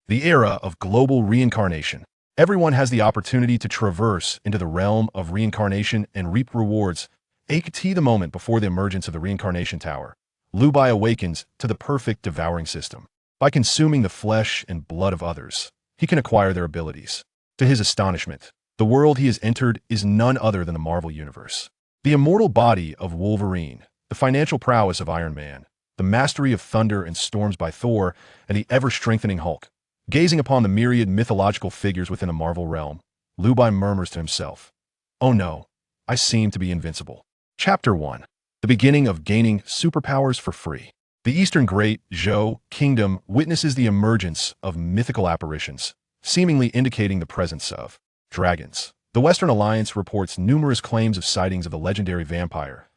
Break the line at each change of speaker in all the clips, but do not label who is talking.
The Era of Global Reincarnation. Everyone has the opportunity to traverse into the realm of reincarnation and reap rewards. The moment before the emergence of the Reincarnation Tower, Liu Bai awakens to the Perfect Devouring System. By consuming the flesh and blood of others, he can acquire their abilities. To his astonishment, the world he has entered is none other than the Marvel Universe. The immortal body of Wolverine, the financial prowess of Iron Man, the mastery of thunder and storms by Thor, and the ever-strengthening Hulk. Gazing upon the myriad mythological figures within the Marvel realm, Liu Bai murmurs to himself, "Oh no, I seem to be invincible." Chapter 1. The beginning of gaining superpowers for free. The Eastern Great Zhou Kingdom witnesses the emergence of mythical apparitions, seemingly indicating the presence of dragons. The Western Alliance reports numerous claims of sightings of the legendary vampire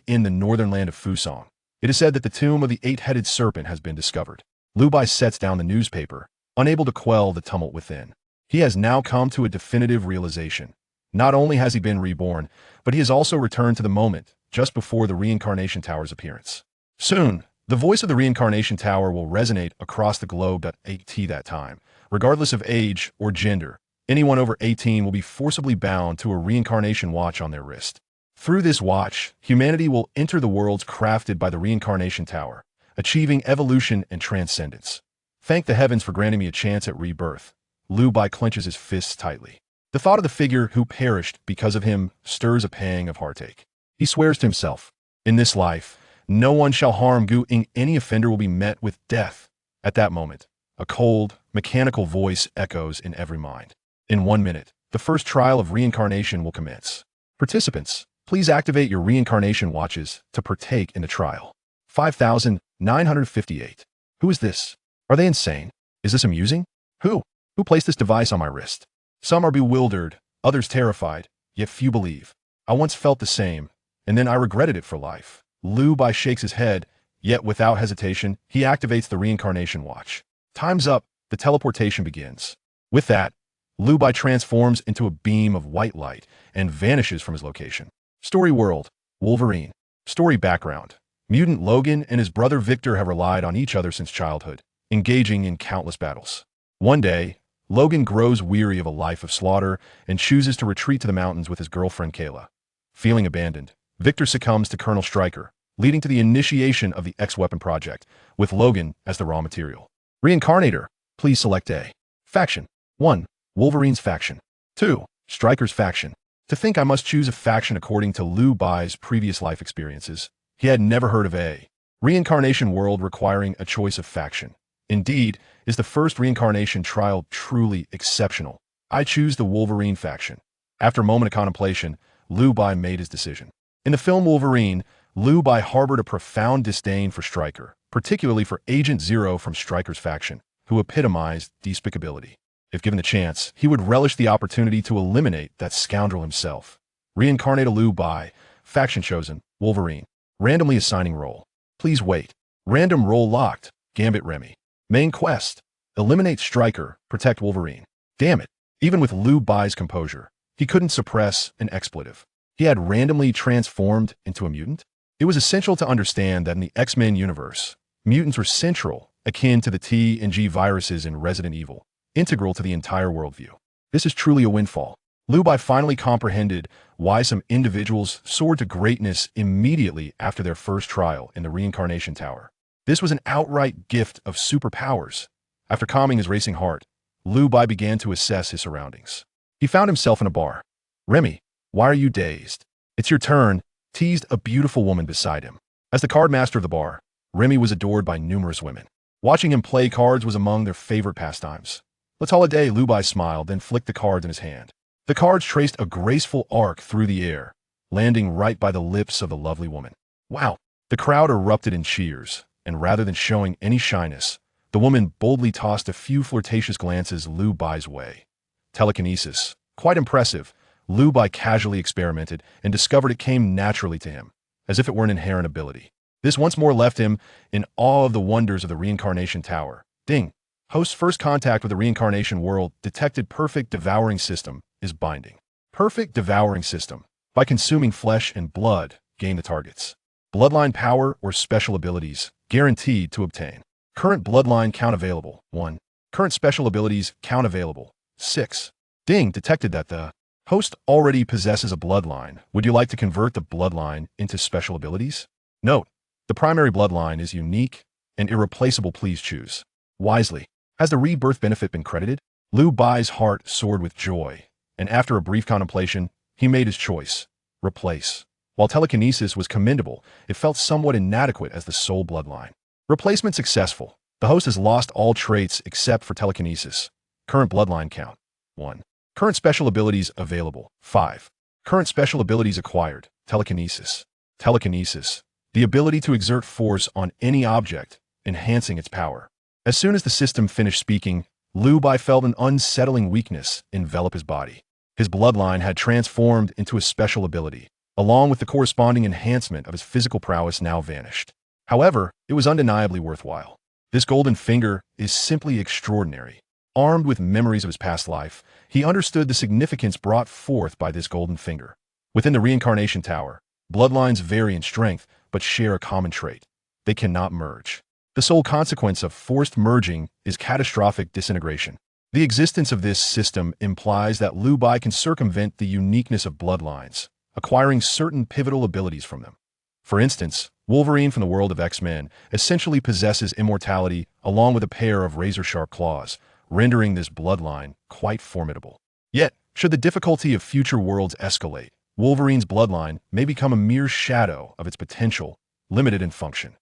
in the northern land of Fusong. It is said that the tomb of the eight-headed serpent has been discovered. Liu Bai sets down the newspaper, unable to quell the tumult within. He has now come to a definitive realization. Not only has he been reborn, but he has also returned to the moment just before the Reincarnation Tower's appearance. Soon, the voice of the Reincarnation Tower will resonate across the globe at that time. Regardless of age or gender, anyone over 18 will be forcibly bound to a reincarnation watch on their wrist. Through this watch, humanity will enter the worlds crafted by the Reincarnation Tower, achieving evolution and transcendence. Thank the heavens for granting me a chance at rebirth. Liu Bai clenches his fists tightly. The thought of the figure who perished because of him stirs a pang of heartache. He swears to himself, "In this life, no one shall harm Gu Ing. Any offender will be met with death." At that moment, a cold, mechanical voice echoes in every mind. In 1 minute, the first trial of reincarnation will commence. Participants, please activate your reincarnation watches to partake in the trial. 5,958. Who is this? Are they insane? Is this amusing? Who placed this device on my wrist? Some are bewildered, others terrified, yet few believe. I once felt the same, and then I regretted it for life. Liu Bai shakes his head, yet without hesitation, he activates the reincarnation watch. Time's up, the teleportation begins. With that, Liu Bai transforms into a beam of white light and vanishes from his location. Story world, Wolverine. Story background. Mutant Logan and his brother Victor have relied on each other since childhood, engaging in countless battles. One day, Logan grows weary of a life of slaughter and chooses to retreat to the mountains with his girlfriend Kayla. Feeling abandoned, Victor succumbs to Colonel Stryker, leading to the initiation of the X-Weapon project, with Logan as the raw material. Reincarnator, please select A. Faction. 1. Wolverine's faction. 2. Stryker's faction. To think I must choose a faction according to Liu Bai's previous life experiences. He had never heard of a reincarnation world requiring a choice of faction. Indeed, is the first reincarnation trial truly exceptional. I choose the Wolverine faction. After a moment of contemplation, Liu Bai made his decision. In the film Wolverine, Liu Bai harbored a profound disdain for Stryker, particularly for Agent Zero from Stryker's faction, who epitomized despicability. If given the chance, he would relish the opportunity to eliminate that scoundrel himself. Reincarnated Liu Bai, faction chosen, Wolverine. Randomly assigning role. Please wait. Random role locked, Gambit Remy. Main quest. Eliminate Stryker, protect Wolverine. Damn it. Even with Liu Bai's composure, he couldn't suppress an expletive. He had randomly transformed into a mutant? It was essential to understand that in the X-Men universe, mutants were central, akin to the T and G viruses in Resident Evil, integral to the entire worldview. This is truly a windfall. Liu Bai finally comprehended why some individuals soared to greatness immediately after their first trial in the Reincarnation Tower. This was an outright gift of superpowers. After calming his racing heart, Liu Bai began to assess his surroundings. He found himself in a bar. "Remy, why are you dazed? It's your turn," teased a beautiful woman beside him. As the card master of the bar, Remy was adored by numerous women. Watching him play cards was among their favorite pastimes. "Let's call it a day," Liu Bai smiled, then flicked the cards in his hand. The cards traced a graceful arc through the air, landing right by the lips of the lovely woman. Wow! The crowd erupted in cheers, and rather than showing any shyness, the woman boldly tossed a few flirtatious glances Liu Bai's way. Telekinesis. Quite impressive. Liu Bai casually experimented and discovered it came naturally to him, as if it were an inherent ability. This once more left him in awe of the wonders of the Reincarnation Tower. Ding! Host's first contact with the reincarnation world detected Perfect Devouring System is binding. Perfect Devouring System. By consuming flesh and blood, gain the targets. Bloodline power or special abilities, guaranteed to obtain. Current bloodline count available, 1. Current special abilities count available. 6. Ding, detected that the host already possesses a bloodline. Would you like to convert the bloodline into special abilities? Note, the primary bloodline is unique and irreplaceable. Please choose wisely. Has the rebirth benefit been credited? Liu Bai's heart soared with joy, and after a brief contemplation, he made his choice. Replace. While telekinesis was commendable, it felt somewhat inadequate as the sole bloodline. Replacement successful. The host has lost all traits except for telekinesis. Current bloodline count. 1. Current special abilities available. 5. Current special abilities acquired. Telekinesis. Telekinesis. The ability to exert force on any object, enhancing its power. As soon as the system finished speaking, Liu Bai felt an unsettling weakness envelop his body. His bloodline had transformed into a special ability, along with the corresponding enhancement of his physical prowess now vanished. However, it was undeniably worthwhile. This golden finger is simply extraordinary. Armed with memories of his past life, he understood the significance brought forth by this golden finger. Within the Reincarnation Tower, bloodlines vary in strength, but share a common trait. They cannot merge. The sole consequence of forced merging is catastrophic disintegration. The existence of this system implies that Liu Bai can circumvent the uniqueness of bloodlines, acquiring certain pivotal abilities from them. For instance, Wolverine from the world of X-Men essentially possesses immortality along with a pair of razor-sharp claws, rendering this bloodline quite formidable. Yet, should the difficulty of future worlds escalate, Wolverine's bloodline may become a mere shadow of its potential, limited in function.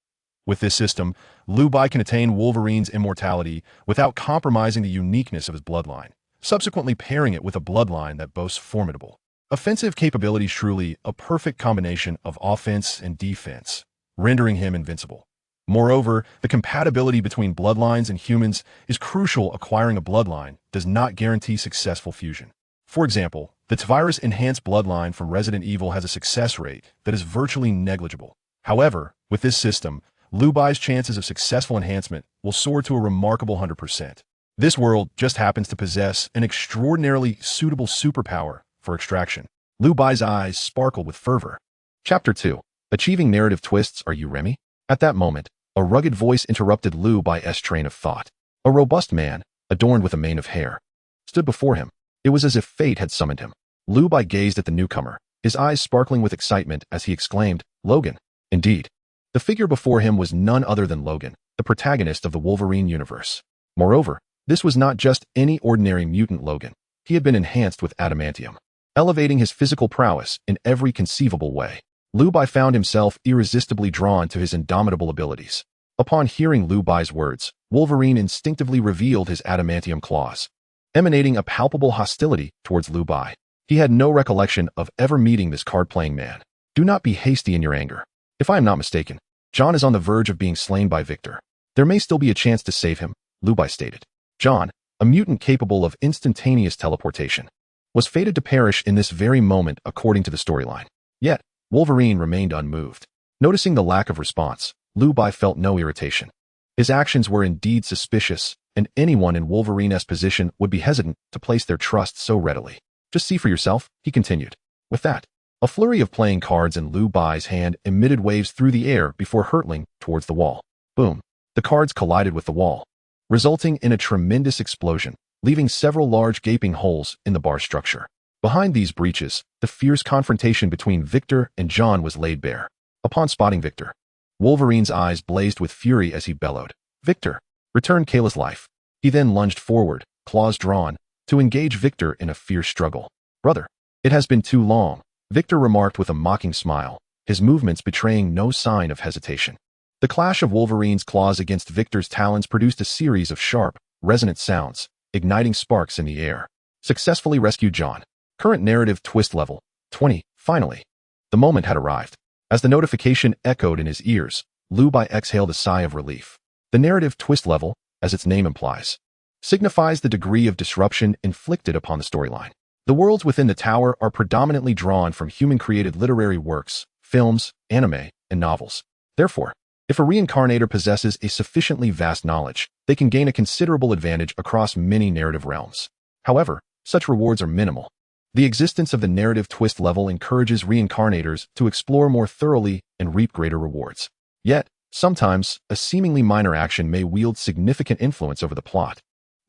With this system, Liu Bai can attain Wolverine's immortality without compromising the uniqueness of his bloodline, subsequently pairing it with a bloodline that boasts formidable offensive capabilities, truly a perfect combination of offense and defense, rendering him invincible. Moreover, the compatibility between bloodlines and humans is crucial. Acquiring a bloodline does not guarantee successful fusion. For example, the virus-enhanced bloodline from Resident Evil has a success rate that is virtually negligible. However, with this system, Liu Bai's chances of successful enhancement will soar to a remarkable 100%. This world just happens to possess an extraordinarily suitable superpower for extraction. Liu Bai's eyes sparkled with fervor. Chapter 2. Achieving narrative twists. Are you Remy? At that moment, a rugged voice interrupted Liu Bai's train of thought. A robust man, adorned with a mane of hair, stood before him. It was as if fate had summoned him. Liu Bai gazed at the newcomer, his eyes sparkling with excitement as he exclaimed, "Logan." Indeed, the figure before him was none other than Logan, the protagonist of the Wolverine universe. Moreover, this was not just any ordinary mutant Logan. He had been enhanced with adamantium, elevating his physical prowess in every conceivable way. Liu Bai found himself irresistibly drawn to his indomitable abilities. Upon hearing Liu Bai's words, Wolverine instinctively revealed his adamantium claws, emanating a palpable hostility towards Liu Bai. He had no recollection of ever meeting this card-playing man. Do not be hasty in your anger. If I am not mistaken, John is on the verge of being slain by Victor. There may still be a chance to save him, Liu Bai stated. John, a mutant capable of instantaneous teleportation, was fated to perish in this very moment according to the storyline. Yet, Wolverine remained unmoved. Noticing the lack of response, Liu Bai felt no irritation. His actions were indeed suspicious, and anyone in Wolverine's position would be hesitant to place their trust so readily. Just see for yourself, he continued. With that, a flurry of playing cards in Liu Bai's hand emitted waves through the air before hurtling towards the wall. Boom! The cards collided with the wall, resulting in a tremendous explosion, leaving several large gaping holes in the bar structure. Behind these breaches, the fierce confrontation between Victor and John was laid bare. Upon spotting Victor, Wolverine's eyes blazed with fury as he bellowed, "Victor, return Kayla's life." He then lunged forward, claws drawn, to engage Victor in a fierce struggle. "Brother, it has been too long," Victor remarked with a mocking smile, his movements betraying no sign of hesitation. The clash of Wolverine's claws against Victor's talons produced a series of sharp, resonant sounds, igniting sparks in the air. Successfully rescued John. Current narrative twist level 20. Finally, the moment had arrived. As the notification echoed in his ears, Liu Bai exhaled a sigh of relief. The narrative twist level, as its name implies, signifies the degree of disruption inflicted upon the storyline. The worlds within the tower are predominantly drawn from human-created literary works, films, anime, and novels. Therefore, if a reincarnator possesses a sufficiently vast knowledge, they can gain a considerable advantage across many narrative realms. However, such rewards are minimal. The existence of the narrative twist level encourages reincarnators to explore more thoroughly and reap greater rewards. Yet, sometimes, a seemingly minor action may wield significant influence over the plot.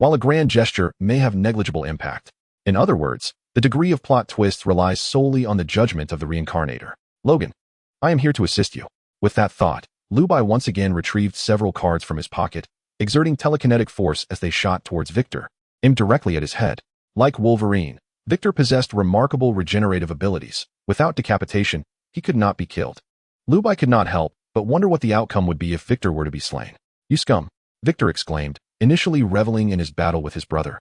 while a grand gesture may have negligible impact. In other words, the degree of plot twist relies solely on the judgment of the reincarnator. Logan, I am here to assist you. With that thought, Liu Bai once again retrieved several cards from his pocket, exerting telekinetic force as they shot towards Victor, aimed directly at his head. Like Wolverine, Victor possessed remarkable regenerative abilities. Without decapitation, he could not be killed. Liu Bai could not help but wonder what the outcome would be if Victor were to be slain. "You scum!" Victor exclaimed, initially reveling in his battle with his brother,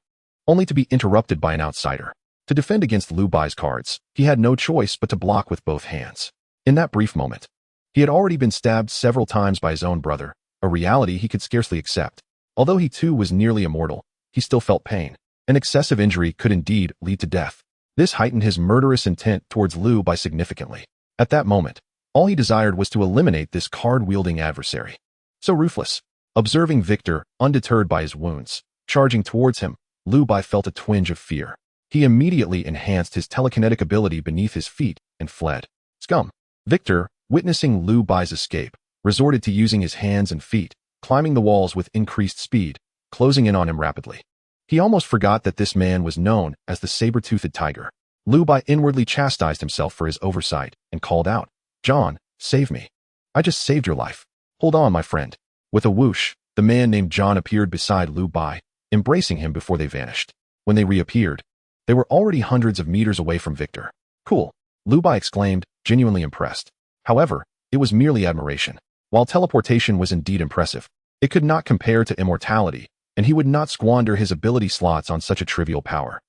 only to be interrupted by an outsider. To defend against Liu Bai's cards, he had no choice but to block with both hands. In that brief moment, he had already been stabbed several times by his own brother, a reality he could scarcely accept. Although he too was nearly immortal, he still felt pain. An excessive injury could indeed lead to death. This heightened his murderous intent towards Liu Bai significantly. At that moment, all he desired was to eliminate this card-wielding adversary. So ruthless. Observing Victor, undeterred by his wounds, charging towards him, Liu Bai felt a twinge of fear. He immediately enhanced his telekinetic ability beneath his feet and fled. Scum! Victor, witnessing Liu Bai's escape, resorted to using his hands and feet, climbing the walls with increased speed, closing in on him rapidly. He almost forgot that this man was known as the saber-toothed tiger. Liu Bai inwardly chastised himself for his oversight and called out, "John, save me. I just saved your life. Hold on, my friend." With a whoosh, the man named John appeared beside Liu Bai, embracing him before they vanished. When they reappeared, they were already hundreds of meters away from Victor. "Cool," Liu Bai exclaimed, genuinely impressed. However, it was merely admiration. While teleportation was indeed impressive, it could not compare to immortality, and he would not squander his ability slots on such a trivial power.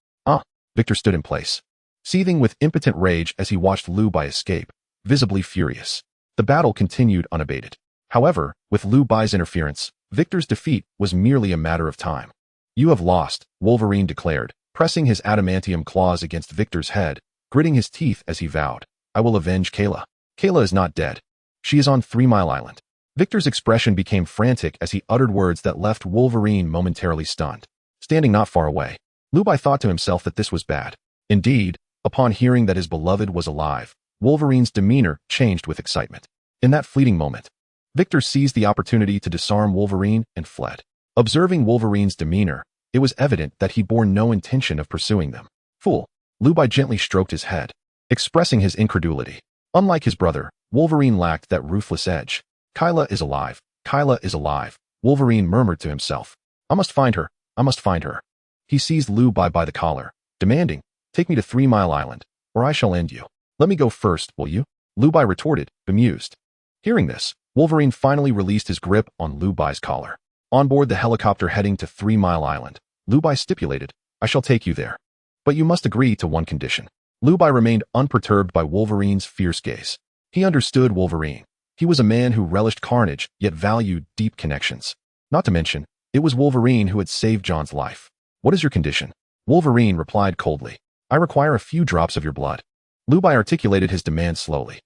Victor stood in place, seething with impotent rage as he watched Liu Bai escape, visibly furious. The battle continued unabated. However, with Liu Bai's interference, Victor's defeat was merely a matter of time. "You have lost," Wolverine declared, pressing his adamantium claws against Victor's head, gritting his teeth as he vowed, "I will avenge Kayla. Kayla is not dead. She is on 3 Mile Island." Victor's expression became frantic as he uttered words that left Wolverine momentarily stunned. Standing not far away, Liu Bai thought to himself that this was bad. Indeed, upon hearing that his beloved was alive, Wolverine's demeanor changed with excitement. In that fleeting moment, Victor seized the opportunity to disarm Wolverine and fled. Observing Wolverine's demeanor, it was evident that he bore no intention of pursuing them. "Fool!" Liu Bai gently stroked his head, expressing his incredulity. Unlike his brother, Wolverine lacked that ruthless edge. "Kyla is alive. Kyla is alive," Wolverine murmured to himself. "I must find her. I must find her." He seized Liu Bai by the collar, demanding, "Take me to 3 Mile Island, or I shall end you." "Let me go first, will you?" Liu Bai retorted, bemused. Hearing this, Wolverine finally released his grip on Liu Bai's collar. On board the helicopter heading to 3 Mile Island, Liu Bai stipulated, "I shall take you there. But you must agree to one condition." Liu Bai remained unperturbed by Wolverine's fierce gaze. He understood Wolverine. He was a man who relished carnage, yet valued deep connections. Not to mention, it was Wolverine who had saved John's life. "What is your condition?" Wolverine replied coldly, "I require a few drops of your blood." Liu Bai articulated his demand slowly.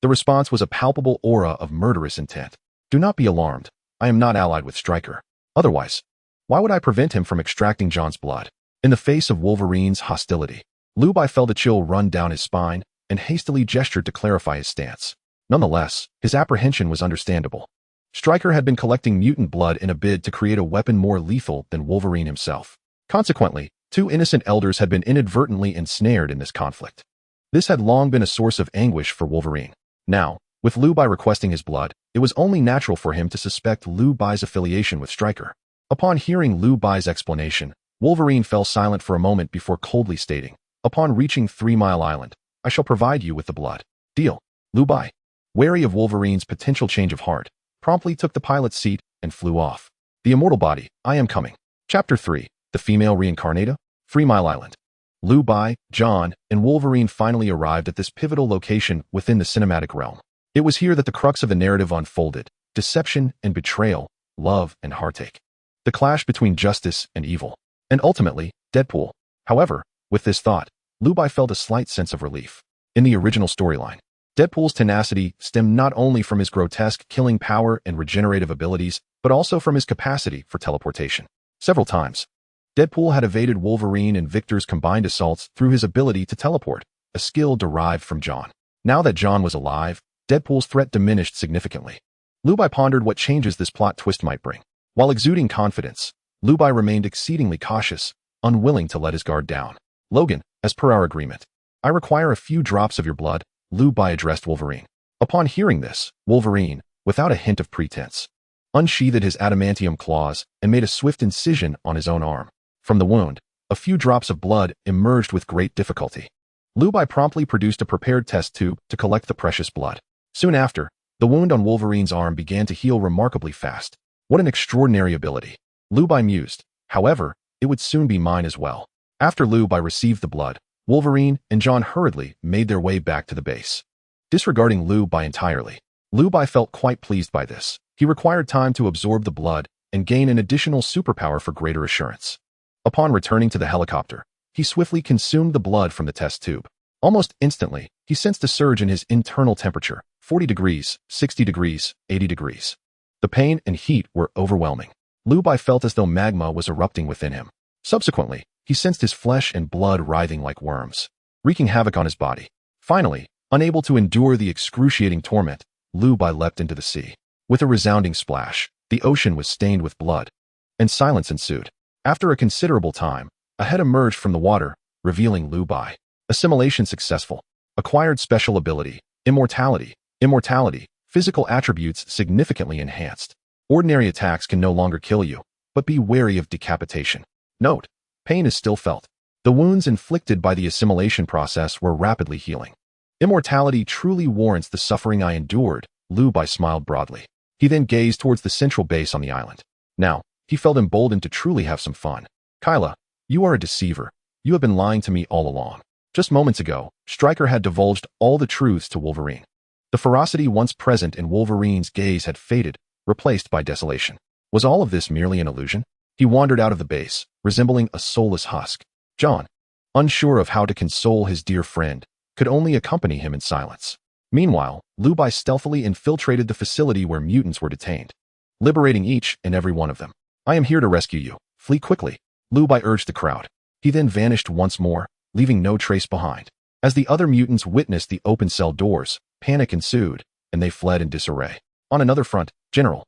The response was a palpable aura of murderous intent. "Do not be alarmed. I am not allied with Stryker. Otherwise, why would I prevent him from extracting John's blood?" In the face of Wolverine's hostility, Liu Bai felt a chill run down his spine and hastily gestured to clarify his stance. Nonetheless, his apprehension was understandable. Stryker had been collecting mutant blood in a bid to create a weapon more lethal than Wolverine himself. Consequently, 2 innocent elders had been inadvertently ensnared in this conflict. This had long been a source of anguish for Wolverine. Now, with Liu Bai requesting his blood, it was only natural for him to suspect Liu Bai's affiliation with Stryker. Upon hearing Liu Bai's explanation, Wolverine fell silent for a moment before coldly stating, "Upon reaching 3 Mile Island, I shall provide you with the blood." "Deal." Liu Bai, wary of Wolverine's potential change of heart, promptly took the pilot's seat and flew off. The immortal body, I am coming. Chapter 3, The Female Reincarnated, 3 Mile Island. Liu Bai, John, and Wolverine finally arrived at this pivotal location within the cinematic realm. It was here that the crux of the narrative unfolded: deception and betrayal, love and heartache, the clash between justice and evil, and ultimately, Deadpool. However, with this thought, Liu Bai felt a slight sense of relief. In the original storyline, Deadpool's tenacity stemmed not only from his grotesque killing power and regenerative abilities, but also from his capacity for teleportation. Several times, Deadpool had evaded Wolverine and Victor's combined assaults through his ability to teleport, a skill derived from John. Now that John was alive, Deadpool's threat diminished significantly. Liu Bai pondered what changes this plot twist might bring. While exuding confidence, Liu Bai remained exceedingly cautious, unwilling to let his guard down. Logan, as per our agreement, I require a few drops of your blood, Liu Bai addressed Wolverine. Upon hearing this, Wolverine, without a hint of pretense, unsheathed his adamantium claws and made a swift incision on his own arm. From the wound, a few drops of blood emerged with great difficulty. Liu Bai promptly produced a prepared test tube to collect the precious blood. Soon after, the wound on Wolverine's arm began to heal remarkably fast. What an extraordinary ability. Liu Bai mused. However, it would soon be mine as well. After Liu Bai received the blood, Wolverine and John hurriedly made their way back to the base. Disregarding Liu Bai entirely, Liu Bai felt quite pleased by this. He required time to absorb the blood and gain an additional superpower for greater assurance. Upon returning to the helicopter, he swiftly consumed the blood from the test tube. Almost instantly, he sensed a surge in his internal temperature, 40 degrees, 60 degrees, 80 degrees. The pain and heat were overwhelming. Liu Bai felt as though magma was erupting within him. Subsequently, he sensed his flesh and blood writhing like worms, wreaking havoc on his body. Finally, unable to endure the excruciating torment, Liu Bai leapt into the sea. With a resounding splash, the ocean was stained with blood, and silence ensued. After a considerable time, a head emerged from the water, revealing Liu Bai. Assimilation successful. Acquired special ability, immortality. Immortality, physical attributes significantly enhanced. Ordinary attacks can no longer kill you, but be wary of decapitation. Note: pain is still felt. The wounds inflicted by the assimilation process were rapidly healing. Immortality truly warrants the suffering I endured, Liu Bai smiled broadly. He then gazed towards the central base on the island. Now, he felt emboldened to truly have some fun. Kyla, you are a deceiver. You have been lying to me all along. Just moments ago, Stryker had divulged all the truths to Wolverine. The ferocity once present in Wolverine's gaze had faded, replaced by desolation. Was all of this merely an illusion? He wandered out of the base, resembling a soulless husk. John, unsure of how to console his dear friend, could only accompany him in silence. Meanwhile, Liu Bai stealthily infiltrated the facility where mutants were detained, liberating each and every one of them. I am here to rescue you. Flee quickly, Liu Bai urged the crowd. He then vanished once more, leaving no trace behind. As the other mutants witnessed the open cell doors, panic ensued, and they fled in disarray. On another front, General,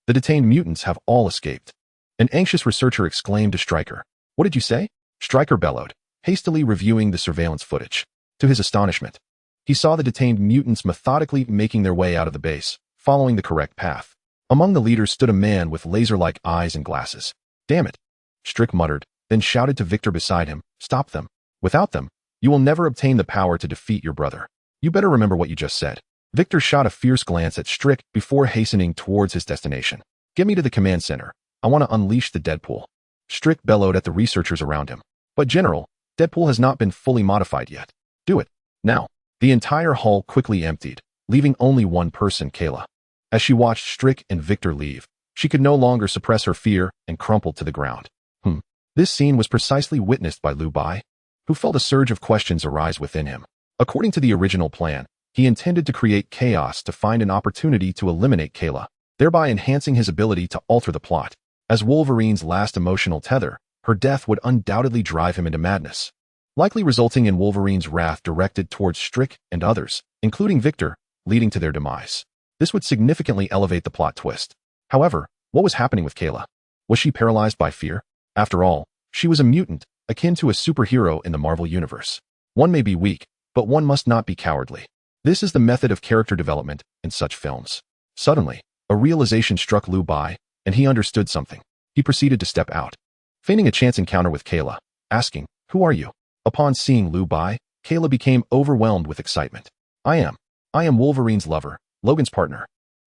the detained mutants have all escaped. An anxious researcher exclaimed to Stryker. What did you say? Stryker bellowed, hastily reviewing the surveillance footage. To his astonishment, he saw the detained mutants methodically making their way out of the base, following the correct path. Among the leaders stood a man with laser-like eyes and glasses. Damn it, Strick muttered, then shouted to Victor beside him, stop them. Without them, you will never obtain the power to defeat your brother. You better remember what you just said. Victor shot a fierce glance at Strick before hastening towards his destination. Get me to the command center. I want to unleash the Deadpool. Strick bellowed at the researchers around him. But General, Deadpool has not been fully modified yet. Do it. Now. The entire hall quickly emptied, leaving only one person, Kayla. As she watched Strick and Victor leave, she could no longer suppress her fear and crumpled to the ground. This scene was precisely witnessed by Liu Bai, who felt a surge of questions arise within him. According to the original plan, he intended to create chaos to find an opportunity to eliminate Kayla, thereby enhancing his ability to alter the plot. As Wolverine's last emotional tether, her death would undoubtedly drive him into madness, likely resulting in Wolverine's wrath directed towards Strick and others, including Victor, leading to their demise. This would significantly elevate the plot twist. However, what was happening with Kayla? Was she paralyzed by fear? After all, she was a mutant, akin to a superhero in the Marvel Universe. One may be weak, but one must not be cowardly. This is the method of character development in such films. Suddenly, a realization struck Liu Bai, and he understood something. He proceeded to step out, feigning a chance encounter with Kayla, asking, "Who are you?" Upon seeing Liu Bai, Kayla became overwhelmed with excitement. I am Wolverine's lover, Logan's partner.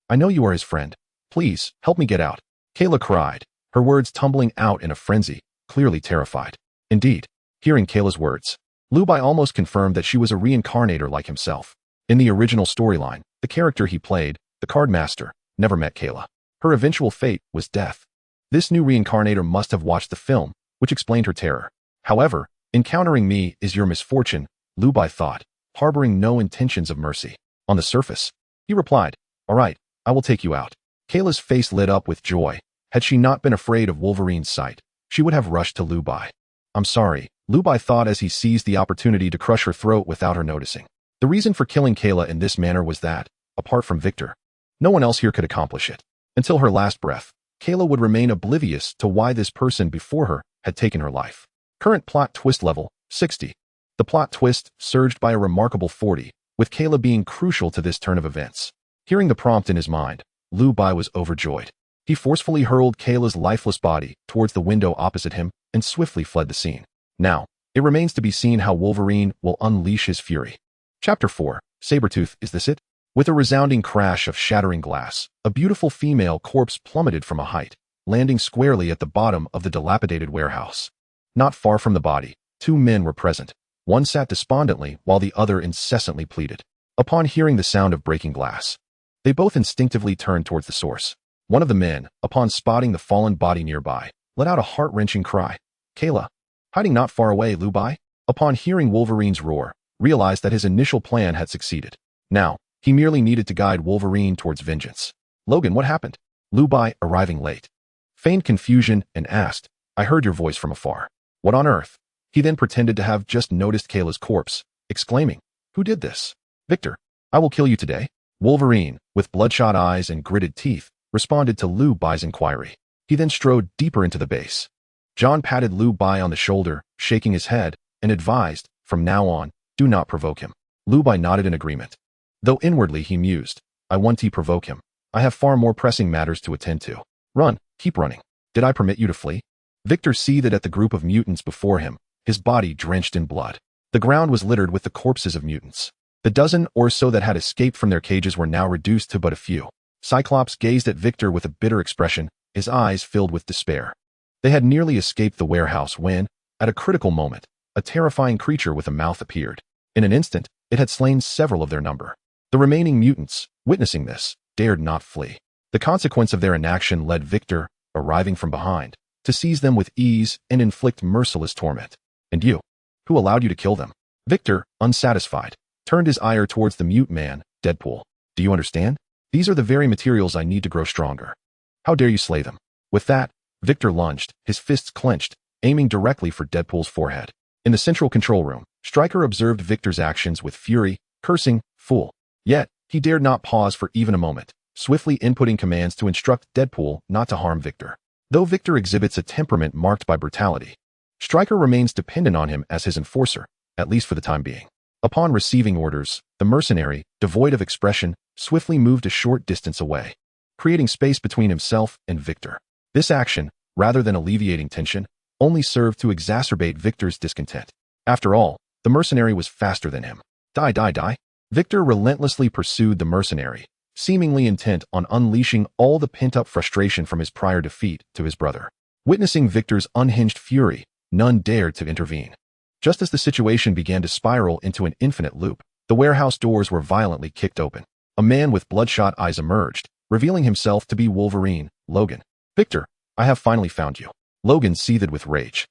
I know you are his friend. Please, help me get out. Kayla cried, her words tumbling out in a frenzy, clearly terrified. Indeed, hearing Kayla's words, Liu Bai almost confirmed that she was a reincarnator like himself. In the original storyline, the character he played, the Card Master, never met Kayla. Her eventual fate was death. This new reincarnator must have watched the film, which explained her terror. However, encountering me is your misfortune, Liu Bai thought, harboring no intentions of mercy. On the surface, he replied, all right, I will take you out. Kayla's face lit up with joy. Had she not been afraid of Wolverine's sight, she would have rushed to Liu Bai. I'm sorry, Liu Bai thought as he seized the opportunity to crush her throat without her noticing. The reason for killing Kayla in this manner was that, apart from Victor, no one else here could accomplish it. Until her last breath, Kayla would remain oblivious to why this person before her had taken her life. Current plot twist level, 60. The plot twist surged by a remarkable 40, with Kayla being crucial to this turn of events. Hearing the prompt in his mind, Liu Bai was overjoyed. He forcefully hurled Kayla's lifeless body towards the window opposite him and swiftly fled the scene. Now, it remains to be seen how Wolverine will unleash his fury. Chapter 4, Sabretooth, is this it? With a resounding crash of shattering glass, a beautiful female corpse plummeted from a height, landing squarely at the bottom of the dilapidated warehouse. Not far from the body, two men were present. One sat despondently while the other incessantly pleaded. Upon hearing the sound of breaking glass, they both instinctively turned towards the source. One of the men, upon spotting the fallen body nearby, let out a heart-wrenching cry. Kayla, hiding not far away, Liu Bai, upon hearing Wolverine's roar, realized that his initial plan had succeeded. Now, he merely needed to guide Wolverine towards vengeance. Logan, what happened? Liu Bai, arriving late, feigned confusion and asked, I heard your voice from afar. What on earth? He then pretended to have just noticed Kayla's corpse, exclaiming, Who did this? Victor, I will kill you today. Wolverine, with bloodshot eyes and gritted teeth, responded to Liu Bai's inquiry. He then strode deeper into the base. John patted Liu Bai on the shoulder, shaking his head, and advised, from now on, do not provoke him. Liu Bai nodded in agreement. Though inwardly he mused, I want to provoke him. I have far more pressing matters to attend to. Run, keep running. Did I permit you to flee? Victor seethed at the group of mutants before him, his body drenched in blood. The ground was littered with the corpses of mutants. The dozen or so that had escaped from their cages were now reduced to but a few. Cyclops gazed at Victor with a bitter expression, his eyes filled with despair. They had nearly escaped the warehouse when, at a critical moment, a terrifying creature with a mouth appeared. In an instant, it had slain several of their number. The remaining mutants, witnessing this, dared not flee. The consequence of their inaction led Victor, arriving from behind, to seize them with ease and inflict merciless torment. And you? Who allowed you to kill them? Victor, unsatisfied, turned his ire towards the mute man, Deadpool. Do you understand? These are the very materials I need to grow stronger. How dare you slay them? With that, Victor lunged, his fists clenched, aiming directly for Deadpool's forehead. In the central control room, Stryker observed Victor's actions with fury, cursing, fool. Yet, he dared not pause for even a moment, swiftly inputting commands to instruct Deadpool not to harm Victor. Though Victor exhibits a temperament marked by brutality, Stryker remains dependent on him as his enforcer, at least for the time being. Upon receiving orders, the mercenary, devoid of expression, swiftly moved a short distance away, creating space between himself and Victor. This action, rather than alleviating tension, only served to exacerbate Victor's discontent. After all, the mercenary was faster than him. Die. Victor relentlessly pursued the mercenary, seemingly intent on unleashing all the pent-up frustration from his prior defeat to his brother. Witnessing Victor's unhinged fury, none dared to intervene. Just as the situation began to spiral into an infinite loop, the warehouse doors were violently kicked open. A man with bloodshot eyes emerged, revealing himself to be Wolverine, Logan. Victor, I have finally found you. Logan seethed with rage.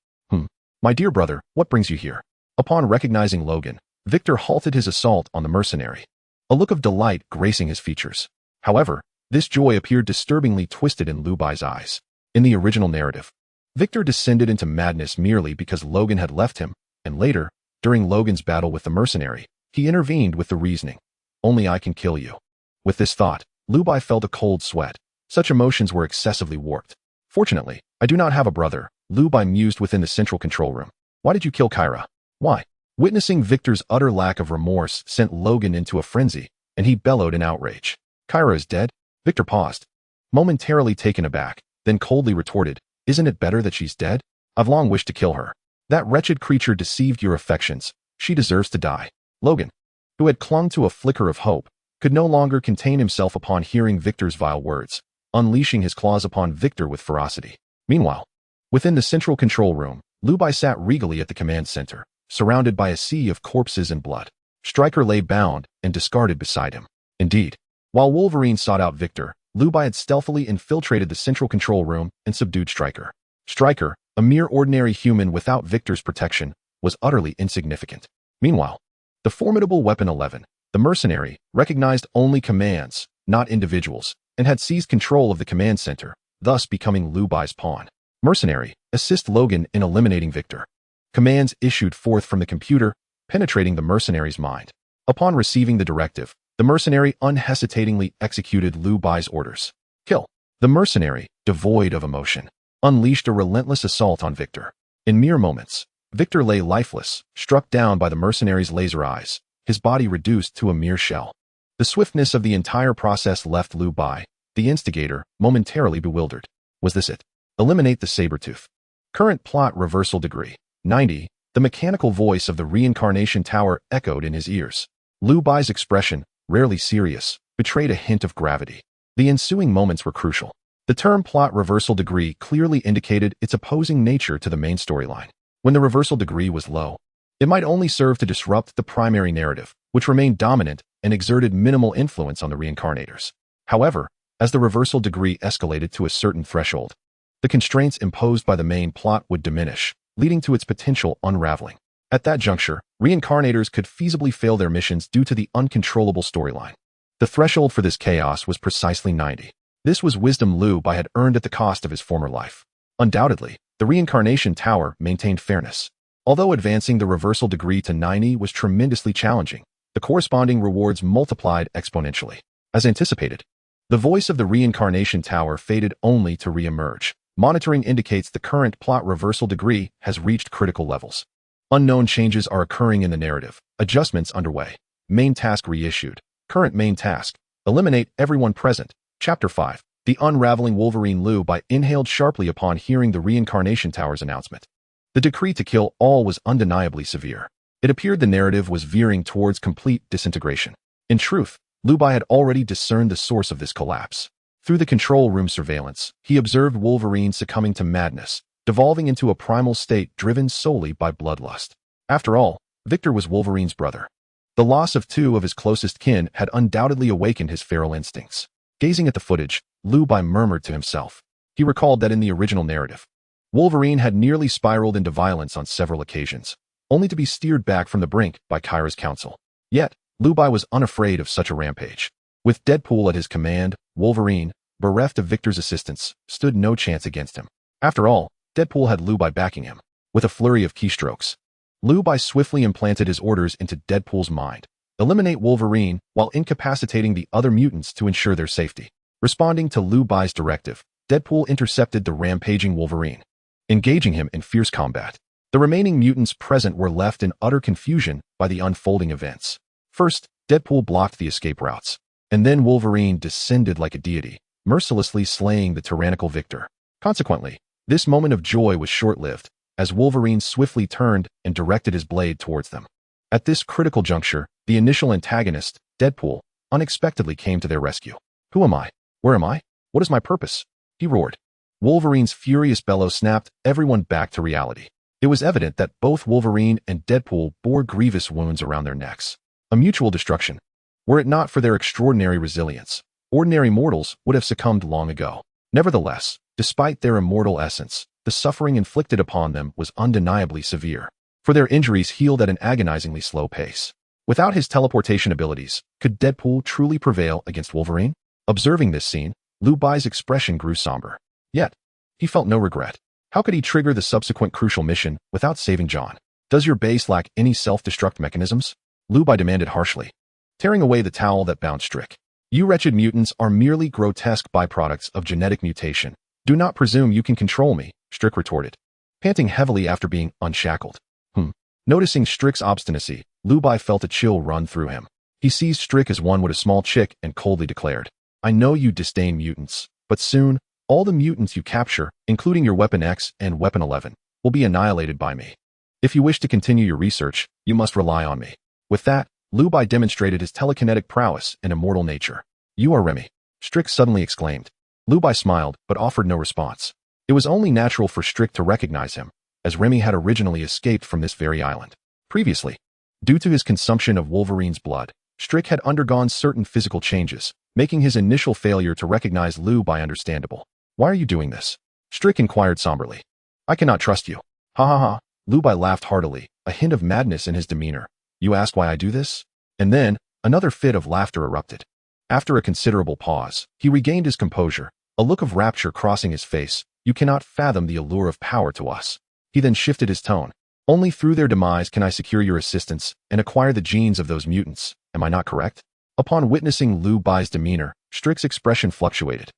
My dear brother, what brings you here? Upon recognizing Logan, Victor halted his assault on the mercenary, a look of delight gracing his features. However, this joy appeared disturbingly twisted in Liu Bai's eyes. In the original narrative, Victor descended into madness merely because Logan had left him, and later, during Logan's battle with the mercenary, he intervened with the reasoning, only I can kill you. With this thought, Liu Bai felt a cold sweat. Such emotions were excessively warped. Fortunately, I do not have a brother, Liu Bai mused within the central control room. Why did you kill Kyra? Why? Witnessing Victor's utter lack of remorse sent Logan into a frenzy, and he bellowed in outrage. Kyra is dead? Victor paused, momentarily taken aback, then coldly retorted, Isn't it better that she's dead? I've long wished to kill her. That wretched creature deceived your affections. She deserves to die. Logan, who had clung to a flicker of hope, could no longer contain himself upon hearing Victor's vile words, unleashing his claws upon Victor with ferocity. Meanwhile, within the central control room, Liu Bai sat regally at the command center, surrounded by a sea of corpses and blood. Stryker lay bound and discarded beside him. Indeed, while Wolverine sought out Victor, Liu Bai had stealthily infiltrated the central control room and subdued Stryker. Stryker, a mere ordinary human without Victor's protection, was utterly insignificant. Meanwhile, the formidable Weapon 11, the mercenary, recognized only commands, not individuals, and had seized control of the command center, thus becoming Liu Bai's pawn. Mercenary, assist Logan in eliminating Victor. Commands issued forth from the computer, penetrating the mercenary's mind. Upon receiving the directive, the mercenary unhesitatingly executed Liu Bai's orders. Kill. The mercenary, devoid of emotion, unleashed a relentless assault on Victor. In mere moments, Victor lay lifeless, struck down by the mercenary's laser eyes, his body reduced to a mere shell. The swiftness of the entire process left Liu Bai, the instigator, momentarily bewildered. Was this it? Eliminate the saber-tooth. Current plot reversal degree. 90. The mechanical voice of the reincarnation tower echoed in his ears. Liu Bai's expression, rarely serious, betrayed a hint of gravity. The ensuing moments were crucial. The term plot reversal degree clearly indicated its opposing nature to the main storyline. When the reversal degree was low, it might only serve to disrupt the primary narrative, which remained dominant and exerted minimal influence on the reincarnators. However, as the reversal degree escalated to a certain threshold, the constraints imposed by the main plot would diminish, leading to its potential unraveling. At that juncture, reincarnators could feasibly fail their missions due to the uncontrollable storyline. The threshold for this chaos was precisely 90. This was wisdom Liu Bai had earned at the cost of his former life. Undoubtedly, the reincarnation tower maintained fairness. Although advancing the reversal degree to 90 was tremendously challenging, the corresponding rewards multiplied exponentially. As anticipated, the voice of the reincarnation tower faded only to re-emerge. Monitoring indicates the current plot reversal degree has reached critical levels. Unknown changes are occurring in the narrative. Adjustments underway. Main task reissued. Current main task. Eliminate everyone present. Chapter 5. The unraveling Wolverine. Liu Bai inhaled sharply upon hearing the reincarnation tower's announcement. The decree to kill all was undeniably severe. It appeared the narrative was veering towards complete disintegration. In truth, Liu Bai had already discerned the source of this collapse. Through the control room surveillance, he observed Wolverine succumbing to madness, devolving into a primal state driven solely by bloodlust. After all, Victor was Wolverine's brother. The loss of two of his closest kin had undoubtedly awakened his feral instincts. Gazing at the footage, Liu Bai murmured to himself. He recalled that in the original narrative, Wolverine had nearly spiraled into violence on several occasions, only to be steered back from the brink by Kyra's counsel. Yet, Liu Bai was unafraid of such a rampage. With Deadpool at his command, Wolverine, bereft of Victor's assistance, stood no chance against him. After all, Deadpool had Liu Bai backing him. With a flurry of keystrokes, Liu Bai swiftly implanted his orders into Deadpool's mind. Eliminate Wolverine while incapacitating the other mutants to ensure their safety. Responding to Liu Bai's directive, Deadpool intercepted the rampaging Wolverine, engaging him in fierce combat. The remaining mutants present were left in utter confusion by the unfolding events. First, Deadpool blocked the escape routes, and then Wolverine descended like a deity, mercilessly slaying the tyrannical Victor. Consequently, this moment of joy was short-lived, as Wolverine swiftly turned and directed his blade towards them. At this critical juncture, the initial antagonist, Deadpool, unexpectedly came to their rescue. Who am I? Where am I? What is my purpose? He roared. Wolverine's furious bellow snapped everyone back to reality. It was evident that both Wolverine and Deadpool bore grievous wounds around their necks. A mutual destruction. Were it not for their extraordinary resilience, ordinary mortals would have succumbed long ago. Nevertheless, despite their immortal essence, the suffering inflicted upon them was undeniably severe, for their injuries healed at an agonizingly slow pace. Without his teleportation abilities, could Deadpool truly prevail against Wolverine? Observing this scene, Liu Bai's expression grew somber. Yet, he felt no regret. How could he trigger the subsequent crucial mission without saving John? Does your base lack any self-destruct mechanisms? Liu Bai demanded harshly, tearing away the towel that bound Strick. You wretched mutants are merely grotesque byproducts of genetic mutation. Do not presume you can control me, Strick retorted, panting heavily after being unshackled. Noticing Strick's obstinacy, Liu Bai felt a chill run through him. He seized Strick as one would a small chick and coldly declared, I know you disdain mutants, but soon, all the mutants you capture, including your Weapon X and Weapon 11, will be annihilated by me. If you wish to continue your research, you must rely on me. With that, Liu Bai demonstrated his telekinetic prowess and immortal nature. You are Remy, Strick suddenly exclaimed. Liu Bai smiled, but offered no response. It was only natural for Strick to recognize him, as Remy had originally escaped from this very island. Previously, due to his consumption of Wolverine's blood, Strick had undergone certain physical changes, making his initial failure to recognize Liu Bai understandable. Why are you doing this? Strick inquired somberly. I cannot trust you. Ha ha ha. Liu Bai laughed heartily, a hint of madness in his demeanor. You ask why I do this? And then, another fit of laughter erupted. After a considerable pause, he regained his composure, a look of rapture crossing his face. You cannot fathom the allure of power to us. He then shifted his tone. Only through their demise can I secure your assistance and acquire the genes of those mutants. Am I not correct? Upon witnessing Liu Bai's demeanor, Strick's expression fluctuated.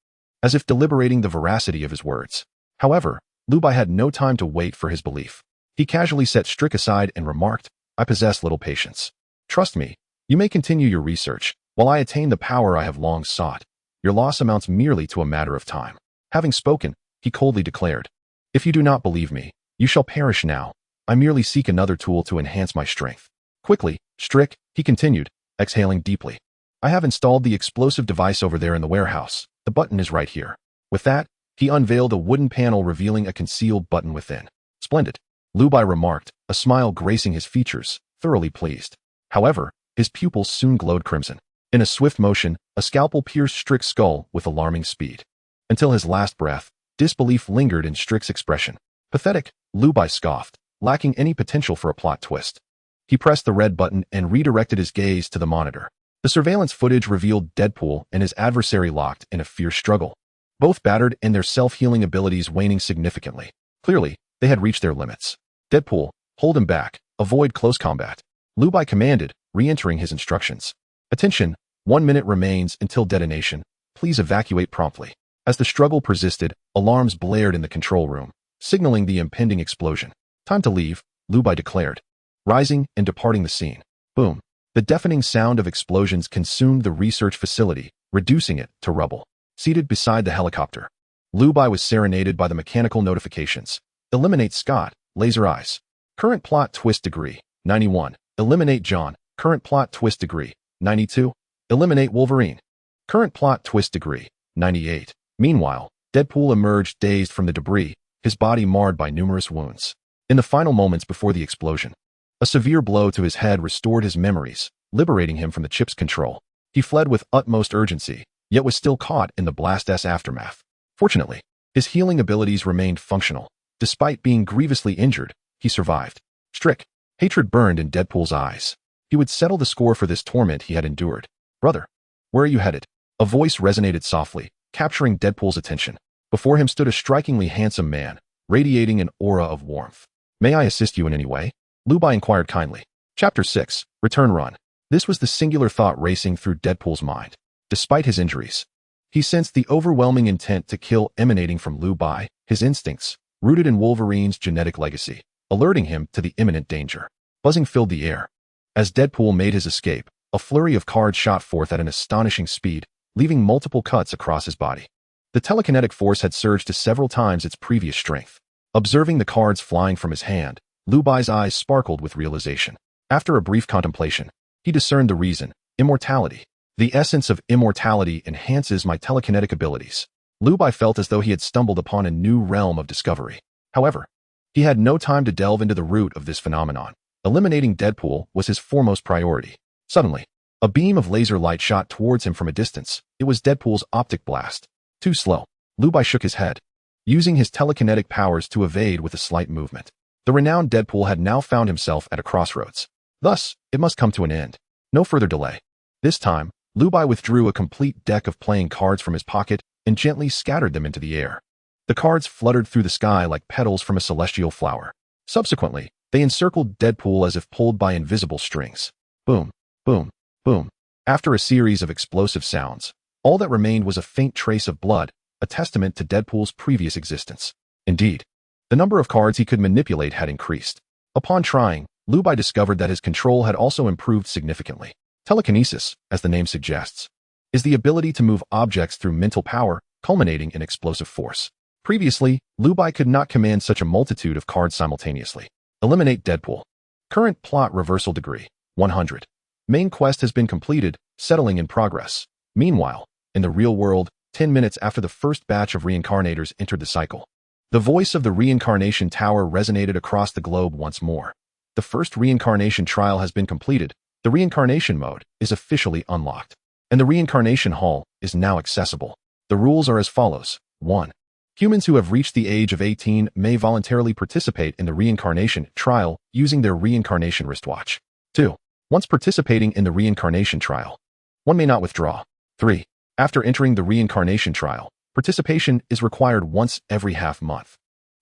as if deliberating the veracity of his words. However, Liu Bai had no time to wait for his belief. He casually set Strick aside and remarked, "I possess little patience. Trust me, you may continue your research, while I attain the power I have long sought. Your loss amounts merely to a matter of time." Having spoken, he coldly declared, "If you do not believe me, you shall perish now. I merely seek another tool to enhance my strength." Quickly, Strick, he continued, exhaling deeply, "I have installed the explosive device over there in the warehouse. The button is right here." With that, he unveiled a wooden panel revealing a concealed button within. "Splendid," Liu Bai remarked, a smile gracing his features, thoroughly pleased. However, his pupils soon glowed crimson. In a swift motion, a scalpel pierced Strick's skull with alarming speed. Until his last breath, disbelief lingered in Strick's expression. "Pathetic," Liu Bai scoffed, lacking any potential for a plot twist. He pressed the red button and redirected his gaze to the monitor. The surveillance footage revealed Deadpool and his adversary locked in a fierce struggle, both battered and their self-healing abilities waning significantly. Clearly, they had reached their limits. "Deadpool, hold him back. Avoid close combat," Liu Bai commanded, re-entering his instructions. "Attention, 1 minute remains until detonation. Please evacuate promptly." As the struggle persisted, alarms blared in the control room, signaling the impending explosion. "Time to leave," Liu Bai declared, rising and departing the scene. Boom. The deafening sound of explosions consumed the research facility, reducing it to rubble. Seated beside the helicopter, Liu Bai was serenaded by the mechanical notifications. Eliminate Scott, laser eyes. Current plot twist degree, 91. Eliminate John, current plot twist degree, 92. Eliminate Wolverine. Current plot twist degree, 98. Meanwhile, Deadpool emerged dazed from the debris, his body marred by numerous wounds. In the final moments before the explosion, a severe blow to his head restored his memories, liberating him from the chip's control. He fled with utmost urgency, yet was still caught in the blast's aftermath. Fortunately, his healing abilities remained functional. Despite being grievously injured, he survived. Strick, hatred burned in Deadpool's eyes. He would settle the score for this torment he had endured. "Brother, where are you headed?" A voice resonated softly, capturing Deadpool's attention. Before him stood a strikingly handsome man, radiating an aura of warmth. "May I assist you in any way?" Liu Bai inquired kindly. Chapter 6, Return Run. This was the singular thought racing through Deadpool's mind. Despite his injuries, he sensed the overwhelming intent to kill emanating from Liu Bai, his instincts, rooted in Wolverine's genetic legacy, alerting him to the imminent danger. Buzzing filled the air. As Deadpool made his escape, a flurry of cards shot forth at an astonishing speed, leaving multiple cuts across his body. The telekinetic force had surged to several times its previous strength. Observing the cards flying from his hand, Liu Bai's eyes sparkled with realization. After a brief contemplation, he discerned the reason: immortality. "The essence of immortality enhances my telekinetic abilities." Liu Bai felt as though he had stumbled upon a new realm of discovery. However, he had no time to delve into the root of this phenomenon. Eliminating Deadpool was his foremost priority. Suddenly, a beam of laser light shot towards him from a distance. It was Deadpool's optic blast. Too slow. Liu Bai shook his head, using his telekinetic powers to evade with a slight movement. The renowned Deadpool had now found himself at a crossroads. Thus, it must come to an end. No further delay. This time, Liu Bai withdrew a complete deck of playing cards from his pocket and gently scattered them into the air. The cards fluttered through the sky like petals from a celestial flower. Subsequently, they encircled Deadpool as if pulled by invisible strings. Boom, boom, boom. After a series of explosive sounds, all that remained was a faint trace of blood, a testament to Deadpool's previous existence. Indeed, the number of cards he could manipulate had increased. Upon trying, Liu Bai discovered that his control had also improved significantly. Telekinesis, as the name suggests, is the ability to move objects through mental power, culminating in explosive force. Previously, Liu Bai could not command such a multitude of cards simultaneously. Eliminate Deadpool. Current plot reversal degree, 100. Main quest has been completed, settling in progress. Meanwhile, in the real world, 10 minutes after the first batch of reincarnators entered the cycle, the voice of the reincarnation tower resonated across the globe once more. The first reincarnation trial has been completed. The reincarnation mode is officially unlocked, and the reincarnation hall is now accessible. The rules are as follows. 1. Humans who have reached the age of 18 may voluntarily participate in the reincarnation trial using their reincarnation wristwatch. 2. Once participating in the reincarnation trial, one may not withdraw. 3. After entering the reincarnation trial, participation is required once every half month.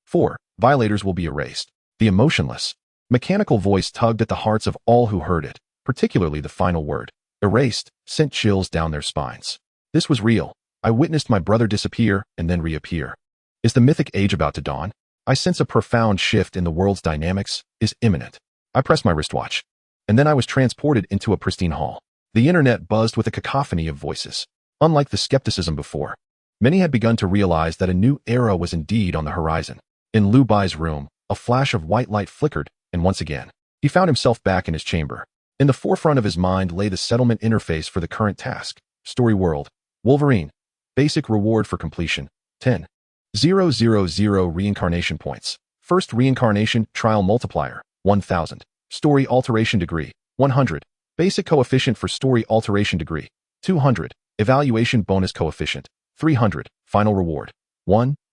4. Violators will be erased. The emotionless, mechanical voice tugged at the hearts of all who heard it, particularly the final word, erased, sent chills down their spines. This was real. I witnessed my brother disappear and then reappear. Is the mythic age about to dawn? I sense a profound shift in the world's dynamics is imminent. I pressed my wristwatch, and then I was transported into a pristine hall. The internet buzzed with a cacophony of voices. Unlike the skepticism before, many had begun to realize that a new era was indeed on the horizon. In Liu Bai's room, a flash of white light flickered, and once again, he found himself back in his chamber. In the forefront of his mind lay the settlement interface for the current task. Story world. Wolverine. Basic reward for completion. 10,000 reincarnation points. First reincarnation trial multiplier. 1000. Story alteration degree. 100. Basic coefficient for story alteration degree. 200. Evaluation bonus coefficient. 300. Final reward.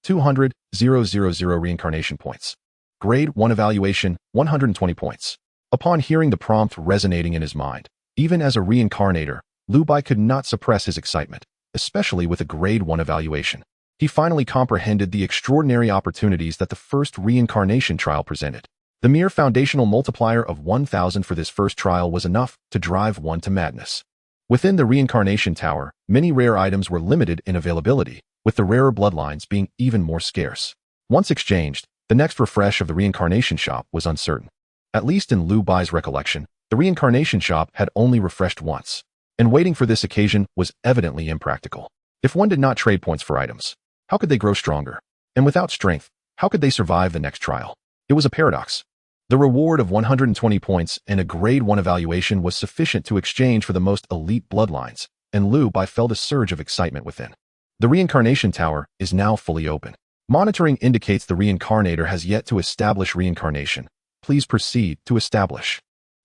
200,000 reincarnation points. Grade 1 evaluation, 120 points. Upon hearing the prompt resonating in his mind, even as a reincarnator, Liu Bai could not suppress his excitement, especially with a grade 1 evaluation. He finally comprehended the extraordinary opportunities that the first reincarnation trial presented. The mere foundational multiplier of 1000 for this first trial was enough to drive one to madness. Within the reincarnation tower, many rare items were limited in availability, with the rarer bloodlines being even more scarce. Once exchanged, the next refresh of the reincarnation shop was uncertain. At least in Liu Bai's recollection, the reincarnation shop had only refreshed once, and waiting for this occasion was evidently impractical. If one did not trade points for items, how could they grow stronger? And without strength, how could they survive the next trial? It was a paradox. The reward of 120 points and a grade 1 evaluation was sufficient to exchange for the most elite bloodlines, and Liu Bai felt a surge of excitement within. The reincarnation tower is now fully open. Monitoring indicates the reincarnator has yet to establish reincarnation. Please proceed to establish.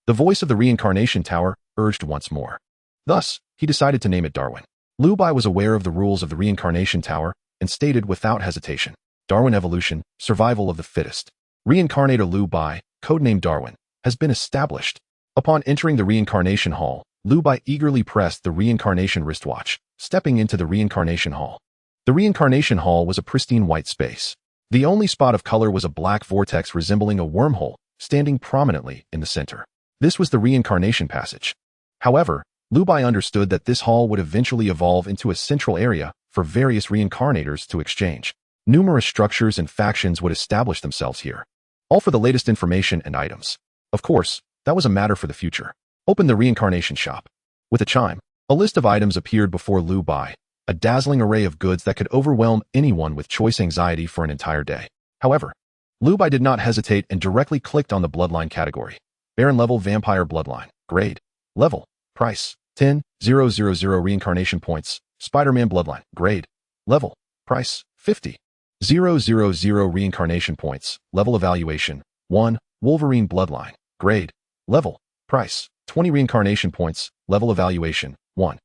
The voice of the reincarnation tower urged once more. Thus, he decided to name it Darwin. Liu Bai was aware of the rules of the reincarnation tower and stated without hesitation, Darwin evolution, survival of the fittest. Reincarnator Liu Bai, codenamed Darwin, has been established. Upon entering the reincarnation hall, Liu Bai eagerly pressed the reincarnation wristwatch, stepping into the reincarnation hall. The reincarnation hall was a pristine white space. The only spot of color was a black vortex resembling a wormhole, standing prominently in the center. This was the reincarnation passage. However, Liu Bai understood that this hall would eventually evolve into a central area for various reincarnators to exchange. Numerous structures and factions would establish themselves here, all for the latest information and items. Of course, that was a matter for the future. Open the reincarnation shop. With a chime, a list of items appeared before Liu Bai, a dazzling array of goods that could overwhelm anyone with choice anxiety for an entire day. However, Liu Bai did not hesitate and directly clicked on the bloodline category. Baron level vampire bloodline. Grade. Level. Price. 10,000 reincarnation points. Spider-Man bloodline. Grade. Level. Price. 50,000 reincarnation points. Level evaluation. 1. Wolverine bloodline. Grade. Level. Price. 20 reincarnation points. Level evaluation. 1.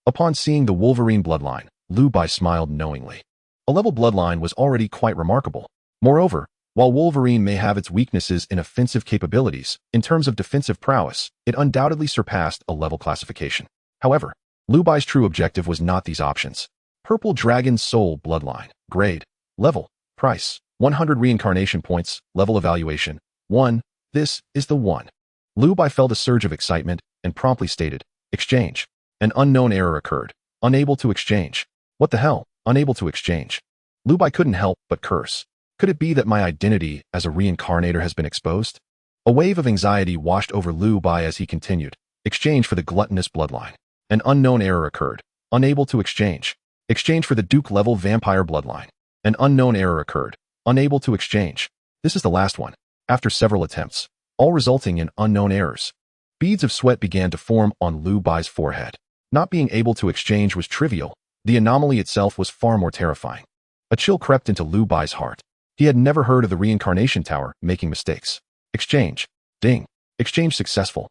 Upon seeing the Wolverine bloodline, Liu Bai smiled knowingly. A level bloodline was already quite remarkable. Moreover, while Wolverine may have its weaknesses in offensive capabilities, in terms of defensive prowess, it undoubtedly surpassed a level classification. However, Liu Bai's true objective was not these options. Purple Dragon Soul bloodline. Grade. Level. Price. 100 reincarnation points. Level evaluation. 1. This is the one. Liu Bai felt a surge of excitement and promptly stated, exchange. An unknown error occurred. Unable to exchange. What the hell? Unable to exchange. Liu Bai couldn't help but curse. Could it be that my identity as a reincarnator has been exposed? A wave of anxiety washed over Liu Bai as he continued. Exchange for the gluttonous bloodline. An unknown error occurred. Unable to exchange. Exchange for the Duke-level vampire bloodline. An unknown error occurred. Unable to exchange. This is the last one. After several attempts, all resulting in unknown errors. Beads of sweat began to form on Liu Bai's forehead. Not being able to exchange was trivial. The anomaly itself was far more terrifying. A chill crept into Liu Bai's heart. He had never heard of the reincarnation tower making mistakes. Exchange. Ding. Exchange successful.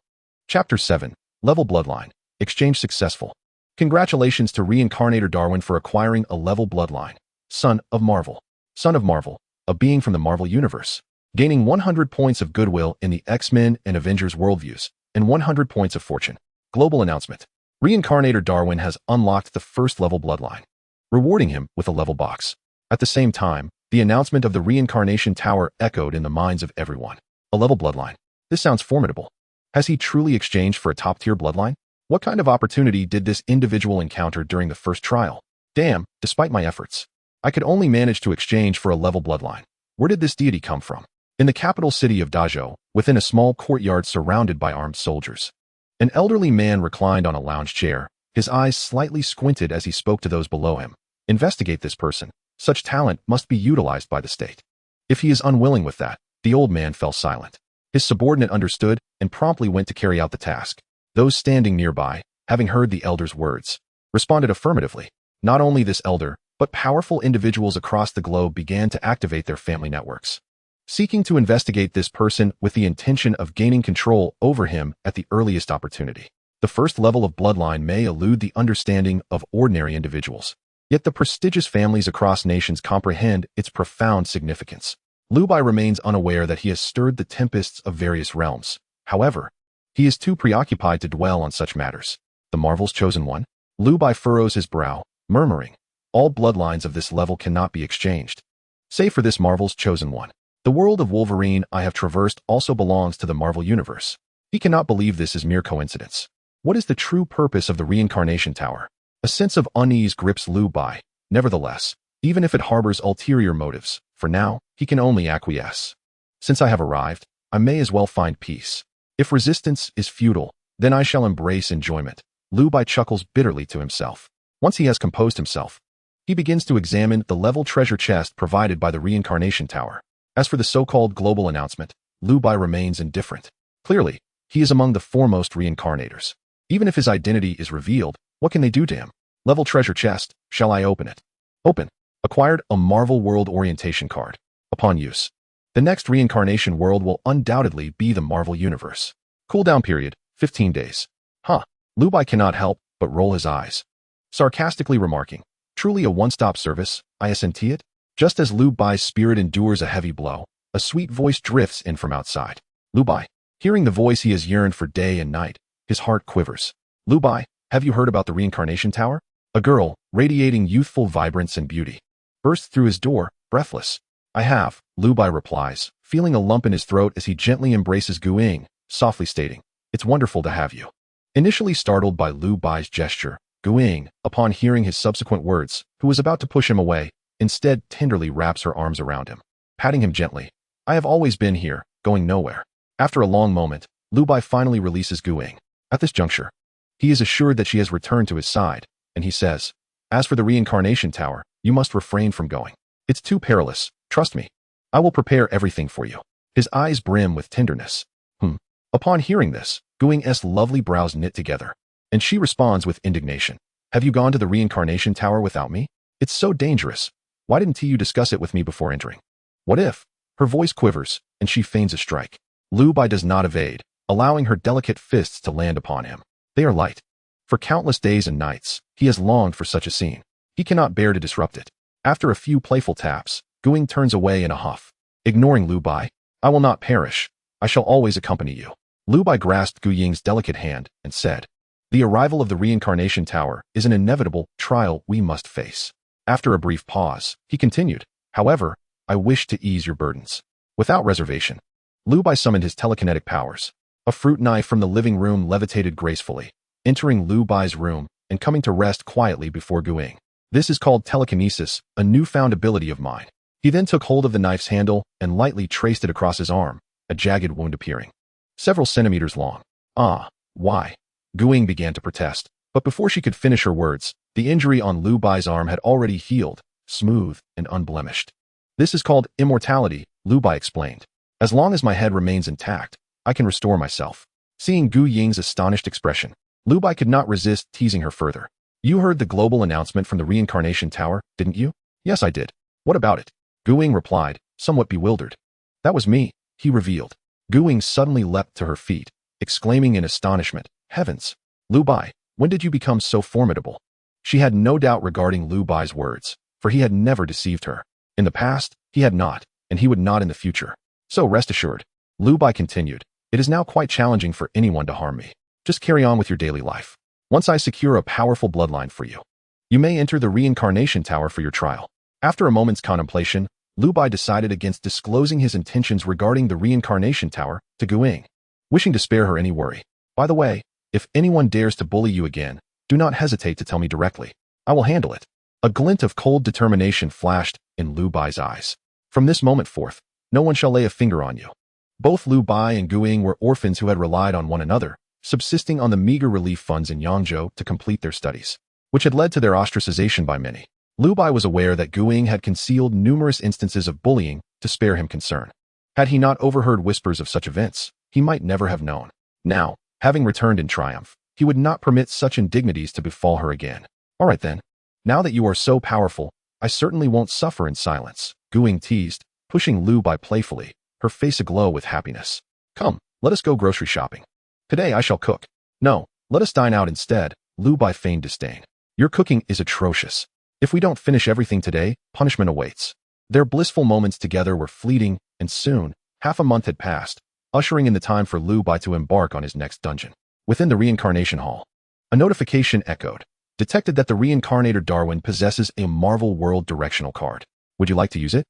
Chapter 7. Level bloodline. Exchange successful. Congratulations to Reincarnator Darwin for acquiring a level bloodline. Son of Marvel. Son of Marvel, a being from the Marvel Universe. Gaining 100 points of goodwill in the X-Men and Avengers worldviews, and 100 points of fortune. Global announcement. Reincarnator Darwin has unlocked the first level bloodline, rewarding him with a level box. At the same time, the announcement of the reincarnation tower echoed in the minds of everyone. A level bloodline. This sounds formidable. Has he truly exchanged for a top-tier bloodline? What kind of opportunity did this individual encounter during the first trial? Damn, despite my efforts, I could only manage to exchange for a level bloodline. Where did this deity come from? In the capital city of Dazhou, within a small courtyard surrounded by armed soldiers, an elderly man reclined on a lounge chair, his eyes slightly squinted as he spoke to those below him. Investigate this person. Such talent must be utilized by the state. If he is unwilling with that, the old man fell silent. His subordinate understood and promptly went to carry out the task. Those standing nearby, having heard the elder's words, responded affirmatively. Not only this elder, but powerful individuals across the globe began to activate their family networks, seeking to investigate this person with the intention of gaining control over him at the earliest opportunity. The first level of bloodline may elude the understanding of ordinary individuals, yet the prestigious families across nations comprehend its profound significance. Liu Bai remains unaware that he has stirred the tempests of various realms. However, he is too preoccupied to dwell on such matters. The Marvel's chosen one? Liu Bai furrows his brow, murmuring, all bloodlines of this level cannot be exchanged, save for this Marvel's chosen one. The world of Wolverine I have traversed also belongs to the Marvel Universe. He cannot believe this is mere coincidence. What is the true purpose of the Reincarnation Tower? A sense of unease grips Liu Bai. Nevertheless, even if it harbors ulterior motives, for now, he can only acquiesce. Since I have arrived, I may as well find peace. If resistance is futile, then I shall embrace enjoyment. Liu Bai chuckles bitterly to himself. Once he has composed himself, he begins to examine the level treasure chest provided by the Reincarnation Tower. As for the so-called global announcement, Liu Bai remains indifferent. Clearly, he is among the foremost reincarnators. Even if his identity is revealed, what can they do to him? Level treasure chest, shall I open it? Open. Acquired a Marvel World Orientation card. Upon use, the next reincarnation world will undoubtedly be the Marvel Universe. Cooldown period, 15 days. Liu Bai cannot help but roll his eyes, sarcastically remarking, truly a one-stop service, I assent it? Just as Liu Bai's spirit endures a heavy blow, a sweet voice drifts in from outside. Liu Bai, hearing the voice he has yearned for day and night, his heart quivers. Liu Bai, have you heard about the Reincarnation Tower? A girl, radiating youthful vibrance and beauty, bursts through his door, breathless. I have, Liu Bai replies, feeling a lump in his throat as he gently embraces Gu Ying, softly stating, it's wonderful to have you. Initially startled by Liu Bai's gesture, Gu Ying, upon hearing his subsequent words, who was about to push him away, instead tenderly wraps her arms around him, patting him gently. I have always been here, going nowhere. After a long moment, Liu Bai finally releases Gu Ying. At this juncture, he is assured that she has returned to his side, and he says, as for the Reincarnation Tower, you must refrain from going. It's too perilous, trust me. I will prepare everything for you. His eyes brim with tenderness. Upon hearing this, Gu Ying's lovely brows knit together, and she responds with indignation. Have you gone to the Reincarnation Tower without me? It's so dangerous. Why didn't you discuss it with me before entering? What if? Her voice quivers, and she feigns a strike. Liu Bai does not evade, allowing her delicate fists to land upon him. They are light. For countless days and nights, he has longed for such a scene. He cannot bear to disrupt it. After a few playful taps, Gu Ying turns away in a huff. Ignoring Liu Bai, I will not perish. I shall always accompany you. Liu Bai grasped Gu Ying's delicate hand and said, the arrival of the Reincarnation Tower is an inevitable trial we must face. After a brief pause, he continued, however, I wish to ease your burdens. Without reservation, Liu Bai summoned his telekinetic powers. A fruit knife from the living room levitated gracefully, entering Liu Bai's room and coming to rest quietly before Gu Ying. This is called telekinesis, a newfound ability of mine. He then took hold of the knife's handle and lightly traced it across his arm, a jagged wound appearing, several centimeters long. Why? Gu Ying began to protest, but before she could finish her words, the injury on Liu Bai's arm had already healed, smooth and unblemished. This is called immortality, Liu Bai explained. As long as my head remains intact, I can restore myself. Seeing Gu Ying's astonished expression, Liu Bai could not resist teasing her further. You heard the global announcement from the Reincarnation Tower, didn't you? Yes, I did. What about it? Gu Ying replied, somewhat bewildered. That was me, he revealed. Gu Ying suddenly leapt to her feet, exclaiming in astonishment, heavens! Liu Bai, when did you become so formidable? She had no doubt regarding Liu Bai's words, for he had never deceived her. In the past, he had not, and he would not in the future. So rest assured, Liu Bai continued, it is now quite challenging for anyone to harm me. Just carry on with your daily life. Once I secure a powerful bloodline for you, you may enter the Reincarnation Tower for your trial. After a moment's contemplation, Liu Bai decided against disclosing his intentions regarding the Reincarnation Tower to Gu Ying, wishing to spare her any worry. By the way, if anyone dares to bully you again, do not hesitate to tell me directly. I will handle it. A glint of cold determination flashed in Liu Bai's eyes. From this moment forth, no one shall lay a finger on you. Both Liu Bai and Guiying were orphans who had relied on one another, subsisting on the meager relief funds in Yangzhou to complete their studies, which had led to their ostracization by many. Liu Bai was aware that Guiying had concealed numerous instances of bullying to spare him concern. Had he not overheard whispers of such events, he might never have known. Now, having returned in triumph, he would not permit such indignities to befall her again. All right then. Now that you are so powerful, I certainly won't suffer in silence, Guiying teased, pushing Liu Bai playfully, her face aglow with happiness. Come, let us go grocery shopping. Today I shall cook. No, let us dine out instead, Liu Bai feigned disdain. Your cooking is atrocious. If we don't finish everything today, punishment awaits. Their blissful moments together were fleeting, and soon, half a month had passed, ushering in the time for Liu Bai to embark on his next dungeon. Within the reincarnation hall, a notification echoed, detected that the reincarnator Darwin possesses a Marvel World directional card. Would you like to use it?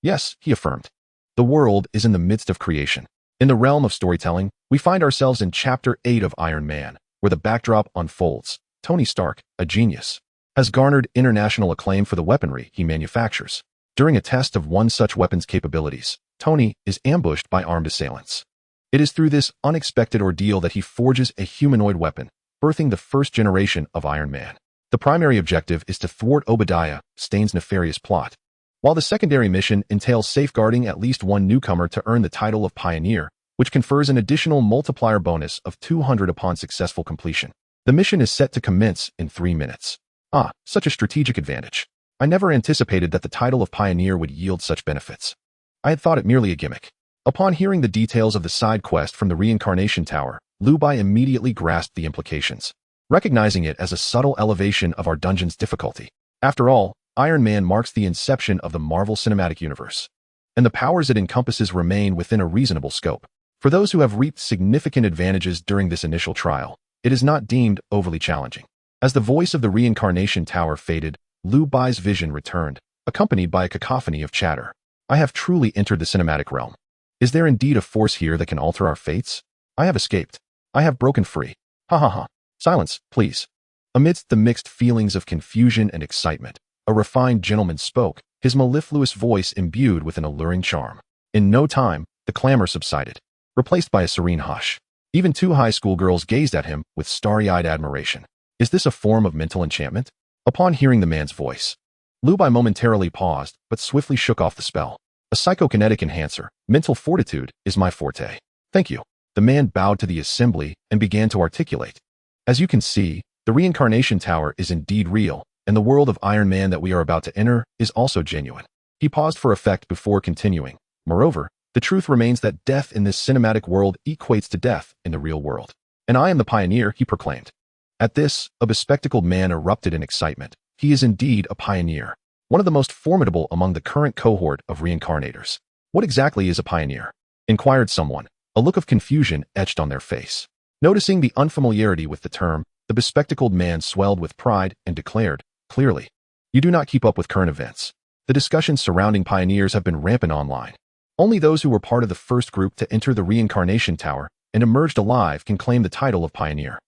Yes, he affirmed. The world is in the midst of creation. In the realm of storytelling, we find ourselves in Chapter 8 of Iron Man, where the backdrop unfolds. Tony Stark, a genius, has garnered international acclaim for the weaponry he manufactures. During a test of one such weapon's capabilities, Tony is ambushed by armed assailants. It is through this unexpected ordeal that he forges a humanoid weapon, birthing the first generation of Iron Man. The primary objective is to thwart Obadiah Stane's nefarious plot, while the secondary mission entails safeguarding at least one newcomer to earn the title of Pioneer, which confers an additional multiplier bonus of 200 upon successful completion. The mission is set to commence in 3 minutes. Ah, such a strategic advantage. I never anticipated that the title of Pioneer would yield such benefits. I had thought it merely a gimmick. Upon hearing the details of the side quest from the Reincarnation Tower, Liu Bai immediately grasped the implications, recognizing it as a subtle elevation of our dungeon's difficulty. After all, Iron Man marks the inception of the Marvel Cinematic Universe, and the powers it encompasses remain within a reasonable scope. For those who have reaped significant advantages during this initial trial, it is not deemed overly challenging. As the voice of the Reincarnation Tower faded, Liu Bai's vision returned, accompanied by a cacophony of chatter. I have truly entered the cinematic realm. Is there indeed a force here that can alter our fates? I have escaped. I have broken free. Ha ha ha. Silence, please. Amidst the mixed feelings of confusion and excitement, a refined gentleman spoke, his mellifluous voice imbued with an alluring charm. In no time, the clamor subsided, replaced by a serene hush. Even 2 high school girls gazed at him with starry-eyed admiration. Is this a form of mental enchantment? Upon hearing the man's voice, Liu Bai momentarily paused, but swiftly shook off the spell. A psychokinetic enhancer, mental fortitude, is my forte. Thank you. The man bowed to the assembly and began to articulate. As you can see, the Reincarnation Tower is indeed real, and the world of Iron Man that we are about to enter is also genuine. He paused for effect before continuing. Moreover, the truth remains that death in this cinematic world equates to death in the real world. And I am the pioneer, he proclaimed. At this, a bespectacled man erupted in excitement. He is indeed a pioneer, one of the most formidable among the current cohort of reincarnators. What exactly is a pioneer? Inquired someone, a look of confusion etched on their face. Noticing the unfamiliarity with the term, the bespectacled man swelled with pride and declared, clearly, you do not keep up with current events. The discussions surrounding pioneers have been rampant online. Only those who were part of the first group to enter the Reincarnation Tower and emerged alive can claim the title of pioneer.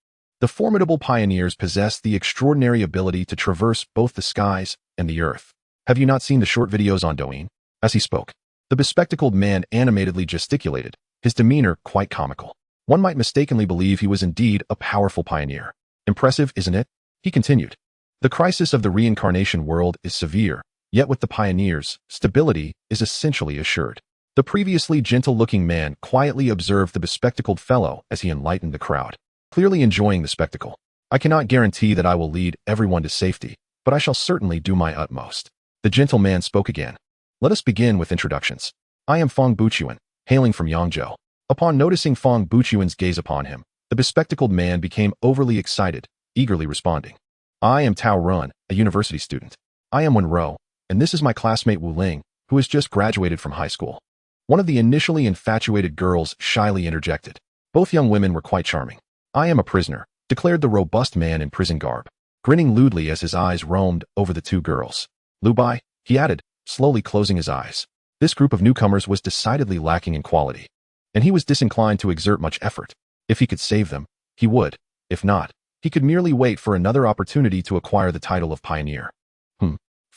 The formidable pioneers possess the extraordinary ability to traverse both the skies and the earth. Have you not seen the short videos on Douyin? As he spoke, the bespectacled man animatedly gesticulated, his demeanor quite comical. One might mistakenly believe he was indeed a powerful pioneer. Impressive, isn't it? He continued. The crisis of the reincarnation world is severe, yet with the pioneers, stability is essentially assured. The previously gentle-looking man quietly observed the bespectacled fellow as he enlightened the crowd, clearly enjoying the spectacle. I cannot guarantee that I will lead everyone to safety, but I shall certainly do my utmost. The gentleman spoke again. Let us begin with introductions. I am Feng Buchuan, hailing from Yangzhou. Upon noticing Feng Buchuan's gaze upon him, the bespectacled man became overly excited, eagerly responding. I am Tao Run, a university student. I am Wenro, and this is my classmate Wu Ling, who has just graduated from high school. One of the initially infatuated girls shyly interjected. Both young women were quite charming. I am a prisoner, declared the robust man in prison garb, grinning lewdly as his eyes roamed over the 2 girls. Liu Bai, he added, slowly closing his eyes. This group of newcomers was decidedly lacking in quality, and he was disinclined to exert much effort. If he could save them, he would. If not, he could merely wait for another opportunity to acquire the title of pioneer.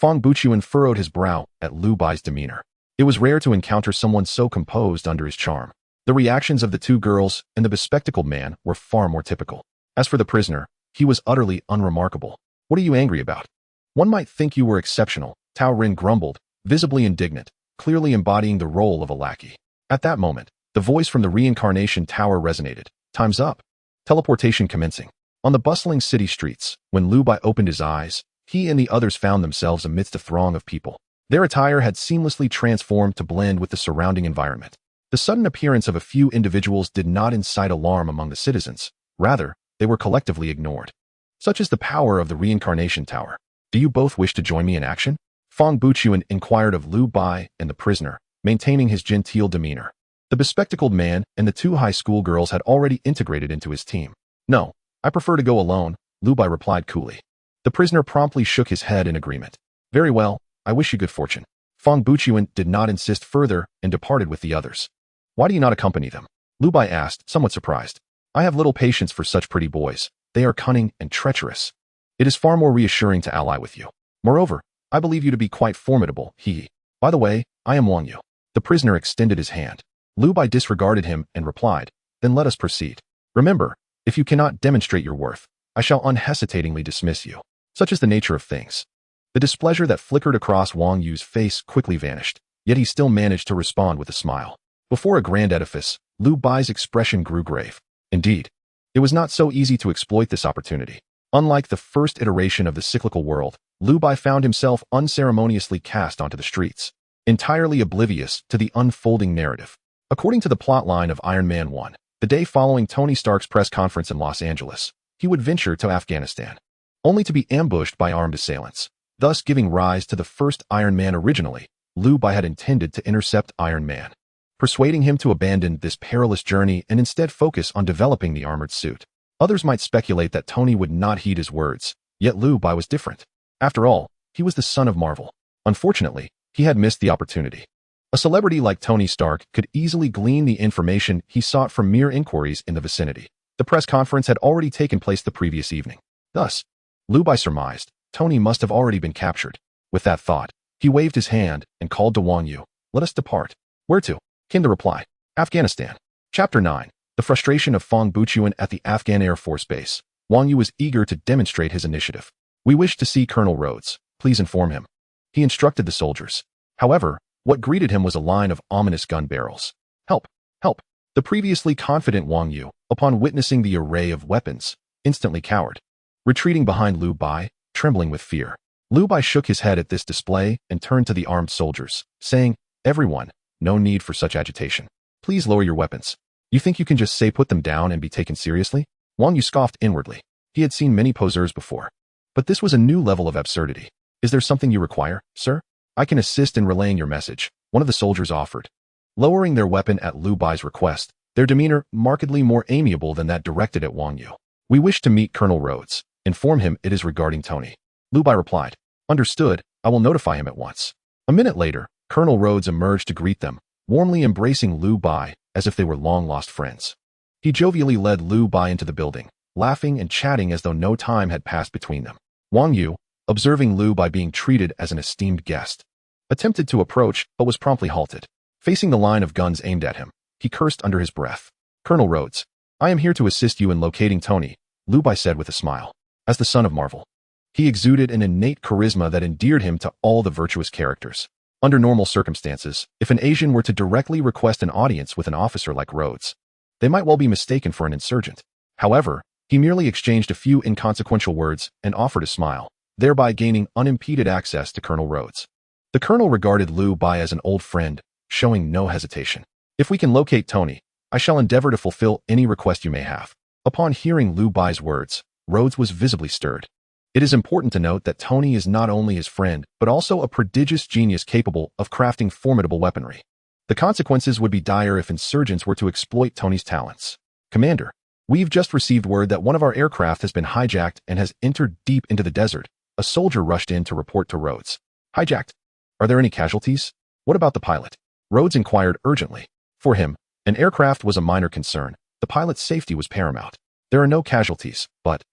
Fong Buchuan furrowed his brow at Liu Bai's demeanor. It was rare to encounter someone so composed under his charm. The reactions of the two girls and the bespectacled man were far more typical. As for the prisoner, he was utterly unremarkable. What are you angry about? One might think you were exceptional, Tao Rin grumbled, visibly indignant, clearly embodying the role of a lackey. At that moment, the voice from the reincarnation tower resonated. Time's up. Teleportation commencing. On the bustling city streets, when Liu Bai opened his eyes, he and the others found themselves amidst a throng of people. Their attire had seamlessly transformed to blend with the surrounding environment. The sudden appearance of a few individuals did not incite alarm among the citizens. Rather, they were collectively ignored. Such is the power of the reincarnation tower. Do you both wish to join me in action? Fong Buchuan inquired of Liu Bai and the prisoner, maintaining his genteel demeanor. The bespectacled man and the two high school girls had already integrated into his team. No, I prefer to go alone, Liu Bai replied coolly. The prisoner promptly shook his head in agreement. Very well, I wish you good fortune. Fong Buchuan did not insist further and departed with the others. Why do you not accompany them? Liu Bai asked, somewhat surprised. I have little patience for such pretty boys. They are cunning and treacherous. It is far more reassuring to ally with you. Moreover, I believe you to be quite formidable, he. By the way, I am Wang Yu. The prisoner extended his hand. Liu Bai disregarded him and replied, then let us proceed. Remember, if you cannot demonstrate your worth, I shall unhesitatingly dismiss you. Such is the nature of things. The displeasure that flickered across Wang Yu's face quickly vanished, yet he still managed to respond with a smile. Before a grand edifice, Liu Bai's expression grew grave. Indeed, it was not so easy to exploit this opportunity. Unlike the first iteration of the cyclical world, Liu Bai found himself unceremoniously cast onto the streets, entirely oblivious to the unfolding narrative. According to the plotline of Iron Man 1, the day following Tony Stark's press conference in Los Angeles, he would venture to Afghanistan, only to be ambushed by armed assailants, thus giving rise to the first Iron Man. Originally, Liu Bai had intended to intercept Iron Man, persuading him to abandon this perilous journey and instead focus on developing the armored suit. Others might speculate that Tony would not heed his words, yet Liu Bai was different. After all, he was the son of Marvel. Unfortunately, he had missed the opportunity. A celebrity like Tony Stark could easily glean the information he sought from mere inquiries in the vicinity. The press conference had already taken place the previous evening. Thus, Liu Bai surmised, Tony must have already been captured. With that thought, he waved his hand and called to Wang Yu, let us depart. Where to? Came the reply. Afghanistan. Chapter 9. The frustration of Fong Buchuan at the Afghan Air Force Base. Wang Yu was eager to demonstrate his initiative. We wish to see Colonel Rhodes. Please inform him. He instructed the soldiers. However, what greeted him was a line of ominous gun barrels. Help! Help! The previously confident Wang Yu, upon witnessing the array of weapons, instantly cowered, retreating behind Liu Bai, trembling with fear. Liu Bai shook his head at this display and turned to the armed soldiers, saying, everyone, no need for such agitation. Please lower your weapons. You think you can just say put them down and be taken seriously? Wang Yu scoffed inwardly. He had seen many poseurs before. But this was a new level of absurdity. Is there something you require, sir? I can assist in relaying your message, one of the soldiers offered. Lowering their weapon at Liu Bai's request, their demeanor markedly more amiable than that directed at Wang Yu. We wish to meet Colonel Rhodes. Inform him it is regarding Tony. Liu Bai replied. Understood, I will notify him at once. A minute later, Colonel Rhodes emerged to greet them, warmly embracing Liu Bai as if they were long-lost friends. He jovially led Liu Bai into the building, laughing and chatting as though no time had passed between them. Wang Yu, observing Liu Bai being treated as an esteemed guest, attempted to approach but was promptly halted. Facing the line of guns aimed at him, he cursed under his breath. Colonel Rhodes, I am here to assist you in locating Tony, Liu Bai said with a smile. As the son of Marvel, he exuded an innate charisma that endeared him to all the virtuous characters. Under normal circumstances, if an Asian were to directly request an audience with an officer like Rhodes, they might well be mistaken for an insurgent. However, he merely exchanged a few inconsequential words and offered a smile, thereby gaining unimpeded access to Colonel Rhodes. The colonel regarded Liu Bai as an old friend, showing no hesitation. If we can locate Tony, I shall endeavor to fulfill any request you may have. Upon hearing Liu Bai's words, Rhodes was visibly stirred. It is important to note that Tony is not only his friend, but also a prodigious genius capable of crafting formidable weaponry. The consequences would be dire if insurgents were to exploit Tony's talents. Commander, we've just received word that one of our aircraft has been hijacked and has entered deep into the desert. A soldier rushed in to report to Rhodes. Hijacked? Are there any casualties? What about the pilot? Rhodes inquired urgently. For him, an aircraft was a minor concern. The pilot's safety was paramount. There are no casualties, but...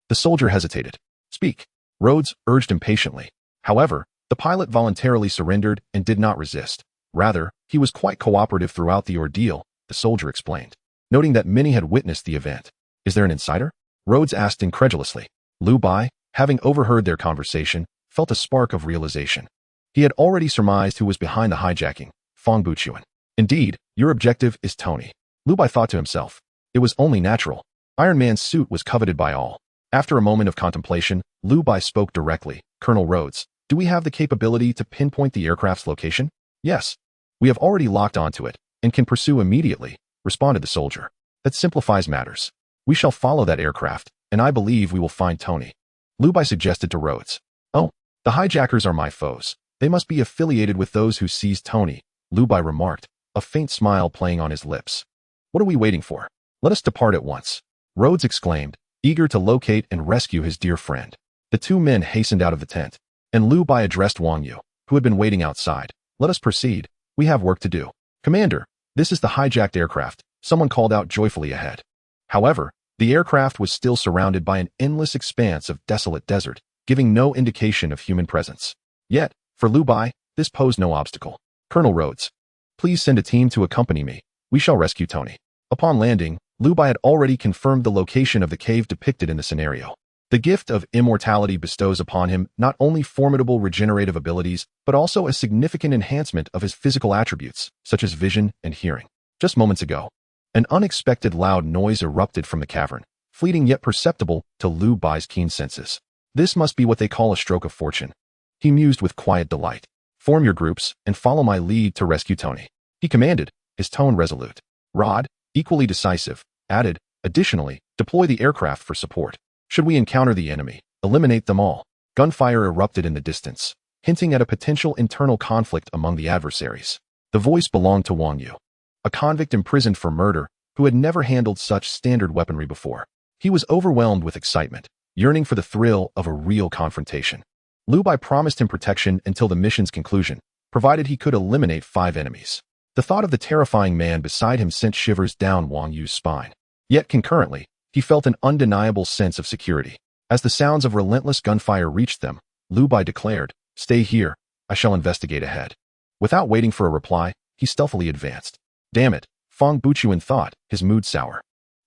The soldier hesitated. Speak. Rhodes urged impatiently. However, the pilot voluntarily surrendered and did not resist. Rather, he was quite cooperative throughout the ordeal, the soldier explained, noting that many had witnessed the event. Is there an insider? Rhodes asked incredulously. Liu Bai, having overheard their conversation, felt a spark of realization. He had already surmised who was behind the hijacking, Fong Buchuan. Indeed, your objective is Tony. Liu Bai thought to himself. It was only natural. Iron Man's suit was coveted by all. After a moment of contemplation, Liu Bai spoke directly. Colonel Rhodes, do we have the capability to pinpoint the aircraft's location? Yes. We have already locked onto it, and can pursue immediately, responded the soldier. That simplifies matters. We shall follow that aircraft, and I believe we will find Tony. Liu Bai suggested to Rhodes. Oh, the hijackers are my foes. They must be affiliated with those who seized Tony, Liu Bai remarked, a faint smile playing on his lips. What are we waiting for? Let us depart at once. Rhodes exclaimed, eager to locate and rescue his dear friend. The two men hastened out of the tent, and Liu Bai addressed Wang Yu, who had been waiting outside. Let us proceed. We have work to do. Commander, this is the hijacked aircraft, someone called out joyfully ahead. However, the aircraft was still surrounded by an endless expanse of desolate desert, giving no indication of human presence. Yet, for Liu Bai, this posed no obstacle. Colonel Rhodes, please send a team to accompany me. We shall rescue Tony. Upon landing, Liu Bai had already confirmed the location of the cave depicted in the scenario. The gift of immortality bestows upon him not only formidable regenerative abilities, but also a significant enhancement of his physical attributes, such as vision and hearing. Just moments ago, an unexpected loud noise erupted from the cavern, fleeting yet perceptible to Liu Bai's keen senses. This must be what they call a stroke of fortune. He mused with quiet delight. Form your groups and follow my lead to rescue Tony. He commanded, his tone resolute. Rod, equally decisive, added, additionally, deploy the aircraft for support. Should we encounter the enemy, eliminate them all. Gunfire erupted in the distance, hinting at a potential internal conflict among the adversaries. The voice belonged to Wang Yu, a convict imprisoned for murder who had never handled such standard weaponry before. He was overwhelmed with excitement, yearning for the thrill of a real confrontation. Liu Bai promised him protection until the mission's conclusion, provided he could eliminate 5 enemies. The thought of the terrifying man beside him sent shivers down Wang Yu's spine. Yet concurrently, he felt an undeniable sense of security. As the sounds of relentless gunfire reached them, Liu Bai declared, "Stay here, I shall investigate ahead." Without waiting for a reply, he stealthily advanced. Damn it, Fong Buchuan thought, his mood sour.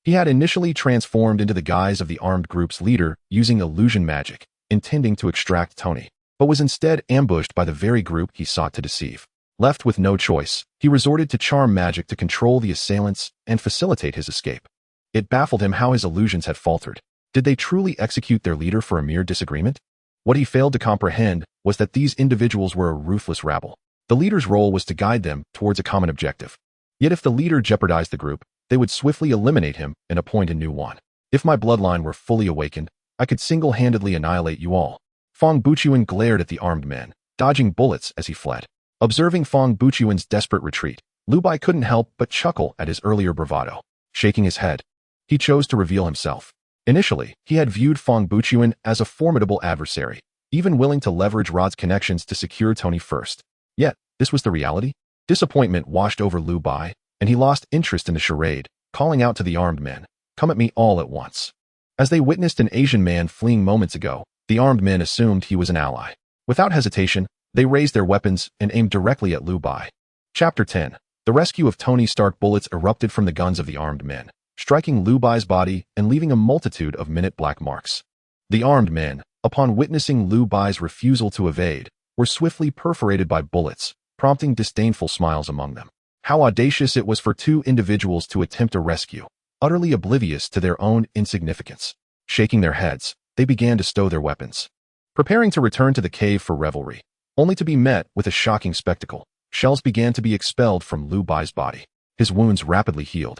He had initially transformed into the guise of the armed group's leader using illusion magic, intending to extract Tony, but was instead ambushed by the very group he sought to deceive. Left with no choice, he resorted to charm magic to control the assailants and facilitate his escape. It baffled him how his illusions had faltered. Did they truly execute their leader for a mere disagreement? What he failed to comprehend was that these individuals were a ruthless rabble. The leader's role was to guide them towards a common objective. Yet if the leader jeopardized the group, they would swiftly eliminate him and appoint a new one. If my bloodline were fully awakened, I could single-handedly annihilate you all. Fong Buchuan glared at the armed men, dodging bullets as he fled. Observing Fong Buchuan's desperate retreat, Liu Bai couldn't help but chuckle at his earlier bravado. Shaking his head, he chose to reveal himself. Initially, he had viewed Fong Buchuan as a formidable adversary, even willing to leverage Rod's connections to secure Tony first. Yet, this was the reality? Disappointment washed over Liu Bai, and he lost interest in the charade, calling out to the armed men, "Come at me all at once." As they witnessed an Asian man fleeing moments ago, the armed men assumed he was an ally. Without hesitation, they raised their weapons and aimed directly at Liu Bai. Chapter 10. The rescue of Tony Stark. Bullets erupted from the guns of the armed men, striking Liu Bai's body and leaving a multitude of minute black marks. The armed men, upon witnessing Liu Bai's refusal to evade, were swiftly perforated by bullets, prompting disdainful smiles among them. How audacious it was for 2 individuals to attempt a rescue, utterly oblivious to their own insignificance. Shaking their heads, they began to stow their weapons, preparing to return to the cave for revelry, only to be met with a shocking spectacle. Shells began to be expelled from Liu Bai's body. His wounds rapidly healed,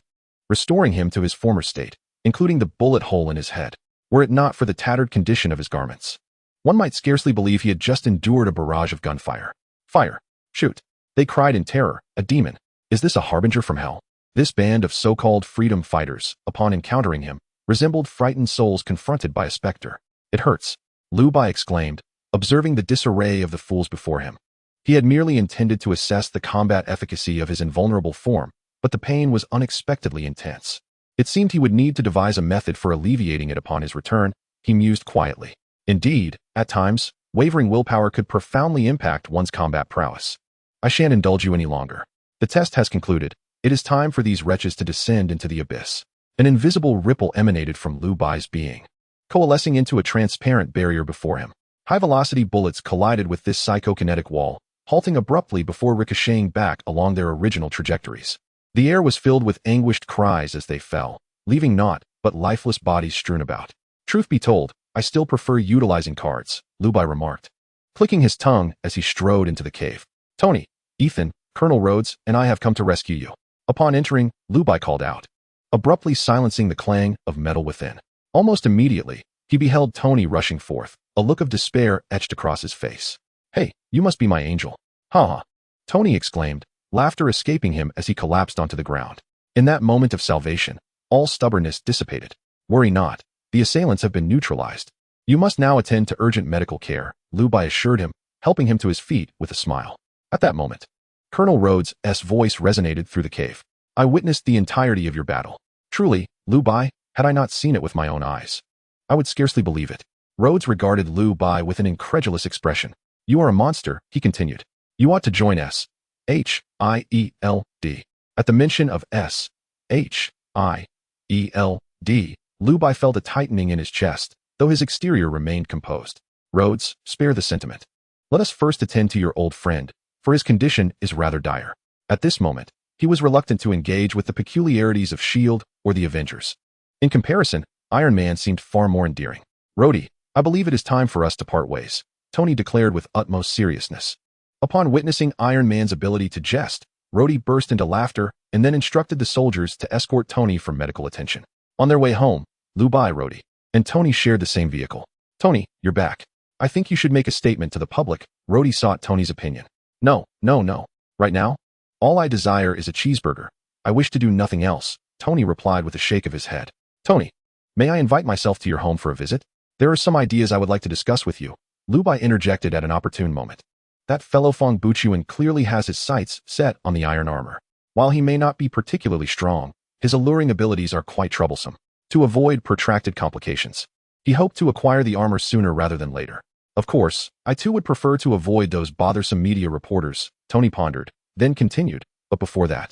restoring him to his former state, including the bullet hole in his head, were it not for the tattered condition of his garments. One might scarcely believe he had just endured a barrage of gunfire. Fire! Shoot! They cried in terror. A demon! Is this a harbinger from hell? This band of so-called freedom fighters, upon encountering him, resembled frightened souls confronted by a specter. It hurts, Liu Bai exclaimed, observing the disarray of the fools before him. He had merely intended to assess the combat efficacy of his invulnerable form, but the pain was unexpectedly intense. It seemed he would need to devise a method for alleviating it upon his return, he mused quietly. Indeed, at times, Wavering willpower could profoundly impact one's combat prowess. I shan't indulge you any longer. The test has concluded. It is time for these wretches to descend into the abyss. An invisible ripple emanated from Liu Bai's being, coalescing into a transparent barrier before him. High-velocity bullets collided with this psychokinetic wall, halting abruptly before ricocheting back along their original trajectories. The air was filled with anguished cries as they fell, leaving naught but lifeless bodies strewn about. Truth be told, I still prefer utilizing cards, Liu Bai remarked, clicking his tongue as he strode into the cave. Tony, Ethan, Colonel Rhodes, and I have come to rescue you. Upon entering, Liu Bai called out, abruptly silencing the clang of metal within. Almost immediately, he beheld Tony rushing forth, a look of despair etched across his face. Hey, you must be my angel. Ha! Tony exclaimed, laughter escaping him as he collapsed onto the ground. In that moment of salvation, all stubbornness dissipated. Worry not, the assailants have been neutralized. You must now attend to urgent medical care, Liu Bai assured him, helping him to his feet with a smile. At that moment, Colonel Rhodes' voice resonated through the cave. I witnessed the entirety of your battle. Truly, Liu Bai, had I not seen it with my own eyes, I would scarcely believe it. Rhodes regarded Liu Bai with an incredulous expression. You are a monster, he continued. You ought to join S.H.I.E.L.D. At the mention of S.H.I.E.L.D., Liu Bai felt a tightening in his chest, though his exterior remained composed. Rhodes, spare the sentiment. Let us first attend to your old friend, for his condition is rather dire. At this moment, he was reluctant to engage with the peculiarities of S.H.I.E.L.D. or the Avengers. In comparison, Iron Man seemed far more endearing. Rhodey, I believe it is time for us to part ways, Tony declared with utmost seriousness. Upon witnessing Iron Man's ability to jest, Rhodey burst into laughter and then instructed the soldiers to escort Tony for medical attention. On their way home, Liu Bai, Rhodey, and Tony shared the same vehicle. Tony, you're back. I think you should make a statement to the public, Rhodey sought Tony's opinion. No. Right now? All I desire is a cheeseburger. I wish to do nothing else, Tony replied with a shake of his head. Tony, may I invite myself to your home for a visit? There are some ideas I would like to discuss with you, Liu Bai interjected at an opportune moment. That fellow Fong Buchuan clearly has his sights set on the iron armor. While he may not be particularly strong, his alluring abilities are quite troublesome. To avoid protracted complications, he hoped to acquire the armor sooner rather than later. Of course, I too would prefer to avoid those bothersome media reporters, Tony pondered, then continued, but before that,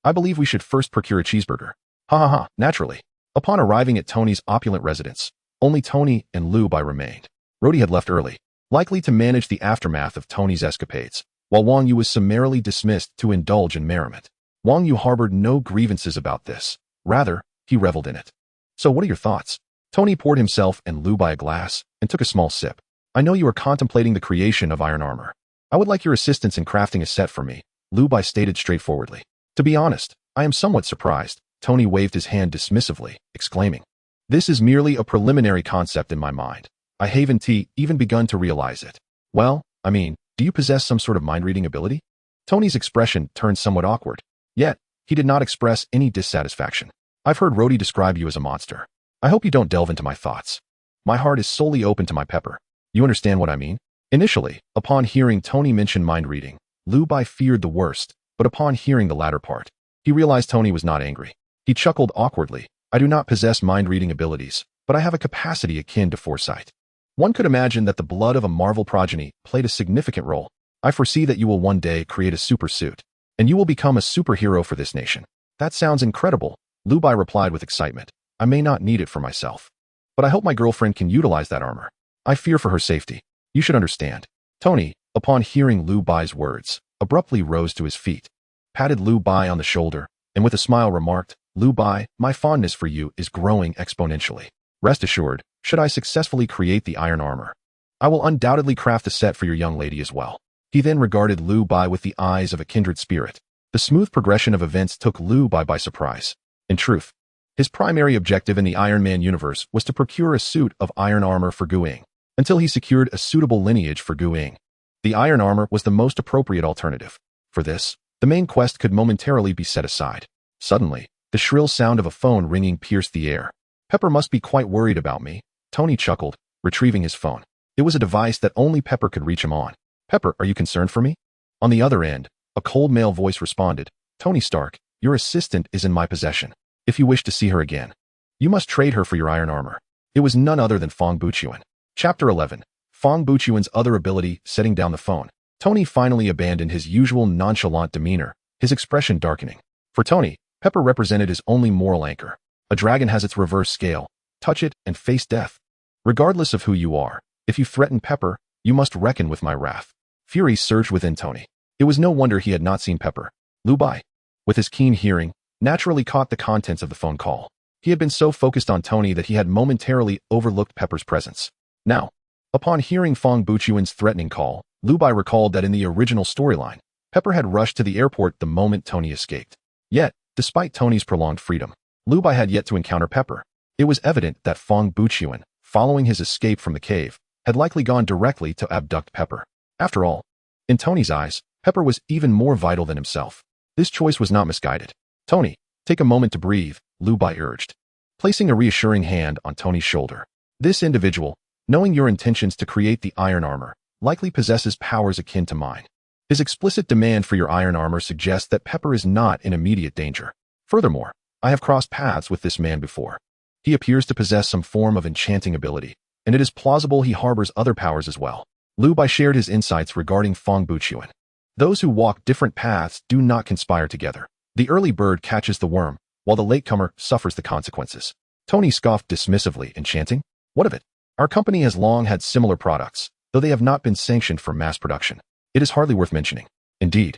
I believe we should first procure a cheeseburger. Ha, naturally. Upon arriving at Tony's opulent residence, only Tony and Liu Bai remained. Rhodey had left early, likely to manage the aftermath of Tony's escapades, while Wang Yu was summarily dismissed to indulge in merriment. Wang Yu harbored no grievances about this. Rather, he reveled in it. So what are your thoughts? Tony poured himself and Liu Bai a glass and took a small sip. I know you are contemplating the creation of iron armor. I would like your assistance in crafting a set for me, Liu Bai stated straightforwardly. To be honest, I am somewhat surprised. Tony waved his hand dismissively, exclaiming, this is merely a preliminary concept in my mind. I haven't even begun to realize it. Well, I mean, do you possess some sort of mind-reading ability? Tony's expression turned somewhat awkward. Yet, he did not express any dissatisfaction. I've heard Rhodey describe you as a monster. I hope you don't delve into my thoughts. My heart is solely open to my pepper. You understand what I mean? Initially, upon hearing Tony mention mind-reading, Liu Bai feared the worst, but upon hearing the latter part, he realized Tony was not angry. He chuckled awkwardly. I do not possess mind-reading abilities, but I have a capacity akin to foresight. One could imagine that the blood of a Marvel progeny played a significant role. I foresee that you will one day create a super suit, and you will become a superhero for this nation. That sounds incredible, Liu Bai replied with excitement. I may not need it for myself, but I hope my girlfriend can utilize that armor. I fear for her safety. You should understand. Tony, upon hearing Liu Bai's words, abruptly rose to his feet, patted Liu Bai on the shoulder, and with a smile remarked, Liu Bai, my fondness for you is growing exponentially. Rest assured, should I successfully create the iron armor, I will undoubtedly craft a set for your young lady as well. He then regarded Liu Bai with the eyes of a kindred spirit. The smooth progression of events took Liu Bai by surprise. In truth, his primary objective in the Iron Man universe was to procure a suit of iron armor for Guiying. Until he secured a suitable lineage for Guiying, the iron armor was the most appropriate alternative. For this, the main quest could momentarily be set aside. Suddenly, the shrill sound of a phone ringing pierced the air. Pepper must be quite worried about me, Tony chuckled, retrieving his phone. It was a device that only Pepper could reach him on. Pepper, are you concerned for me? On the other end, a cold male voice responded, Tony Stark, your assistant is in my possession. If you wish to see her again, you must trade her for your iron armor. It was none other than Fong Buchuan. Chapter 11. Fong Buchuan's other ability, setting down the phone. Tony finally abandoned his usual nonchalant demeanor, his expression darkening. For Tony, Pepper represented his only moral anchor. A dragon has its reverse scale. Touch it and face death. Regardless of who you are, if you threaten Pepper, you must reckon with my wrath. Fury surged within Tony. It was no wonder he had not seen Pepper. Liu Bai, with his keen hearing, naturally caught the contents of the phone call. He had been so focused on Tony that he had momentarily overlooked Pepper's presence. Now, upon hearing Fong Buchuan's threatening call, Liu Bai recalled that in the original storyline, Pepper had rushed to the airport the moment Tony escaped. Yet, despite Tony's prolonged freedom, Liu Bai had yet to encounter Pepper. It was evident that Fong Buchuan, following his escape from the cave, had likely gone directly to abduct Pepper. After all, in Tony's eyes, Pepper was even more vital than himself. This choice was not misguided. Tony, take a moment to breathe, Liu Bai urged, placing a reassuring hand on Tony's shoulder. This individual, knowing your intentions to create the iron armor, likely possesses powers akin to mine. His explicit demand for your iron armor suggests that Pepper is not in immediate danger. Furthermore, I have crossed paths with this man before. He appears to possess some form of enchanting ability, and it is plausible he harbors other powers as well. Liu Bai shared his insights regarding Fong Buchuan. Those who walk different paths do not conspire together. The early bird catches the worm, while the latecomer suffers the consequences. Tony scoffed dismissively, enchanting? What of it? Our company has long had similar products, though they have not been sanctioned for mass production. It is hardly worth mentioning. Indeed.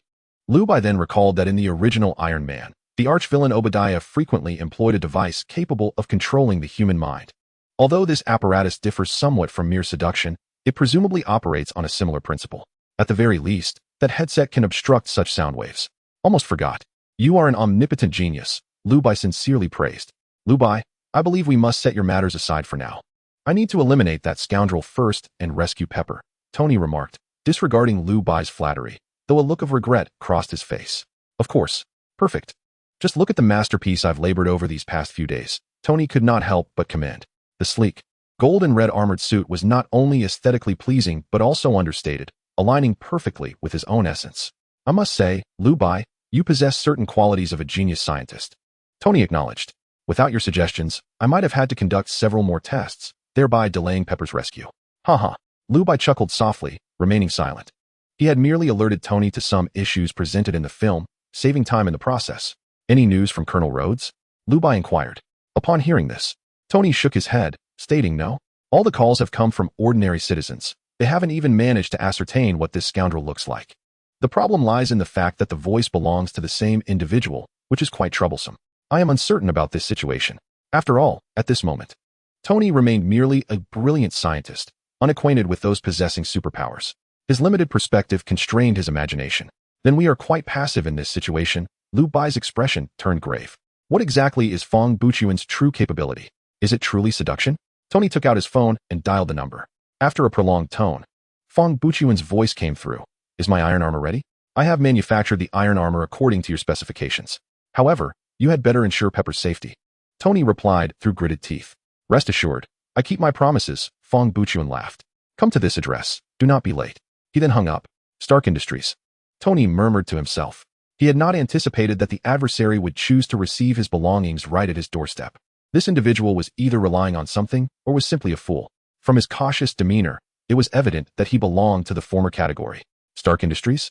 Liu Bai then recalled that in the original Iron Man, the arch-villain Obadiah frequently employed a device capable of controlling the human mind. Although this apparatus differs somewhat from mere seduction, it presumably operates on a similar principle. At the very least, that headset can obstruct such sound waves. Almost forgot. You are an omnipotent genius, Liu Bai sincerely praised. Liu Bai, I believe we must set your matters aside for now. I need to eliminate that scoundrel first and rescue Pepper, Tony remarked, disregarding Liu Bai's flattery, though a look of regret crossed his face. Of course. Perfect. Just look at the masterpiece I've labored over these past few days. Tony could not help but commend. The sleek, gold and red armored suit was not only aesthetically pleasing but also understated, aligning perfectly with his own essence. I must say, Liu Bai, you possess certain qualities of a genius scientist. Tony acknowledged. Without your suggestions, I might have had to conduct several more tests, thereby delaying Pepper's rescue. Haha. Liu Bai chuckled softly, remaining silent. He had merely alerted Tony to some issues presented in the film, saving time in the process. Any news from Colonel Rhodes? Liu Bai inquired. Upon hearing this, Tony shook his head, stating no. All the calls have come from ordinary citizens. They haven't even managed to ascertain what this scoundrel looks like. The problem lies in the fact that the voice belongs to the same individual, which is quite troublesome. I am uncertain about this situation. After all, at this moment, Tony remained merely a brilliant scientist, unacquainted with those possessing superpowers. His limited perspective constrained his imagination. Then we are quite passive in this situation. Liu Bai's expression turned grave. What exactly is Fong Buchuan's true capability? Is it truly seduction? Tony took out his phone and dialed the number. After a prolonged tone, Fong Buchuan's voice came through. Is my iron armor ready? I have manufactured the iron armor according to your specifications. However, you had better ensure Pepper's safety. Tony replied through gritted teeth. Rest assured, I keep my promises, Fong Buchuan laughed. Come to this address. Do not be late. He then hung up. Stark Industries. Tony murmured to himself. He had not anticipated that the adversary would choose to receive his belongings right at his doorstep. This individual was either relying on something or was simply a fool. From his cautious demeanor, it was evident that he belonged to the former category. Stark Industries?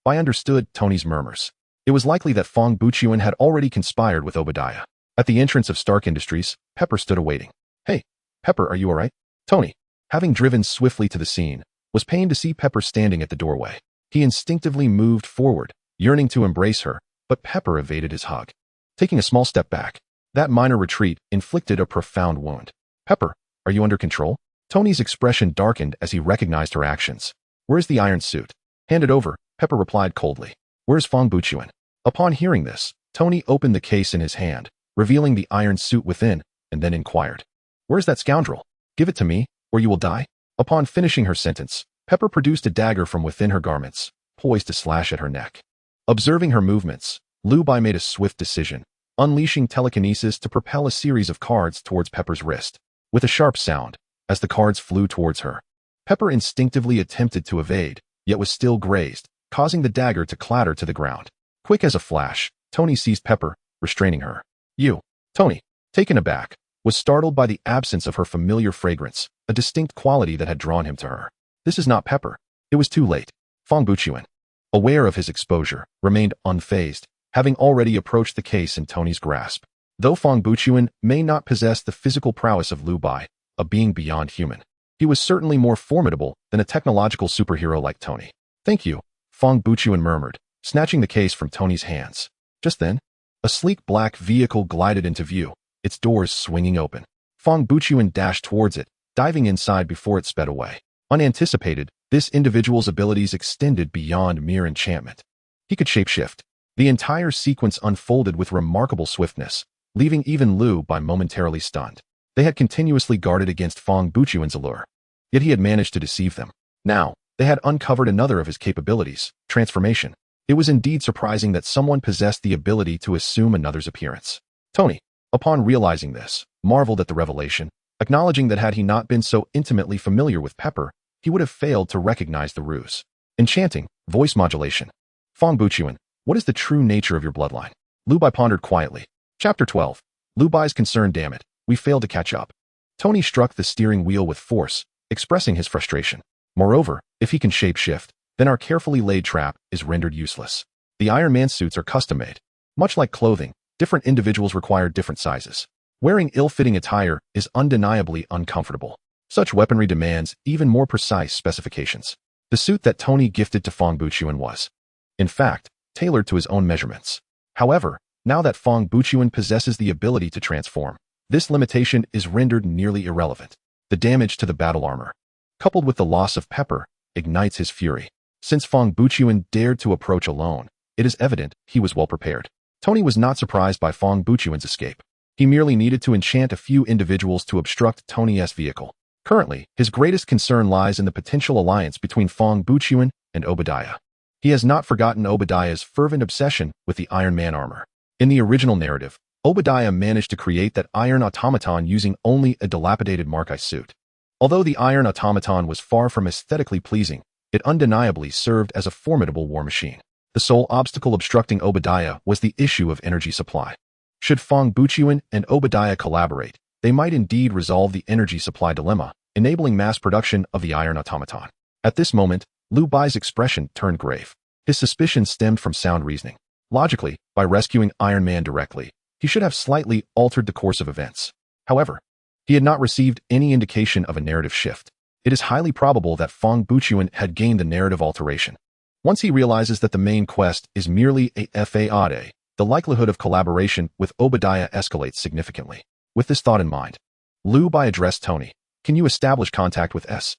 I understood Tony's murmurs. It was likely that Fong Buchuan had already conspired with Obadiah. At the entrance of Stark Industries, Pepper stood awaiting. Hey, Pepper, are you all right? Tony, having driven swiftly to the scene, was pained to see Pepper standing at the doorway. He instinctively moved forward, yearning to embrace her, but Pepper evaded his hug. Taking a small step back, that minor retreat inflicted a profound wound. Pepper, are you under control? Tony's expression darkened as he recognized her actions. Where's the iron suit? Hand it over, Pepper replied coldly. Where's Fong Buchuan? Upon hearing this, Tony opened the case in his hand, revealing the iron suit within, and then inquired. Where's that scoundrel? Give it to me, or you will die. Upon finishing her sentence, Pepper produced a dagger from within her garments, poised to slash at her neck. Observing her movements, Liu Bai made a swift decision, unleashing telekinesis to propel a series of cards towards Pepper's wrist. With a sharp sound, as the cards flew towards her, Pepper instinctively attempted to evade, yet was still grazed, causing the dagger to clatter to the ground. Quick as a flash, Tony seized Pepper, restraining her. You, Tony, taken aback, was startled by the absence of her familiar fragrance, a distinct quality that had drawn him to her. This is not Pepper. It was too late. Fong Buchuan, aware of his exposure, remained unfazed, having already approached the case in Tony's grasp. Though Fong Buchuan may not possess the physical prowess of Liu Bai, a being beyond human, he was certainly more formidable than a technological superhero like Tony. Thank you, Fong Buchuan murmured, snatching the case from Tony's hands. Just then, a sleek black vehicle glided into view, its doors swinging open. Fong Buchuan dashed towards it, diving inside before it sped away. Unanticipated, this individual's abilities extended beyond mere enchantment. He could shapeshift. The entire sequence unfolded with remarkable swiftness, leaving even Liu Bai momentarily stunned. They had continuously guarded against Fong Buchuan's allure, yet he had managed to deceive them. Now, they had uncovered another of his capabilities, transformation. It was indeed surprising that someone possessed the ability to assume another's appearance. Tony, upon realizing this, marveled at the revelation, acknowledging that had he not been so intimately familiar with Pepper, he would have failed to recognize the ruse. Enchanting, voice modulation. Fong Buchuan, what is the true nature of your bloodline? Liu Bai pondered quietly. Chapter 12. Liu Bai's concern. Damn it, we failed to catch up. Tony struck the steering wheel with force, expressing his frustration. Moreover, if he can shapeshift, then our carefully laid trap is rendered useless. The Iron Man suits are custom-made. Much like clothing, different individuals require different sizes. Wearing ill-fitting attire is undeniably uncomfortable. Such weaponry demands even more precise specifications. The suit that Tony gifted to Fong Buchuan was, in fact, tailored to his own measurements. However, now that Fong Buchuan possesses the ability to transform, this limitation is rendered nearly irrelevant. The damage to the battle armor, coupled with the loss of Pepper, ignites his fury. Since Fong Buchuan dared to approach alone, it is evident he was well prepared. Tony was not surprised by Fong Buchuan's escape. He merely needed to enchant a few individuals to obstruct Tony's vehicle. Currently, his greatest concern lies in the potential alliance between Fong Buchuan and Obadiah. He has not forgotten Obadiah's fervent obsession with the Iron Man armor. In the original narrative, Obadiah managed to create that iron automaton using only a dilapidated Mark I suit. Although the iron automaton was far from aesthetically pleasing, it undeniably served as a formidable war machine. The sole obstacle obstructing Obadiah was the issue of energy supply. Should Fong Buchuan and Obadiah collaborate, they might indeed resolve the energy supply dilemma, enabling mass production of the iron automaton. At this moment, Liu Bai's expression turned grave. His suspicion stemmed from sound reasoning. Logically, by rescuing Iron Man directly, he should have slightly altered the course of events. However, he had not received any indication of a narrative shift. It is highly probable that Fong Buchuan had gained the narrative alteration. Once he realizes that the main quest is merely a fade, the likelihood of collaboration with Obadiah escalates significantly. With this thought in mind, Liu Bai addressed Tony. Can you establish contact with S.H.I.E.L.D.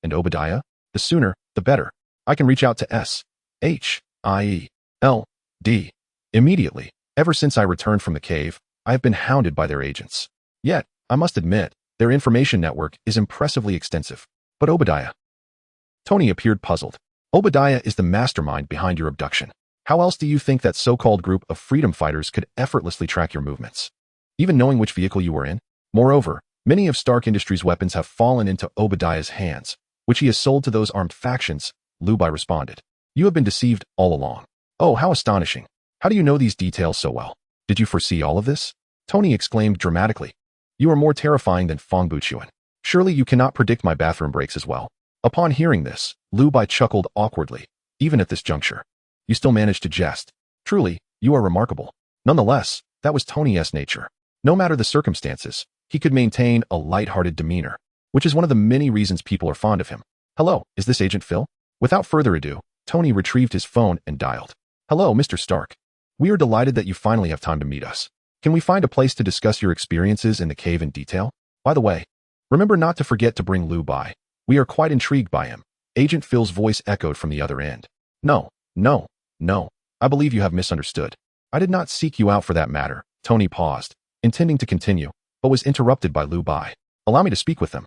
and Obadiah? The sooner, the better. I can reach out to S.H.I.E.L.D. immediately. Ever since I returned from the cave, I have been hounded by their agents. Yet, I must admit, their information network is impressively extensive. But Obadiah? Tony appeared puzzled. Obadiah is the mastermind behind your abduction. How else do you think that so-called group of freedom fighters could effortlessly track your movements, even knowing which vehicle you were in? Moreover, many of Stark Industries' weapons have fallen into Obadiah's hands, which he has sold to those armed factions. Liu Bai responded. You have been deceived all along. Oh, how astonishing. How do you know these details so well? Did you foresee all of this? Tony exclaimed dramatically. You are more terrifying than Fong Buchuan. Surely you cannot predict my bathroom breaks as well. Upon hearing this, Liu Bai chuckled awkwardly. Even at this juncture, you still managed to jest. Truly, you are remarkable. Nonetheless, that was Tony's nature. No matter the circumstances, he could maintain a light-hearted demeanor, which is one of the many reasons people are fond of him. Hello, is this Agent Phil? Without further ado, Tony retrieved his phone and dialed. Hello, Mr. Stark. We are delighted that you finally have time to meet us. Can we find a place to discuss your experiences in the cave in detail? By the way, remember not to forget to bring Liu Bai. We are quite intrigued by him. Agent Phil's voice echoed from the other end. No. I believe you have misunderstood. I did not seek you out for that matter. Tony paused, intending to continue, but was interrupted by Liu Bai. Allow me to speak with them.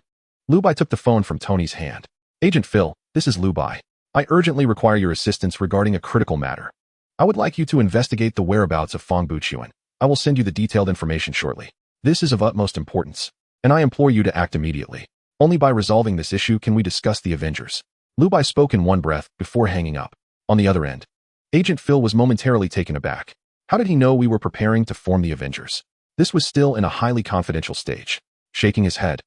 Liu Bai took the phone from Tony's hand. Agent Phil, this is Liu Bai. I urgently require your assistance regarding a critical matter. I would like you to investigate the whereabouts of Fong Buchuan. I will send you the detailed information shortly. This is of utmost importance, and I implore you to act immediately. Only by resolving this issue can we discuss the Avengers. Liu Bai spoke in one breath before hanging up. On the other end, Agent Phil was momentarily taken aback. How did he know we were preparing to form the Avengers? This was still in a highly confidential stage. Shaking his head,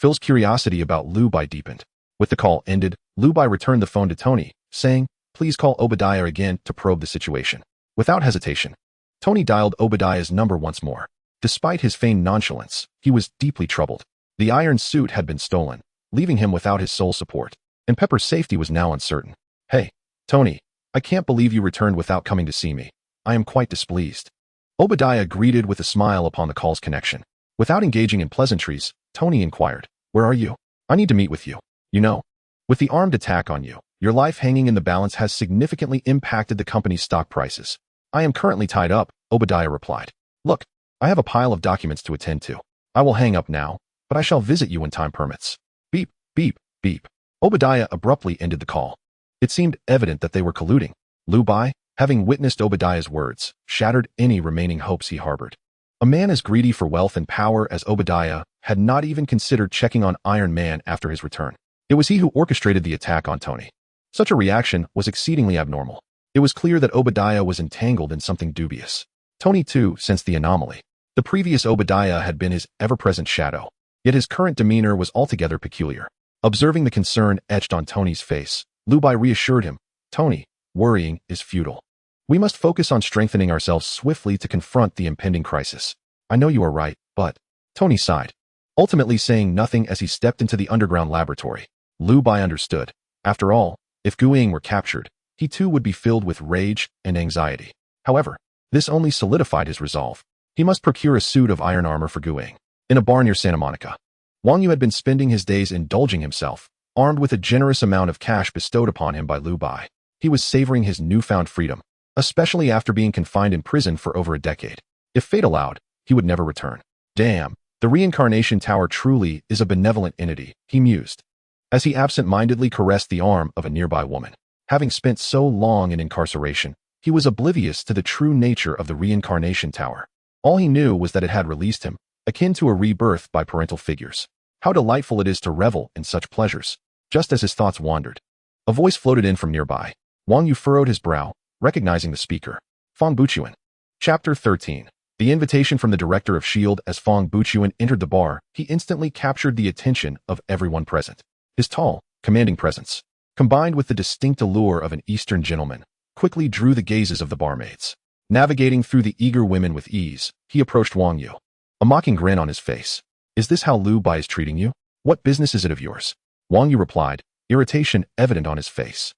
Phil's curiosity about Liu Bai deepened. With the call ended, Liu Bai returned the phone to Tony, saying, "Please call Obadiah again to probe the situation." Without hesitation, Tony dialed Obadiah's number once more. Despite his feigned nonchalance, he was deeply troubled. The iron suit had been stolen, leaving him without his sole support, and Pepper's safety was now uncertain. "Hey, Tony, I can't believe you returned without coming to see me. I am quite displeased." Obadiah greeted with a smile upon the call's connection. Without engaging in pleasantries, Tony inquired, "Where are you? I need to meet with you. You know, with the armed attack on you, your life hanging in the balance has significantly impacted the company's stock prices." "I am currently tied up," Obadiah replied. "Look, I have a pile of documents to attend to. I will hang up now, but I shall visit you when time permits." Beep, beep, beep. Obadiah abruptly ended the call. It seemed evident that they were colluding. Liu Bai, having witnessed Obadiah's words, shattered any remaining hopes he harbored. A man as greedy for wealth and power as Obadiah had not even considered checking on Iron Man after his return. It was he who orchestrated the attack on Tony. Such a reaction was exceedingly abnormal. It was clear that Obadiah was entangled in something dubious. Tony, too, sensed the anomaly. The previous Obadiah had been his ever-present shadow, yet his current demeanor was altogether peculiar. Observing the concern etched on Tony's face, Liu Bai reassured him, "Tony, worrying is futile. We must focus on strengthening ourselves swiftly to confront the impending crisis." "I know you are right, but..." Tony sighed, ultimately saying nothing as he stepped into the underground laboratory. Liu Bai understood. After all, if Guiying were captured, he too would be filled with rage and anxiety. However, this only solidified his resolve. He must procure a suit of iron armor for Guiying. In a bar near Santa Monica, Wang Yu had been spending his days indulging himself, armed with a generous amount of cash bestowed upon him by Liu Bai. He was savoring his newfound freedom, especially after being confined in prison for over a decade. If fate allowed, he would never return. Damn, the Reincarnation Tower truly is a benevolent entity, he mused, as he absent-mindedly caressed the arm of a nearby woman. Having spent so long in incarceration, he was oblivious to the true nature of the Reincarnation Tower. All he knew was that it had released him, akin to a rebirth by parental figures. How delightful it is to revel in such pleasures. Just as his thoughts wandered, a voice floated in from nearby. Wang Yu furrowed his brow, recognizing the speaker. Fong Buchuan. Chapter 13. The invitation from the director of S.H.I.E.L.D. As Fong Buchuan entered the bar, he instantly captured the attention of everyone present. His tall, commanding presence, combined with the distinct allure of an Eastern gentleman, quickly drew the gazes of the barmaids. Navigating through the eager women with ease, he approached Wang Yu, a mocking grin on his face. "Is this how Liu Bai is treating you? What business is it of yours?" Wang Yu replied, irritation evident on his face.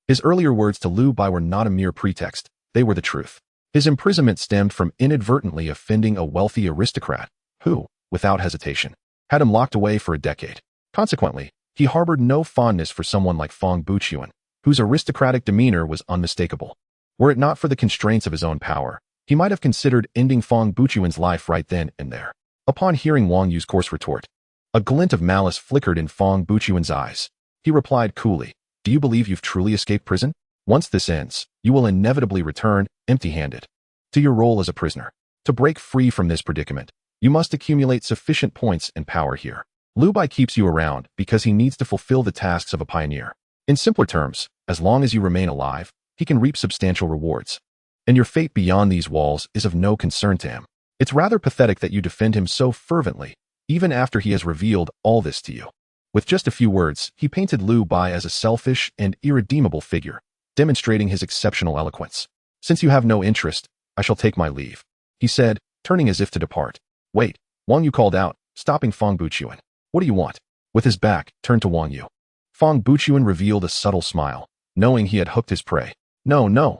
His earlier words to Liu Bai were not a mere pretext, they were the truth. His imprisonment stemmed from inadvertently offending a wealthy aristocrat who, without hesitation, had him locked away for a decade. Consequently, he harbored no fondness for someone like Fong Buchuan, whose aristocratic demeanor was unmistakable. Were it not for the constraints of his own power, he might have considered ending Fong Buchuan's life right then and there. Upon hearing Wang Yu's coarse retort, a glint of malice flickered in Fong Buchuan's eyes. He replied coolly, "Do you believe you've truly escaped prison? Once this ends, you will inevitably return, empty-handed, to your role as a prisoner. To break free from this predicament, you must accumulate sufficient points and power here. Liu Bai keeps you around because he needs to fulfill the tasks of a pioneer. In simpler terms, as long as you remain alive, he can reap substantial rewards. And your fate beyond these walls is of no concern to him. It's rather pathetic that you defend him so fervently, even after he has revealed all this to you." With just a few words, he painted Liu Bai as a selfish and irredeemable figure, demonstrating his exceptional eloquence. "Since you have no interest, I shall take my leave," he said, turning as if to depart. "Wait," Wang Yu called out, stopping Fong Buchuan. "What do you want?" With his back turned to Wang Yu, Fong Buchuan revealed a subtle smile, knowing he had hooked his prey. No,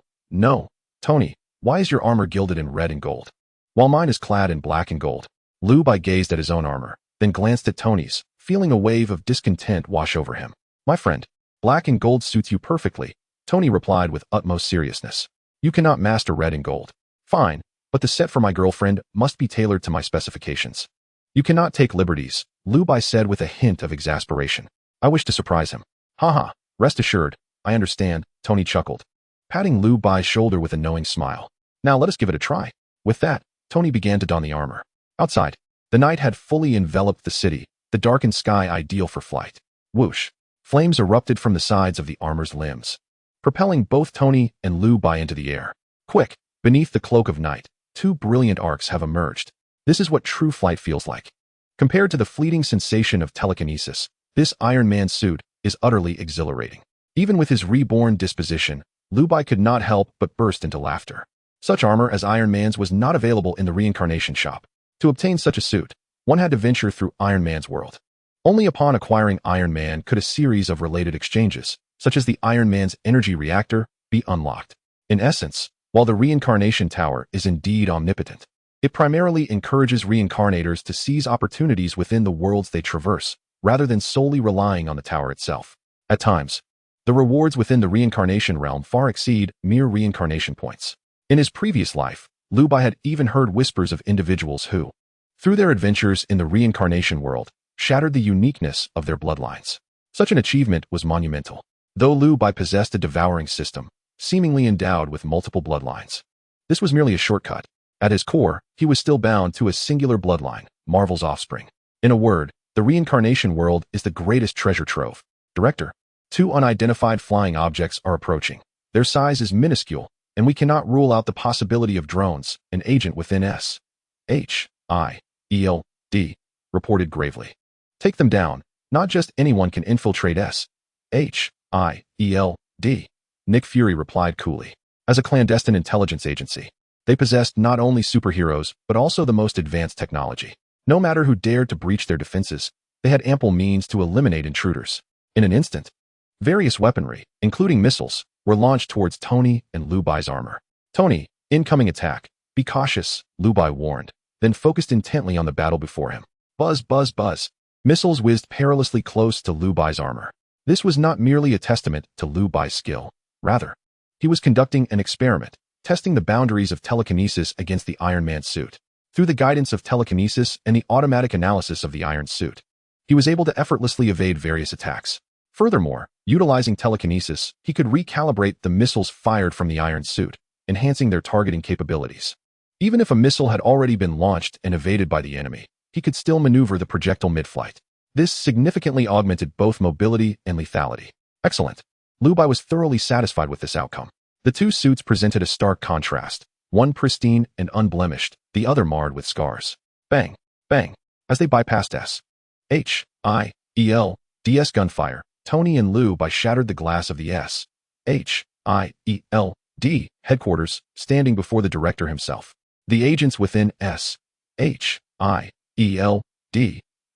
Tony, why is your armor gilded in red and gold, while mine is clad in black and gold?" Liu Bai gazed at his own armor, then glanced at Tony's, feeling a wave of discontent wash over him. "My friend, black and gold suits you perfectly," Tony replied with utmost seriousness. "You cannot master red and gold. Fine, but the set for my girlfriend must be tailored to my specifications." "You cannot take liberties," Liu Bai said with a hint of exasperation. "I wish to surprise him." "Haha, rest assured, I understand," Tony chuckled, patting Liu Bai's shoulder with a knowing smile. "Now let us give it a try." With that, Tony began to don the armor. Outside, the night had fully enveloped the city, the darkened sky ideal for flight. Whoosh! Flames erupted from the sides of the armor's limbs, propelling both Tony and Liu Bai into the air. Quick! Beneath the cloak of night, two brilliant arcs have emerged. This is what true flight feels like. Compared to the fleeting sensation of telekinesis, this Iron Man suit is utterly exhilarating. Even with his reborn disposition, Liu Bai could not help but burst into laughter. Such armor as Iron Man's was not available in the reincarnation shop. To obtain such a suit, one had to venture through Iron Man's world. Only upon acquiring Iron Man could a series of related exchanges, such as the Iron Man's energy reactor, be unlocked. In essence, while the reincarnation tower is indeed omnipotent, it primarily encourages reincarnators to seize opportunities within the worlds they traverse, rather than solely relying on the tower itself. At times, the rewards within the reincarnation realm far exceed mere reincarnation points. In his previous life, Liu Bai had even heard whispers of individuals who, through their adventures in the reincarnation world, shattered the uniqueness of their bloodlines. Such an achievement was monumental. Though Liu Bai possessed a devouring system, seemingly endowed with multiple bloodlines, this was merely a shortcut. At his core, he was still bound to a singular bloodline, Marvel's offspring. In a word, the reincarnation world is the greatest treasure trove. Director, 2 unidentified flying objects are approaching. Their size is minuscule, and we cannot rule out the possibility of drones, an agent within S.H.I.E.L.D., reported gravely. Take them down. Not just anyone can infiltrate S.H.I.E.L.D., Nick Fury replied coolly. As a clandestine intelligence agency, they possessed not only superheroes, but also the most advanced technology. No matter who dared to breach their defenses, they had ample means to eliminate intruders. In an instant, various weaponry, including missiles, were launched towards Tony and Liu Bai's armor. Tony, incoming attack. Be cautious, Liu Bai warned, then focused intently on the battle before him. Buzz, buzz, buzz. Missiles whizzed perilously close to Liu Bai's armor. This was not merely a testament to Liu Bai's skill. Rather, he was conducting an experiment, testing the boundaries of telekinesis against the Iron Man suit. Through the guidance of telekinesis and the automatic analysis of the iron suit, he was able to effortlessly evade various attacks. Furthermore, utilizing telekinesis, he could recalibrate the missiles fired from the iron suit, enhancing their targeting capabilities. Even if a missile had already been launched and evaded by the enemy, he could still maneuver the projectile mid-flight. This significantly augmented both mobility and lethality. Excellent. Liu Bai was thoroughly satisfied with this outcome. The 2 suits presented a stark contrast, one pristine and unblemished, the other marred with scars. Bang, bang. As they bypassed S.H.I.E.L.D.'s gunfire, Tony and Liu Bai shattered the glass of the S.H.I.E.L.D. headquarters, standing before the director himself. The agents within S.H.I.E.L.D.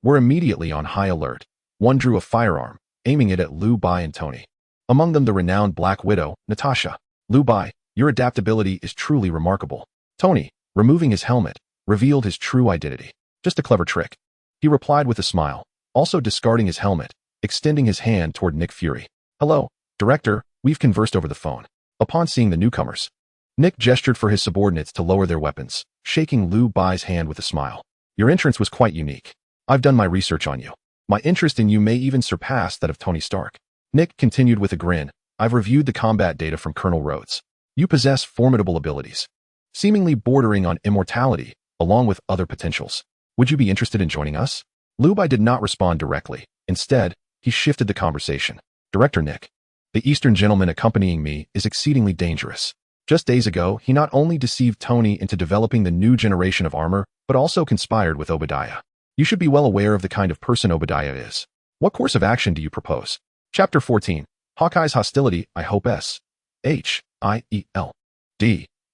were immediately on high alert. One drew a firearm, aiming it at Liu Bai and Tony. Among them the renowned Black Widow, Natasha. Liu Bai, your adaptability is truly remarkable. Tony, removing his helmet, revealed his true identity. Just a clever trick. He replied with a smile, also discarding his helmet, extending his hand toward Nick Fury. Hello, Director, we've conversed over the phone. Upon seeing the newcomers, Nick gestured for his subordinates to lower their weapons, shaking Liu Bai's hand with a smile. Your entrance was quite unique. I've done my research on you. My interest in you may even surpass that of Tony Stark. Nick continued with a grin. I've reviewed the combat data from Colonel Rhodes. You possess formidable abilities, seemingly bordering on immortality, along with other potentials. Would you be interested in joining us? Liu Bai did not respond directly. Instead, he shifted the conversation. Director Nick, the Eastern gentleman accompanying me is exceedingly dangerous. Just days ago, he not only deceived Tony into developing the new generation of armor, but also conspired with Obadiah. You should be well aware of the kind of person Obadiah is. What course of action do you propose? Chapter 14. Hawkeye's hostility. I hope S.H.I.E.L.D.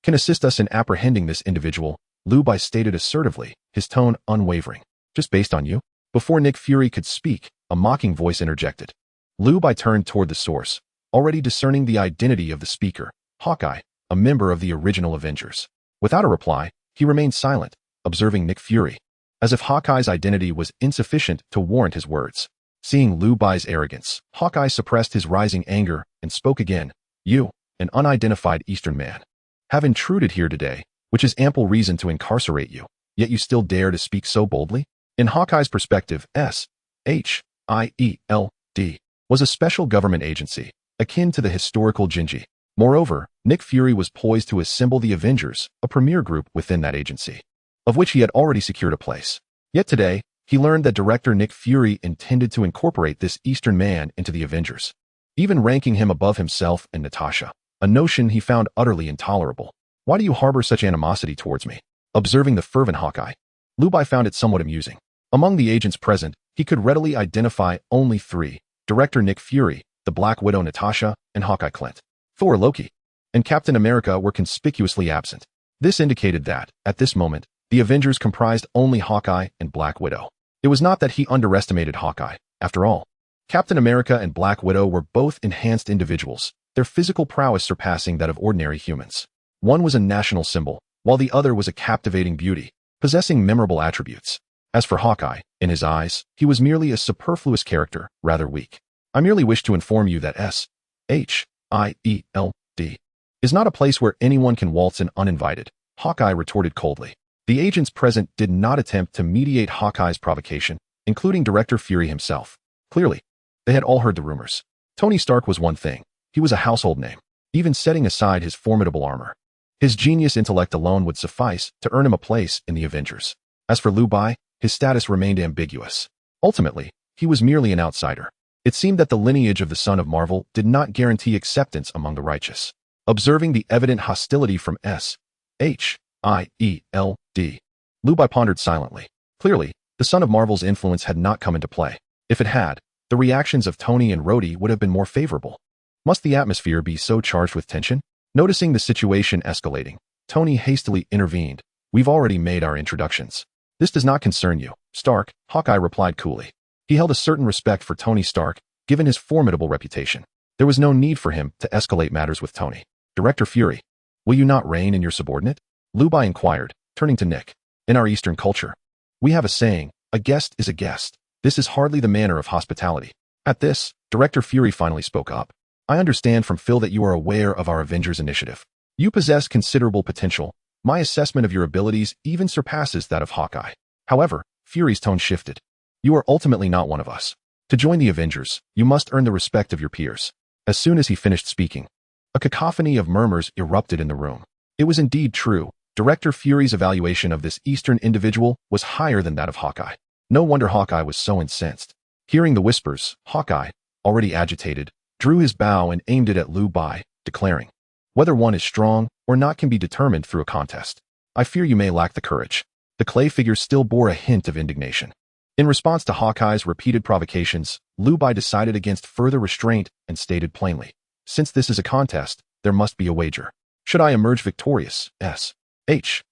can assist us in apprehending this individual, Liu Bai stated assertively, his tone unwavering. Just based on you? Before Nick Fury could speak, a mocking voice interjected. Liu Bai turned toward the source, already discerning the identity of the speaker, Hawkeye, a member of the original Avengers. Without a reply, he remained silent, observing Nick Fury, as if Hawkeye's identity was insufficient to warrant his words. Seeing Liu Bai's arrogance, Hawkeye suppressed his rising anger and spoke again. You, an unidentified Eastern man, have intruded here today, which is ample reason to incarcerate you, yet you still dare to speak so boldly? In Hawkeye's perspective, S.H.I.E.L.D. was a special government agency, akin to the historical Jinji. Moreover, Nick Fury was poised to assemble the Avengers, a premier group within that agency, of which he had already secured a place. Yet today, he learned that director Nick Fury intended to incorporate this Eastern man into the Avengers, even ranking him above himself and Natasha, a notion he found utterly intolerable. Why do you harbor such animosity towards me? Observing the fervent Hawkeye, Liu Bai found it somewhat amusing. Among the agents present, he could readily identify only three: Director Nick Fury, the Black Widow Natasha, and Hawkeye Clint. Thor, Loki, and Captain America were conspicuously absent. This indicated that, at this moment, the Avengers comprised only Hawkeye and Black Widow. It was not that he underestimated Hawkeye. After all, Captain America and Black Widow were both enhanced individuals, their physical prowess surpassing that of ordinary humans. One was a national symbol, while the other was a captivating beauty, possessing memorable attributes. As for Hawkeye, in his eyes, he was merely a superfluous character, rather weak. I merely wish to inform you that S-H-I-E-L-D is not a place where anyone can waltz in uninvited, Hawkeye retorted coldly. The agents present did not attempt to mediate Hawkeye's provocation, including Director Fury himself. Clearly, they had all heard the rumors. Tony Stark was one thing. He was a household name, even setting aside his formidable armor. His genius intellect alone would suffice to earn him a place in the Avengers. As for Liu Bai, his status remained ambiguous. Ultimately, he was merely an outsider. It seemed that the lineage of the son of Marvel did not guarantee acceptance among the righteous. Observing the evident hostility from S-H-I-E-L-D, Liu Bai pondered silently. Clearly, the son of Marvel's influence had not come into play. If it had, the reactions of Tony and Rhodey would have been more favorable. Must the atmosphere be so charged with tension? Noticing the situation escalating, Tony hastily intervened. We've already made our introductions. This does not concern you, Stark, Hawkeye replied coolly. He held a certain respect for Tony Stark, given his formidable reputation. There was no need for him to escalate matters with Tony. Director Fury, will you not reign in your subordinate? Liu Bai inquired, turning to Nick. In our Eastern culture, we have a saying, a guest is a guest. This is hardly the manner of hospitality. At this, Director Fury finally spoke up. I understand from Phil that you are aware of our Avengers initiative. You possess considerable potential. My assessment of your abilities even surpasses that of Hawkeye. However, Fury's tone shifted. You are ultimately not one of us. To join the Avengers, you must earn the respect of your peers. As soon as he finished speaking, a cacophony of murmurs erupted in the room. It was indeed true. Director Fury's evaluation of this Eastern individual was higher than that of Hawkeye. No wonder Hawkeye was so incensed. Hearing the whispers, Hawkeye, already agitated, drew his bow and aimed it at Liu Bai, declaring, whether one is strong or not can be determined through a contest. I fear you may lack the courage. The clay figure still bore a hint of indignation. In response to Hawkeye's repeated provocations, Liu Bai decided against further restraint and stated plainly, since this is a contest, there must be a wager. Should I emerge victorious, S-H-I-E-L-D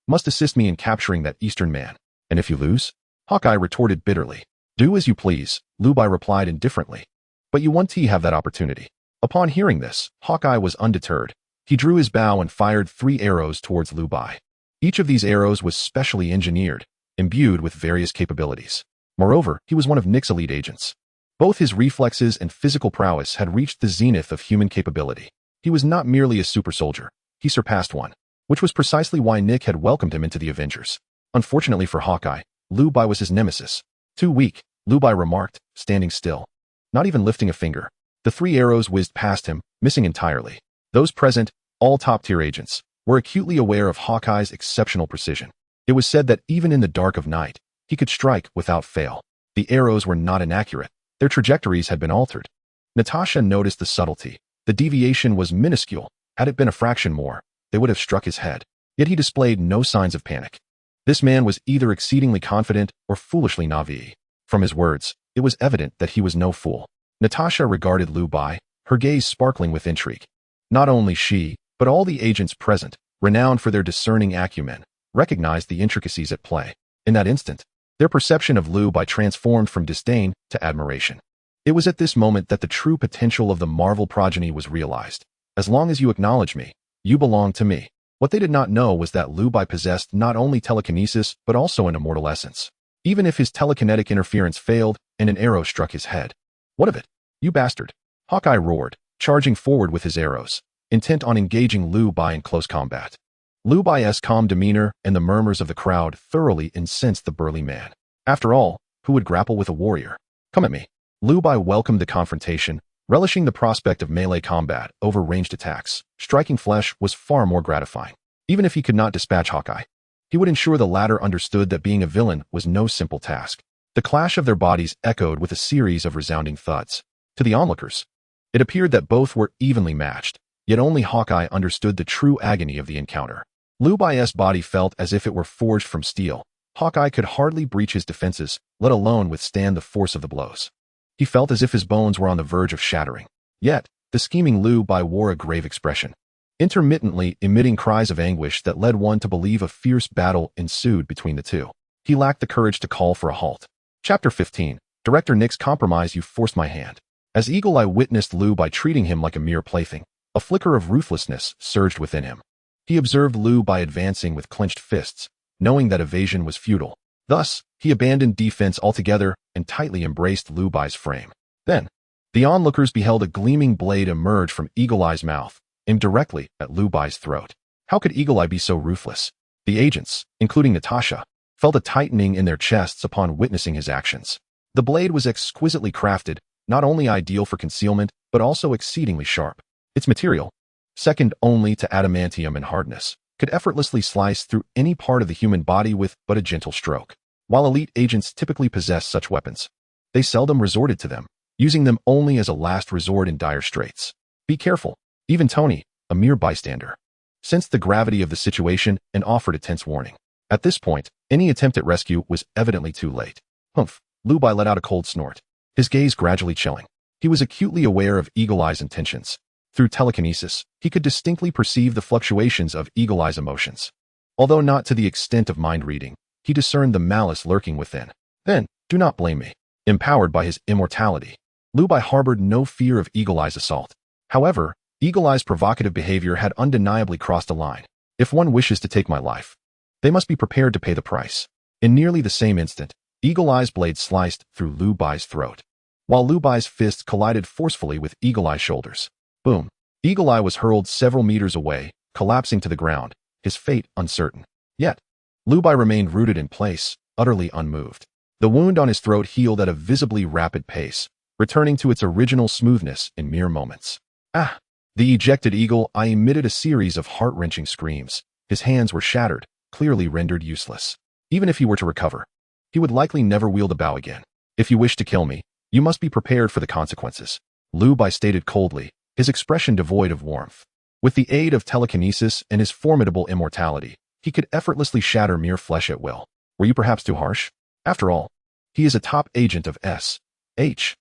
must assist me in capturing that Eastern man. And if you lose? Hawkeye retorted bitterly. Do as you please, Liu Bai replied indifferently. But you won't have that opportunity. Upon hearing this, Hawkeye was undeterred. He drew his bow and fired 3 arrows towards Liu Bai. Each of these arrows was specially engineered, imbued with various capabilities. Moreover, he was one of Nick's elite agents. Both his reflexes and physical prowess had reached the zenith of human capability. He was not merely a super soldier. He surpassed one, which was precisely why Nick had welcomed him into the Avengers. Unfortunately for Hawkeye, Liu Bai was his nemesis. Too weak, Liu Bai remarked, standing still, not even lifting a finger. The 3 arrows whizzed past him, missing entirely. Those present, all top-tier agents, were acutely aware of Hawkeye's exceptional precision. It was said that even in the dark of night, he could strike without fail. The arrows were not inaccurate. Their trajectories had been altered. Natasha noticed the subtlety. The deviation was minuscule. Had it been a fraction more, they would have struck his head. Yet he displayed no signs of panic. This man was either exceedingly confident or foolishly naive. From his words, it was evident that he was no fool. Natasha regarded Liu Bai, her gaze sparkling with intrigue. Not only she, but all the agents present, renowned for their discerning acumen, recognized the intricacies at play. In that instant, their perception of Liu Bai transformed from disdain to admiration. It was at this moment that the true potential of the Marvel progeny was realized. As long as you acknowledge me, you belong to me. What they did not know was that Liu Bai possessed not only telekinesis but also an immortal essence. Even if his telekinetic interference failed and an arrow struck his head. What of it? You bastard! Hawkeye roared, charging forward with his arrows, intent on engaging Liu Bai in close combat. Liu Bai's calm demeanor and the murmurs of the crowd thoroughly incensed the burly man. After all, who would grapple with a warrior? Come at me. Liu Bai welcomed the confrontation, relishing the prospect of melee combat over ranged attacks. Striking flesh was far more gratifying. Even if he could not dispatch Hawkeye, he would ensure the latter understood that being a villain was no simple task. The clash of their bodies echoed with a series of resounding thuds. To the onlookers, it appeared that both were evenly matched, yet only Hawkeye understood the true agony of the encounter. Liu Bai's body felt as if it were forged from steel, Hawkeye could hardly breach his defenses, let alone withstand the force of the blows. He felt as if his bones were on the verge of shattering. Yet, the scheming Liu Bai wore a grave expression, intermittently emitting cries of anguish that led one to believe a fierce battle ensued between the two. He lacked the courage to call for a halt. Chapter 15. Director Nick's compromise. You forced my hand. As Eagle Eye witnessed Liu Bai treating him like a mere plaything, a flicker of ruthlessness surged within him. He observed Liu Bai advancing with clenched fists, knowing that evasion was futile. Thus, he abandoned defense altogether and tightly embraced Liu Bai's frame. Then, the onlookers beheld a gleaming blade emerge from Eagle Eye's mouth, aimed directly at Liu Bai's throat. How could Eagle Eye be so ruthless? The agents, including Natasha, felt a tightening in their chests upon witnessing his actions. The blade was exquisitely crafted, not only ideal for concealment, but also exceedingly sharp. Its material, second only to adamantium in hardness, could effortlessly slice through any part of the human body with but a gentle stroke. While elite agents typically possess such weapons, they seldom resorted to them, using them only as a last resort in dire straits. Be careful. Even Tony, a mere bystander, sensed the gravity of the situation and offered a tense warning. At this point, any attempt at rescue was evidently too late. Humph! Liu Bai let out a cold snort, his gaze gradually chilling. He was acutely aware of Eagle Eye's intentions. Through telekinesis, he could distinctly perceive the fluctuations of Eagle Eye's emotions. Although not to the extent of mind reading, he discerned the malice lurking within. Then, do not blame me. Empowered by his immortality, Liu Bai harbored no fear of Eagle Eye's assault. However, Eagle Eye's provocative behavior had undeniably crossed a line. If one wishes to take my life, they must be prepared to pay the price. In nearly the same instant, Eagle Eye's blade sliced through Liu Bai's throat, while Liu Bai's fists collided forcefully with Eagle Eye's shoulders. Boom! Eagle Eye was hurled several meters away, collapsing to the ground, his fate uncertain. Yet, Liu Bai remained rooted in place, utterly unmoved. The wound on his throat healed at a visibly rapid pace, returning to its original smoothness in mere moments. Ah! The ejected Eagle Eye emitted a series of heart-wrenching screams. His hands were shattered, clearly rendered useless. Even if he were to recover, he would likely never wield a bow again. If you wish to kill me, you must be prepared for the consequences, Liu Bai stated coldly, his expression devoid of warmth. With the aid of telekinesis and his formidable immortality, he could effortlessly shatter mere flesh at will. Were you perhaps too harsh? After all, he is a top agent of S.H.I.E.L.D.,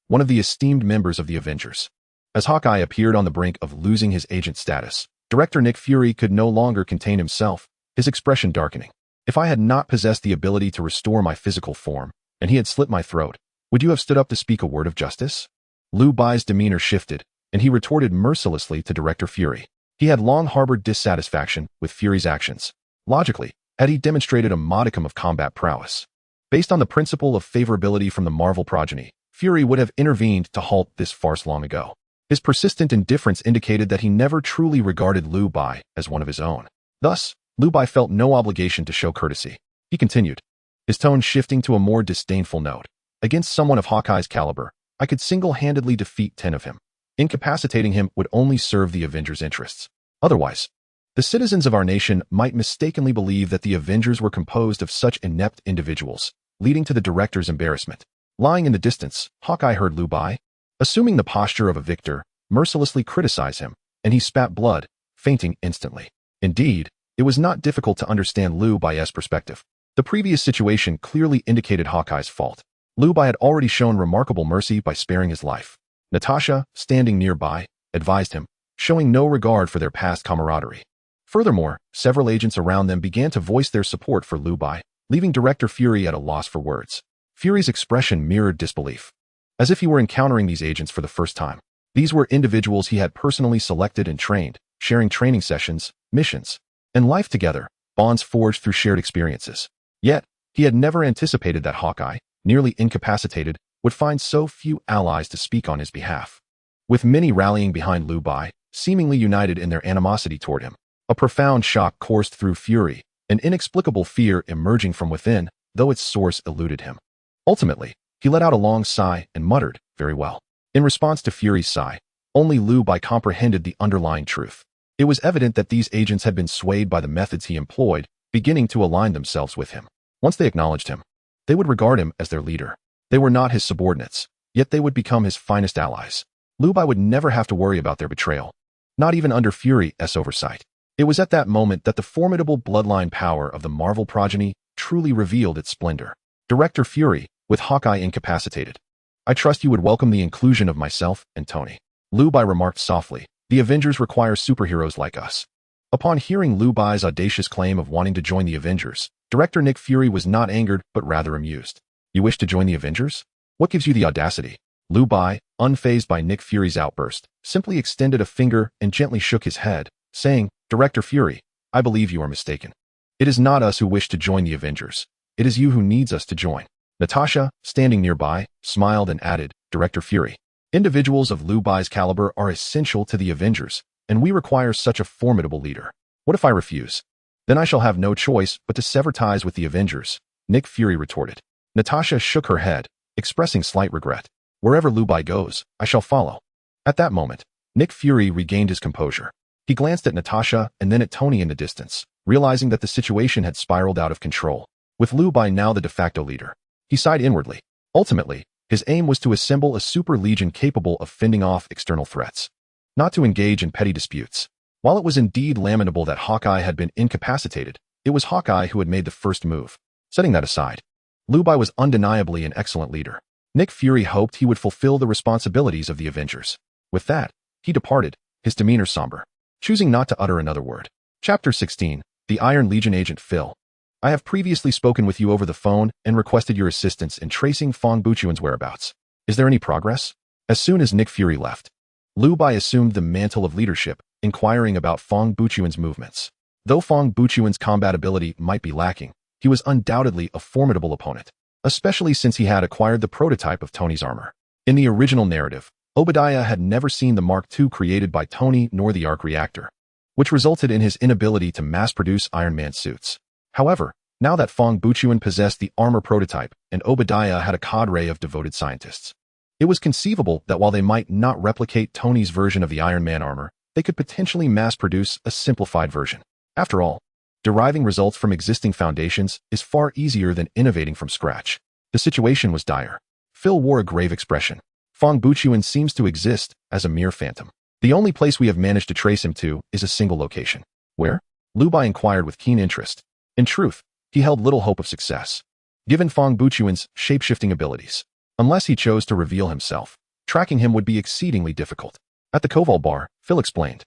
one of the esteemed members of the Avengers. As Hawkeye appeared on the brink of losing his agent status, Director Nick Fury could no longer contain himself, his expression darkening. If I had not possessed the ability to restore my physical form, and he had slit my throat, would you have stood up to speak a word of justice? Liu Bai's demeanor shifted, and he retorted mercilessly to Director Fury. He had long harbored dissatisfaction with Fury's actions. Logically, had he demonstrated a modicum of combat prowess? Based on the principle of favorability from the Marvel progeny, Fury would have intervened to halt this farce long ago. His persistent indifference indicated that he never truly regarded Liu Bai as one of his own. Thus, Liu Bai felt no obligation to show courtesy. He continued, his tone shifting to a more disdainful note. Against someone of Hawkeye's caliber, I could single-handedly defeat 10 of him. Incapacitating him would only serve the Avengers' interests. Otherwise, the citizens of our nation might mistakenly believe that the Avengers were composed of such inept individuals, leading to the director's embarrassment. Lying in the distance, Hawkeye heard Liu Bai, assuming the posture of a victor, mercilessly criticize him, and he spat blood, fainting instantly. Indeed, it was not difficult to understand Liu Bai's perspective. The previous situation clearly indicated Hawkeye's fault. Liu Bai had already shown remarkable mercy by sparing his life. Natasha, standing nearby, advised him, showing no regard for their past camaraderie. Furthermore, several agents around them began to voice their support for Liu Bai, leaving Director Fury at a loss for words. Fury's expression mirrored disbelief, as if he were encountering these agents for the first time. These were individuals he had personally selected and trained, sharing training sessions, missions, and life together, bonds forged through shared experiences. Yet, he had never anticipated that Hawkeye, nearly incapacitated, would find so few allies to speak on his behalf. With many rallying behind Liu Bai, seemingly united in their animosity toward him, a profound shock coursed through Fury, an inexplicable fear emerging from within, though its source eluded him. Ultimately, he let out a long sigh and muttered, very well. In response to Fury's sigh, only Liu Bai comprehended the underlying truth. It was evident that these agents had been swayed by the methods he employed, beginning to align themselves with him. Once they acknowledged him, they would regard him as their leader. They were not his subordinates, yet they would become his finest allies. Liu Bai would never have to worry about their betrayal, not even under Fury's oversight. It was at that moment that the formidable bloodline power of the Marvel progeny truly revealed its splendor. Director Fury, with Hawkeye incapacitated. I trust you would welcome the inclusion of myself and Tony. Liu Bai remarked softly, the Avengers require superheroes like us. Upon hearing Liu Bai's audacious claim of wanting to join the Avengers, Director Nick Fury was not angered but rather amused. You wish to join the Avengers? What gives you the audacity? Liu Bai, unfazed by Nick Fury's outburst, simply extended a finger and gently shook his head, saying, Director Fury, I believe you are mistaken. It is not us who wish to join the Avengers. It is you who needs us to join. Natasha, standing nearby, smiled and added, Director Fury, individuals of Liu Bai's caliber are essential to the Avengers, and we require such a formidable leader. What if I refuse? Then I shall have no choice but to sever ties with the Avengers, Nick Fury retorted. Natasha shook her head, expressing slight regret. Wherever Liu Bai goes, I shall follow. At that moment, Nick Fury regained his composure. He glanced at Natasha and then at Tony in the distance, realizing that the situation had spiraled out of control. With Liu Bai now the de facto leader, he sighed inwardly. Ultimately, his aim was to assemble a super legion capable of fending off external threats, not to engage in petty disputes. While it was indeed lamentable that Hawkeye had been incapacitated, it was Hawkeye who had made the first move. Setting that aside, Liu Bai was undeniably an excellent leader. Nick Fury hoped he would fulfill the responsibilities of the Avengers. With that, he departed, his demeanor somber, choosing not to utter another word. Chapter 16, The Iron Legion Agent Phil. I have previously spoken with you over the phone and requested your assistance in tracing Fong Buchuan's whereabouts. Is there any progress? As soon as Nick Fury left, Liu Bai assumed the mantle of leadership, inquiring about Fong Buchuan's movements. Though Fong Buchuan's combat ability might be lacking, he was undoubtedly a formidable opponent, especially since he had acquired the prototype of Tony's armor. In the original narrative, Obadiah had never seen the Mark II created by Tony nor the arc reactor, which resulted in his inability to mass-produce Iron Man suits. However, now that Fong Buchuan possessed the armor prototype and Obadiah had a cadre of devoted scientists, it was conceivable that while they might not replicate Tony's version of the Iron Man armor, they could potentially mass-produce a simplified version. After all, deriving results from existing foundations is far easier than innovating from scratch. The situation was dire. Phil wore a grave expression. Fong Buchuan seems to exist as a mere phantom. The only place we have managed to trace him to is a single location. Where? Liu Bai inquired with keen interest. In truth, he held little hope of success, given Fong Buchuan's shape-shifting abilities. Unless he chose to reveal himself, tracking him would be exceedingly difficult. At the Koval bar, Phil explained.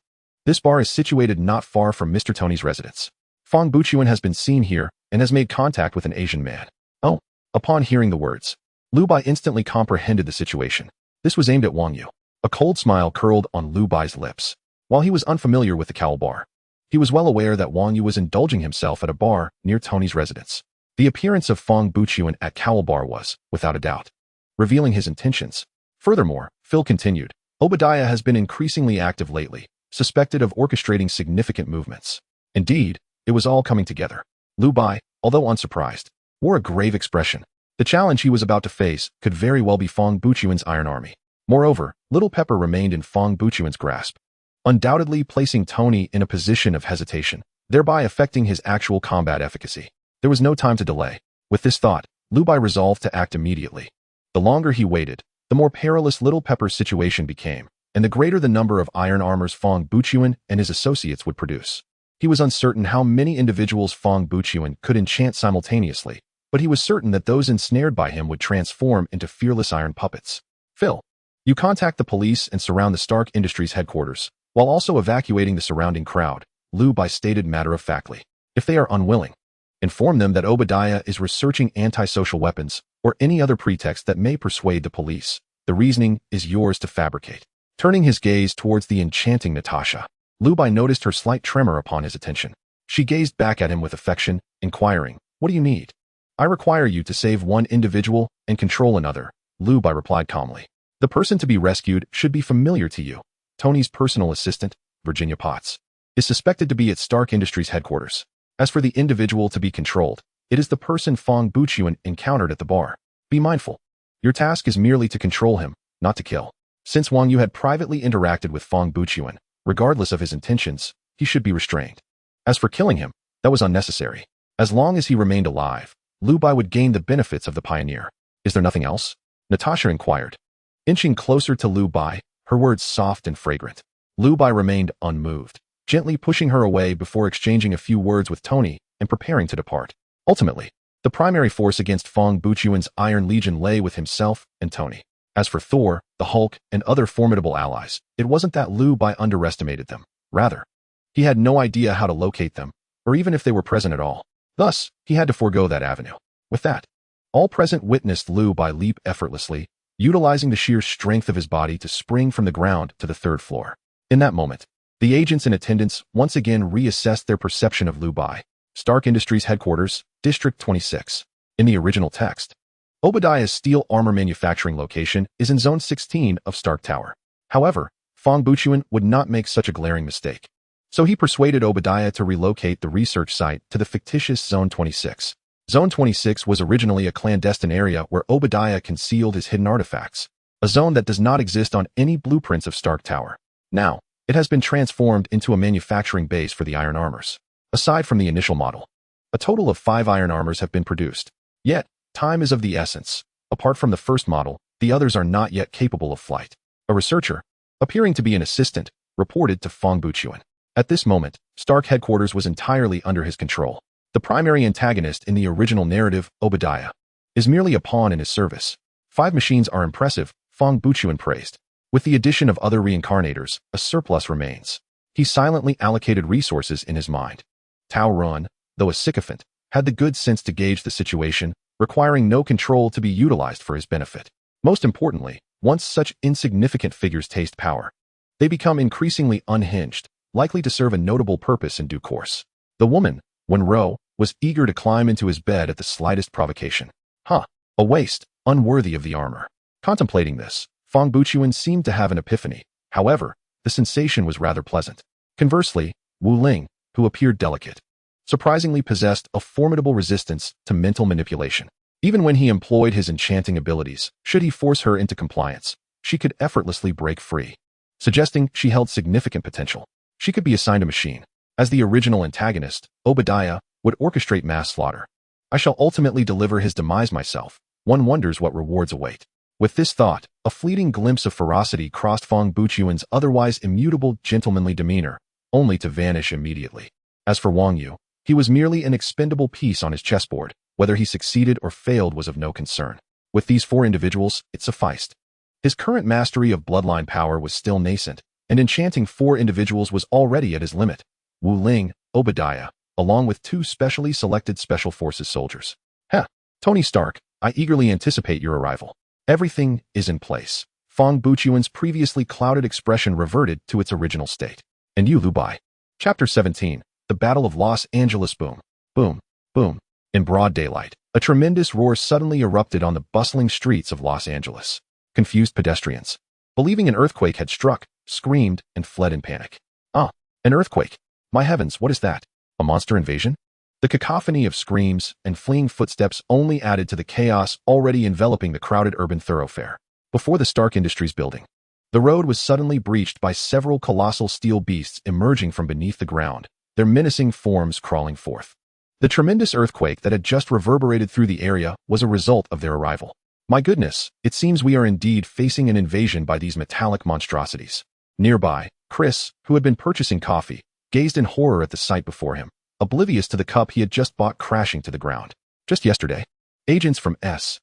This bar is situated not far from Mr. Tony's residence. Fong Buchuan has been seen here and has made contact with an Asian man. Oh, upon hearing the words, Liu Bai instantly comprehended the situation. This was aimed at Wang Yu. A cold smile curled on Liu Bai's lips. While he was unfamiliar with the Koval bar, he was well aware that Wang Yu was indulging himself at a bar near Tony's residence. The appearance of Fong Buchuan at Koval bar was, without a doubt, revealing his intentions. Furthermore, Phil continued, Obadiah has been increasingly active lately, suspected of orchestrating significant movements. Indeed, it was all coming together. Liu Bai, although unsurprised, wore a grave expression. The challenge he was about to face could very well be Fong Buchuan's Iron Army. Moreover, Little Pepper remained in Fong Buchuan's grasp, undoubtedly placing Tony in a position of hesitation, thereby affecting his actual combat efficacy. There was no time to delay. With this thought, Liu Bai resolved to act immediately. The longer he waited, the more perilous Little Pepper's situation became, and the greater the number of iron armors Fong Buchuan and his associates would produce. He was uncertain how many individuals Fong Buchuan could enchant simultaneously, but he was certain that those ensnared by him would transform into fearless iron puppets. Phil, you contact the police and surround the Stark Industries headquarters, while also evacuating the surrounding crowd, Liu Bai stated matter-of-factly. If they are unwilling, inform them that Obadiah is researching antisocial weapons or any other pretext that may persuade the police. The reasoning is yours to fabricate. Turning his gaze towards the enchanting Natasha, Liu Bai noticed her slight tremor upon his attention. She gazed back at him with affection, inquiring, What do you need? I require you to save one individual and control another, Liu Bai replied calmly. The person to be rescued should be familiar to you. Tony's personal assistant, Virginia Potts, is suspected to be at Stark Industries headquarters. As for the individual to be controlled, it is the person Fong Buchuan encountered at the bar. Be mindful. Your task is merely to control him, not to kill. Since Wang Yu had privately interacted with Fong Buchuan, regardless of his intentions, he should be restrained. As for killing him, that was unnecessary. As long as he remained alive, Liu Bai would gain the benefits of the pioneer. Is there nothing else? Natasha inquired. Inching closer to Liu Bai, her words soft and fragrant. Liu Bai remained unmoved. gently pushing her away before exchanging a few words with Tony and preparing to depart. Ultimately, the primary force against Fong Buchuan's Iron Legion lay with himself and Tony. As for Thor, the Hulk, and other formidable allies, it wasn't that Liu Bai underestimated them. Rather, he had no idea how to locate them, or even if they were present at all. Thus, he had to forego that avenue. With that, all present witnessed Liu Bai leap effortlessly, utilizing the sheer strength of his body to spring from the ground to the third floor. In that moment, the agents in attendance once again reassessed their perception of Liu Bai. Stark Industries Headquarters, District 26. In the original text, Obadiah's steel armor manufacturing location is in Zone 16 of Stark Tower. However, Fong Buchuan would not make such a glaring mistake. So he persuaded Obadiah to relocate the research site to the fictitious Zone 26. Zone 26 was originally a clandestine area where Obadiah concealed his hidden artifacts, a zone that does not exist on any blueprints of Stark Tower. Now, it has been transformed into a manufacturing base for the iron armors. Aside from the initial model, a total of 5 iron armors have been produced. Yet, time is of the essence. Apart from the first model, the others are not yet capable of flight. A researcher, appearing to be an assistant, reported to Fong Buchuan. At this moment, Stark headquarters was entirely under his control. The primary antagonist in the original narrative, Obadiah, is merely a pawn in his service. 5 machines are impressive, Fong Buchuan praised. With the addition of other reincarnators, a surplus remains. He silently allocated resources in his mind. Tao Run, though a sycophant, had the good sense to gauge the situation, requiring no control to be utilized for his benefit. Most importantly, once such insignificant figures taste power, they become increasingly unhinged, likely to serve a notable purpose in due course. The woman, Wenro, was eager to climb into his bed at the slightest provocation. A waste, unworthy of the armor. Contemplating this, Fong Buchuan seemed to have an epiphany. However, the sensation was rather pleasant. Conversely, Wu Ling, who appeared delicate, surprisingly possessed a formidable resistance to mental manipulation. Even when he employed his enchanting abilities, should he force her into compliance, she could effortlessly break free, suggesting she held significant potential. She could be assigned a machine. As the original antagonist, Obadiah would orchestrate mass slaughter. I shall ultimately deliver his demise myself. One wonders what rewards await. With this thought, a fleeting glimpse of ferocity crossed Fong Buchuan's otherwise immutable, gentlemanly demeanor, only to vanish immediately. As for Wang Yu, he was merely an expendable piece on his chessboard. Whether he succeeded or failed was of no concern. With these 4 individuals, it sufficed. His current mastery of bloodline power was still nascent, and enchanting 4 individuals was already at his limit. Wu Ling, Obadiah, along with 2 specially selected Special Forces soldiers. Tony Stark, I eagerly anticipate your arrival. Everything is in place. Fong Buchuan's previously clouded expression reverted to its original state. And you, Liu Bai. Chapter 17, The Battle of Los Angeles. Boom, boom, boom. In broad daylight, a tremendous roar suddenly erupted on the bustling streets of Los Angeles. Confused pedestrians, believing an earthquake had struck, screamed and fled in panic. An earthquake. My heavens, what is that? A monster invasion? The cacophony of screams and fleeing footsteps only added to the chaos already enveloping the crowded urban thoroughfare. Before the Stark Industries building, the road was suddenly breached by several colossal steel beasts emerging from beneath the ground, their menacing forms crawling forth. The tremendous earthquake that had just reverberated through the area was a result of their arrival. My goodness, it seems we are indeed facing an invasion by these metallic monstrosities. Nearby, Chris, who had been purchasing coffee, gazed in horror at the sight before him, oblivious to the cup he had just bought crashing to the ground. Just yesterday, agents from SHIELD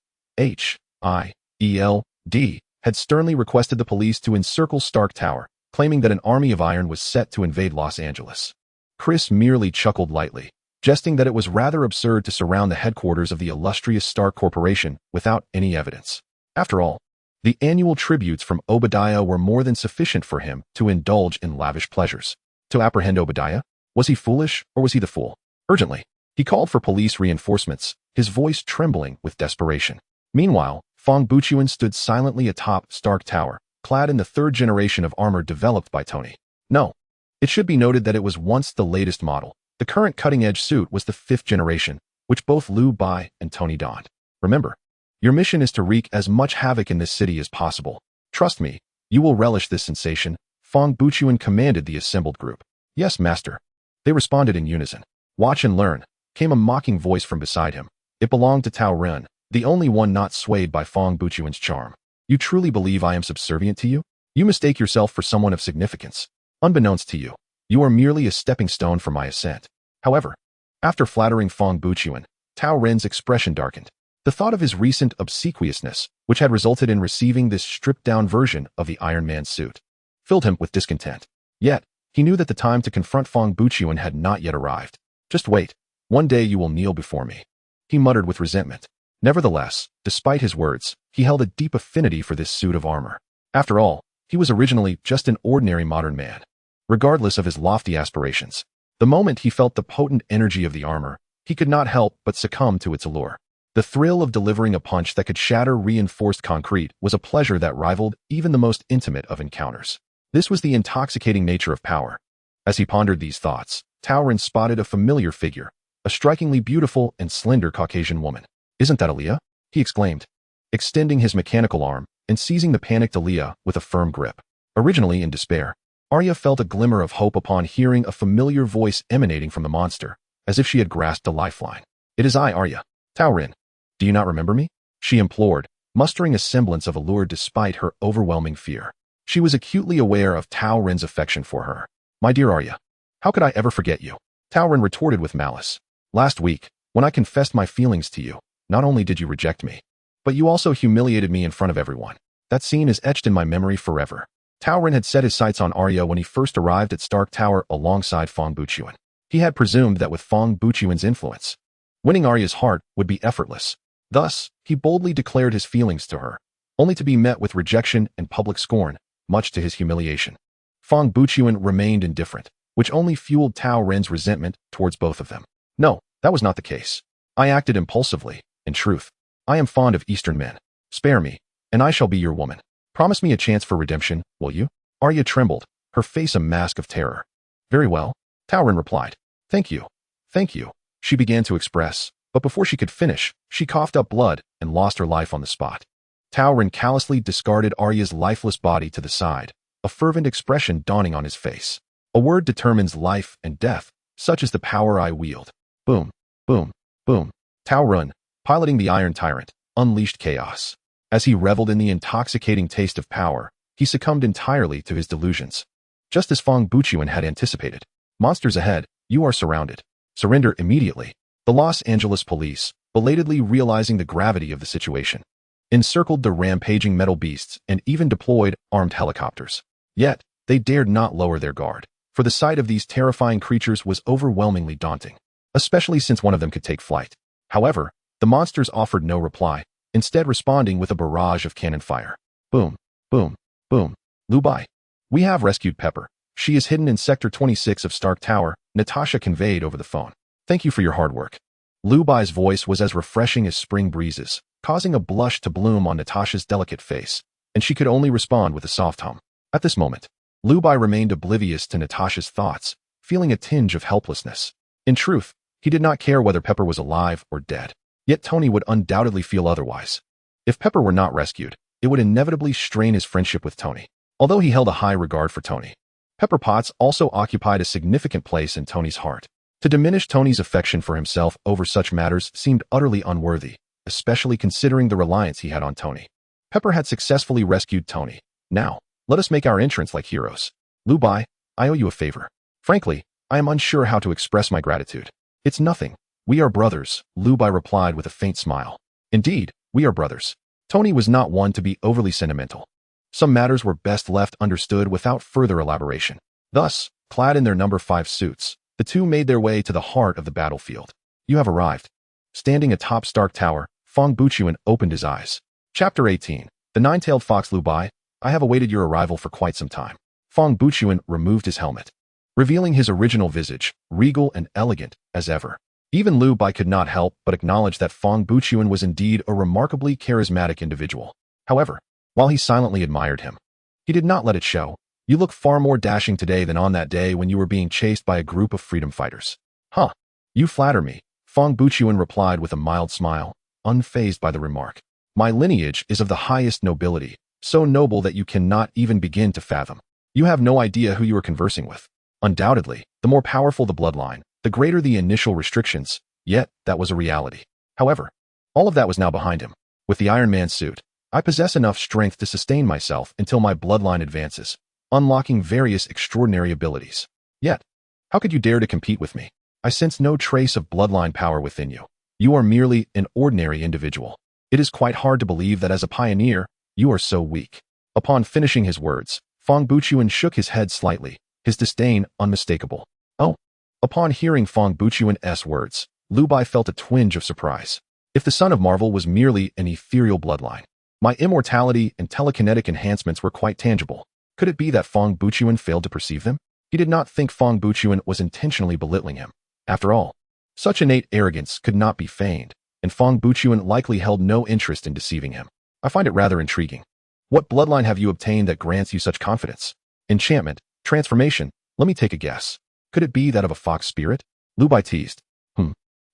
had sternly requested the police to encircle Stark Tower, claiming that an army of iron was set to invade Los Angeles. Chris merely chuckled lightly, jesting that it was rather absurd to surround the headquarters of the illustrious Stark Corporation without any evidence. After all, the annual tributes from Obadiah were more than sufficient for him to indulge in lavish pleasures. To apprehend Obadiah? Was he foolish, or was he the fool? Urgently, he called for police reinforcements, his voice trembling with desperation. Meanwhile, Fong Buchuan stood silently atop Stark Tower, clad in the 3rd generation of armor developed by Tony. No, it should be noted that it was once the latest model. The current cutting-edge suit was the 5th generation, which both Liu Bai and Tony donned. Remember, your mission is to wreak as much havoc in this city as possible. Trust me, you will relish this sensation. Fong Buchuan commanded the assembled group. Yes, master. They responded in unison. Watch and learn, came a mocking voice from beside him. It belonged to Tao Ren, the only one not swayed by Fong Buchuan's charm. You truly believe I am subservient to you? You mistake yourself for someone of significance. Unbeknownst to you, You are merely a stepping stone for my ascent. However, after flattering Fong Buqian, Tao Ren's expression darkened. The thought of his recent obsequiousness, which had resulted in receiving this stripped-down version of the Iron Man suit, filled him with discontent. Yet, he knew that the time to confront Fong Buqian had not yet arrived. Just wait. One day you will kneel before me, he muttered with resentment. Nevertheless, despite his words, he held a deep affinity for this suit of armor. After all, he was originally just an ordinary modern man. Regardless of his lofty aspirations, the moment he felt the potent energy of the armor, he could not help but succumb to its allure. The thrill of delivering a punch that could shatter reinforced concrete was a pleasure that rivaled even the most intimate of encounters. This was the intoxicating nature of power. As he pondered these thoughts, Tao Ren spotted a familiar figure, a strikingly beautiful and slender Caucasian woman. "Isn't that Aaliyah?" he exclaimed, extending his mechanical arm and seizing the panicked Aaliyah with a firm grip. Originally in despair, Arya felt a glimmer of hope upon hearing a familiar voice emanating from the monster, as if she had grasped a lifeline. "It is I, Arya. Tao Ren. Do you not remember me?" she implored, mustering a semblance of allure despite her overwhelming fear. She was acutely aware of Tao Ren's affection for her. "My dear Arya, how could I ever forget you?" Tao Ren retorted with malice. "Last week, when I confessed my feelings to you, not only did you reject me, but you also humiliated me in front of everyone. That scene is etched in my memory forever." Tao Ren had set his sights on Arya when he first arrived at Stark Tower alongside Fong Buqian. He had presumed that with Fong Buqian's influence, winning Arya's heart would be effortless. Thus, he boldly declared his feelings to her, only to be met with rejection and public scorn, much to his humiliation. Fong Buqian remained indifferent, which only fueled Tao Ren's resentment towards both of them. "No, that was not the case. I acted impulsively. In truth, I am fond of Eastern men. Spare me, and I shall be your woman. Promise me a chance for redemption, will you?" Arya trembled, her face a mask of terror. "Very well," Tao Ren replied. Thank you. Thank you," she began to express, but before she could finish, she coughed up blood and lost her life on the spot. Tao Ren callously discarded Arya's lifeless body to the side, a fervent expression dawning on his face. "A word determines life and death, such is the power I wield." Boom, boom, boom. Tao Ren, piloting the Iron Tyrant, unleashed chaos. As he reveled in the intoxicating taste of power, he succumbed entirely to his delusions. Just as Fong Buqian had anticipated. "Monsters ahead, you are surrounded. Surrender immediately." The Los Angeles police, belatedly realizing the gravity of the situation, encircled the rampaging metal beasts and even deployed armed helicopters. Yet, they dared not lower their guard, for the sight of these terrifying creatures was overwhelmingly daunting, especially since one of them could take flight. However, the monsters offered no reply, instead responding with a barrage of cannon fire. Boom, boom, boom. "Liu Bai. We have rescued Pepper. She is hidden in Sector 26 of Stark Tower," Natasha conveyed over the phone. "Thank you for your hard work." Liu Bai's voice was as refreshing as spring breezes, causing a blush to bloom on Natasha's delicate face, and she could only respond with a soft hum. At this moment, Liu Bai remained oblivious to Natasha's thoughts, feeling a tinge of helplessness. In truth, he did not care whether Pepper was alive or dead. Yet Tony would undoubtedly feel otherwise. If Pepper were not rescued, it would inevitably strain his friendship with Tony. Although he held a high regard for Tony, Pepper Potts also occupied a significant place in Tony's heart. To diminish Tony's affection for himself over such matters seemed utterly unworthy, especially considering the reliance he had on Tony. Pepper had successfully rescued Tony. Now, let us make our entrance like heroes. "Liu Bai, I owe you a favor. Frankly, I am unsure how to express my gratitude." "It's nothing. We are brothers," Liu Bai replied with a faint smile. "Indeed, we are brothers." Tony was not one to be overly sentimental. Some matters were best left understood without further elaboration. Thus, clad in their number 5 suits, the two made their way to the heart of the battlefield. "You have arrived." Standing atop Stark Tower, Fong Buqian opened his eyes. Chapter 18. The Nine-Tailed Fox. "Liu Bai, I have awaited your arrival for quite some time." Fong Buqian removed his helmet, revealing his original visage, regal and elegant as ever. Even Liu Bai could not help but acknowledge that Fong Buqian was indeed a remarkably charismatic individual. However, while he silently admired him, he did not let it show. "You look far more dashing today than on that day when you were being chased by a group of freedom fighters." "Huh. You flatter me," Fong Buqian replied with a mild smile, unfazed by the remark. "My lineage is of the highest nobility, so noble that you cannot even begin to fathom. You have no idea who you are conversing with. Undoubtedly, the more powerful the bloodline, the greater the initial restrictions, yet that was a reality. However, all of that was now behind him. With the Iron Man suit, I possess enough strength to sustain myself until my bloodline advances, unlocking various extraordinary abilities. Yet, how could you dare to compete with me? I sense no trace of bloodline power within you. You are merely an ordinary individual. It is quite hard to believe that as a pioneer, you are so weak. Upon finishing his words, Fong Buchuan shook his head slightly, his disdain unmistakable. Oh. Upon hearing Fong Buchuan's words, Liu Bai felt a twinge of surprise. If the son of Marvel was merely an ethereal bloodline, my immortality and telekinetic enhancements were quite tangible. Could it be that Fong Buchuan failed to perceive them? He did not think Fong Buchuan was intentionally belittling him. After all, such innate arrogance could not be feigned, and Fong Buchuan likely held no interest in deceiving him. I find it rather intriguing. What bloodline have you obtained that grants you such confidence? Enchantment, transformation, let me take a guess. Could it be that of a fox spirit? Liu Bai teased.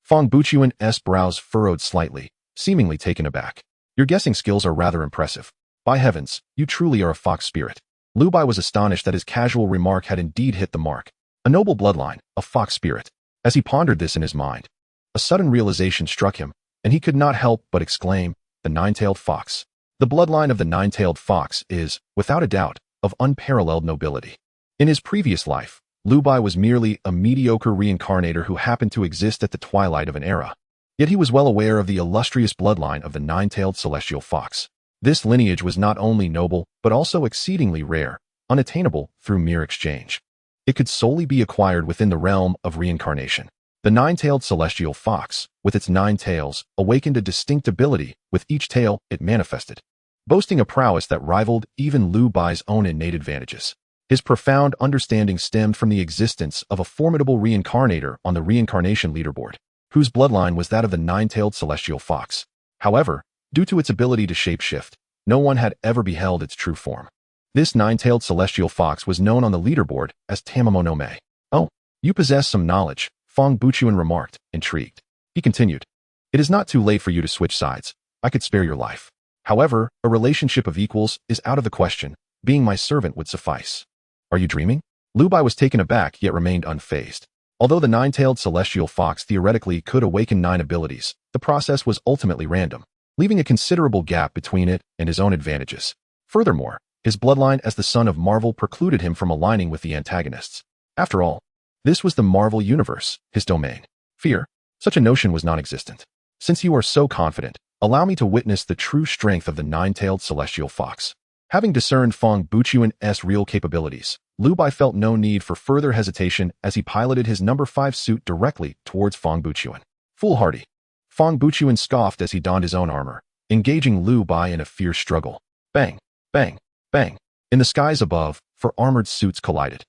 Fong Buchuan's brows furrowed slightly, seemingly taken aback. Your guessing skills are rather impressive. By heavens, you truly are a fox spirit. Liu Bai was astonished that his casual remark had indeed hit the mark. A noble bloodline, a fox spirit. As he pondered this in his mind, a sudden realization struck him, and he could not help but exclaim, the nine-tailed fox. The bloodline of the nine-tailed fox is, without a doubt, of unparalleled nobility. In his previous life, Liu Bai was merely a mediocre reincarnator who happened to exist at the twilight of an era. Yet he was well aware of the illustrious bloodline of the nine-tailed celestial fox. This lineage was not only noble, but also exceedingly rare, unattainable through mere exchange. It could solely be acquired within the realm of reincarnation. The nine-tailed celestial fox, with its 9 tails, awakened a distinct ability with each tail it manifested, boasting a prowess that rivaled even Liu Bai's own innate advantages. His profound understanding stemmed from the existence of a formidable reincarnator on the reincarnation leaderboard, whose bloodline was that of the 9-tailed celestial fox. However, due to its ability to shapeshift, no one had ever beheld its true form. This 9-tailed celestial fox was known on the leaderboard as Tamamo no Mei. Oh, you possess some knowledge, Fong Buchuan remarked, intrigued. He continued, it is not too late for you to switch sides. I could spare your life. However, a relationship of equals is out of the question. Being my servant would suffice. Are you dreaming? Liu Bai was taken aback yet remained unfazed. Although the 9-tailed celestial fox theoretically could awaken 9 abilities, the process was ultimately random, leaving a considerable gap between it and his own advantages. Furthermore, his bloodline as the son of Marvel precluded him from aligning with the antagonists. After all, this was the Marvel universe, his domain. Fear, such a notion was non-existent. Since you are so confident, allow me to witness the true strength of the 9-tailed celestial fox. Having discerned Fong Buchuan's real capabilities, Liu Bai felt no need for further hesitation as he piloted his number 5 suit directly towards Fong Buchuan. Foolhardy. Fong Buchuan scoffed as he donned his own armor, engaging Liu Bai in a fierce struggle. Bang, bang, bang. In the skies above, 4 armored suits collided,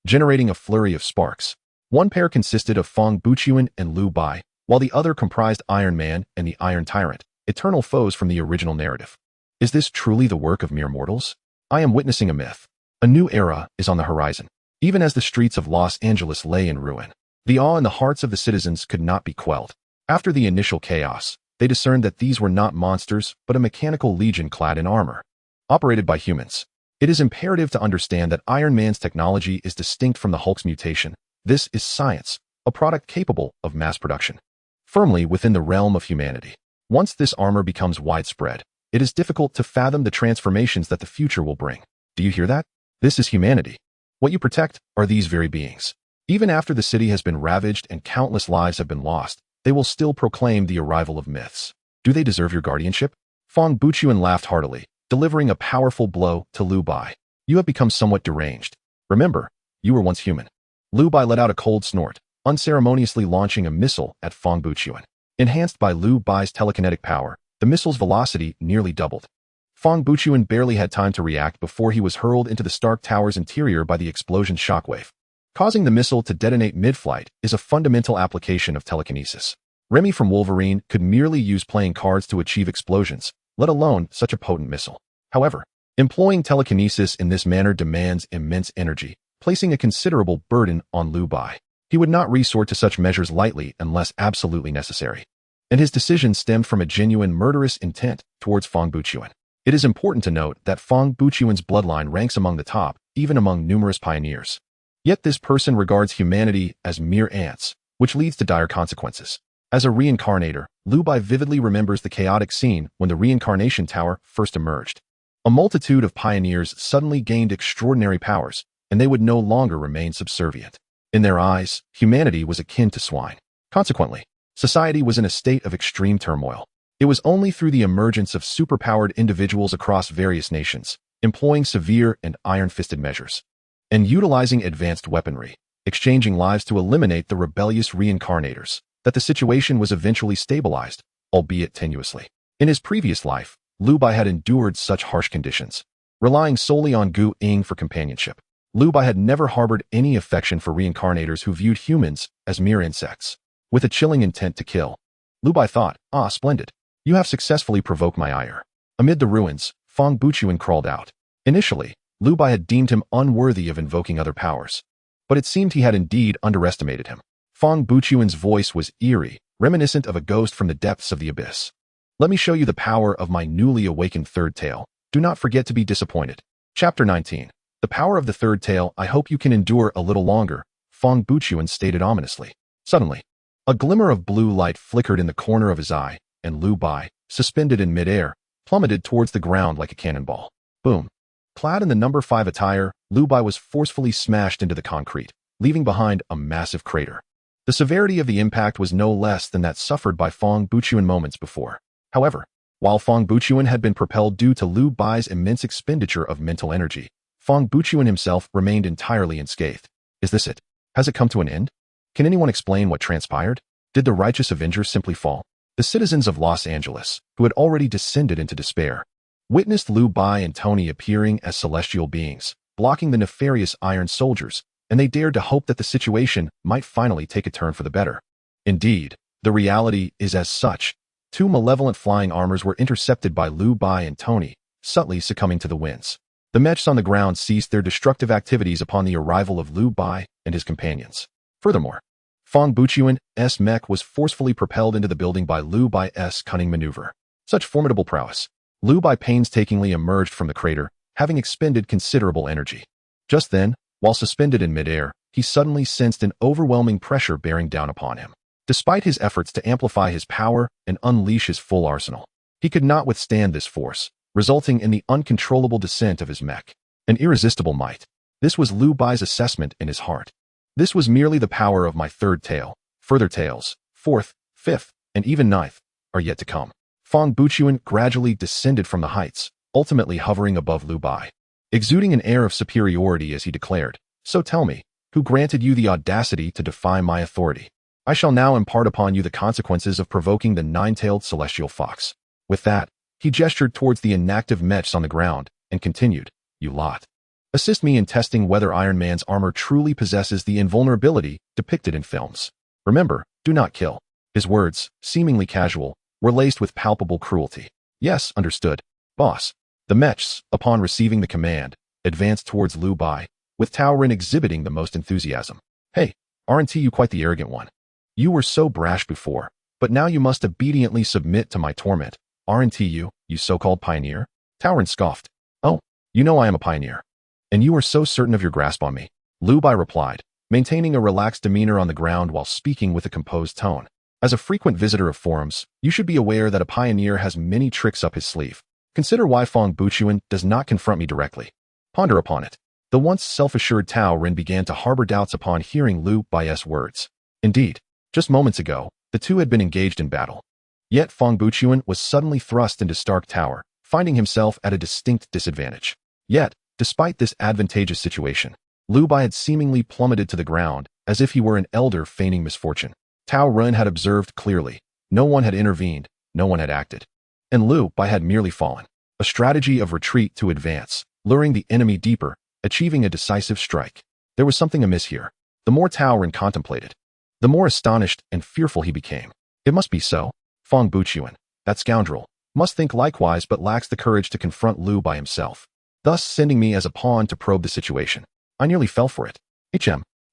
generating a flurry of sparks. One pair consisted of Fong Buchuan and Liu Bai, while the other comprised Iron Man and the Iron Tyrant, eternal foes from the original narrative. Is this truly the work of mere mortals? I am witnessing a myth. A new era is on the horizon. Even as the streets of Los Angeles lay in ruin, the awe in the hearts of the citizens could not be quelled. After the initial chaos, they discerned that these were not monsters, but a mechanical legion clad in armor, operated by humans. It is imperative to understand that Iron Man's technology is distinct from the Hulk's mutation. This is science, a product capable of mass production, firmly within the realm of humanity. Once this armor becomes widespread, it is difficult to fathom the transformations that the future will bring. Do you hear that? This is humanity. What you protect are these very beings. Even after the city has been ravaged and countless lives have been lost, they will still proclaim the arrival of myths. Do they deserve your guardianship? Fong Buchuan laughed heartily, delivering a powerful blow to Liu Bai. You have become somewhat deranged. Remember, you were once human. Liu Bai let out a cold snort, unceremoniously launching a missile at Fong Buchuan. Enhanced by Liu Bai's telekinetic power, the missile's velocity nearly doubled. Fong Buchuan barely had time to react before he was hurled into the Stark Tower's interior by the explosion's shockwave. Causing the missile to detonate mid-flight is a fundamental application of telekinesis. Remy from Wolverine could merely use playing cards to achieve explosions, let alone such a potent missile. However, employing telekinesis in this manner demands immense energy, placing a considerable burden on Liu Bai. He would not resort to such measures lightly unless absolutely necessary. And his decision stemmed from a genuine murderous intent towards Fong Buchuan. It is important to note that Fong Buchuan's bloodline ranks among the top, even among numerous pioneers. Yet this person regards humanity as mere ants, which leads to dire consequences. As a reincarnator, Liu Bai vividly remembers the chaotic scene when the Reincarnation Tower first emerged. A multitude of pioneers suddenly gained extraordinary powers, and they would no longer remain subservient. In their eyes, humanity was akin to swine. Consequently, society was in a state of extreme turmoil. It was only through the emergence of superpowered individuals across various nations, employing severe and iron-fisted measures, and utilizing advanced weaponry, exchanging lives to eliminate the rebellious reincarnators, that the situation was eventually stabilized, albeit tenuously. In his previous life, Liu Bai had endured such harsh conditions. Relying solely on Gu Ying for companionship, Liu Bai had never harbored any affection for reincarnators who viewed humans as mere insects. With a chilling intent to kill, Liu Bai thought, "Ah, splendid. You have successfully provoked my ire." Amid the ruins, Fang Buchuan crawled out. Initially, Liu Bai had deemed him unworthy of invoking other powers, but it seemed he had indeed underestimated him. Fang Buchuan's voice was eerie, reminiscent of a ghost from the depths of the abyss. "Let me show you the power of my newly awakened third tail. Do not forget to be disappointed." Chapter 19. The power of the third tail. "I hope you can endure a little longer," Fang Buchuan stated ominously. Suddenly, a glimmer of blue light flickered in the corner of his eye, and Liu Bai, suspended in midair, plummeted towards the ground like a cannonball. Boom. Clad in the number 5 attire, Liu Bai was forcefully smashed into the concrete, leaving behind a massive crater. The severity of the impact was no less than that suffered by Fang Buchuan moments before. However, while Fang Buchuan had been propelled due to Liu Bai's immense expenditure of mental energy, Fang Buchuan himself remained entirely unscathed. Is this it? Has it come to an end? Can anyone explain what transpired? Did the righteous Avengers simply fall? The citizens of Los Angeles, who had already descended into despair, witnessed Liu Bai and Tony appearing as celestial beings, blocking the nefarious Iron Soldiers, and they dared to hope that the situation might finally take a turn for the better. Indeed, the reality is as such. 2 malevolent flying armors were intercepted by Liu Bai and Tony, subtly succumbing to the winds. The mechs on the ground ceased their destructive activities upon the arrival of Liu Bai and his companions. Furthermore, Fang Buchuan's mech was forcefully propelled into the building by Liu Bai's cunning maneuver. Such formidable prowess. Liu Bai painstakingly emerged from the crater, having expended considerable energy. Just then, while suspended in midair, he suddenly sensed an overwhelming pressure bearing down upon him. Despite his efforts to amplify his power and unleash his full arsenal, he could not withstand this force, resulting in the uncontrollable descent of his mech. An irresistible might. This was Liu Bai's assessment in his heart. This was merely the power of my third tail. Further tails, 4th, 5th, and even 9th, are yet to come. Fang Buchuan gradually descended from the heights, ultimately hovering above Liu Bai, exuding an air of superiority as he declared, "So tell me, who granted you the audacity to defy my authority? I shall now impart upon you the consequences of provoking the 9-tailed celestial fox." With that, he gestured towards the inactive mechs on the ground and continued, "You lot. Assist me in testing whether Iron Man's armor truly possesses the invulnerability depicted in films. Remember, do not kill." His words, seemingly casual, were laced with palpable cruelty. "Yes, understood, boss." The mechs, upon receiving the command, advanced towards Liu Bai, with Tao Ren exhibiting the most enthusiasm. "Hey, aren't you quite the arrogant one? You were so brash before, but now you must obediently submit to my torment, aren't you, you so-called pioneer?" Tao Ren scoffed. "Oh, you know I am a pioneer. And you are so certain of your grasp on me," Liu Bai replied, maintaining a relaxed demeanor on the ground while speaking with a composed tone. "As a frequent visitor of forums, you should be aware that a pioneer has many tricks up his sleeve. Consider why Fang Buchuan does not confront me directly. Ponder upon it." The once self-assured Tao Ren began to harbor doubts upon hearing Liu Bai's words. Indeed, just moments ago, the two had been engaged in battle. Yet Fang Buchuan was suddenly thrust into stark tower, finding himself at a distinct disadvantage. Yet, despite this advantageous situation, Liu Bai had seemingly plummeted to the ground, as if he were an elder feigning misfortune. Tao Ren had observed clearly. No one had intervened, no one had acted. And Liu Bai had merely fallen. A strategy of retreat to advance, luring the enemy deeper, achieving a decisive strike. There was something amiss here. The more Tao Ren contemplated, the more astonished and fearful he became. It must be so. Fang Buchuan, that scoundrel, must think likewise but lacks the courage to confront Liu Bai himself, thus sending me as a pawn to probe the situation. I nearly fell for it.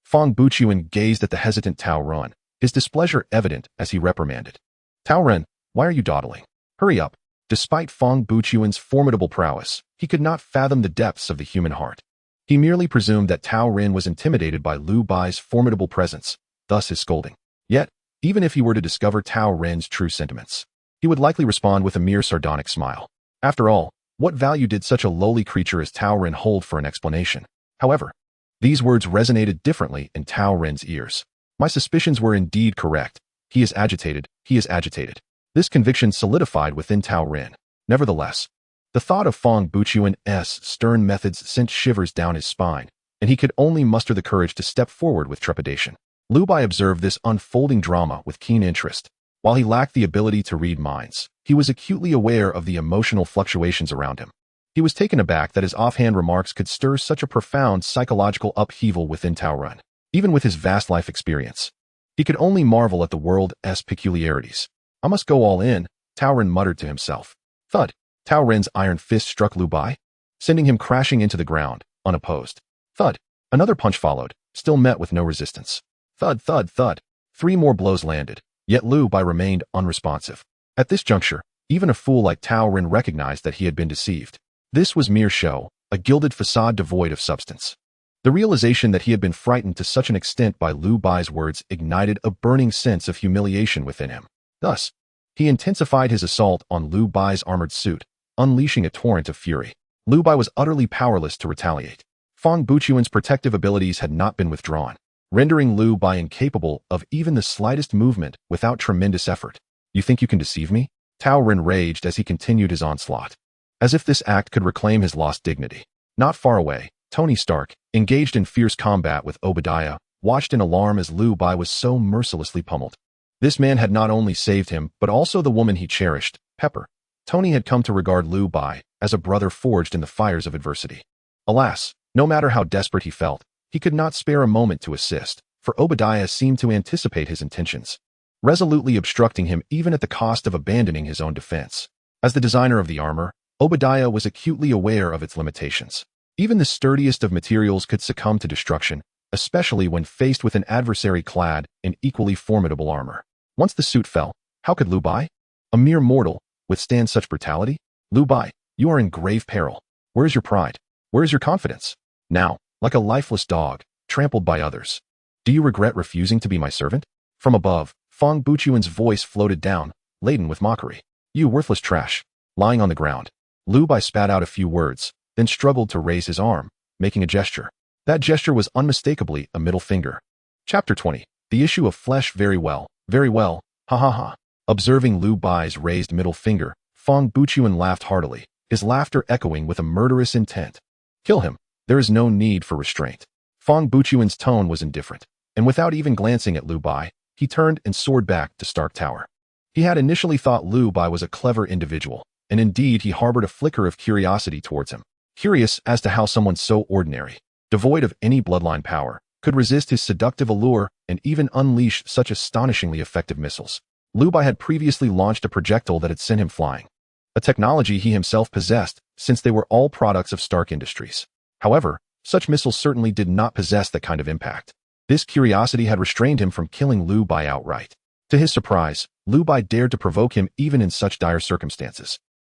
Fang Buchuan gazed at the hesitant Tao Ren, his displeasure evident as he reprimanded. "Tao Ren, why are you dawdling? Hurry up." Despite Fang Buchuan's formidable prowess, he could not fathom the depths of the human heart. He merely presumed that Tao Ren was intimidated by Liu Bai's formidable presence, thus his scolding. Yet, even if he were to discover Tao Ren's true sentiments, he would likely respond with a mere sardonic smile. After all, what value did such a lowly creature as Tao Ren hold for an explanation? However, These words resonated differently in Tao Ren's ears. My suspicions were indeed correct. He is agitated. He is agitated. This conviction solidified within Tao Ren. Nevertheless, the thought of Fong Buchuan's stern methods sent shivers down his spine, and he could only muster the courage to step forward with trepidation. Liu Bai observed this unfolding drama with keen interest. While he lacked the ability to read minds, he was acutely aware of the emotional fluctuations around him. He was taken aback that his offhand remarks could stir such a profound psychological upheaval within Tao Ren. Even with his vast life experience, he could only marvel at the world's peculiarities. I must go all in, Tao Ren muttered to himself. Thud. Tao Ren's iron fist struck Liu Bai, sending him crashing into the ground, unopposed. Thud. Another punch followed, still met with no resistance. Thud, thud, thud. 3 more blows landed, yet Liu Bai remained unresponsive. At this juncture, even a fool like Tao Ren recognized that he had been deceived. This was mere show, a gilded facade devoid of substance. The realization that he had been frightened to such an extent by Liu Bai's words ignited a burning sense of humiliation within him. Thus, he intensified his assault on Liu Bai's armored suit, unleashing a torrent of fury. Liu Bai was utterly powerless to retaliate. Fong Buchuan's protective abilities had not been withdrawn, rendering Liu Bai incapable of even the slightest movement without tremendous effort. You think you can deceive me? Tao Ren raged as he continued his onslaught. As if this act could reclaim his lost dignity. Not far away, Tony Stark, engaged in fierce combat with Obadiah, watched in alarm as Liu Bai was so mercilessly pummeled. This man had not only saved him, but also the woman he cherished, Pepper. Tony had come to regard Liu Bai as a brother forged in the fires of adversity. Alas, no matter how desperate he felt, he could not spare a moment to assist, for Obadiah seemed to anticipate his intentions, resolutely obstructing him even at the cost of abandoning his own defense. As the designer of the armor, Obadiah was acutely aware of its limitations. Even the sturdiest of materials could succumb to destruction, especially when faced with an adversary clad in equally formidable armor. Once the suit fell, how could Liu Bai, a mere mortal, withstand such brutality? Liu Bai, you are in grave peril. Where is your pride? Where is your confidence? Now, like a lifeless dog, trampled by others. Do you regret refusing to be my servant? From above, Fong Buchuan's voice floated down, laden with mockery. You worthless trash. Lying on the ground, Liu Bai spat out a few words, then struggled to raise his arm, making a gesture. That gesture was unmistakably a middle finger. Chapter 20. The issue of flesh. Very well, ha ha ha. Observing Liu Bai's raised middle finger, Fong Buchuan laughed heartily, his laughter echoing with a murderous intent. Kill him. There is no need for restraint. Fong Buchuan's tone was indifferent, and without even glancing at Liu Bai, he turned and soared back to Stark Tower. He had initially thought Liu Bai was a clever individual, and indeed he harbored a flicker of curiosity towards him. Curious as to how someone so ordinary, devoid of any bloodline power, could resist his seductive allure and even unleash such astonishingly effective missiles. Liu Bai had previously launched a projectile that had sent him flying, a technology he himself possessed since they were all products of Stark Industries. However, such missiles certainly did not possess that kind of impact. This curiosity had restrained him from killing Liu Bai outright. To his surprise, Liu Bai dared to provoke him even in such dire circumstances.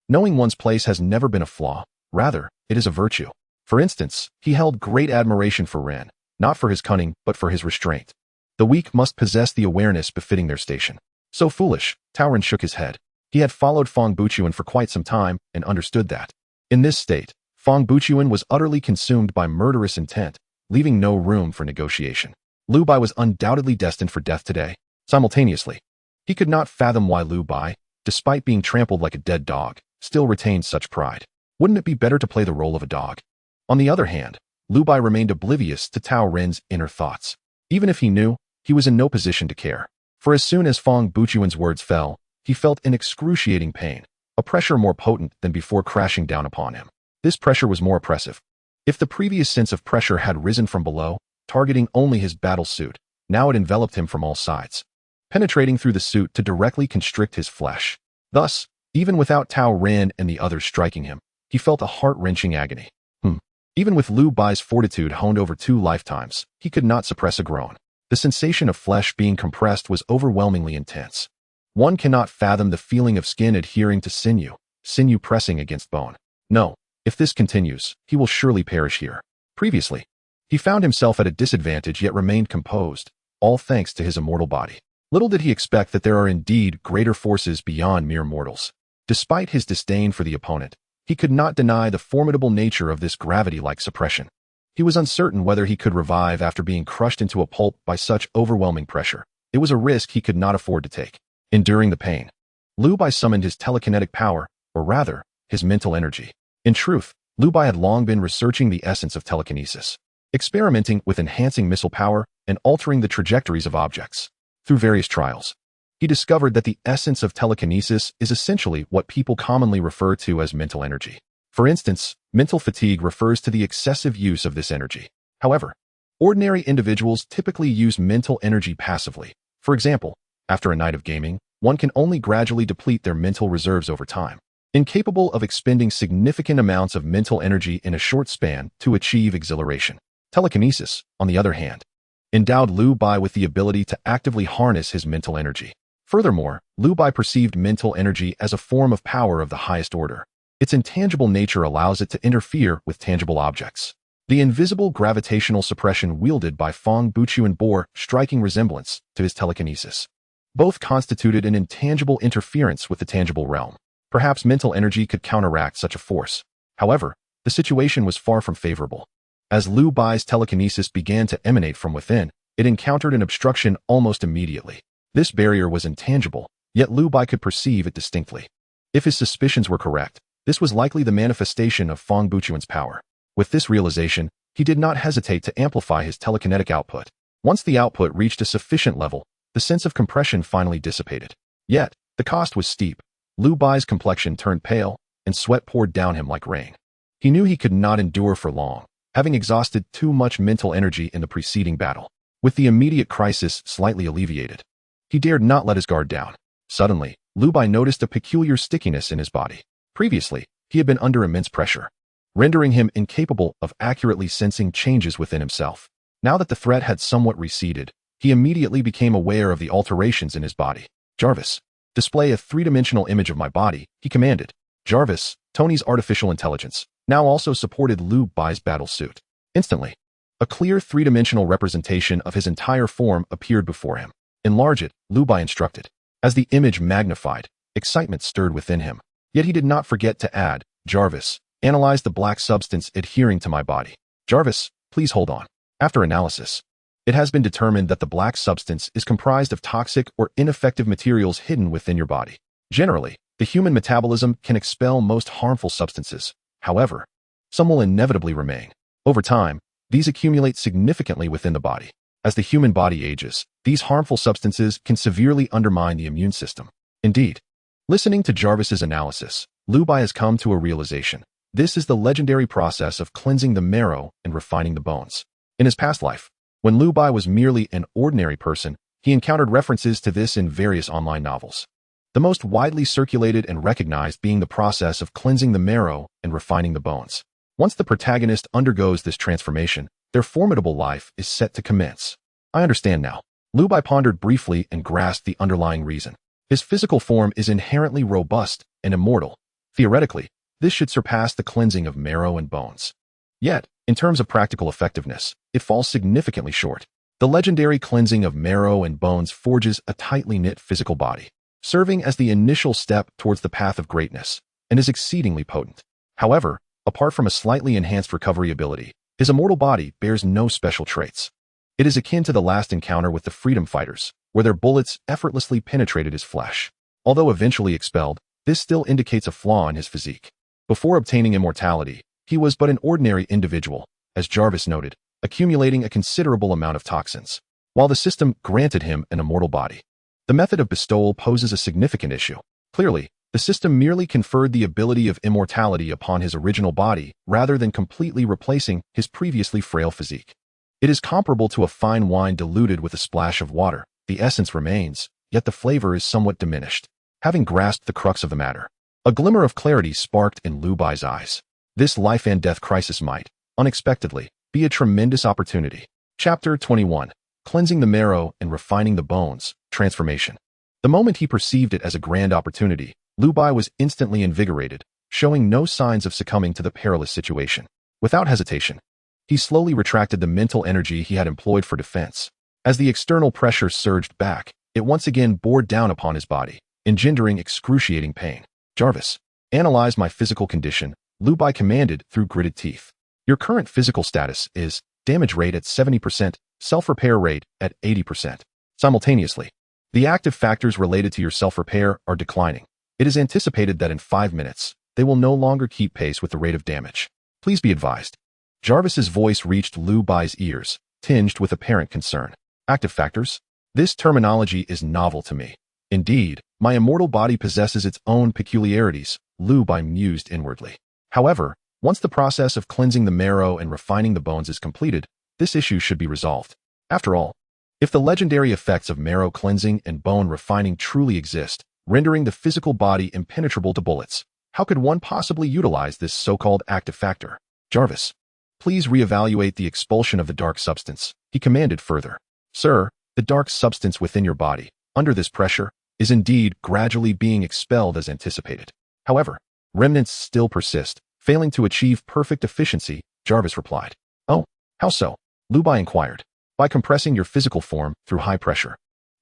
Knowing one's place has never been a flaw, rather, it is a virtue. For instance, he held great admiration for Ren, not for his cunning, but for his restraint. The weak must possess the awareness befitting their station. So foolish, Tao Ren shook his head. He had followed Fong Buchuan for quite some time and understood that. In this state, Fong Buchuan was utterly consumed by murderous intent, leaving no room for negotiation. Liu Bai was undoubtedly destined for death today. Simultaneously, he could not fathom why Liu Bai, despite being trampled like a dead dog, still retained such pride. Wouldn't it be better to play the role of a dog? On the other hand, Liu Bai remained oblivious to Tao Ren's inner thoughts. Even if he knew, he was in no position to care. For as soon as Fong Buchuan's words fell, he felt an excruciating pain, a pressure more potent than before crashing down upon him. This pressure was more oppressive. If the previous sense of pressure had risen from below, targeting only his battle suit, now it enveloped him from all sides, penetrating through the suit to directly constrict his flesh. Thus, even without Tao Ren and the others striking him, he felt a heart-wrenching agony. Even with Liu Bai's fortitude honed over 2 lifetimes, he could not suppress a groan. The sensation of flesh being compressed was overwhelmingly intense. One cannot fathom the feeling of skin adhering to sinew, sinew pressing against bone. No, if this continues, he will surely perish here. Previously, he found himself at a disadvantage yet remained composed, all thanks to his immortal body. Little did he expect that there are indeed greater forces beyond mere mortals. Despite his disdain for the opponent, he could not deny the formidable nature of this gravity-like suppression. He was uncertain whether he could revive after being crushed into a pulp by such overwhelming pressure. It was a risk he could not afford to take. Enduring the pain, Liu Bai summoned his telekinetic power, or rather, his mental energy. In truth, Liu Bai had long been researching the essence of telekinesis, experimenting with enhancing missile power and altering the trajectories of objects. Through various trials, he discovered that the essence of telekinesis is essentially what people commonly refer to as mental energy. For instance, mental fatigue refers to the excessive use of this energy. However, ordinary individuals typically use mental energy passively. For example, after a night of gaming, one can only gradually deplete their mental reserves over time, incapable of expending significant amounts of mental energy in a short span to achieve exhilaration. Telekinesis, on the other hand, endowed Liu Bai with the ability to actively harness his mental energy. Furthermore, Liu Bai perceived mental energy as a form of power of the highest order. Its intangible nature allows it to interfere with tangible objects. The invisible gravitational suppression wielded by Feng Buchuan bore striking resemblance to his telekinesis. Both constituted an intangible interference with the tangible realm. Perhaps mental energy could counteract such a force. However, the situation was far from favorable. As Liu Bai's telekinesis began to emanate from within, it encountered an obstruction almost immediately. This barrier was intangible, yet Liu Bai could perceive it distinctly. If his suspicions were correct, this was likely the manifestation of Feng Buchuan's power. With this realization, he did not hesitate to amplify his telekinetic output. Once the output reached a sufficient level, the sense of compression finally dissipated. Yet, the cost was steep. Liu Bai's complexion turned pale, and sweat poured down him like rain. He knew he could not endure for long, having exhausted too much mental energy in the preceding battle. With the immediate crisis slightly alleviated, he dared not let his guard down. Suddenly, Liu Bai noticed a peculiar stickiness in his body. Previously, he had been under immense pressure, rendering him incapable of accurately sensing changes within himself. Now that the threat had somewhat receded, he immediately became aware of the alterations in his body. "Jarvis, display a three-dimensional image of my body," he commanded. Jarvis, Tony's artificial intelligence, now also supported Liu Bai's battle suit. Instantly, a clear three-dimensional representation of his entire form appeared before him. "Enlarge it," Liu Bai instructed. As the image magnified, excitement stirred within him. Yet he did not forget to add, "Jarvis, analyze the black substance adhering to my body. Jarvis, please hold on." After analysis, it has been determined that the black substance is comprised of toxic or ineffective materials hidden within your body. Generally, the human metabolism can expel most harmful substances. However, some will inevitably remain. Over time, these accumulate significantly within the body. As the human body ages, these harmful substances can severely undermine the immune system. Indeed, listening to Jarvis's analysis, Liu Bai has come to a realization. This is the legendary process of cleansing the marrow and refining the bones. In his past life, when Liu Bai was merely an ordinary person, he encountered references to this in various online novels. The most widely circulated and recognized being the process of cleansing the marrow and refining the bones. Once the protagonist undergoes this transformation, their formidable life is set to commence. I understand now. Liu Bai pondered briefly and grasped the underlying reason. His physical form is inherently robust and immortal. Theoretically, this should surpass the cleansing of marrow and bones. Yet, in terms of practical effectiveness, it falls significantly short. The legendary cleansing of marrow and bones forges a tightly knit physical body, serving as the initial step towards the path of greatness, and is exceedingly potent. However, apart from a slightly enhanced recovery ability, his immortal body bears no special traits. It is akin to the last encounter with the freedom fighters, where their bullets effortlessly penetrated his flesh. Although eventually expelled, this still indicates a flaw in his physique. Before obtaining immortality, he was but an ordinary individual, as Jarvis noted, accumulating a considerable amount of toxins. While the system granted him an immortal body, the method of bestowal poses a significant issue. Clearly, the system merely conferred the ability of immortality upon his original body rather than completely replacing his previously frail physique. It is comparable to a fine wine diluted with a splash of water. The essence remains, yet the flavor is somewhat diminished. Having grasped the crux of the matter, a glimmer of clarity sparked in Liu Bai's eyes. This life and death crisis might, unexpectedly, be a tremendous opportunity. Chapter 21. Cleansing the marrow and refining the bones. Transformation. The moment he perceived it as a grand opportunity, Liu Bai was instantly invigorated, showing no signs of succumbing to the perilous situation. Without hesitation, he slowly retracted the mental energy he had employed for defense. As the external pressure surged back, it once again bore down upon his body, engendering excruciating pain. "Jarvis, analyze my physical condition," Liu Bai commanded through gritted teeth. Your current physical status is damage rate at 70%, self-repair rate at 80%. Simultaneously, the active factors related to your self-repair are declining. It is anticipated that in 5 minutes, they will no longer keep pace with the rate of damage. Please be advised. Jarvis's voice reached Liu Bai's ears, tinged with apparent concern. Active factors? This terminology is novel to me. Indeed, my immortal body possesses its own peculiarities, Liu Bai mused inwardly. However, once the process of cleansing the marrow and refining the bones is completed, this issue should be resolved. After all, if the legendary effects of marrow cleansing and bone refining truly exist, rendering the physical body impenetrable to bullets, how could one possibly utilize this so-called active factor? Jarvis, please reevaluate the expulsion of the dark substance, he commanded further. Sir, the dark substance within your body, under this pressure, is indeed gradually being expelled as anticipated. However, remnants still persist, failing to achieve perfect efficiency, Jarvis replied. Oh, how so? Liu Bai inquired. By compressing your physical form through high pressure.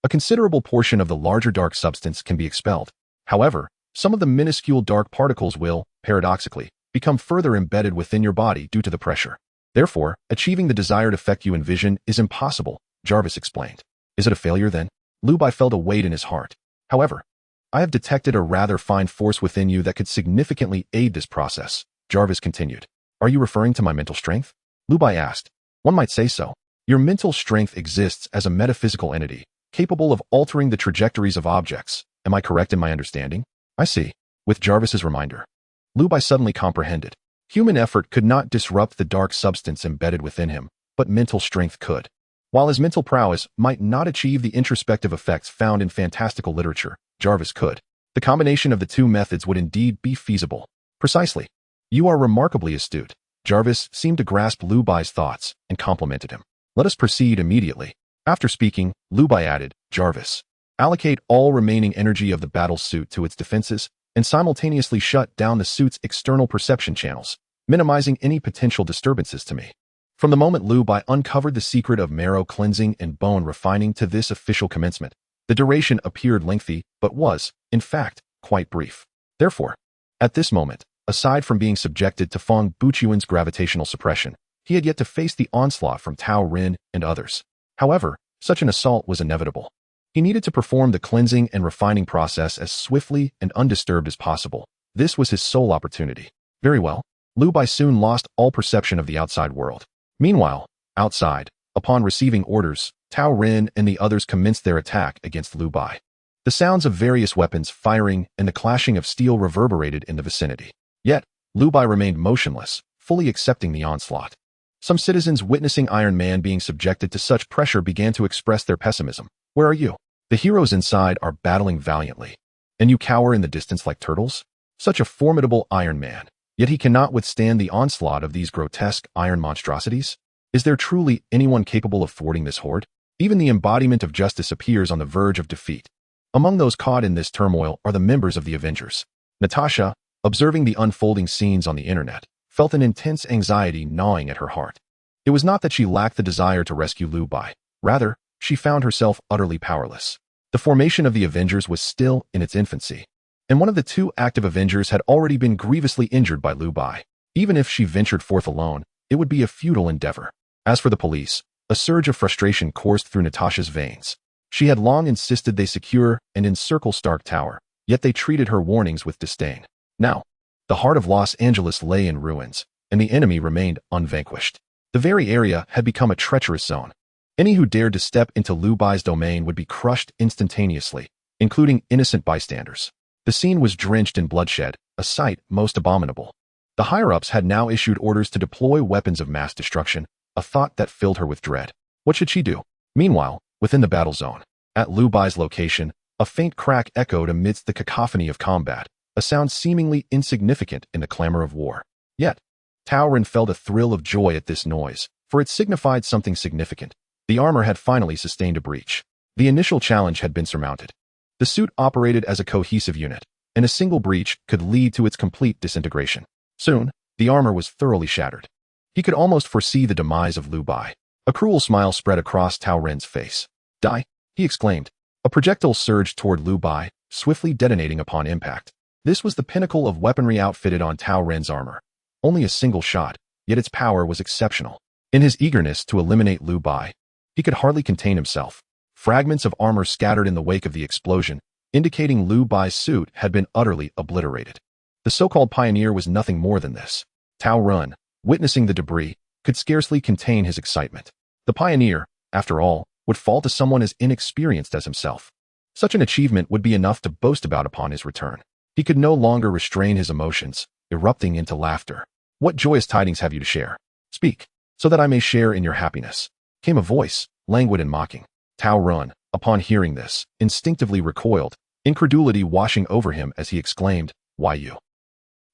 A considerable portion of the larger dark substance can be expelled. However, some of the minuscule dark particles will, paradoxically, become further embedded within your body due to the pressure. Therefore, achieving the desired effect you envision is impossible, Jarvis explained. Is it a failure then? Liu Bai felt a weight in his heart. However, I have detected a rather fine force within you that could significantly aid this process, Jarvis continued. Are you referring to my mental strength? Liu Bai asked. One might say so. Your mental strength exists as a metaphysical entity, capable of altering the trajectories of objects. Am I correct in my understanding? I see. With Jarvis's reminder, Liu Bai suddenly comprehended. Human effort could not disrupt the dark substance embedded within him, but mental strength could. While his mental prowess might not achieve the introspective effects found in fantastical literature, Jarvis could. The combination of the two methods would indeed be feasible. Precisely. You are remarkably astute. Jarvis seemed to grasp Liu Bai's thoughts and complimented him. Let us proceed immediately. After speaking, Liu Bai added, Jarvis, allocate all remaining energy of the battle suit to its defenses and simultaneously shut down the suit's external perception channels, minimizing any potential disturbances to me. From the moment Liu Bai uncovered the secret of marrow cleansing and bone refining to this official commencement, the duration appeared lengthy, but was, in fact, quite brief. Therefore, at this moment, aside from being subjected to Feng Buchuan's gravitational suppression, he had yet to face the onslaught from Tao Ren and others. However, such an assault was inevitable. He needed to perform the cleansing and refining process as swiftly and undisturbed as possible. This was his sole opportunity. Very well. Liu Bai soon lost all perception of the outside world. Meanwhile, outside, upon receiving orders, Tao Ren and the others commenced their attack against Liu Bai. The sounds of various weapons firing and the clashing of steel reverberated in the vicinity. Yet, Liu Bai remained motionless, fully accepting the onslaught. Some citizens witnessing Iron Man being subjected to such pressure began to express their pessimism. Where are you? The heroes inside are battling valiantly. And you cower in the distance like turtles? Such a formidable Iron Man, yet he cannot withstand the onslaught of these grotesque iron monstrosities? Is there truly anyone capable of thwarting this horde? Even the embodiment of justice appears on the verge of defeat. Among those caught in this turmoil are the members of the Avengers. Natasha, observing the unfolding scenes on the internet, felt an intense anxiety gnawing at her heart. It was not that she lacked the desire to rescue Liu Bai. Rather, she found herself utterly powerless. The formation of the Avengers was still in its infancy, and one of the two active Avengers had already been grievously injured by Liu Bai. Even if she ventured forth alone, it would be a futile endeavor. As for the police, a surge of frustration coursed through Natasha's veins. She had long insisted they secure and encircle Stark Tower, yet they treated her warnings with disdain. Now, the heart of Los Angeles lay in ruins, and the enemy remained unvanquished. The very area had become a treacherous zone. Any who dared to step into Liu Bai's domain would be crushed instantaneously, including innocent bystanders. The scene was drenched in bloodshed, a sight most abominable. The higher-ups had now issued orders to deploy weapons of mass destruction, a thought that filled her with dread. What should she do? Meanwhile, within the battle zone, at Liu Bai's location, a faint crack echoed amidst the cacophony of combat, a sound seemingly insignificant in the clamor of war. Yet, Tao Ren felt a thrill of joy at this noise, for it signified something significant. The armor had finally sustained a breach. The initial challenge had been surmounted. The suit operated as a cohesive unit, and a single breach could lead to its complete disintegration. Soon, the armor was thoroughly shattered. He could almost foresee the demise of Liu Bai. A cruel smile spread across Tao Ren's face. Die, he exclaimed. A projectile surged toward Liu Bai, swiftly detonating upon impact. This was the pinnacle of weaponry outfitted on Tao Ren's armor. Only a single shot, yet its power was exceptional. In his eagerness to eliminate Liu Bai, he could hardly contain himself. Fragments of armor scattered in the wake of the explosion, indicating Liu Bai's suit had been utterly obliterated. The so-called pioneer was nothing more than this. Tao Run, witnessing the debris, could scarcely contain his excitement. The pioneer, after all, would fall to someone as inexperienced as himself. Such an achievement would be enough to boast about upon his return. He could no longer restrain his emotions, erupting into laughter. "What joyous tidings have you to share? Speak, so that I may share in your happiness," came a voice, languid and mocking. Tao Run, upon hearing this, instinctively recoiled, incredulity washing over him as he exclaimed, "Why you?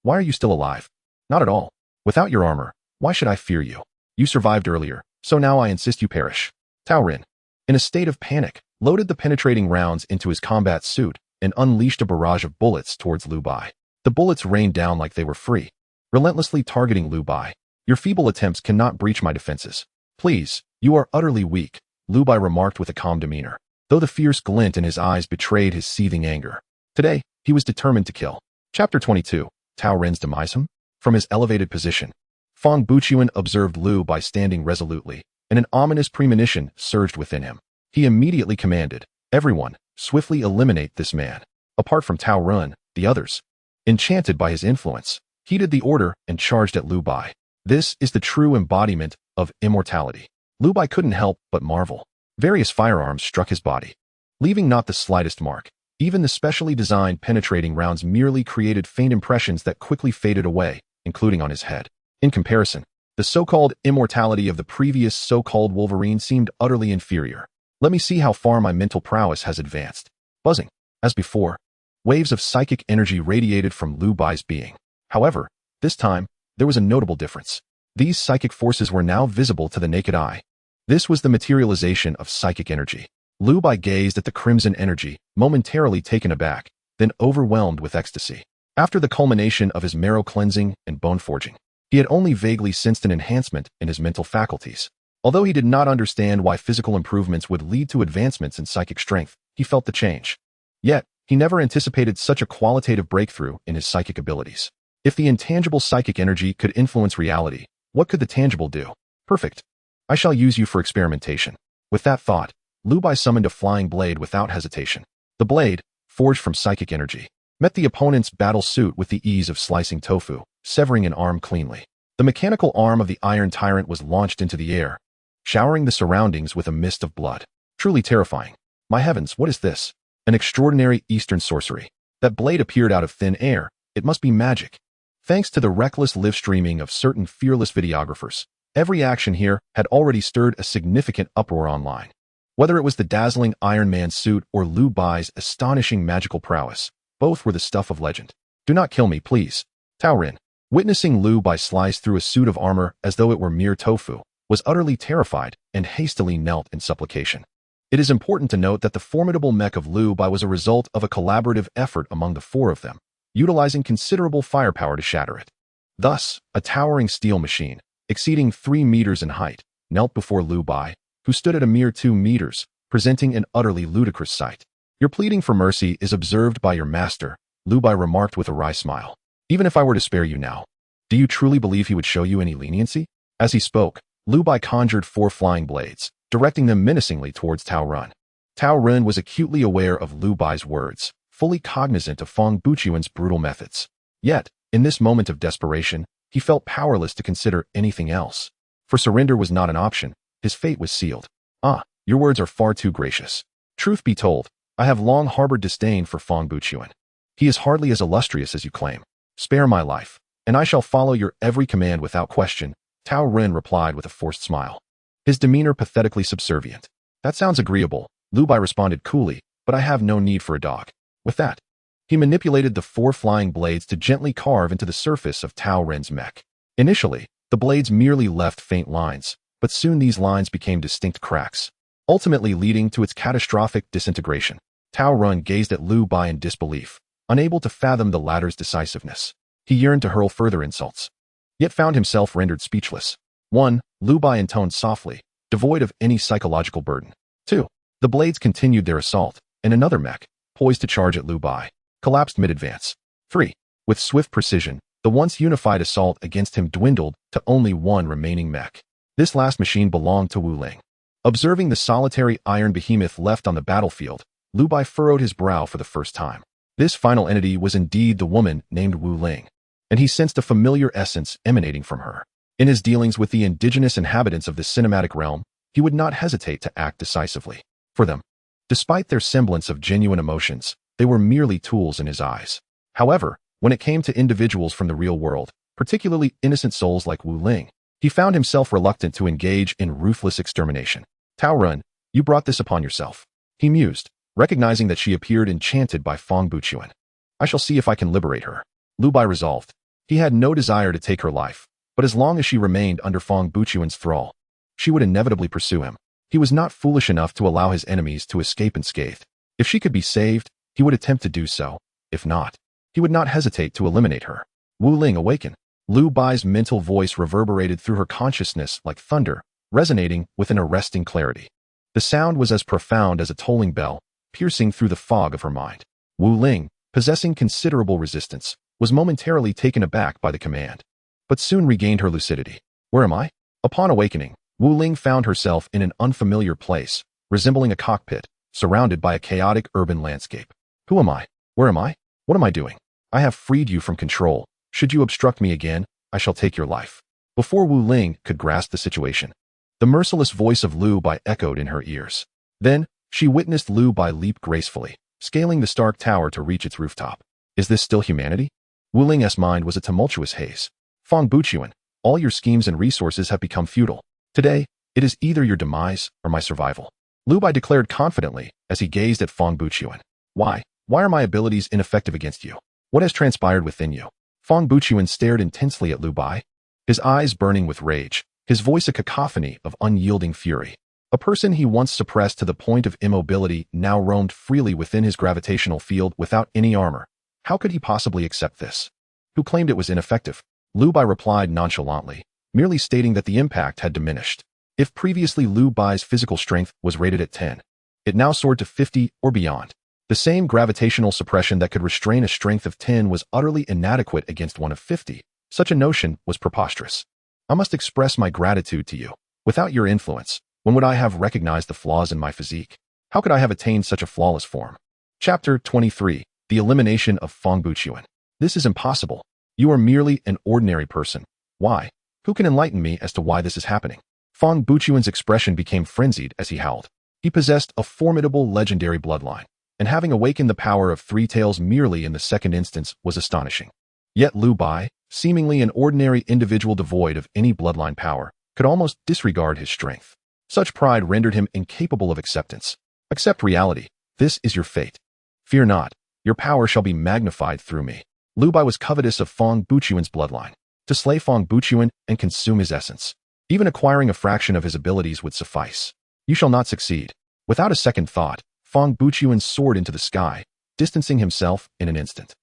Why are you still alive?" "Not at all. Without your armor, why should I fear you? You survived earlier, so now I insist you perish." Tao Ren, in a state of panic, loaded the penetrating rounds into his combat suit and unleashed a barrage of bullets towards Liu Bai. The bullets rained down like they were free, relentlessly targeting Liu Bai. "Your feeble attempts cannot breach my defenses. Please, you are utterly weak," Liu Bai remarked with a calm demeanor, though the fierce glint in his eyes betrayed his seething anger. Today, he was determined to kill. Chapter 22, Tao Ren's demise. From his elevated position, Fang Buqian observed Liu Bai standing resolutely, and an ominous premonition surged within him. He immediately commanded, "Everyone, swiftly eliminate this man." Apart from Tao Ren, the others, enchanted by his influence, heeded the order and charged at Liu Bai. This is the true embodiment of immortality. Liu Bai couldn't help but marvel. Various firearms struck his body, leaving not the slightest mark. Even the specially designed penetrating rounds merely created faint impressions that quickly faded away, including on his head. In comparison, the so-called immortality of the previous so-called Wolverine seemed utterly inferior. Let me see how far my mental prowess has advanced. Buzzing. As before, waves of psychic energy radiated from Liu Bai's being. However, this time, there was a notable difference. These psychic forces were now visible to the naked eye. This was the materialization of psychic energy. Liu Bai gazed at the crimson energy, momentarily taken aback, then overwhelmed with ecstasy. After the culmination of his marrow cleansing and bone forging, he had only vaguely sensed an enhancement in his mental faculties. Although he did not understand why physical improvements would lead to advancements in psychic strength, he felt the change. Yet, he never anticipated such a qualitative breakthrough in his psychic abilities. If the intangible psychic energy could influence reality, what could the tangible do? Perfect. I shall use you for experimentation. With that thought, Liu Bai summoned a flying blade without hesitation. The blade, forged from psychic energy, met the opponent's battle suit with the ease of slicing tofu, severing an arm cleanly. The mechanical arm of the Iron Tyrant was launched into the air, showering the surroundings with a mist of blood. Truly terrifying. My heavens, what is this? An extraordinary Eastern sorcery. That blade appeared out of thin air. It must be magic. Thanks to the reckless live streaming of certain fearless videographers, every action here had already stirred a significant uproar online. Whether it was the dazzling Iron Man suit or Liu Bai's astonishing magical prowess, both were the stuff of legend. "Do not kill me, please." Tao Ren, witnessing Liu Bai slice through a suit of armor as though it were mere tofu, was utterly terrified and hastily knelt in supplication. It is important to note that the formidable mech of Liu Bai was a result of a collaborative effort among the four of them, utilizing considerable firepower to shatter it. Thus, a towering steel machine, exceeding 3 meters in height, knelt before Liu Bai, who stood at a mere 2 meters, presenting an utterly ludicrous sight. "Your pleading for mercy is observed by your master," Liu Bai remarked with a wry smile. "Even if I were to spare you now, do you truly believe he would show you any leniency?" As he spoke, Liu Bai conjured 4 flying blades, directing them menacingly towards Tao Ren. Tao Ren was acutely aware of Liu Bai's words, fully cognizant of Fang Buqian's brutal methods. Yet, in this moment of desperation, he felt powerless to consider anything else. For surrender was not an option. His fate was sealed. "Ah, your words are far too gracious. Truth be told, I have long harbored disdain for Fang Buqian. He is hardly as illustrious as you claim. Spare my life, and I shall follow your every command without question," Tao Ren replied with a forced smile, his demeanor pathetically subservient. "That sounds agreeable," Liu Bai responded coolly, "but I have no need for a dog." With that, he manipulated the 4 flying blades to gently carve into the surface of Tao Ren's mech. Initially, the blades merely left faint lines, but soon these lines became distinct cracks, ultimately leading to its catastrophic disintegration. Tao Ren gazed at Liu Bai in disbelief, unable to fathom the latter's decisiveness. He yearned to hurl further insults, yet found himself rendered speechless. 1. Liu Bai intoned softly, devoid of any psychological burden. 2. The blades continued their assault, and another mech, poised to charge at Liu Bai, collapsed mid-advance. 3. With swift precision, The once unified assault against him dwindled to only one remaining mech. This last machine belonged to Wu Ling. Observing the solitary iron behemoth left on the battlefield, Liu Bai furrowed his brow for the first time. This final entity was indeed the woman named Wu Ling, and he sensed a familiar essence emanating from her. In his dealings with the indigenous inhabitants of this cinematic realm, he would not hesitate to act decisively. For them, despite their semblance of genuine emotions, they were merely tools in his eyes. However, when it came to individuals from the real world, particularly innocent souls like Wu Ling, he found himself reluctant to engage in ruthless extermination. Tao Run, you brought this upon yourself, he mused, recognizing that she appeared enchanted by Fong Buchuan. I shall see if I can liberate her. Liu Bai resolved. He had no desire to take her life, but as long as she remained under Fong Buchuan's thrall, she would inevitably pursue him. He was not foolish enough to allow his enemies to escape unscathed. If she could be saved, he would attempt to do so. If not, he would not hesitate to eliminate her. Wu Ling, awaken. Liu Bai's mental voice reverberated through her consciousness like thunder, resonating with an arresting clarity. The sound was as profound as a tolling bell, piercing through the fog of her mind. Wu Ling, possessing considerable resistance, was momentarily taken aback by the command, but soon regained her lucidity. Where am I? Upon awakening, Wu Ling found herself in an unfamiliar place, resembling a cockpit, surrounded by a chaotic urban landscape. Who am I? Where am I? What am I doing? I have freed you from control. Should you obstruct me again, I shall take your life. Before Wu Ling could grasp the situation, the merciless voice of Liu Bai echoed in her ears. Then, she witnessed Liu Bai leap gracefully, scaling the Stark Tower to reach its rooftop. Is this still humanity? Wu Ling's mind was a tumultuous haze. Fong Buchuan, all your schemes and resources have become futile. Today, it is either your demise or my survival. Liu Bai declared confidently as he gazed at Fong Buchuan. Why? Why are my abilities ineffective against you? What has transpired within you? Fong Buchuan stared intensely at Liu Bai, his eyes burning with rage, his voice a cacophony of unyielding fury. A person he once suppressed to the point of immobility now roamed freely within his gravitational field without any armor. How could he possibly accept this? Who claimed it was ineffective? Liu Bai replied nonchalantly, merely stating that the impact had diminished. If previously Liu Bai's physical strength was rated at 10, it now soared to 50 or beyond. The same gravitational suppression that could restrain a strength of 10 was utterly inadequate against one of 50. Such a notion was preposterous. I must express my gratitude to you. Without your influence, when would I have recognized the flaws in my physique? How could I have attained such a flawless form? Chapter 23. The Elimination of Fong Buchuan. This is impossible. You are merely an ordinary person. Why? Who can enlighten me as to why this is happening? Fong Buchuan's expression became frenzied as he howled. He possessed a formidable legendary bloodline, and having awakened the power of Three Tails merely in the second instance was astonishing. Yet Liu Bai, seemingly an ordinary individual devoid of any bloodline power, could almost disregard his strength. Such pride rendered him incapable of acceptance. Accept reality. This is your fate. Fear not. Your power shall be magnified through me. Liu Bai was covetous of Fong Buchuan's bloodline. To slay Fong Buchuan and consume his essence. Even acquiring a fraction of his abilities would suffice. You shall not succeed. Without a second thought, Fong Buchuan soared into the sky, distancing himself in an instant.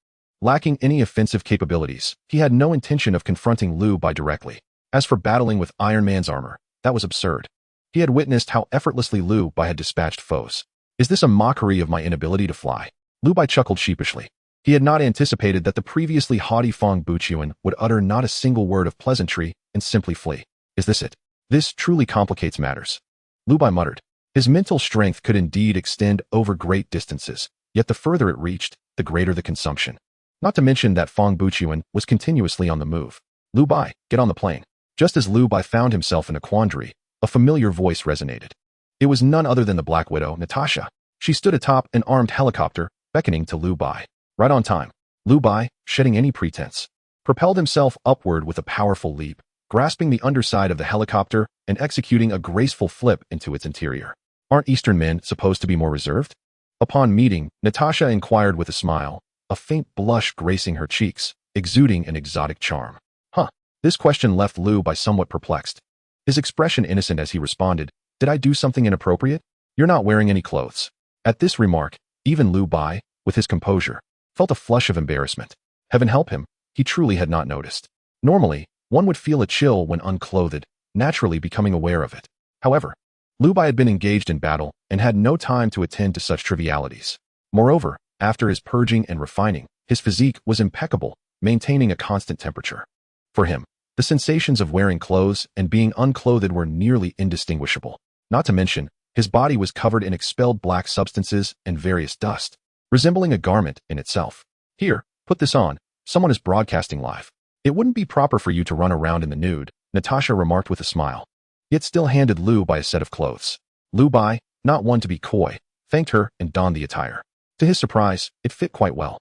Lacking any offensive capabilities, he had no intention of confronting Liu Bai directly. As for battling with Iron Man's armor, that was absurd. He had witnessed how effortlessly Liu Bai had dispatched foes. Is this a mockery of my inability to fly? Liu Bai chuckled sheepishly. He had not anticipated that the previously haughty Fong Buchuan would utter not a single word of pleasantry and simply flee. Is this it? This truly complicates matters. Liu Bai muttered. His mental strength could indeed extend over great distances, yet the further it reached, the greater the consumption. Not to mention that Fong Buchuan was continuously on the move. Liu Bai, get on the plane. Just as Liu Bai found himself in a quandary, a familiar voice resonated. It was none other than the Black Widow, Natasha. She stood atop an armed helicopter, beckoning to Liu Bai. Right on time. Liu Bai, shedding any pretense, propelled himself upward with a powerful leap, grasping the underside of the helicopter and executing a graceful flip into its interior. Aren't Eastern men supposed to be more reserved? Upon meeting, Natasha inquired with a smile, a faint blush gracing her cheeks, exuding an exotic charm. This question left Liu Bai somewhat perplexed. His expression innocent as he responded, did I do something inappropriate? You're not wearing any clothes. At this remark, even Liu Bai, with his composure, felt a flush of embarrassment. Heaven help him, he truly had not noticed. Normally, one would feel a chill when unclothed, naturally becoming aware of it. However, Liu Bai had been engaged in battle and had no time to attend to such trivialities. Moreover, after his purging and refining, his physique was impeccable, maintaining a constant temperature. For him, the sensations of wearing clothes and being unclothed were nearly indistinguishable. Not to mention, his body was covered in expelled black substances and various dust, resembling a garment in itself. Here, put this on, someone is broadcasting live. It wouldn't be proper for you to run around in the nude, Natasha remarked with a smile. Yet still handed Liu Bai a set of clothes. Liu Bai, not one to be coy, thanked her and donned the attire. To his surprise, it fit quite well.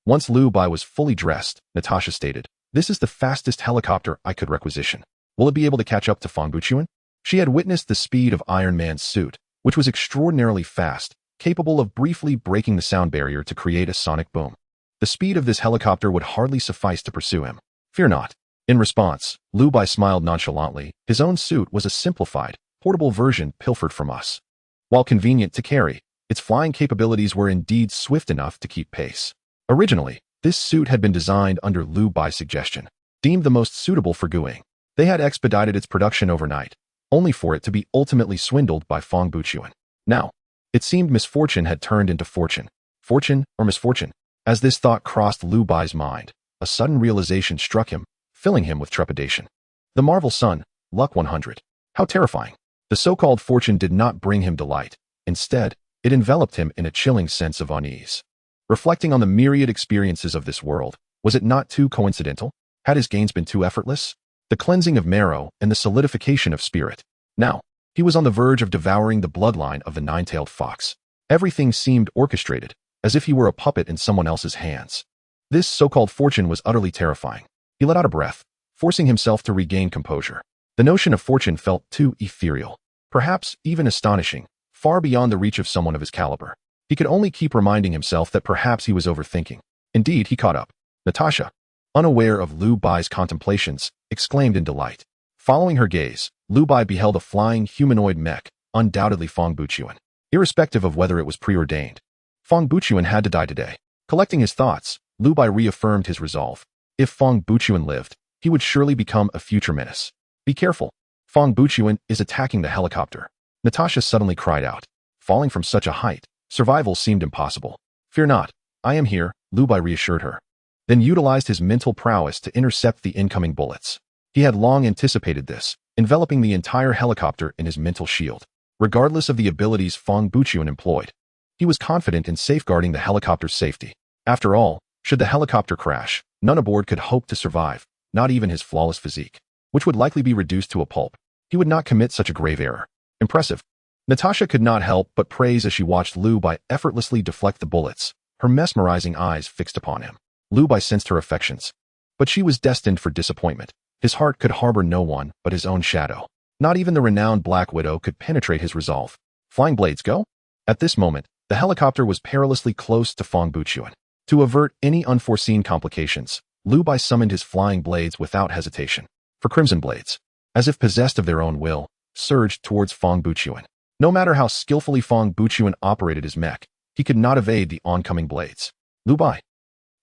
Once Liu Bai was fully dressed, Natasha stated, "This is the fastest helicopter I could requisition. Will it be able to catch up to Fang Buchuan?" She had witnessed the speed of Iron Man's suit, which was extraordinarily fast, capable of briefly breaking the sound barrier to create a sonic boom. The speed of this helicopter would hardly suffice to pursue him. "Fear not." In response, Liu Bai smiled nonchalantly. His own suit was a simplified, portable version pilfered from us. While convenient to carry, its flying capabilities were indeed swift enough to keep pace. Originally, this suit had been designed under Liu Bai's suggestion, deemed the most suitable for Guing. They had expedited its production overnight, only for it to be ultimately swindled by Fang Buchuan. Now, it seemed misfortune had turned into fortune. Fortune or misfortune? As this thought crossed Liu Bai's mind, a sudden realization struck him, filling him with trepidation. The Marvel Sun, Luck 100. How terrifying. The so-called fortune did not bring him delight. Instead, it enveloped him in a chilling sense of unease. Reflecting on the myriad experiences of this world, was it not too coincidental? Had his gains been too effortless? The cleansing of marrow and the solidification of spirit. Now, he was on the verge of devouring the bloodline of the nine-tailed fox. Everything seemed orchestrated, as if he were a puppet in someone else's hands. This so-called fortune was utterly terrifying. He let out a breath, forcing himself to regain composure. The notion of fortune felt too ethereal, perhaps even astonishing, far beyond the reach of someone of his caliber. He could only keep reminding himself that perhaps he was overthinking. Indeed, he caught up. Natasha, unaware of Liu Bai's contemplations, exclaimed in delight. Following her gaze, Liu Bai beheld a flying humanoid mech, undoubtedly Fang Buchuan. Irrespective of whether it was preordained, Fang Buchuan had to die today. Collecting his thoughts, Liu Bai reaffirmed his resolve. If Fang Buchuan lived, he would surely become a future menace. Be careful. Fang Buchuan is attacking the helicopter. Natasha suddenly cried out. Falling from such a height, survival seemed impossible. Fear not. I am here, Liu Bai reassured her. Then utilized his mental prowess to intercept the incoming bullets. He had long anticipated this, enveloping the entire helicopter in his mental shield. Regardless of the abilities Fang Buchuan employed, he was confident in safeguarding the helicopter's safety. After all, should the helicopter crash, none aboard could hope to survive, not even his flawless physique, which would likely be reduced to a pulp. He would not commit such a grave error. Impressive. Natasha could not help but praise as she watched Liu Bai effortlessly deflect the bullets, her mesmerizing eyes fixed upon him. Liu Bai sensed her affections. But she was destined for disappointment. His heart could harbor no one but his own shadow. Not even the renowned Black Widow could penetrate his resolve. Flying blades, go? At this moment, the helicopter was perilously close to Fang Buchuan. To avert any unforeseen complications, Liu Bai summoned his flying blades without hesitation. For crimson blades, as if possessed of their own will, surged towards Fang Buchuan. No matter how skillfully Fang Buchuan operated his mech, he could not evade the oncoming blades. Liu Bai,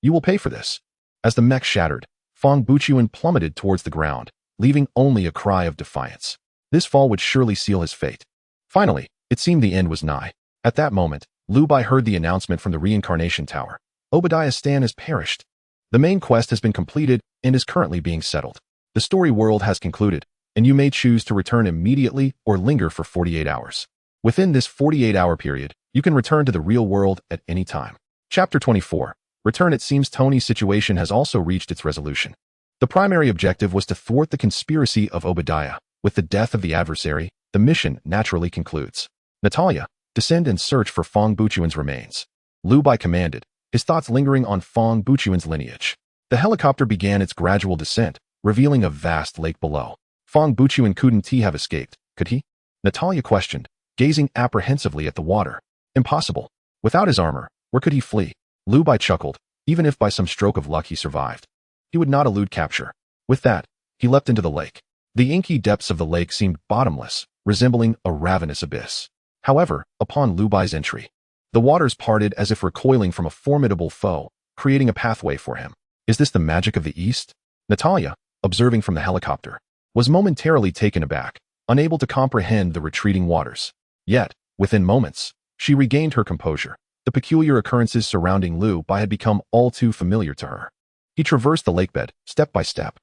you will pay for this. As the mech shattered, Fang Buchuan plummeted towards the ground, leaving only a cry of defiance. This fall would surely seal his fate. Finally, it seemed the end was nigh. At that moment, Liu Bai heard the announcement from the Reincarnation Tower. Obadiah Stan has perished. The main quest has been completed and is currently being settled. The story world has concluded, and you may choose to return immediately or linger for 48 hours. Within this 48-hour period, you can return to the real world at any time. Chapter 24. Return. It seems Tony's situation has also reached its resolution. The primary objective was to thwart the conspiracy of Obadiah. With the death of the adversary, the mission naturally concludes. Natalia, descend and search for Fang Buchuan's remains. Liu Bai commanded, his thoughts lingering on Fang Buchuan's lineage. The helicopter began its gradual descent, revealing a vast lake below. Fang Buchuan couldn't have escaped, could he? Natalia questioned, gazing apprehensively at the water. Impossible. Without his armor, where could he flee? Liu Bai chuckled. Even if by some stroke of luck he survived, he would not elude capture. With that, he leapt into the lake. The inky depths of the lake seemed bottomless, resembling a ravenous abyss. However, upon Liu Bai's entry, the waters parted as if recoiling from a formidable foe, creating a pathway for him. Is this the magic of the East? Natalia, observing from the helicopter, was momentarily taken aback, unable to comprehend the retreating waters. Yet, within moments, she regained her composure. The peculiar occurrences surrounding Liu Bai had become all too familiar to her. He traversed the lakebed, step by step.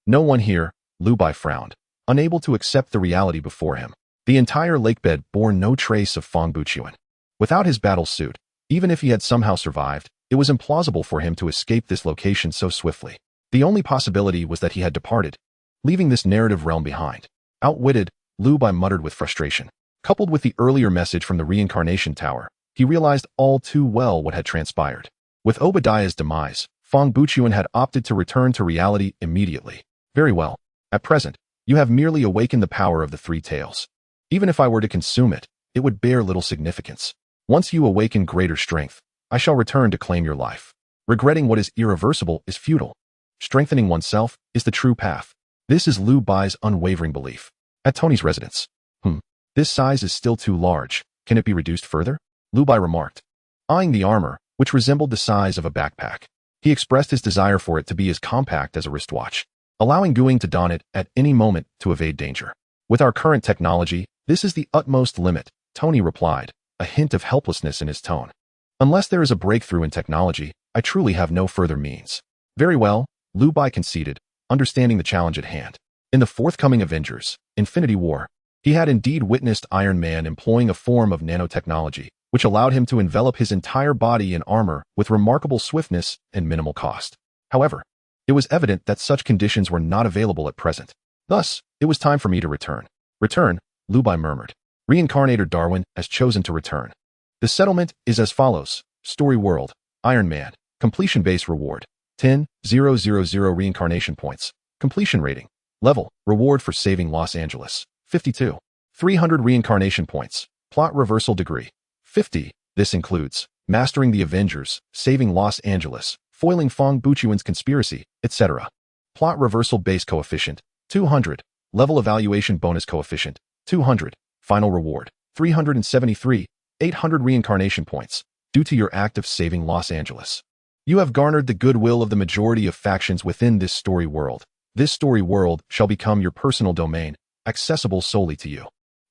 No one here, Liu Bai frowned, unable to accept the reality before him. The entire lakebed bore no trace of Fang Buqian. Without his battle suit, even if he had somehow survived, it was implausible for him to escape this location so swiftly. The only possibility was that he had departed, leaving this narrative realm behind. Outwitted, Liu Bai muttered with frustration. Coupled with the earlier message from the Reincarnation Tower, he realized all too well what had transpired. With Obadiah's demise, Fang Buqian had opted to return to reality immediately. Very well. At present, you have merely awakened the power of the three tails. Even if I were to consume it, it would bear little significance. Once you awaken greater strength, I shall return to claim your life. Regretting what is irreversible is futile. Strengthening oneself is the true path. This is Liu Bai's unwavering belief. At Tony's residence. This size is still too large. Can it be reduced further? Liu Bai remarked, eyeing the armor, which resembled the size of a backpack. He expressed his desire for it to be as compact as a wristwatch, allowing Guing to don it at any moment to evade danger. With our current technology, this is the utmost limit, Tony replied, a hint of helplessness in his tone. Unless there is a breakthrough in technology, I truly have no further means. Very well, Liu Bai conceded, understanding the challenge at hand. In the forthcoming Avengers, Infinity War, he had indeed witnessed Iron Man employing a form of nanotechnology, which allowed him to envelop his entire body in armor with remarkable swiftness and minimal cost. However, it was evident that such conditions were not available at present. Thus, it was time for me to return. Return, Liu Bai murmured. Reincarnated Darwin has chosen to return. The settlement is as follows. Story World, Iron Man, completion base reward, 10,000 reincarnation points. Completion rating, level, reward for saving Los Angeles, 52. 300 reincarnation points. Plot reversal degree, 50. This includes mastering the Avengers, saving Los Angeles, foiling Fang Buqian's conspiracy, etc. Plot reversal base coefficient, 200. Level evaluation bonus coefficient, 200. Final reward, 373. 800 reincarnation points, due to your act of saving Los Angeles. You have garnered the goodwill of the majority of factions within this story world. This story world shall become your personal domain, accessible solely to you.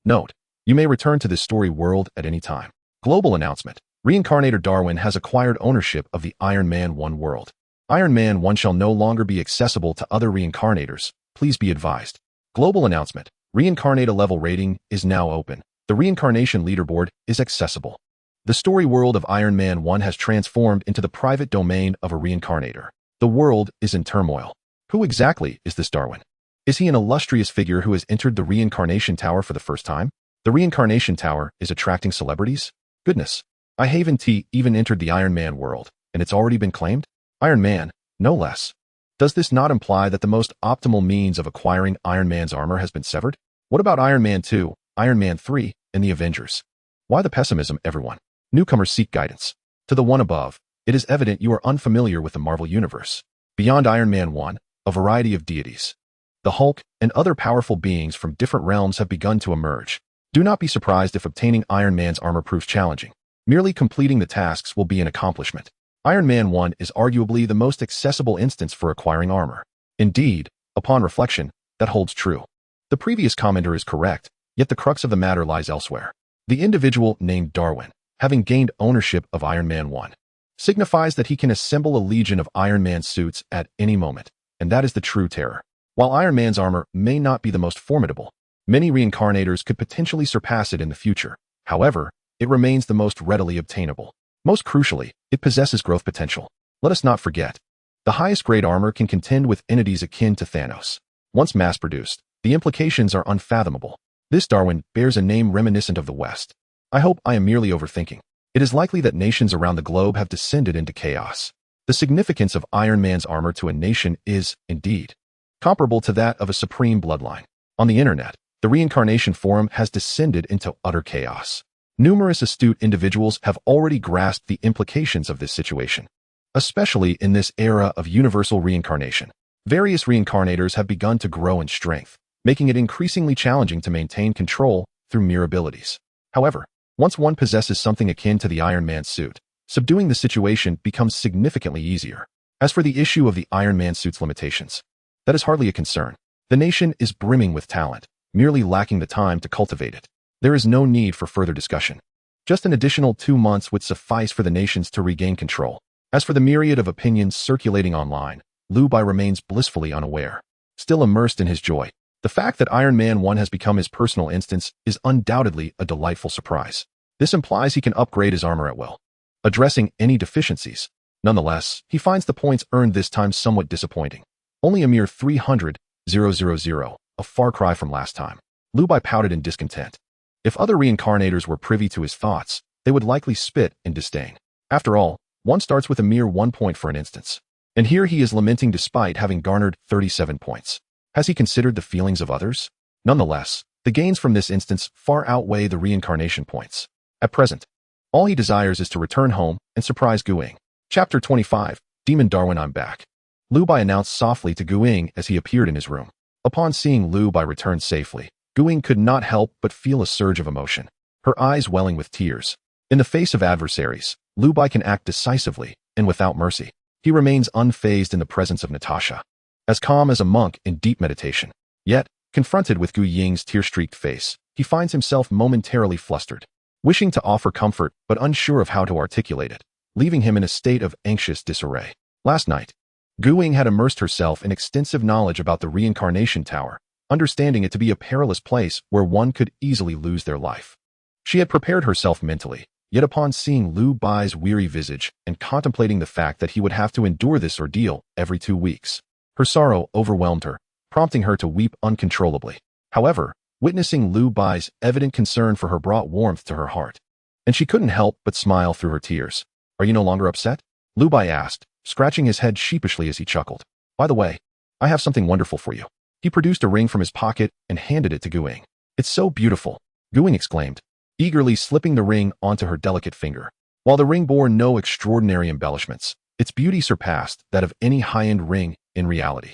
Note, you may return to this story world at any time. Global announcement. Reincarnator Darwin has acquired ownership of the Iron Man 1 world. Iron Man 1 shall no longer be accessible to other reincarnators. Please be advised. Global announcement. Reincarnator level rating is now open. The reincarnation leaderboard is accessible. The story world of Iron Man 1 has transformed into the private domain of a reincarnator. The world is in turmoil. Who exactly is this Darwin? Is he an illustrious figure who has entered the Reincarnation Tower for the first time? The Reincarnation Tower is attracting celebrities? Goodness. I Haven T even entered the Iron Man world, and it's already been claimed? Iron Man, no less. Does this not imply that the most optimal means of acquiring Iron Man's armor has been severed? What about Iron Man 2, Iron Man 3, and the Avengers? Why the pessimism, everyone? Newcomers seek guidance. To the one above, it is evident you are unfamiliar with the Marvel Universe. Beyond Iron Man 1, a variety of deities, the Hulk, and other powerful beings from different realms have begun to emerge. Do not be surprised if obtaining Iron Man's armor proves challenging. Merely completing the tasks will be an accomplishment. Iron Man 1 is arguably the most accessible instance for acquiring armor. Indeed, upon reflection, that holds true. The previous commenter is correct, yet the crux of the matter lies elsewhere. The individual named Darwin, having gained ownership of Iron Man 1, signifies that he can assemble a legion of Iron Man suits at any moment, and that is the true terror. While Iron Man's armor may not be the most formidable, many reincarnators could potentially surpass it in the future. However, it remains the most readily obtainable. Most crucially, it possesses growth potential. Let us not forget, the highest grade armor can contend with entities akin to Thanos. Once mass-produced, the implications are unfathomable. This Darwin bears a name reminiscent of the West. I hope I am merely overthinking. It is likely that nations around the globe have descended into chaos. The significance of Iron Man's armor to a nation is, indeed, comparable to that of a supreme bloodline. On the internet, the Reincarnation Forum has descended into utter chaos. Numerous astute individuals have already grasped the implications of this situation, especially in this era of universal reincarnation. Various reincarnators have begun to grow in strength, making it increasingly challenging to maintain control through mere abilities. However, once one possesses something akin to the Iron Man suit, subduing the situation becomes significantly easier. As for the issue of the Iron Man suit's limitations, that is hardly a concern. The nation is brimming with talent, merely lacking the time to cultivate it. There is no need for further discussion. Just an additional 2 months would suffice for the nations to regain control. As for the myriad of opinions circulating online, Liu Bai remains blissfully unaware. Still immersed in his joy, the fact that Iron Man 1 has become his personal instance is undoubtedly a delightful surprise. This implies he can upgrade his armor at will, addressing any deficiencies. Nonetheless, he finds the points earned this time somewhat disappointing. Only a mere 300,000, a far cry from last time. Liu Bai pouted in discontent. If other reincarnators were privy to his thoughts, they would likely spit in disdain. After all, one starts with a mere 1 point for an instance. And here he is lamenting despite having garnered 37 points. Has he considered the feelings of others? Nonetheless, the gains from this instance far outweigh the reincarnation points. At present, all he desires is to return home and surprise Guing. Chapter 25, Demon Darwin, I'm back. Liu Bai announced softly to Guing as he appeared in his room. Upon seeing Liu Bai return safely, Guing could not help but feel a surge of emotion, her eyes welling with tears. In the face of adversaries, Liu Bai can act decisively and without mercy. He remains unfazed in the presence of Natasha, as calm as a monk in deep meditation. Yet, confronted with Gu Ying's tear-streaked face, he finds himself momentarily flustered, wishing to offer comfort but unsure of how to articulate it, leaving him in a state of anxious disarray. Last night, Gu Ying had immersed herself in extensive knowledge about the Reincarnation Tower, understanding it to be a perilous place where one could easily lose their life. She had prepared herself mentally, yet upon seeing Liu Bai's weary visage and contemplating the fact that he would have to endure this ordeal every 2 weeks, her sorrow overwhelmed her, prompting her to weep uncontrollably. However, witnessing Liu Bai's evident concern for her brought warmth to her heart, and she couldn't help but smile through her tears. Are you no longer upset? Liu Bai asked, scratching his head sheepishly as he chuckled. By the way, I have something wonderful for you. He produced a ring from his pocket and handed it to Guing. It's so beautiful, Guing exclaimed, eagerly slipping the ring onto her delicate finger. While the ring bore no extraordinary embellishments, its beauty surpassed that of any high-end ring in reality.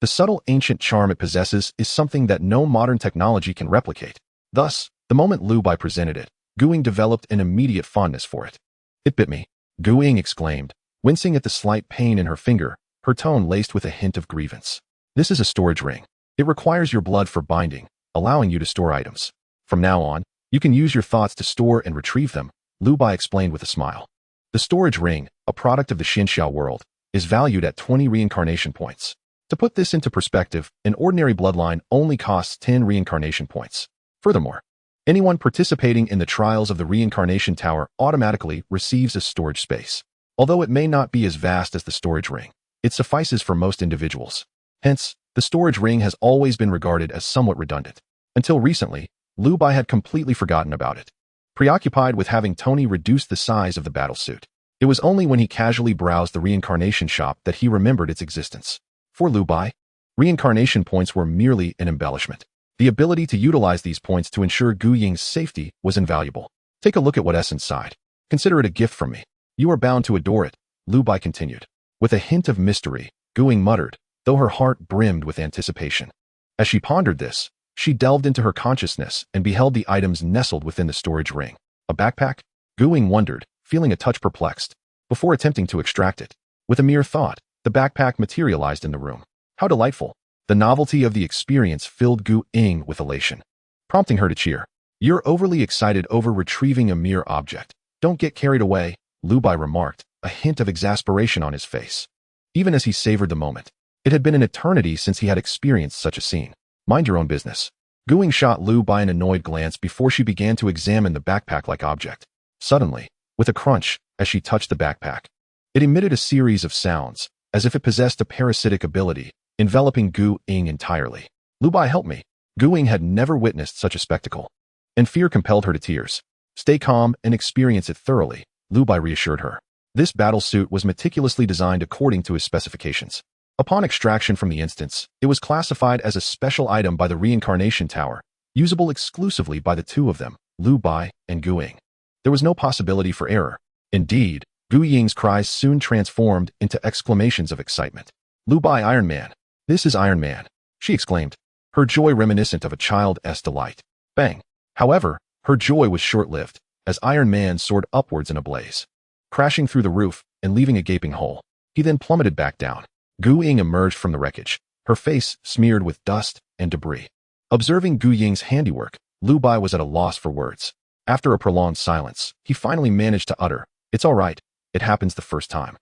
The subtle ancient charm it possesses is something that no modern technology can replicate. Thus, the moment Liu Bai presented it, Guing developed an immediate fondness for it. It bit me, Guing exclaimed, wincing at the slight pain in her finger, her tone laced with a hint of grievance. This is a storage ring. It requires your blood for binding, allowing you to store items. From now on, you can use your thoughts to store and retrieve them, Liu Bai explained with a smile. The storage ring, a product of the Xinxiao world, is valued at 20 reincarnation points. To put this into perspective, an ordinary bloodline only costs 10 reincarnation points. Furthermore, anyone participating in the trials of the Reincarnation Tower automatically receives a storage space. Although it may not be as vast as the storage ring, it suffices for most individuals. Hence, the storage ring has always been regarded as somewhat redundant. Until recently, Liu Bai had completely forgotten about it, preoccupied with having Tony reduce the size of the battlesuit. It was only when he casually browsed the reincarnation shop that he remembered its existence. For Liu Bai, reincarnation points were merely an embellishment. The ability to utilize these points to ensure Gu Ying's safety was invaluable. Take a look at what is inside. Consider it a gift from me. You are bound to adore it, Liu Bai continued. With a hint of mystery, Gu Ying muttered, though her heart brimmed with anticipation. As she pondered this, she delved into her consciousness and beheld the items nestled within the storage ring. A backpack? Gu Ying wondered, feeling a touch perplexed, before attempting to extract it. With a mere thought, the backpack materialized in the room. How delightful! The novelty of the experience filled Gu Ying with elation, prompting her to cheer. You're overly excited over retrieving a mere object. Don't get carried away, Liu Bai remarked, a hint of exasperation on his face. Even as he savored the moment, it had been an eternity since he had experienced such a scene. Mind your own business. Gu Ying shot Liu Bai an annoyed glance before she began to examine the backpack-like object. Suddenly, with a crunch, as she touched the backpack, it emitted a series of sounds, as if it possessed a parasitic ability, enveloping Gu Ying entirely. Liu Bai, help me. Gu Ying had never witnessed such a spectacle, and fear compelled her to tears. Stay calm and experience it thoroughly, Liu Bai reassured her. This battlesuit was meticulously designed according to his specifications. Upon extraction from the instance, it was classified as a special item by the Reincarnation Tower, usable exclusively by the two of them, Liu Bai and Gu Ying. There was no possibility for error. Indeed, Gu Ying's cries soon transformed into exclamations of excitement. Liu Bai, Iron Man. This is Iron Man, she exclaimed, her joy reminiscent of a child's delight. Bang! However, her joy was short-lived, as Iron Man soared upwards in a blaze, crashing through the roof and leaving a gaping hole. He then plummeted back down. Gu Ying emerged from the wreckage, her face smeared with dust and debris. Observing Gu Ying's handiwork, Liu Bai was at a loss for words. After a prolonged silence, he finally managed to utter, "It's all right. It happens the first time."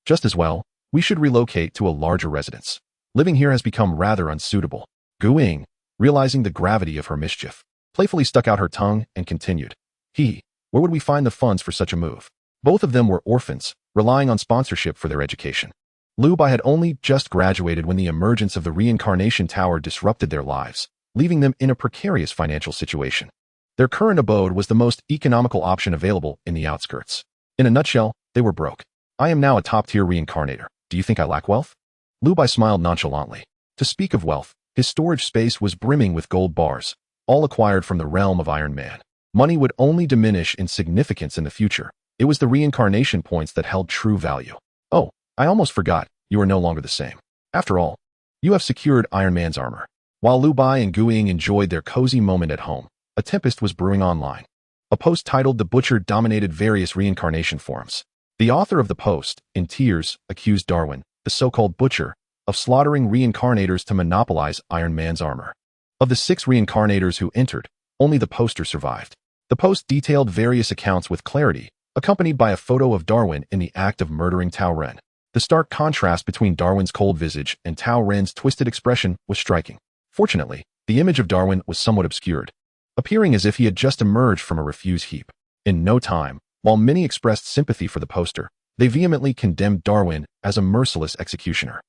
Just as well, we should relocate to a larger residence. Living here has become rather unsuitable. Gu Ying, realizing the gravity of her mischief, playfully stuck out her tongue and continued. Where would we find the funds for such a move? Both of them were orphans, relying on sponsorship for their education. Liu Bai had only just graduated when the emergence of the Reincarnation Tower disrupted their lives, leaving them in a precarious financial situation. Their current abode was the most economical option available in the outskirts. In a nutshell, they were broke. I am now a top-tier reincarnator. Do you think I lack wealth? Liu Bai smiled nonchalantly. To speak of wealth, his storage space was brimming with gold bars, all acquired from the realm of Iron Man. Money would only diminish in significance in the future. It was the reincarnation points that held true value. Oh, I almost forgot, you are no longer the same. After all, you have secured Iron Man's armor. While Liu Bai and Gu Ying enjoyed their cozy moment at home, a tempest was brewing online. A post titled The Butcher dominated various reincarnation forums. The author of the post, in tears, accused Darwin, the so-called Butcher, of slaughtering reincarnators to monopolize Iron Man's armor. Of the 6 reincarnators who entered, only the poster survived. The post detailed various accounts with clarity, accompanied by a photo of Darwin in the act of murdering Tao Ren. The stark contrast between Darwin's cold visage and Tao Ren's twisted expression was striking. Fortunately, the image of Darwin was somewhat obscured, appearing as if he had just emerged from a refuse heap. In no time, while many expressed sympathy for the poster, they vehemently condemned Darwin as a merciless executioner.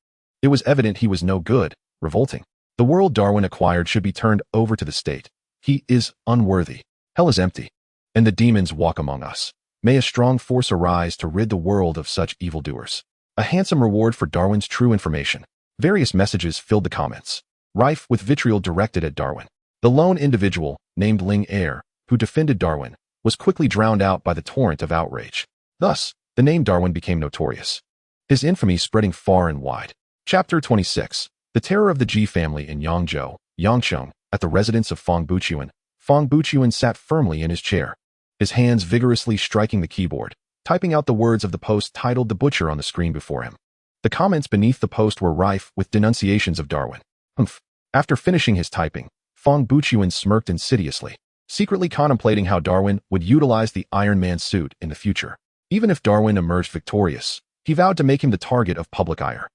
It was evident he was no good, revolting. The world Darwin acquired should be turned over to the state. He is unworthy. Hell is empty, and the demons walk among us. May a strong force arise to rid the world of such evildoers. A handsome reward for Darwin's true information. Various messages filled the comments, rife with vitriol directed at Darwin. The lone individual, named Ling Er, who defended Darwin, was quickly drowned out by the torrent of outrage. Thus, the name Darwin became notorious, his infamy spreading far and wide. Chapter 26. The terror of the Ji family in Yangzhou, Yangcheng, at the residence of Fang Buqian. Fang Buqian sat firmly in his chair, his hands vigorously striking the keyboard, typing out the words of the post titled The Butcher on the screen before him. The comments beneath the post were rife with denunciations of Darwin. Humph. After finishing his typing, Fang Buqian smirked insidiously, secretly contemplating how Darwin would utilize the Iron Man suit in the future. Even if Darwin emerged victorious, he vowed to make him the target of public ire.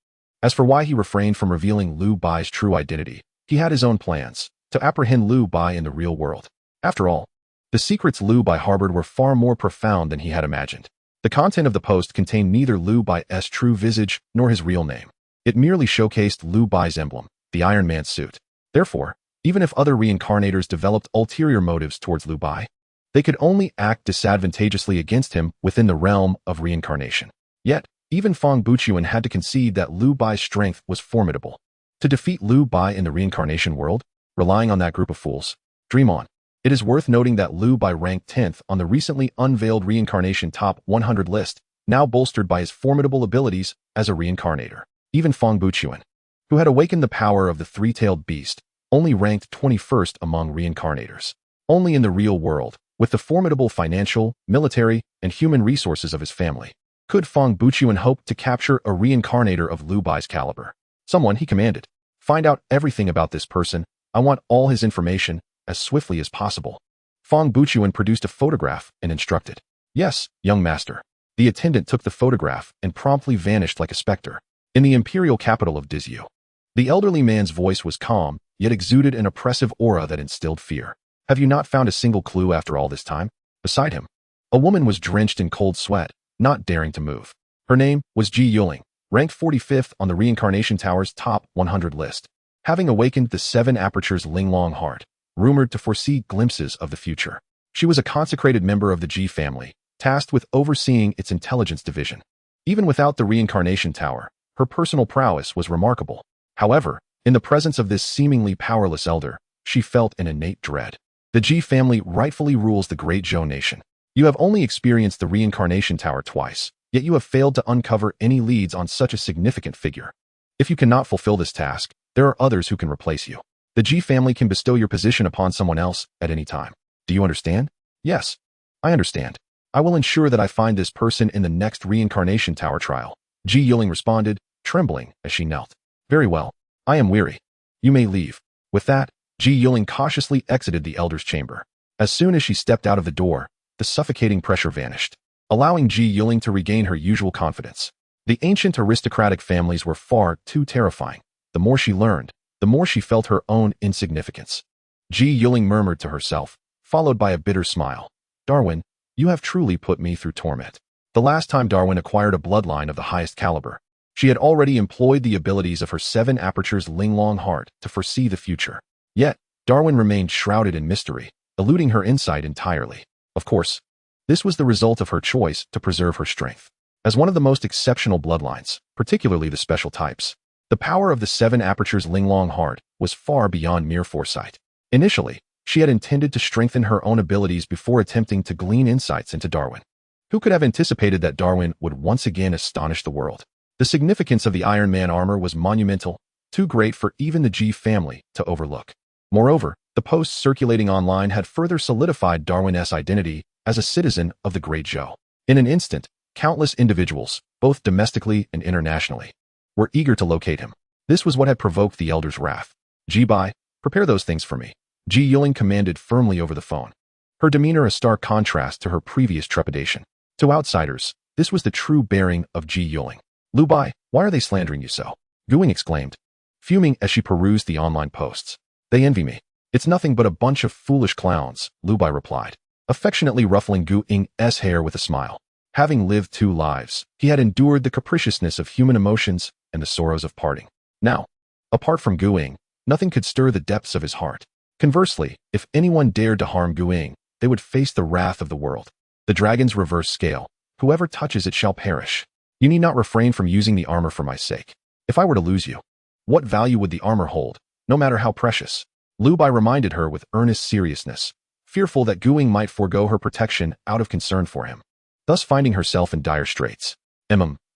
As for why he refrained from revealing Liu Bai's true identity, he had his own plans to apprehend Liu Bai in the real world. After all, the secrets Liu Bai harbored were far more profound than he had imagined. The content of the post contained neither Liu Bai's true visage nor his real name. It merely showcased Liu Bai's emblem, the Iron Man suit. Therefore, even if other reincarnators developed ulterior motives towards Liu Bai, they could only act disadvantageously against him within the realm of reincarnation. Yet, even Fang Buqian had to concede that Liu Bai's strength was formidable. To defeat Liu Bai in the reincarnation world, relying on that group of fools, dream on. It is worth noting that Liu Bai ranked 10th on the recently unveiled reincarnation top 100 list, now bolstered by his formidable abilities as a reincarnator. Even Fang Buqian, who had awakened the power of the three-tailed beast, only ranked 21st among reincarnators. Only in the real world, with the formidable financial, military, and human resources of his family, could Fang Buqian hope to capture a reincarnator of Liu Bai's caliber. Someone, he commanded. Find out everything about this person. I want all his information as swiftly as possible. Fang Buqian produced a photograph and instructed. Yes, young master. The attendant took the photograph and promptly vanished like a specter. In the imperial capital of Dizyu, the elderly man's voice was calm, yet exuded an oppressive aura that instilled fear. Have you not found a single clue after all this time? Beside him, a woman was drenched in cold sweat, not daring to move. Her name was Ji Yuling, ranked 45th on the Reincarnation Tower's top 100 list. Having awakened the 7 apertures Linglong heart, rumored to foresee glimpses of the future. She was a consecrated member of the Ji family, tasked with overseeing its intelligence division. Even without the Reincarnation Tower, her personal prowess was remarkable. However, in the presence of this seemingly powerless elder, she felt an innate dread. The Ji family rightfully rules the great Zhou nation. You have only experienced the Reincarnation Tower twice, yet you have failed to uncover any leads on such a significant figure. If you cannot fulfill this task, there are others who can replace you. The Ji family can bestow your position upon someone else at any time. Do you understand? Yes, I understand. I will ensure that I find this person in the next Reincarnation Tower trial. Ji Yuling responded, trembling as she knelt. Very well. I am weary. You may leave. With that, Ji Yuling cautiously exited the elder's chamber. As soon as she stepped out of the door, the suffocating pressure vanished, allowing Ji Yuling to regain her usual confidence. The ancient aristocratic families were far too terrifying. The more she learned, the more she felt her own insignificance. Unyielding murmured to herself, followed by a bitter smile. Darwin, you have truly put me through torment. The last time Darwin acquired a bloodline of the highest caliber, she had already employed the abilities of her 7 apertures Linglong heart to foresee the future. Yet, Darwin remained shrouded in mystery, eluding her insight entirely. Of course, this was the result of her choice to preserve her strength. As one of the most exceptional bloodlines, particularly the special types, the power of the 7 apertures Linglong heart was far beyond mere foresight. Initially, she had intended to strengthen her own abilities before attempting to glean insights into Darwin. Who could have anticipated that Darwin would once again astonish the world? The significance of the Iron Man armor was monumental, too great for even the G family to overlook. Moreover, the posts circulating online had further solidified Darwin's identity as a citizen of the Great Zhou. In an instant, countless individuals, both domestically and internationally, were eager to locate him. This was what had provoked the elder's wrath. Liu Bai, prepare those things for me. Unyielding commanded firmly over the phone, her demeanor a stark contrast to her previous trepidation. To outsiders, this was the true bearing of Unyielding. Liu Bai, why are they slandering you so? Guing exclaimed, fuming as she perused the online posts. They envy me. It's nothing but a bunch of foolish clowns, Liu Bai replied, affectionately ruffling Guing's hair with a smile. Having lived 2 lives, he had endured the capriciousness of human emotions and the sorrows of parting. Now, apart from Guing, nothing could stir the depths of his heart. Conversely, if anyone dared to harm Guing, they would face the wrath of the world. The dragon's reverse scale. Whoever touches it shall perish. You need not refrain from using the armor for my sake. If I were to lose you, what value would the armor hold, no matter how precious? Liu Bai reminded her with earnest seriousness, fearful that Guing might forego her protection out of concern for him, thus finding herself in dire straits.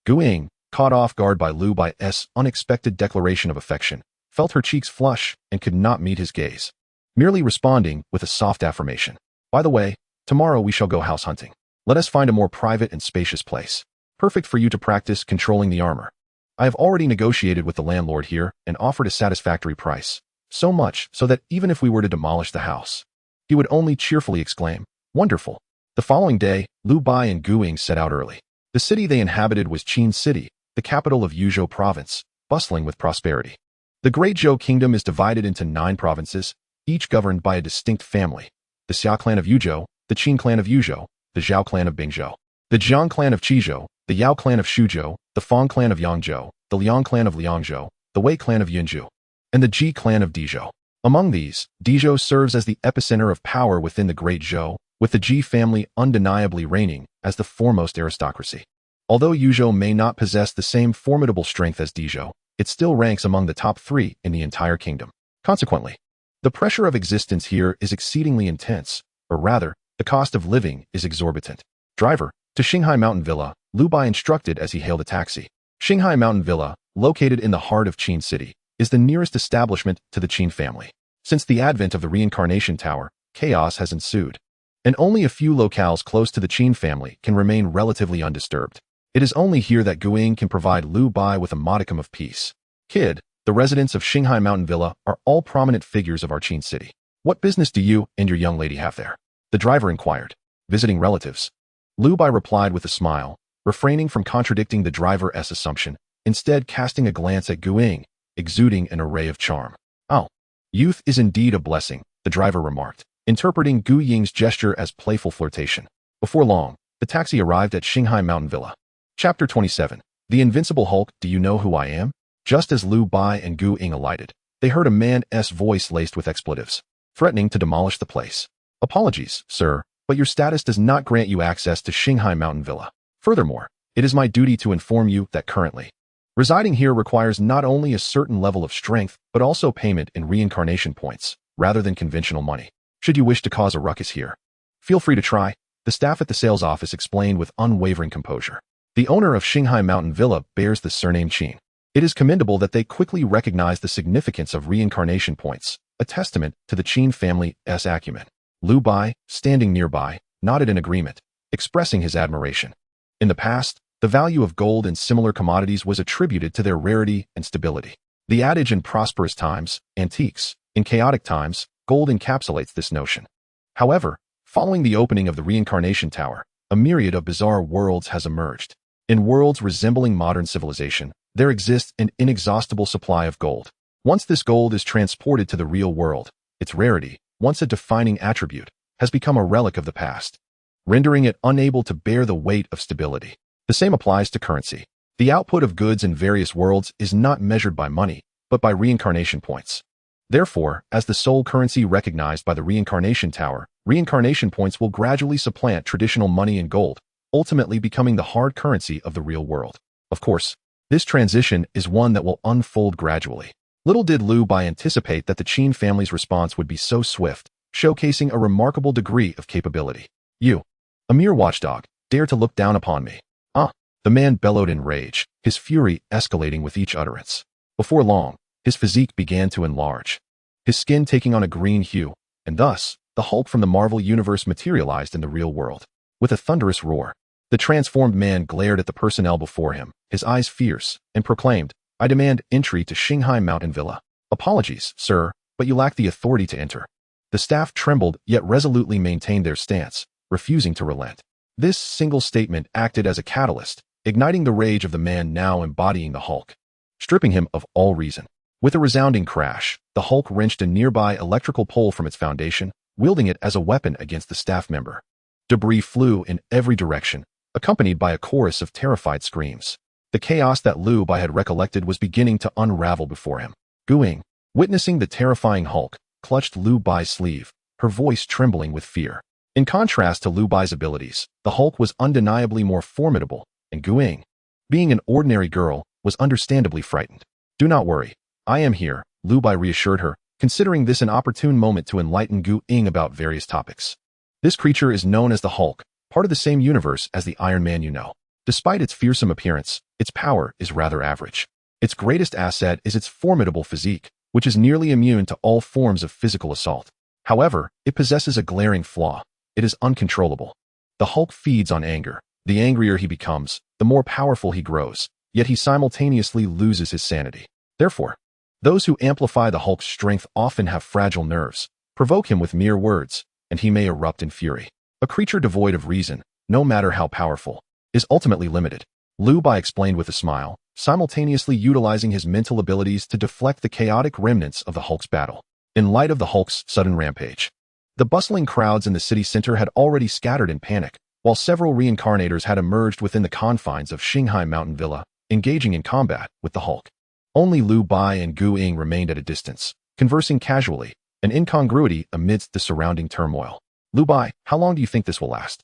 Guing, caught off guard by Liu Bai's unexpected declaration of affection, felt her cheeks flush and could not meet his gaze, merely responding with a soft affirmation. By the way, tomorrow we shall go house hunting. Let us find a more private and spacious place, perfect for you to practice controlling the armor. I have already negotiated with the landlord here and offered a satisfactory price, so much so that even if we were to demolish the house, he would only cheerfully exclaim, wonderful. The following day, Liu Bai and Guing set out early. The city they inhabited was Qin City, the capital of Yuzhou province, bustling with prosperity. The Great Zhou Kingdom is divided into 9 provinces, each governed by a distinct family: the Xia clan of Yuzhou, the Qin clan of Yuzhou, the Zhao clan of Bingzhou, the Jiang clan of Qizhou, the Yao clan of Shuzhou, the Fang clan of Yangzhou, the Liang clan of Liangzhou, the Wei clan of Yunzhou, and the Ji clan of Dizhou. Among these, Dizhou serves as the epicenter of power within the Great Zhou, with the Ji family undeniably reigning as the foremost aristocracy. Although Yuzhou may not possess the same formidable strength as Dizhou, it still ranks among the top 3 in the entire kingdom. Consequently, the pressure of existence here is exceedingly intense, or rather, the cost of living is exorbitant. Driver, to Xinghai Mountain Villa, Liu Bai instructed as he hailed a taxi. Xinghai Mountain Villa, located in the heart of Qin City, is the nearest establishment to the Qin family. Since the advent of the Reincarnation Tower, chaos has ensued, and only a few locales close to the Qin family can remain relatively undisturbed. It is only here that Guing can provide Liu Bai with a modicum of peace. Kid, the residents of Xinghai Mountain Villa are all prominent figures of our Qin City. What business do you and your young lady have there? The driver inquired. Visiting relatives. Liu Bai replied with a smile, refraining from contradicting the driver's assumption, instead casting a glance at Guing, exuding an array of charm. Oh, youth is indeed a blessing, the driver remarked, interpreting Gu Ying's gesture as playful flirtation. Before long, the taxi arrived at Xinghai Mountain Villa. Chapter 27. The Invincible Hulk. Do you know who I am? Just as Liu Bai and Gu Ying alighted, they heard a man's voice laced with expletives, threatening to demolish the place. Apologies, sir, but your status does not grant you access to Xinghai Mountain Villa. Furthermore, it is my duty to inform you that currently, residing here requires not only a certain level of strength, but also payment in reincarnation points, rather than conventional money. Should you wish to cause a ruckus here, feel free to try, the staff at the sales office explained with unwavering composure. The owner of Xinghai Mountain Villa bears the surname Qin. It is commendable that they quickly recognized the significance of reincarnation points, a testament to the Qin family's acumen. Liu Bai, standing nearby, nodded in agreement, expressing his admiration. In the past, the value of gold and similar commodities was attributed to their rarity and stability. The adage in prosperous times, antiques; in chaotic times, gold encapsulates this notion. However, following the opening of the Reincarnation Tower, a myriad of bizarre worlds has emerged. In worlds resembling modern civilization, there exists an inexhaustible supply of gold. Once this gold is transported to the real world, its rarity, once a defining attribute, has become a relic of the past, rendering it unable to bear the weight of stability. The same applies to currency. The output of goods in various worlds is not measured by money, but by reincarnation points. Therefore, as the sole currency recognized by the Reincarnation Tower, reincarnation points will gradually supplant traditional money and gold, ultimately becoming the hard currency of the real world. Of course, this transition is one that will unfold gradually. Little did Liu Bai anticipate that the Qin family's response would be so swift, showcasing a remarkable degree of capability. You, a mere watchdog, dare to look down upon me. Ah! The man bellowed in rage, his fury escalating with each utterance. Before long, his physique began to enlarge, his skin taking on a green hue, and thus, the Hulk from the Marvel Universe materialized in the real world. With a thunderous roar, the transformed man glared at the personnel before him, his eyes fierce, and proclaimed, "I demand entry to Shanghai Mountain Villa. Apologies, sir, but you lack the authority to enter." The staff trembled yet resolutely maintained their stance, refusing to relent. This single statement acted as a catalyst, igniting the rage of the man now embodying the Hulk, stripping him of all reason. With a resounding crash, the Hulk wrenched a nearby electrical pole from its foundation, wielding it as a weapon against the staff member. Debris flew in every direction, accompanied by a chorus of terrified screams. The chaos that Liu Bai had recollected was beginning to unravel before him. Gu Ying, witnessing the terrifying Hulk, clutched Liu Bai's sleeve, her voice trembling with fear. In contrast to Liu Bai's abilities, the Hulk was undeniably more formidable, and Gu Ying, being an ordinary girl, was understandably frightened. "Do not worry. I am here," Liu Bai reassured her, considering this an opportune moment to enlighten Gu Ying about various topics. This creature is known as the Hulk, part of the same universe as the Iron Man you know. Despite its fearsome appearance, its power is rather average. Its greatest asset is its formidable physique, which is nearly immune to all forms of physical assault. However, it possesses a glaring flaw. It is uncontrollable. The Hulk feeds on anger. The angrier he becomes, the more powerful he grows, yet he simultaneously loses his sanity. Therefore, those who amplify the Hulk's strength often have fragile nerves, provoke him with mere words, and he may erupt in fury. A creature devoid of reason, no matter how powerful, is ultimately limited. Liu Bai explained with a smile, simultaneously utilizing his mental abilities to deflect the chaotic remnants of the Hulk's battle. In light of the Hulk's sudden rampage, the bustling crowds in the city center had already scattered in panic, while several reincarnators had emerged within the confines of Shanghai Mountain Villa, engaging in combat with the Hulk. Only Liu Bai and Gu Ying remained at a distance, conversing casually, an incongruity amidst the surrounding turmoil. "Liu Bai, how long do you think this will last?"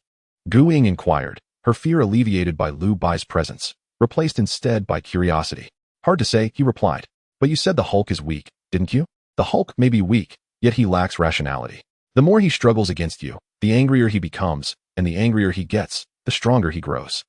Gu Ying inquired, her fear alleviated by Liu Bai's presence, replaced instead by curiosity. "Hard to say," he replied. "But you said the Hulk is weak, didn't you?" "The Hulk may be weak, yet he lacks rationality. The more he struggles against you, the angrier he becomes, and the angrier he gets, the stronger he grows.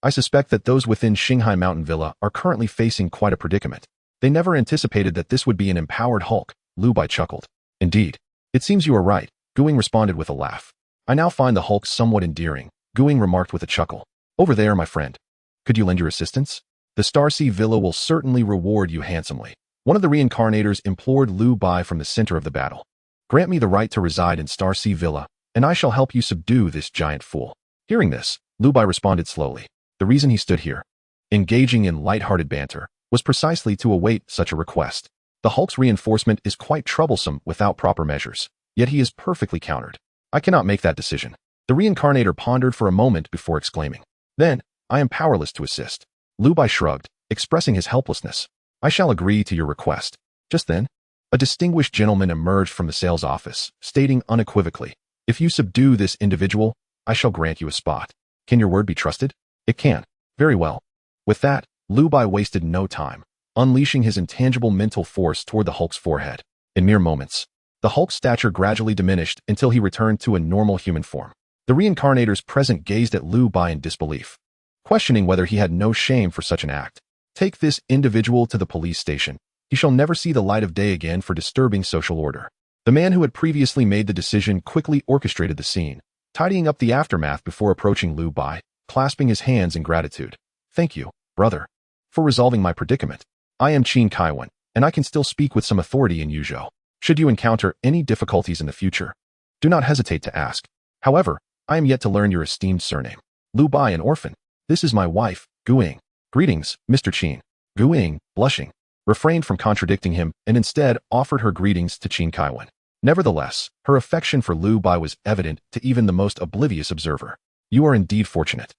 I suspect that those within Shanghai Mountain Villa are currently facing quite a predicament. They never anticipated that this would be an empowered Hulk," Liu Bai chuckled. "Indeed. It seems you are right," Gu Ying responded with a laugh. "I now find the Hulk somewhat endearing," Gu Ying remarked with a chuckle. "Over there, my friend. Could you lend your assistance? The Starsea Villa will certainly reward you handsomely." One of the reincarnators implored Liu Bai from the center of the battle. "Grant me the right to reside in Starsea Villa, and I shall help you subdue this giant fool." Hearing this, Liu Bai responded slowly. The reason he stood here, engaging in light-hearted banter, was precisely to await such a request. The Hulk's reinforcement is quite troublesome without proper measures, yet he is perfectly countered. "I cannot make that decision." The reincarnator pondered for a moment before exclaiming, "Then, I am powerless to assist." Liu Bai shrugged, expressing his helplessness. "I shall agree to your request." Just then, a distinguished gentleman emerged from the sales office, stating unequivocally, "If you subdue this individual, I shall grant you a spot. Can your word be trusted?" "It can." "Very well." With that, Liu Bai wasted no time, unleashing his intangible mental force toward the Hulk's forehead. In mere moments, the Hulk's stature gradually diminished until he returned to a normal human form. The reincarnators present gazed at Liu Bai in disbelief, questioning whether he had no shame for such an act. "Take this individual to the police station. He shall never see the light of day again for disturbing social order." The man who had previously made the decision quickly orchestrated the scene, tidying up the aftermath before approaching Liu Bai, clasping his hands in gratitude. "Thank you, brother, for resolving my predicament. I am Qin Kaiwan, and I can still speak with some authority in Yuzhou. Should you encounter any difficulties in the future, do not hesitate to ask. However, I am yet to learn your esteemed surname." "Liu Bai, an orphan. This is my wife, Guing. Greetings, Mr. Qin. Guing, blushing, refrained from contradicting him and instead offered her greetings to Qin Kaiwen. Nevertheless, her affection for Liu Bai was evident to even the most oblivious observer. You are indeed fortunate,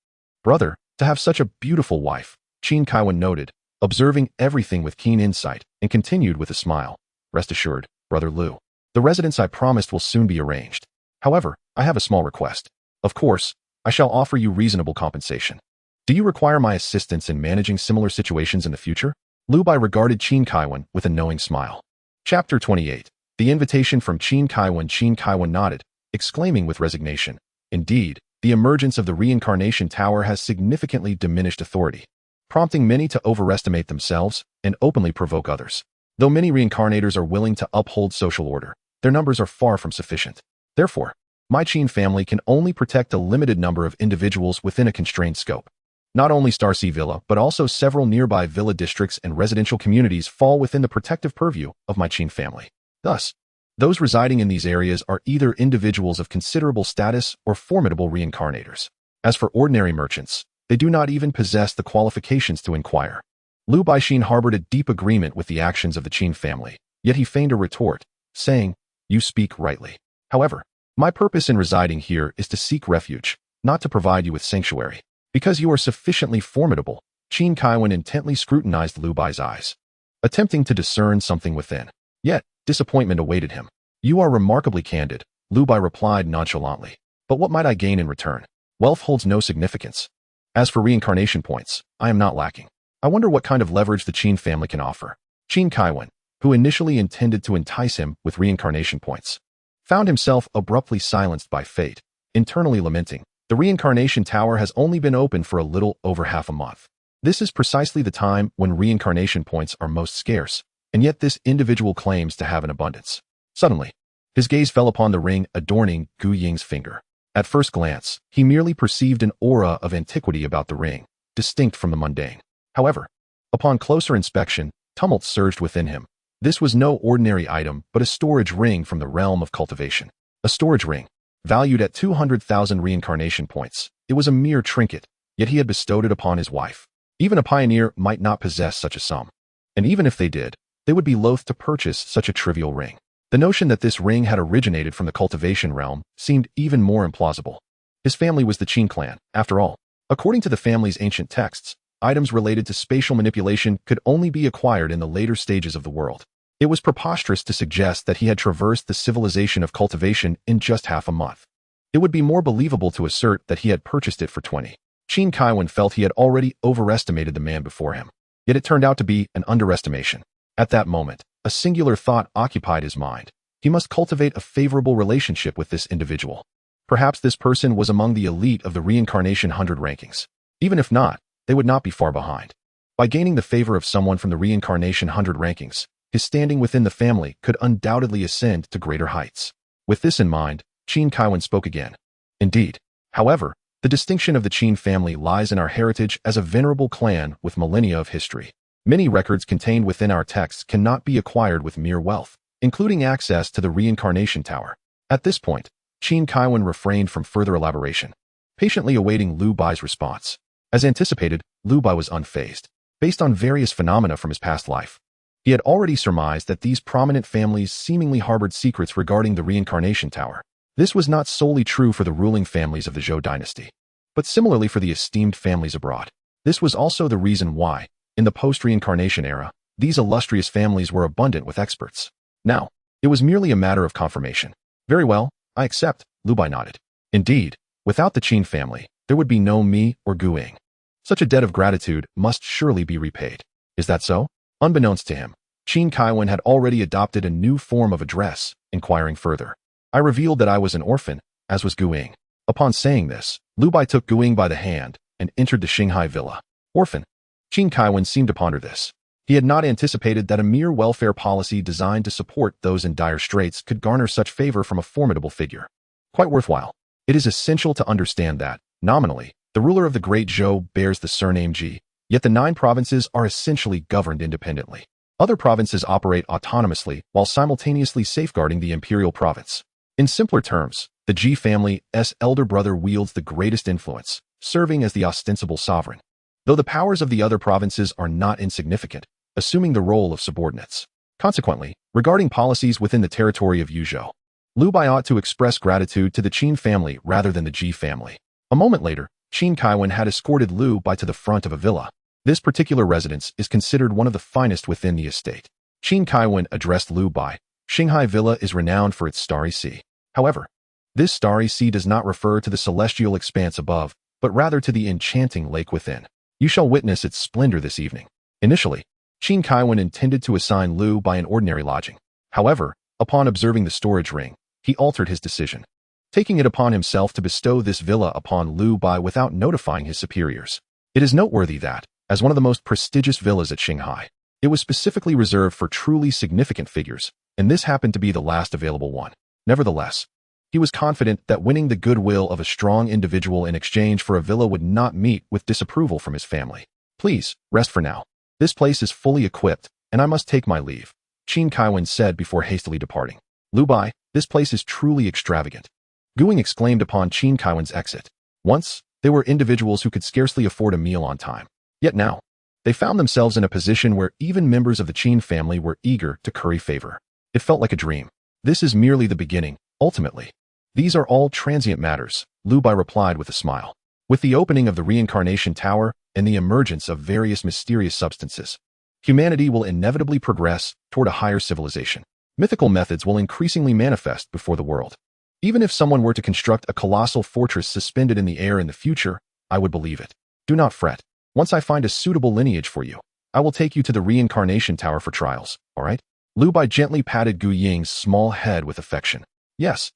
brother, to have such a beautiful wife, Qin Kaiwen noted, observing everything with keen insight, and continued with a smile. Rest assured, brother Liu. The residence I promised will soon be arranged. However, I have a small request. Of course, I shall offer you reasonable compensation. Do you require my assistance in managing similar situations in the future? Liu Bai regarded Qin Kaiwen with a knowing smile. Chapter 28. The invitation from Qin Kaiwen. Qin Kaiwen nodded, exclaiming with resignation. Indeed, the emergence of the Reincarnation Tower has significantly diminished authority, prompting many to overestimate themselves and openly provoke others. Though many reincarnators are willing to uphold social order, their numbers are far from sufficient. Therefore, my Qin family can only protect a limited number of individuals within a constrained scope. Not only Starsea Villa, but also several nearby villa districts and residential communities fall within the protective purview of my Qin family. Thus, those residing in these areas are either individuals of considerable status or formidable reincarnators. As for ordinary merchants, they do not even possess the qualifications to inquire. Liu Bai harbored a deep agreement with the actions of the Qin family, yet he feigned a retort, saying, "You speak rightly. However, my purpose in residing here is to seek refuge, not to provide you with sanctuary. Because you are sufficiently formidable," Qin Kaiwen intently scrutinized Liu Bai's eyes, attempting to discern something within. Yet, disappointment awaited him. "You are remarkably candid," Liu Bai replied nonchalantly. "But what might I gain in return? Wealth holds no significance. As for reincarnation points, I am not lacking. I wonder what kind of leverage the Qin family can offer." Qin Kaiwen, who initially intended to entice him with reincarnation points, found himself abruptly silenced by fate, internally lamenting. The Reincarnation Tower has only been open for a little over half a month. This is precisely the time when reincarnation points are most scarce, and yet this individual claims to have an abundance. Suddenly, his gaze fell upon the ring adorning Gu Ying's finger. At first glance, he merely perceived an aura of antiquity about the ring, distinct from the mundane. However, upon closer inspection, tumult surged within him. This was no ordinary item, but a storage ring from the realm of cultivation. A storage ring, valued at 200,000 reincarnation points. It was a mere trinket, yet he had bestowed it upon his wife. Even a pioneer might not possess such a sum. And even if they did, they would be loath to purchase such a trivial ring. The notion that this ring had originated from the cultivation realm seemed even more implausible. His family was the Qin clan, after all. According to the family's ancient texts, items related to spatial manipulation could only be acquired in the later stages of the world. It was preposterous to suggest that he had traversed the civilization of cultivation in just half a month. It would be more believable to assert that he had purchased it for 20. Qin Kaiwen felt he had already overestimated the man before him. Yet it turned out to be an underestimation. At that moment, a singular thought occupied his mind. He must cultivate a favorable relationship with this individual. Perhaps this person was among the elite of the Reincarnation 100 rankings. Even if not, they would not be far behind. By gaining the favor of someone from the Reincarnation 100 rankings, his standing within the family could undoubtedly ascend to greater heights. With this in mind, Qin Kaiwen spoke again. Indeed. However, the distinction of the Qin family lies in our heritage as a venerable clan with millennia of history. Many records contained within our texts cannot be acquired with mere wealth, including access to the Reincarnation Tower. At this point, Qin Kaiwen refrained from further elaboration, patiently awaiting Liu Bai's response. As anticipated, Liu Bai was unfazed. Based on various phenomena from his past life, he had already surmised that these prominent families seemingly harbored secrets regarding the Reincarnation Tower. This was not solely true for the ruling families of the Zhou dynasty, but similarly for the esteemed families abroad. This was also the reason why, in the post-reincarnation era, these illustrious families were abundant with experts. Now, it was merely a matter of confirmation. Very well, I accept, Liu Bai nodded. Indeed, without the Qin family, there would be no me or Guing. Such a debt of gratitude must surely be repaid. Is that so? Unbeknownst to him, Qin Kaiwen had already adopted a new form of address, inquiring further. I revealed that I was an orphan, as was Guing. Upon saying this, Liu Bai took Guing by the hand and entered the Shanghai villa. Orphan. Qin Kaiwen seemed to ponder this. He had not anticipated that a mere welfare policy designed to support those in dire straits could garner such favor from a formidable figure. Quite worthwhile. It is essential to understand that, nominally, the ruler of the Great Zhou bears the surname Ji, yet the 9 provinces are essentially governed independently. Other provinces operate autonomously while simultaneously safeguarding the imperial province. In simpler terms, the Ji family's elder brother wields the greatest influence, serving as the ostensible sovereign. though the powers of the other provinces are not insignificant, assuming the role of subordinates. Consequently, regarding policies within the territory of Yuzhou, Liu Bai ought to express gratitude to the Qin family rather than the Ji family. A moment later, Qin Kaiwen had escorted Liu Bai to the front of a villa. This particular residence is considered one of the finest within the estate. Qin Kaiwen addressed Liu Bai. Xinghai Villa is renowned for its starry sea. However, this starry sea does not refer to the celestial expanse above, but rather to the enchanting lake within. You shall witness its splendor this evening. Initially, Qin Kaiwen intended to assign Liu Bai an ordinary lodging. However, upon observing the storage ring, he altered his decision, taking it upon himself to bestow this villa upon Liu Bai without notifying his superiors. It is noteworthy that, as one of the most prestigious villas at Shanghai, it was specifically reserved for truly significant figures, and this happened to be the last available one. Nevertheless, he was confident that winning the goodwill of a strong individual in exchange for a villa would not meet with disapproval from his family. Please, rest for now. This place is fully equipped, and I must take my leave, Qin Kaiwen said before hastily departing. Liu Bai, this place is truly extravagant. Guing exclaimed upon Qin Kaiwen's exit. Once, they were individuals who could scarcely afford a meal on time. Yet now, they found themselves in a position where even members of the Qin family were eager to curry favor. It felt like a dream. This is merely the beginning, ultimately. These are all transient matters, Liu Bai replied with a smile. With the opening of the Reincarnation Tower and the emergence of various mysterious substances, humanity will inevitably progress toward a higher civilization. Mythical methods will increasingly manifest before the world. Even if someone were to construct a colossal fortress suspended in the air in the future, I would believe it. Do not fret. Once I find a suitable lineage for you, I will take you to the Reincarnation Tower for trials, all right? Liu Bai gently patted Gu Ying's small head with affection. Yes,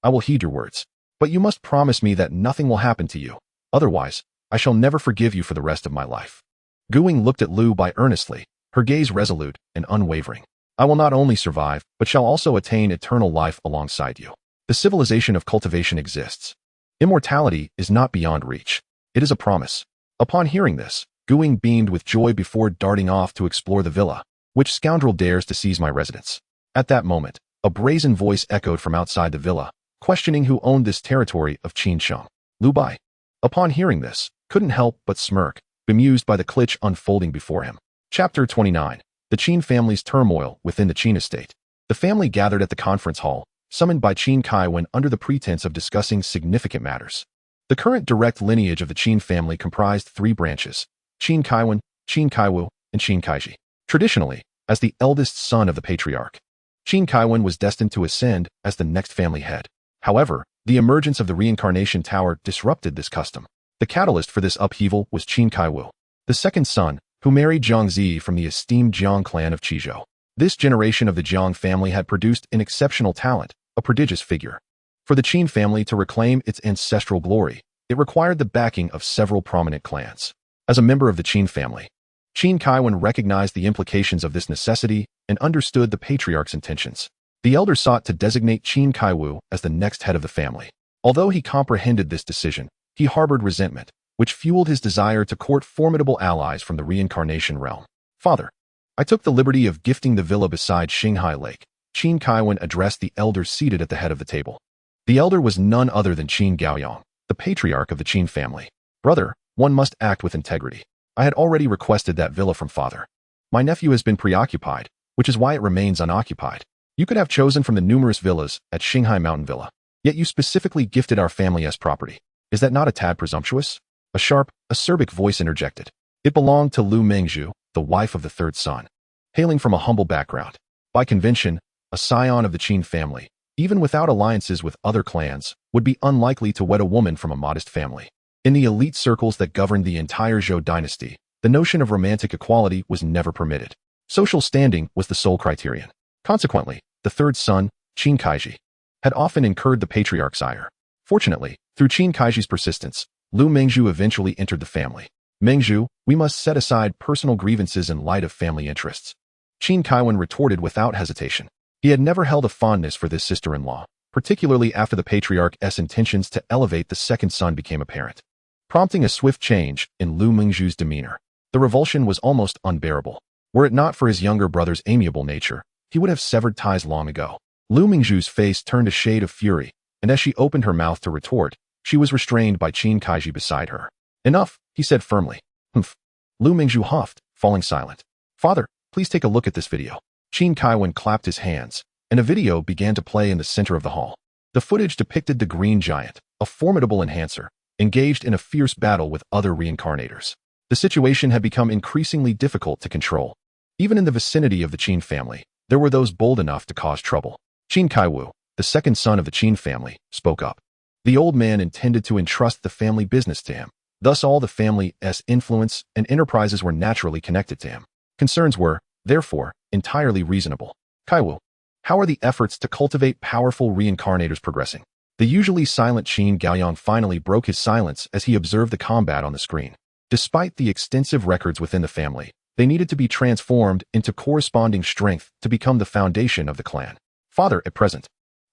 I will heed your words. But you must promise me that nothing will happen to you. Otherwise, I shall never forgive you for the rest of my life. Gu Ying looked at Liu Bai earnestly, her gaze resolute and unwavering. I will not only survive, but shall also attain eternal life alongside you. The civilization of cultivation exists. Immortality is not beyond reach. It is a promise. Upon hearing this, Gu Ying beamed with joy before darting off to explore the villa. Which scoundrel dares to seize my residence? At that moment, a brazen voice echoed from outside the villa, questioning who owned this territory of Qinsheng. Liu Bai, upon hearing this, couldn't help but smirk, bemused by the cliché unfolding before him. Chapter 29. The Qin family's turmoil within the Qin estate. The family gathered at the conference hall, summoned by Qin Kaiwen under the pretense of discussing significant matters. The current direct lineage of the Qin family comprised three branches: Qin Kaiwen, Qin Kaiwu, and Qin Kaiji. Traditionally, as the eldest son of the patriarch, Qin Kaiwen was destined to ascend as the next family head. However, the emergence of the Reincarnation Tower disrupted this custom. The catalyst for this upheaval was Qin Kaiwu, the second son, who married Jiang Zi from the esteemed Jiang clan of Qizhou. This generation of the Jiang family had produced an exceptional talent, a prodigious figure. For the Qin family to reclaim its ancestral glory, it required the backing of several prominent clans. As a member of the Qin family, Qin Kaiwen recognized the implications of this necessity and understood the patriarch's intentions. The elder sought to designate Qin Kaiwu as the next head of the family. Although he comprehended this decision, he harbored resentment, which fueled his desire to court formidable allies from the reincarnation realm. Father, I took the liberty of gifting the villa beside Shanghai Lake. Qin Kaiwen addressed the elder seated at the head of the table. The elder was none other than Qin Gaoyong, the patriarch of the Qin family. Brother, one must act with integrity. I had already requested that villa from father. My nephew has been preoccupied, which is why it remains unoccupied. You could have chosen from the numerous villas at Shanghai Mountain Villa, yet you specifically gifted our family as property. Is that not a tad presumptuous? A sharp, acerbic voice interjected. It belonged to Lu Mengzhu, the wife of the third son. Hailing from a humble background, by convention, a scion of the Qin family, even without alliances with other clans, would be unlikely to wed a woman from a modest family. In the elite circles that governed the entire Zhou dynasty, the notion of romantic equality was never permitted. Social standing was the sole criterion. Consequently, the third son, Qin Kaiji, had often incurred the patriarch's ire. Fortunately, through Qin Kaiji's persistence, Lu Mengzhu eventually entered the family. Mengzhu, we must set aside personal grievances in light of family interests. Qin Kaiwen retorted without hesitation. He had never held a fondness for this sister-in-law, particularly after the patriarch's intentions to elevate the second son became apparent, prompting a swift change in Lu Mengzhu's demeanor. The revulsion was almost unbearable. Were it not for his younger brother's amiable nature, he would have severed ties long ago. Lu Mengzhu's face turned a shade of fury, and as she opened her mouth to retort, she was restrained by Qin Kaiji beside her. Enough, he said firmly. Humph. Lu Mingzhu huffed, falling silent. Father, please take a look at this video. Qin Kaiwen clapped his hands, and a video began to play in the center of the hall. The footage depicted the Green Giant, a formidable enhancer, engaged in a fierce battle with other reincarnators. The situation had become increasingly difficult to control. Even in the vicinity of the Qin family, there were those bold enough to cause trouble. Qin Kaiwu, the second son of the Qin family, spoke up. The old man intended to entrust the family business to him. Thus all the family's influence and enterprises were naturally connected to him. Concerns were, therefore, entirely reasonable. Kaiwu, how are the efforts to cultivate powerful reincarnators progressing? The usually silent Qin Gaoyang finally broke his silence as he observed the combat on the screen. Despite the extensive records within the family, they needed to be transformed into corresponding strength to become the foundation of the clan. Father, at present,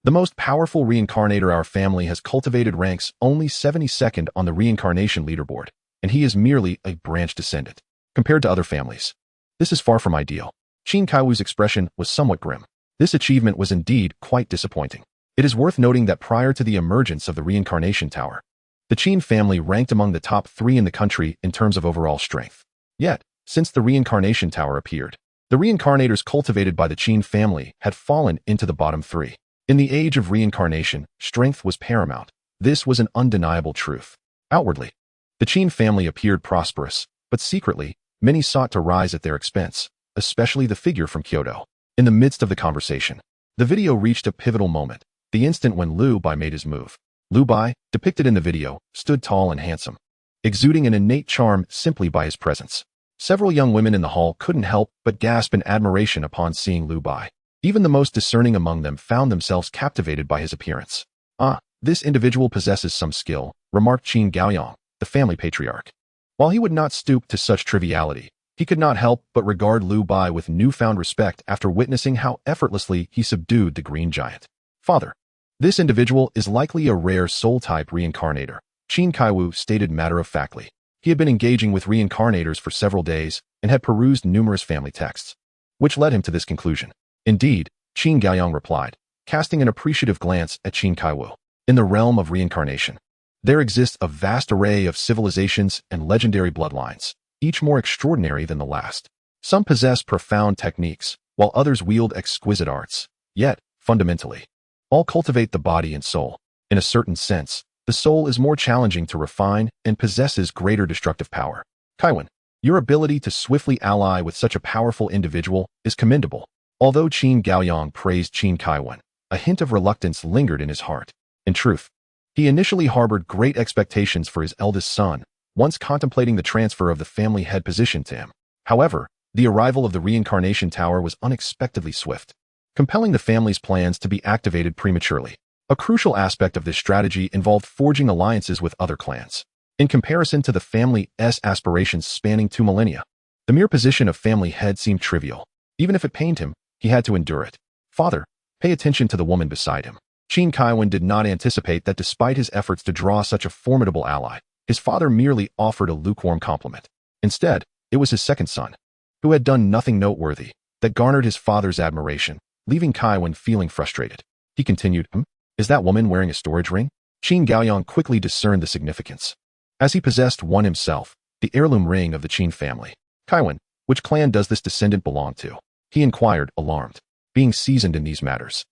the most powerful reincarnator our family has cultivated ranks only 72nd on the reincarnation leaderboard, and he is merely a branch descendant. Compared to other families, this is far from ideal. Qin Kaiwu's expression was somewhat grim. This achievement was indeed quite disappointing. It is worth noting that prior to the emergence of the Reincarnation Tower, the Qin family ranked among the top 3 in the country in terms of overall strength. Yet, since the Reincarnation Tower appeared, the reincarnators cultivated by the Qin family had fallen into the bottom 3. In the age of reincarnation, strength was paramount. This was an undeniable truth. Outwardly, the Qin family appeared prosperous, but secretly, many sought to rise at their expense, especially the figure from Kyoto. In the midst of the conversation, the video reached a pivotal moment, the instant when Liu Bai made his move. Liu Bai, depicted in the video, stood tall and handsome, exuding an innate charm simply by his presence. Several young women in the hall couldn't help but gasp in admiration upon seeing Liu Bai. Even the most discerning among them found themselves captivated by his appearance. Ah, this individual possesses some skill, remarked Qin Gaoyang, the family patriarch. While he would not stoop to such triviality, he could not help but regard Liu Bai with newfound respect after witnessing how effortlessly he subdued the Green Giant. Father, this individual is likely a rare soul-type reincarnator, Qin Kaiwu stated matter-of-factly. He had been engaging with reincarnators for several days and had perused numerous family texts, which led him to this conclusion. Indeed, Qin Gaoyang replied, casting an appreciative glance at Qin Kaiwu. In the realm of reincarnation, there exists a vast array of civilizations and legendary bloodlines, each more extraordinary than the last. Some possess profound techniques, while others wield exquisite arts. Yet, fundamentally, all cultivate the body and soul. In a certain sense, the soul is more challenging to refine and possesses greater destructive power. Kaiwen, your ability to swiftly ally with such a powerful individual is commendable. Although Qin Gaoyang praised Qin Kaiwen, a hint of reluctance lingered in his heart. In truth, he initially harbored great expectations for his eldest son, once contemplating the transfer of the family head position to him. However, the arrival of the Reincarnation Tower was unexpectedly swift, compelling the family's plans to be activated prematurely. A crucial aspect of this strategy involved forging alliances with other clans. In comparison to the family's aspirations spanning 2 millennia, the mere position of family head seemed trivial. Even if it pained him, he had to endure it. Father, pay attention to the woman beside him. Qin Kaiwen did not anticipate that despite his efforts to draw such a formidable ally, his father merely offered a lukewarm compliment. Instead, it was his second son, who had done nothing noteworthy, that garnered his father's admiration, leaving Kaiwen feeling frustrated. He continued, Is that woman wearing a storage ring? Qin Gaoyang quickly discerned the significance, as he possessed one himself, the heirloom ring of the Qin family. Kaiwen, which clan does this descendant belong to? He inquired, alarmed. Being seasoned in these matters,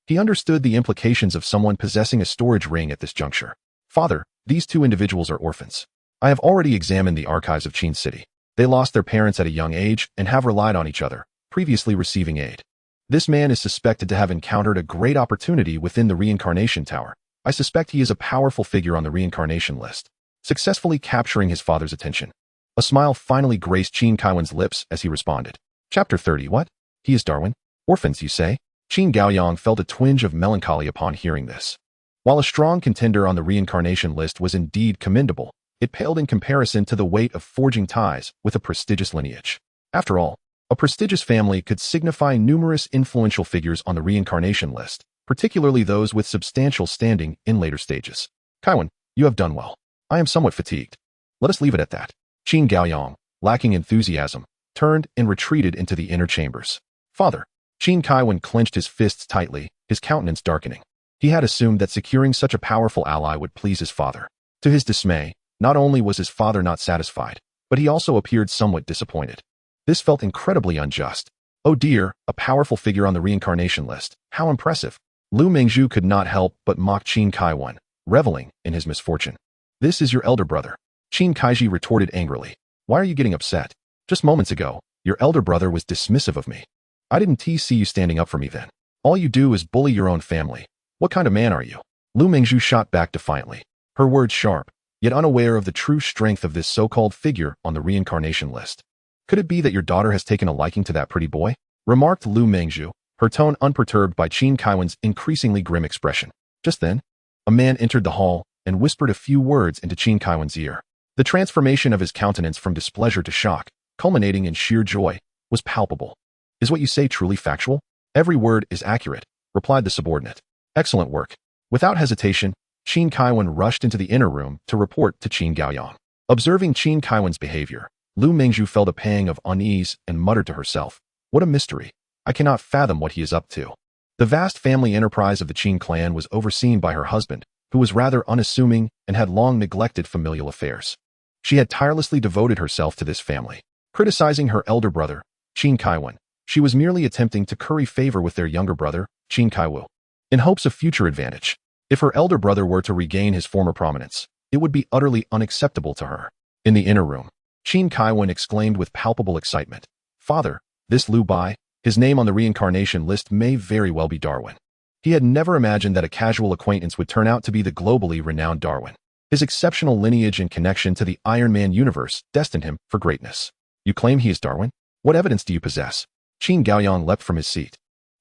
he understood the implications of someone possessing a storage ring at this juncture. Father, these 2 individuals are orphans. I have already examined the archives of Qin City. They lost their parents at a young age and have relied on each other, previously receiving aid. This man is suspected to have encountered a great opportunity within the Reincarnation Tower. I suspect he is a powerful figure on the reincarnation list, successfully capturing his father's attention. A smile finally graced Qin Kaiwen's lips as he responded. Chapter 30. What? He is Darwin? Orphans, you say? Qin Gaoyang felt a twinge of melancholy upon hearing this. While a strong contender on the reincarnation list was indeed commendable, it paled in comparison to the weight of forging ties with a prestigious lineage. After all, a prestigious family could signify numerous influential figures on the reincarnation list, particularly those with substantial standing in later stages. Kaiwen, you have done well. I am somewhat fatigued. Let us leave it at that. Qin Gaoyang, lacking enthusiasm, turned and retreated into the inner chambers. Father, Qin Kaiwen clenched his fists tightly, his countenance darkening. He had assumed that securing such a powerful ally would please his father. To his dismay, Not only was his father not satisfied, but he also appeared somewhat disappointed. This felt incredibly unjust. Oh dear, a powerful figure on the reincarnation list. How impressive. Lu Mengzhu could not help but mock Qin Kaiwan, reveling in his misfortune. This is your elder brother. Qin Kaiji retorted angrily. Why are you getting upset? Just moments ago, your elder brother was dismissive of me. I didn't see you standing up for me then. All you do is bully your own family. What kind of man are you? Lu Mengzhu shot back defiantly, her words sharp, yet unaware of the true strength of this so-called figure on the reincarnation list. Could it be that your daughter has taken a liking to that pretty boy? Remarked Lu Mengzhu, her tone unperturbed by Qin Kaiwan's increasingly grim expression. Just then, a man entered the hall and whispered a few words into Qin Kaiwan's ear. The transformation of his countenance from displeasure to shock, culminating in sheer joy, was palpable. Is what you say truly factual? Every word is accurate, replied the subordinate. Excellent work. Without hesitation, Qin Kaiwan rushed into the inner room to report to Qin Gaoyang. Observing Qin Kaiwan's behavior, Lu Mengzhu felt a pang of unease and muttered to herself, what a mystery. I cannot fathom what he is up to. The vast family enterprise of the Qin clan was overseen by her husband, who was rather unassuming and had long neglected familial affairs. She had tirelessly devoted herself to this family. Criticizing her elder brother, Qin Kaiwan, she was merely attempting to curry favor with their younger brother, Qin Kaiwu, in hopes of future advantage. If her elder brother were to regain his former prominence, it would be utterly unacceptable to her. In the inner room, Qin Kaiwan exclaimed with palpable excitement, Father, this Liu Bai, his name on the reincarnation list may very well be Darwin. He had never imagined that a casual acquaintance would turn out to be the globally renowned Darwin. His exceptional lineage and connection to the Iron Man universe destined him for greatness. You claim he is Darwin? What evidence do you possess? Qin Gaoyang leapt from his seat.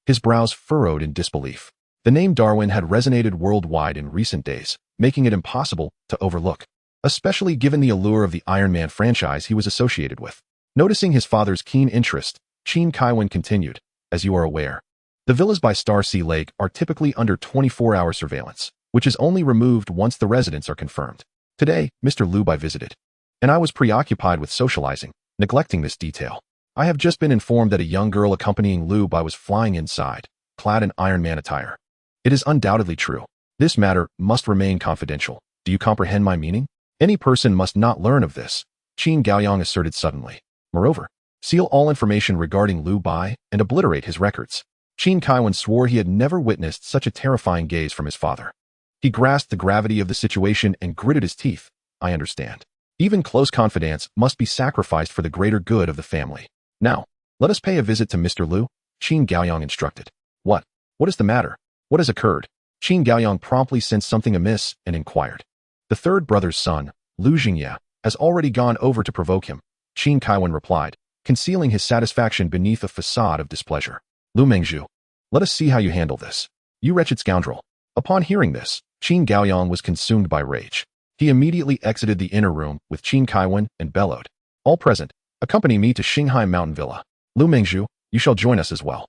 His brows furrowed in disbelief. The name Darwin had resonated worldwide in recent days, making it impossible to overlook, especially given the allure of the Iron Man franchise he was associated with. Noticing his father's keen interest, Qin Kaiwan continued, as you are aware, the villas by Star Sea Lake are typically under 24-hour surveillance, which is only removed once the residents are confirmed. Today, Mr. Liu Bai visited, and I was preoccupied with socializing, neglecting this detail. I have just been informed that a young girl accompanying Liu Bai was flying inside, clad in Iron Man attire. It is undoubtedly true. This matter must remain confidential. Do you comprehend my meaning? Any person must not learn of this, Qin Gaoyang asserted suddenly. Moreover, seal all information regarding Liu Bai and obliterate his records. Qin Kaiwan swore he had never witnessed such a terrifying gaze from his father. He grasped the gravity of the situation and gritted his teeth. I understand. Even close confidants must be sacrificed for the greater good of the family. Now, let us pay a visit to Mr. Liu, Qin Gaoyang instructed. What? What is the matter? What has occurred? Qin Gaoyang promptly sensed something amiss and inquired. The third brother's son, Lu Jingye, has already gone over to provoke him, Qin Kaiwan replied, concealing his satisfaction beneath a facade of displeasure. Lu Mengzhu, let us see how you handle this. You wretched scoundrel. Upon hearing this, Qin Gaoyang was consumed by rage. He immediately exited the inner room with Qin Kaiwan and bellowed. All present, accompany me to Shanghai Mountain Villa. Lu Mengzhu, you shall join us as well.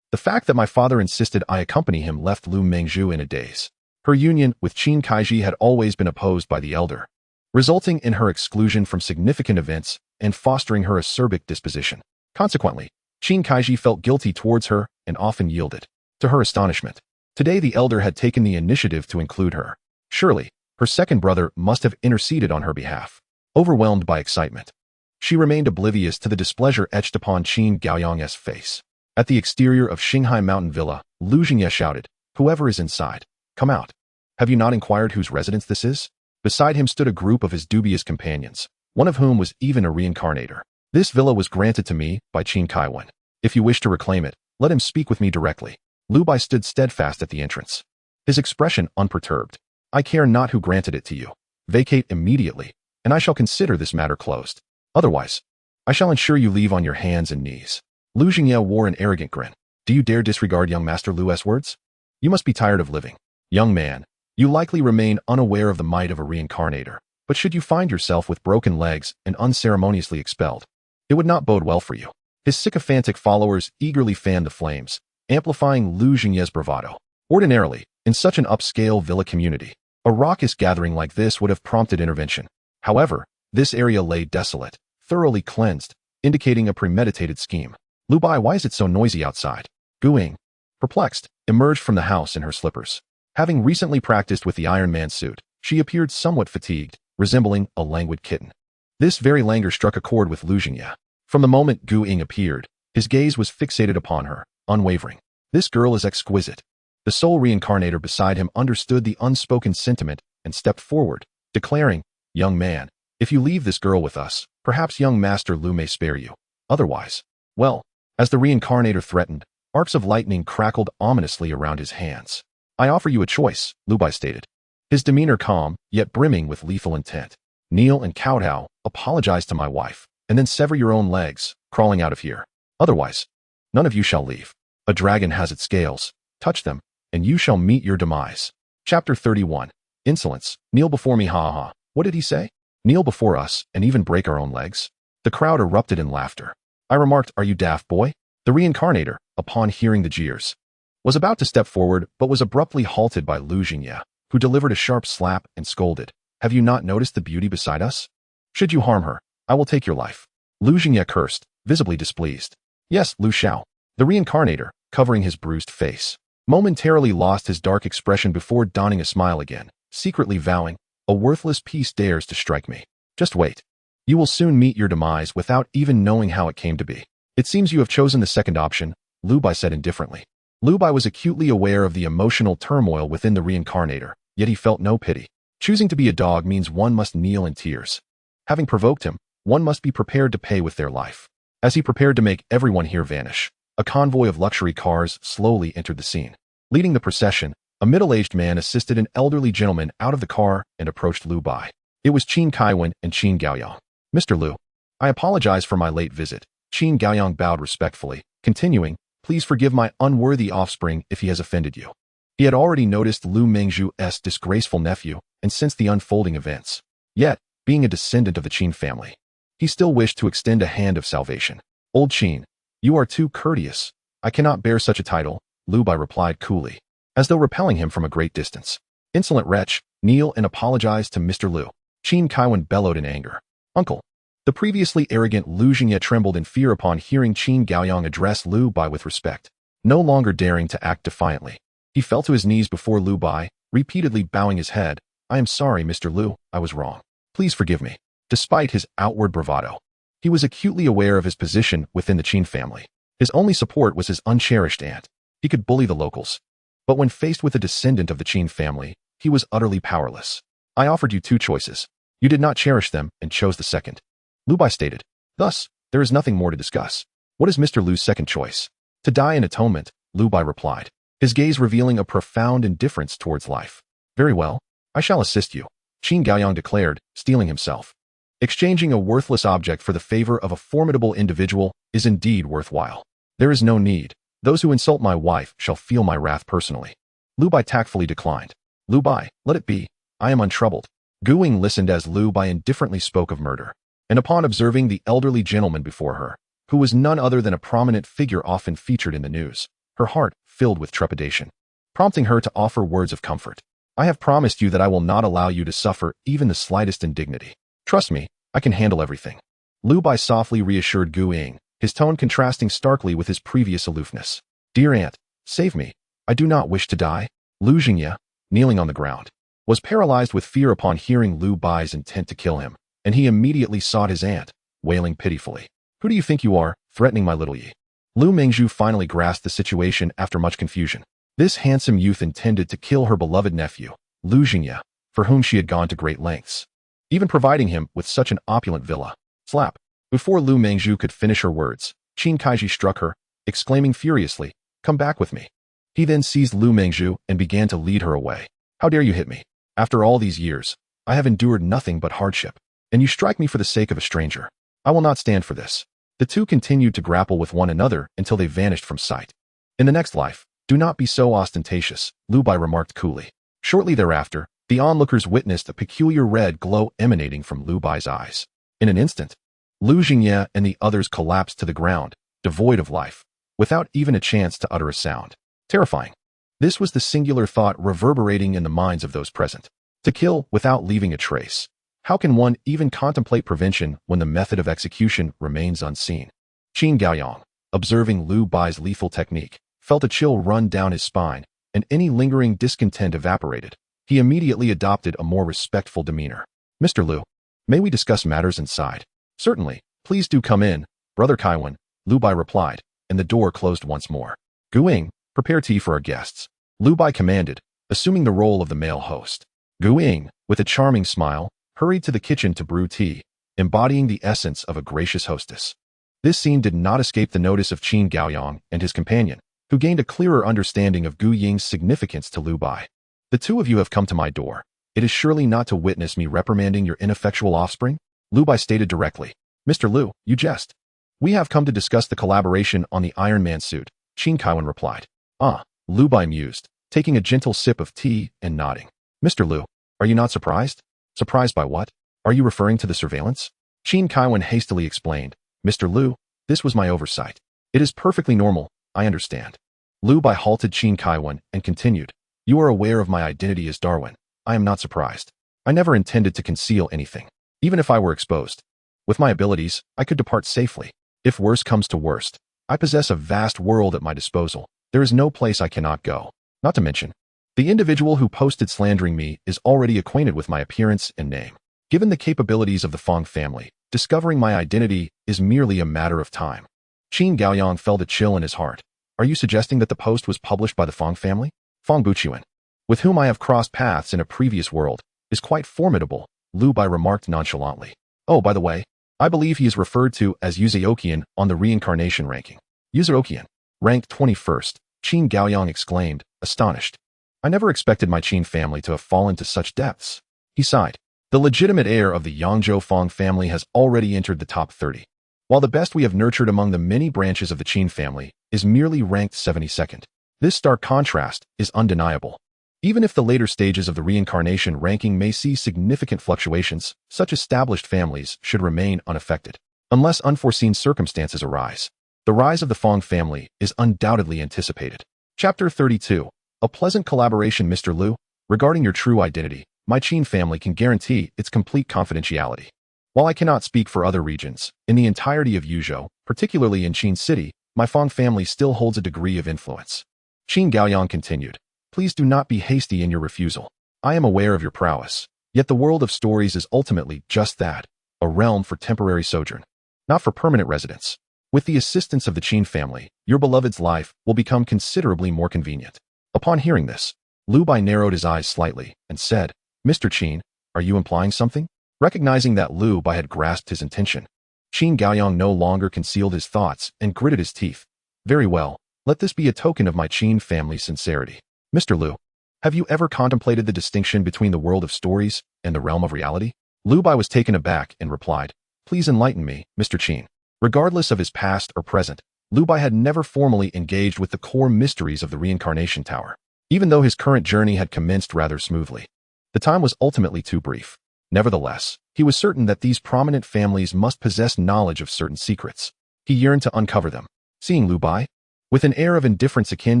The fact that my father insisted I accompany him left Lu Mengzhu in a daze. Her union with Qin Kaiji had always been opposed by the elder, resulting in her exclusion from significant events and fostering her acerbic disposition. Consequently, Qin Kaiji felt guilty towards her and often yielded. To her astonishment, today the elder had taken the initiative to include her. Surely, her second brother must have interceded on her behalf. Overwhelmed by excitement, she remained oblivious to the displeasure etched upon Qin Gaoyang's face. At the exterior of Shanghai Mountain Villa, Lu Jingye shouted, Whoever is inside, come out. Have you not inquired whose residence this is? Beside him stood a group of his dubious companions, one of whom was even a reincarnator. This villa was granted to me by Qin Kaiwan. If you wish to reclaim it, let him speak with me directly. Liu Bai stood steadfast at the entrance, his expression unperturbed. I care not who granted it to you. Vacate immediately, and I shall consider this matter closed. Otherwise, I shall ensure you leave on your hands and knees. Lu Jingye wore an arrogant grin. Do you dare disregard young Master Lu's words? You must be tired of living. Young man, you likely remain unaware of the might of a reincarnator, but should you find yourself with broken legs and unceremoniously expelled, it would not bode well for you. His sycophantic followers eagerly fanned the flames, amplifying Lu Jingye's bravado. Ordinarily, in such an upscale villa community, a raucous gathering like this would have prompted intervention. However, this area lay desolate, thoroughly cleansed, indicating a premeditated scheme. Liu Bai, why is it so noisy outside? Gu Ying, perplexed, emerged from the house in her slippers. Having recently practiced with the Iron Man suit, she appeared somewhat fatigued, resembling a languid kitten. This very languor struck a chord with Liu Jingye. From the moment Gu Ying appeared, his gaze was fixated upon her, unwavering. This girl is exquisite. The soul reincarnator beside him understood the unspoken sentiment and stepped forward, declaring, "Young man, if you leave this girl with us, perhaps young Master Liu may spare you. Otherwise, well." As the reincarnator threatened, arcs of lightning crackled ominously around his hands. "I offer you a choice," Liu Bai stated, his demeanor calm, yet brimming with lethal intent. "Kneel and kowtow, apologize to my wife, and then sever your own legs, crawling out of here. Otherwise, none of you shall leave. A dragon has its scales. Touch them, and you shall meet your demise." Chapter 31. Insolence. "Kneel before me, ha ha." What did he say? Kneel before us, and even break our own legs? The crowd erupted in laughter. I remarked, "Are you daft, boy?" The reincarnator, upon hearing the jeers, was about to step forward but was abruptly halted by Liu Jingye, who delivered a sharp slap and scolded, "Have you not noticed the beauty beside us? Should you harm her, I will take your life." Liu Jingye cursed, visibly displeased. "Yes, Liu Shao." The reincarnator, covering his bruised face, momentarily lost his dark expression before donning a smile again, secretly vowing, "A worthless piece dares to strike me. Just wait. You will soon meet your demise without even knowing how it came to be." "It seems you have chosen the second option," Liu Bai said indifferently. Liu Bai was acutely aware of the emotional turmoil within the reincarnator, yet he felt no pity. Choosing to be a dog means one must kneel in tears. Having provoked him, one must be prepared to pay with their life. As he prepared to make everyone here vanish, a convoy of luxury cars slowly entered the scene. Leading the procession, a middle-aged man assisted an elderly gentleman out of the car and approached Liu Bai. It was Qin Kaiwen and Qin Gaoyang. "Mr. Liu, I apologize for my late visit." Qin Gaoyang bowed respectfully, continuing, "Please forgive my unworthy offspring if he has offended you." He had already noticed Liu Mengzhu's disgraceful nephew and sensed the unfolding events. Yet, being a descendant of the Qin family, he still wished to extend a hand of salvation. "Old Qin, you are too courteous. I cannot bear such a title," Liu Bai replied coolly, as though repelling him from a great distance. "Insolent wretch, kneel and apologize to Mr. Liu." Qin Kaiwen bellowed in anger. "Uncle." The previously arrogant Liu Jingye trembled in fear upon hearing Qin Gaoyang address Liu Bai with respect. No longer daring to act defiantly, he fell to his knees before Liu Bai, repeatedly bowing his head. "I am sorry, Mr. Liu, I was wrong. Please forgive me." Despite his outward bravado, he was acutely aware of his position within the Qin family. His only support was his uncherished aunt. He could bully the locals, but when faced with a descendant of the Qin family, he was utterly powerless. "I offered you two choices. You did not cherish them and chose the second," Liu Bai stated. "Thus, there is nothing more to discuss. What is Mr. Liu's second choice?" "To die in atonement," Liu Bai replied, his gaze revealing a profound indifference towards life. "Very well, I shall assist you," Qin Gaoyang declared, steeling himself. Exchanging a worthless object for the favor of a formidable individual is indeed worthwhile. "There is no need. Those who insult my wife shall feel my wrath personally." Liu Bai tactfully declined. "Liu Bai, let it be. I am untroubled." Gu Ying listened as Liu Bai indifferently spoke of murder, and upon observing the elderly gentleman before her, who was none other than a prominent figure often featured in the news, her heart filled with trepidation, prompting her to offer words of comfort. "I have promised you that I will not allow you to suffer even the slightest indignity. Trust me, I can handle everything." Liu Bai softly reassured Gu Ying, his tone contrasting starkly with his previous aloofness. "Dear aunt, save me. I do not wish to die." Liu Jingye, kneeling on the ground, was paralyzed with fear upon hearing Liu Bai's intent to kill him, and he immediately sought his aunt, wailing pitifully. "Who do you think you are, threatening my little Yi?" Liu Mengzhu finally grasped the situation after much confusion. This handsome youth intended to kill her beloved nephew, Liu Jingye, for whom she had gone to great lengths, even providing him with such an opulent villa. Slap! Before Liu Mengzhu could finish her words, Qin Kaiji struck her, exclaiming furiously, "Come back with me." He then seized Liu Mengzhu and began to lead her away. "How dare you hit me? After all these years, I have endured nothing but hardship, and you strike me for the sake of a stranger. I will not stand for this." The two continued to grapple with one another until they vanished from sight. "In the next life, do not be so ostentatious," Liu Bai remarked coolly. Shortly thereafter, the onlookers witnessed a peculiar red glow emanating from Liu Bai's eyes. In an instant, Liu Jingye and the others collapsed to the ground, devoid of life, without even a chance to utter a sound. Terrifying. This was the singular thought reverberating in the minds of those present. To kill without leaving a trace. How can one even contemplate prevention when the method of execution remains unseen? Qin Gaoyang, observing Liu Bai's lethal technique, felt a chill run down his spine, and any lingering discontent evaporated. He immediately adopted a more respectful demeanor. Mr. Liu, may we discuss matters inside? Certainly, please do come in, Brother Kaiwan, Liu Bai replied, and the door closed once more. Guing, prepare tea for our guests, Liu Bai commanded, assuming the role of the male host. Guing, with a charming smile, hurried to the kitchen to brew tea, embodying the essence of a gracious hostess. This scene did not escape the notice of Qin Gaoyang and his companion, who gained a clearer understanding of Gu Ying's significance to Liu Bai. The two of you have come to my door. It is surely not to witness me reprimanding your ineffectual offspring? Liu Bai stated directly. Mr. Liu, you jest. We have come to discuss the collaboration on the Iron Man suit, Qin Kaiwan replied. Ah, Liu Bai mused, taking a gentle sip of tea and nodding. Mr. Liu, are you not surprised? Surprised by what? Are you referring to the surveillance? Qin Kaiwan hastily explained. Mr. Liu, this was my oversight. It is perfectly normal, I understand. Liu Bai halted Qin Kaiwan and continued. You are aware of my identity as Darwin. I am not surprised. I never intended to conceal anything, even if I were exposed. With my abilities, I could depart safely. If worse comes to worst, I possess a vast world at my disposal. There is no place I cannot go. Not to mention, the individual who posted slandering me is already acquainted with my appearance and name. Given the capabilities of the Fong family, discovering my identity is merely a matter of time. Qin Gaoyang felt a chill in his heart. Are you suggesting that the post was published by the Fong family? Fong Buchuan, with whom I have crossed paths in a previous world, is quite formidable, Liu Bai remarked nonchalantly. Oh, by the way, I believe he is referred to as Yuzuokian on the reincarnation ranking. Yuzuokian, ranked 21st, Qin Gaoyang exclaimed, astonished. I never expected my Qin family to have fallen to such depths. He sighed. The legitimate heir of the Yangzhou Fong family has already entered the top 30, while the best we have nurtured among the many branches of the Qin family is merely ranked 72nd. This stark contrast is undeniable. Even if the later stages of the reincarnation ranking may see significant fluctuations, such established families should remain unaffected, unless unforeseen circumstances arise. The rise of the Fong family is undoubtedly anticipated. Chapter 32. A pleasant collaboration. Mr. Liu, regarding your true identity, my Qin family can guarantee its complete confidentiality. While I cannot speak for other regions, in the entirety of Yuzhou, particularly in Qin City, my Fong family still holds a degree of influence. Qin Gaoyang continued. Please do not be hasty in your refusal. I am aware of your prowess, yet the world of stories is ultimately just that, a realm for temporary sojourn, not for permanent residence. With the assistance of the Qin family, your beloved's life will become considerably more convenient. Upon hearing this, Liu Bai narrowed his eyes slightly and said, Mr. Qin, are you implying something? Recognizing that Liu Bai had grasped his intention, Qin Gaoyang no longer concealed his thoughts and gritted his teeth. Very well, let this be a token of my Qin family's sincerity. Mr. Liu, have you ever contemplated the distinction between the world of stories and the realm of reality? Liu Bai was taken aback and replied, Please enlighten me, Mr. Qin. Regardless of his past or present, Liu Bai had never formally engaged with the core mysteries of the Reincarnation Tower, even though his current journey had commenced rather smoothly. The time was ultimately too brief. Nevertheless, he was certain that these prominent families must possess knowledge of certain secrets. He yearned to uncover them. Seeing Liu Bai, with an air of indifference akin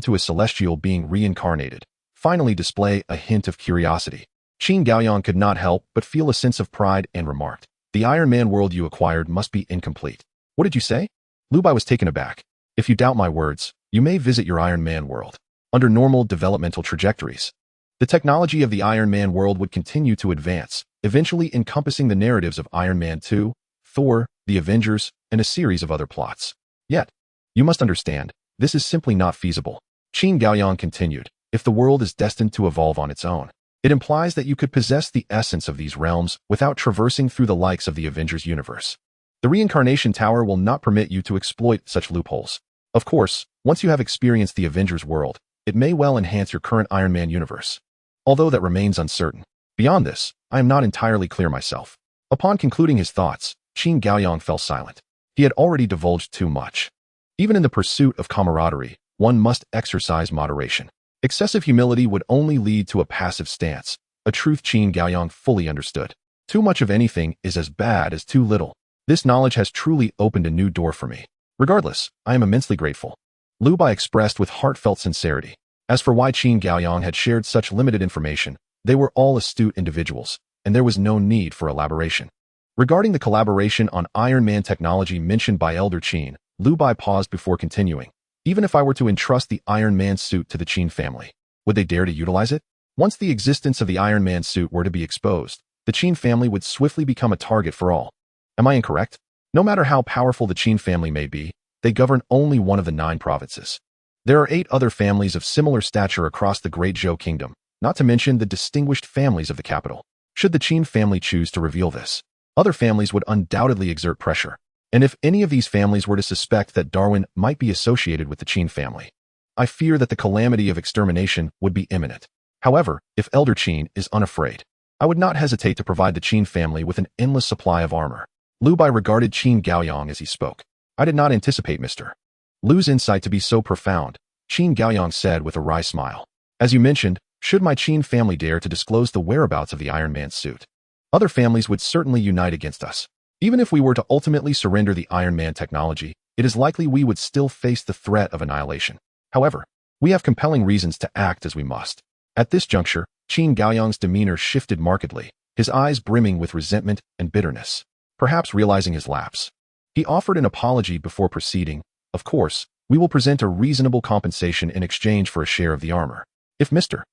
to a celestial being reincarnated, finally display a hint of curiosity, Qin Gaoyang could not help but feel a sense of pride and remarked, The Iron Man world you acquired must be incomplete. What did you say? Liu Bai was taken aback. If you doubt my words, you may visit your Iron Man world. Under normal developmental trajectories, the technology of the Iron Man world would continue to advance, eventually encompassing the narratives of Iron Man 2, Thor, the Avengers, and a series of other plots. Yet, you must understand, this is simply not feasible. Qin Gaoyang continued, if the world is destined to evolve on its own, it implies that you could possess the essence of these realms without traversing through the likes of the Avengers universe. The Reincarnation Tower will not permit you to exploit such loopholes. Of course, once you have experienced the Avengers world, it may well enhance your current Iron Man universe, although that remains uncertain. Beyond this, I am not entirely clear myself. Upon concluding his thoughts, Qin Gaoyang fell silent. He had already divulged too much. Even in the pursuit of camaraderie, one must exercise moderation. Excessive humility would only lead to a passive stance, a truth Qin Gaoyang fully understood. Too much of anything is as bad as too little. This knowledge has truly opened a new door for me. Regardless, I am immensely grateful. Liu Bai expressed with heartfelt sincerity. As for why Qin Gaoyang had shared such limited information, they were all astute individuals, and there was no need for elaboration. Regarding the collaboration on Iron Man technology mentioned by Elder Qin, Liu Bai paused before continuing. Even if I were to entrust the Iron Man suit to the Qin family, would they dare to utilize it? Once the existence of the Iron Man suit were to be exposed, the Qin family would swiftly become a target for all. Am I incorrect? No matter how powerful the Qin family may be, they govern only one of the 9 provinces. There are 8 other families of similar stature across the Great Zhou Kingdom, not to mention the distinguished families of the capital. Should the Qin family choose to reveal this, other families would undoubtedly exert pressure. And if any of these families were to suspect that Darwin might be associated with the Qin family, I fear that the calamity of extermination would be imminent. However, if Elder Qin is unafraid, I would not hesitate to provide the Qin family with an endless supply of armor. Liu Bai regarded Qin Gaoyang as he spoke. I did not anticipate Mr. Liu's insight to be so profound, Qin Gaoyang said with a wry smile. As you mentioned, should my Qin family dare to disclose the whereabouts of the Iron Man suit, other families would certainly unite against us. Even if we were to ultimately surrender the Iron Man technology, it is likely we would still face the threat of annihilation. However, we have compelling reasons to act as we must. At this juncture, Qin Gaoyang's demeanor shifted markedly, his eyes brimming with resentment and bitterness. Perhaps realizing his lapse, he offered an apology before proceeding. Of course, we will present a reasonable compensation in exchange for a share of the armor. If Mr.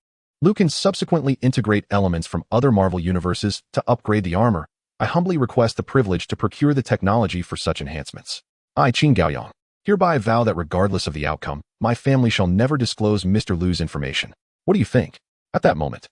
Liu can subsequently integrate elements from other Marvel universes to upgrade the armor, I humbly request the privilege to procure the technology for such enhancements. I, Qin Gaoyang, hereby vow that regardless of the outcome, my family shall never disclose Mr. Liu's information. What do you think? At that moment,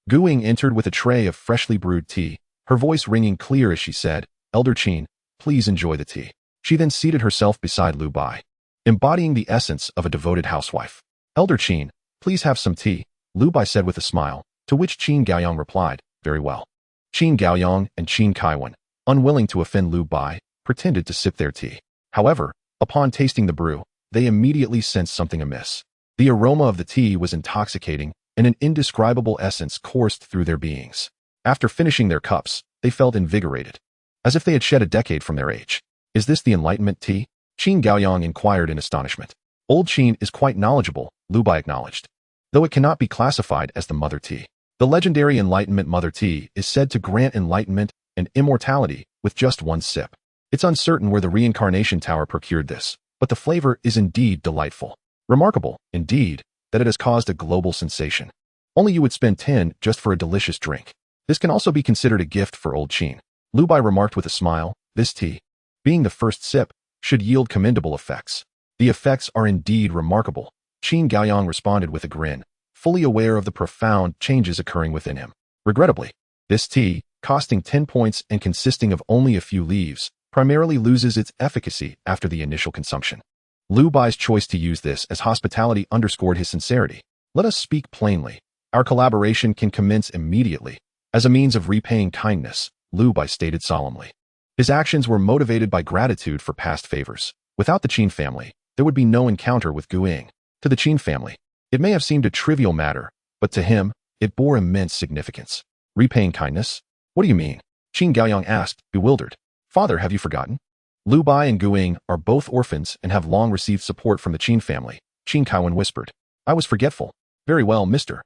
Gu Ying entered with a tray of freshly brewed tea, her voice ringing clear as she said, Elder Qin, please enjoy the tea. She then seated herself beside Liu Bai, embodying the essence of a devoted housewife. Elder Qin, please have some tea, Liu Bai said with a smile, to which Qin Gaoyang replied, very well. Qin Gaoyang and Qin Kaiwan, unwilling to offend Liu Bai, pretended to sip their tea. However, upon tasting the brew, they immediately sensed something amiss. The aroma of the tea was intoxicating, and an indescribable essence coursed through their beings. After finishing their cups, they felt invigorated, as if they had shed a decade from their age. Is this the Enlightenment tea? Qin Gaoyang inquired in astonishment. Old Qin is quite knowledgeable, Liu Bai acknowledged, though it cannot be classified as the Mother Tea. The legendary Enlightenment Mother Tea is said to grant enlightenment and immortality with just one sip. It's uncertain where the Reincarnation Tower procured this, but the flavor is indeed delightful. Remarkable, indeed, that it has caused a global sensation. Only you would spend 10 just for a delicious drink. This can also be considered a gift for old Qin. Liu Bai remarked with a smile, this tea, being the first sip, should yield commendable effects. The effects are indeed remarkable, Qin Gaoyang responded with a grin, fully aware of the profound changes occurring within him. Regrettably, this tea, costing 10 points and consisting of only a few leaves, primarily loses its efficacy after the initial consumption. Liu Bai's choice to use this as hospitality underscored his sincerity. Let us speak plainly. Our collaboration can commence immediately. As a means of repaying kindness, Liu Bai stated solemnly. His actions were motivated by gratitude for past favors. Without the Qin family, there would be no encounter with Gu Ying. To the Qin family, it may have seemed a trivial matter, but to him, it bore immense significance. Repaying kindness? What do you mean? Qin Gaoyang asked, bewildered. Father, have you forgotten? Liu Bai and Gu Ying are both orphans and have long received support from the Qin family, Qin Kaiwan whispered. I was forgetful. Very well, Mr.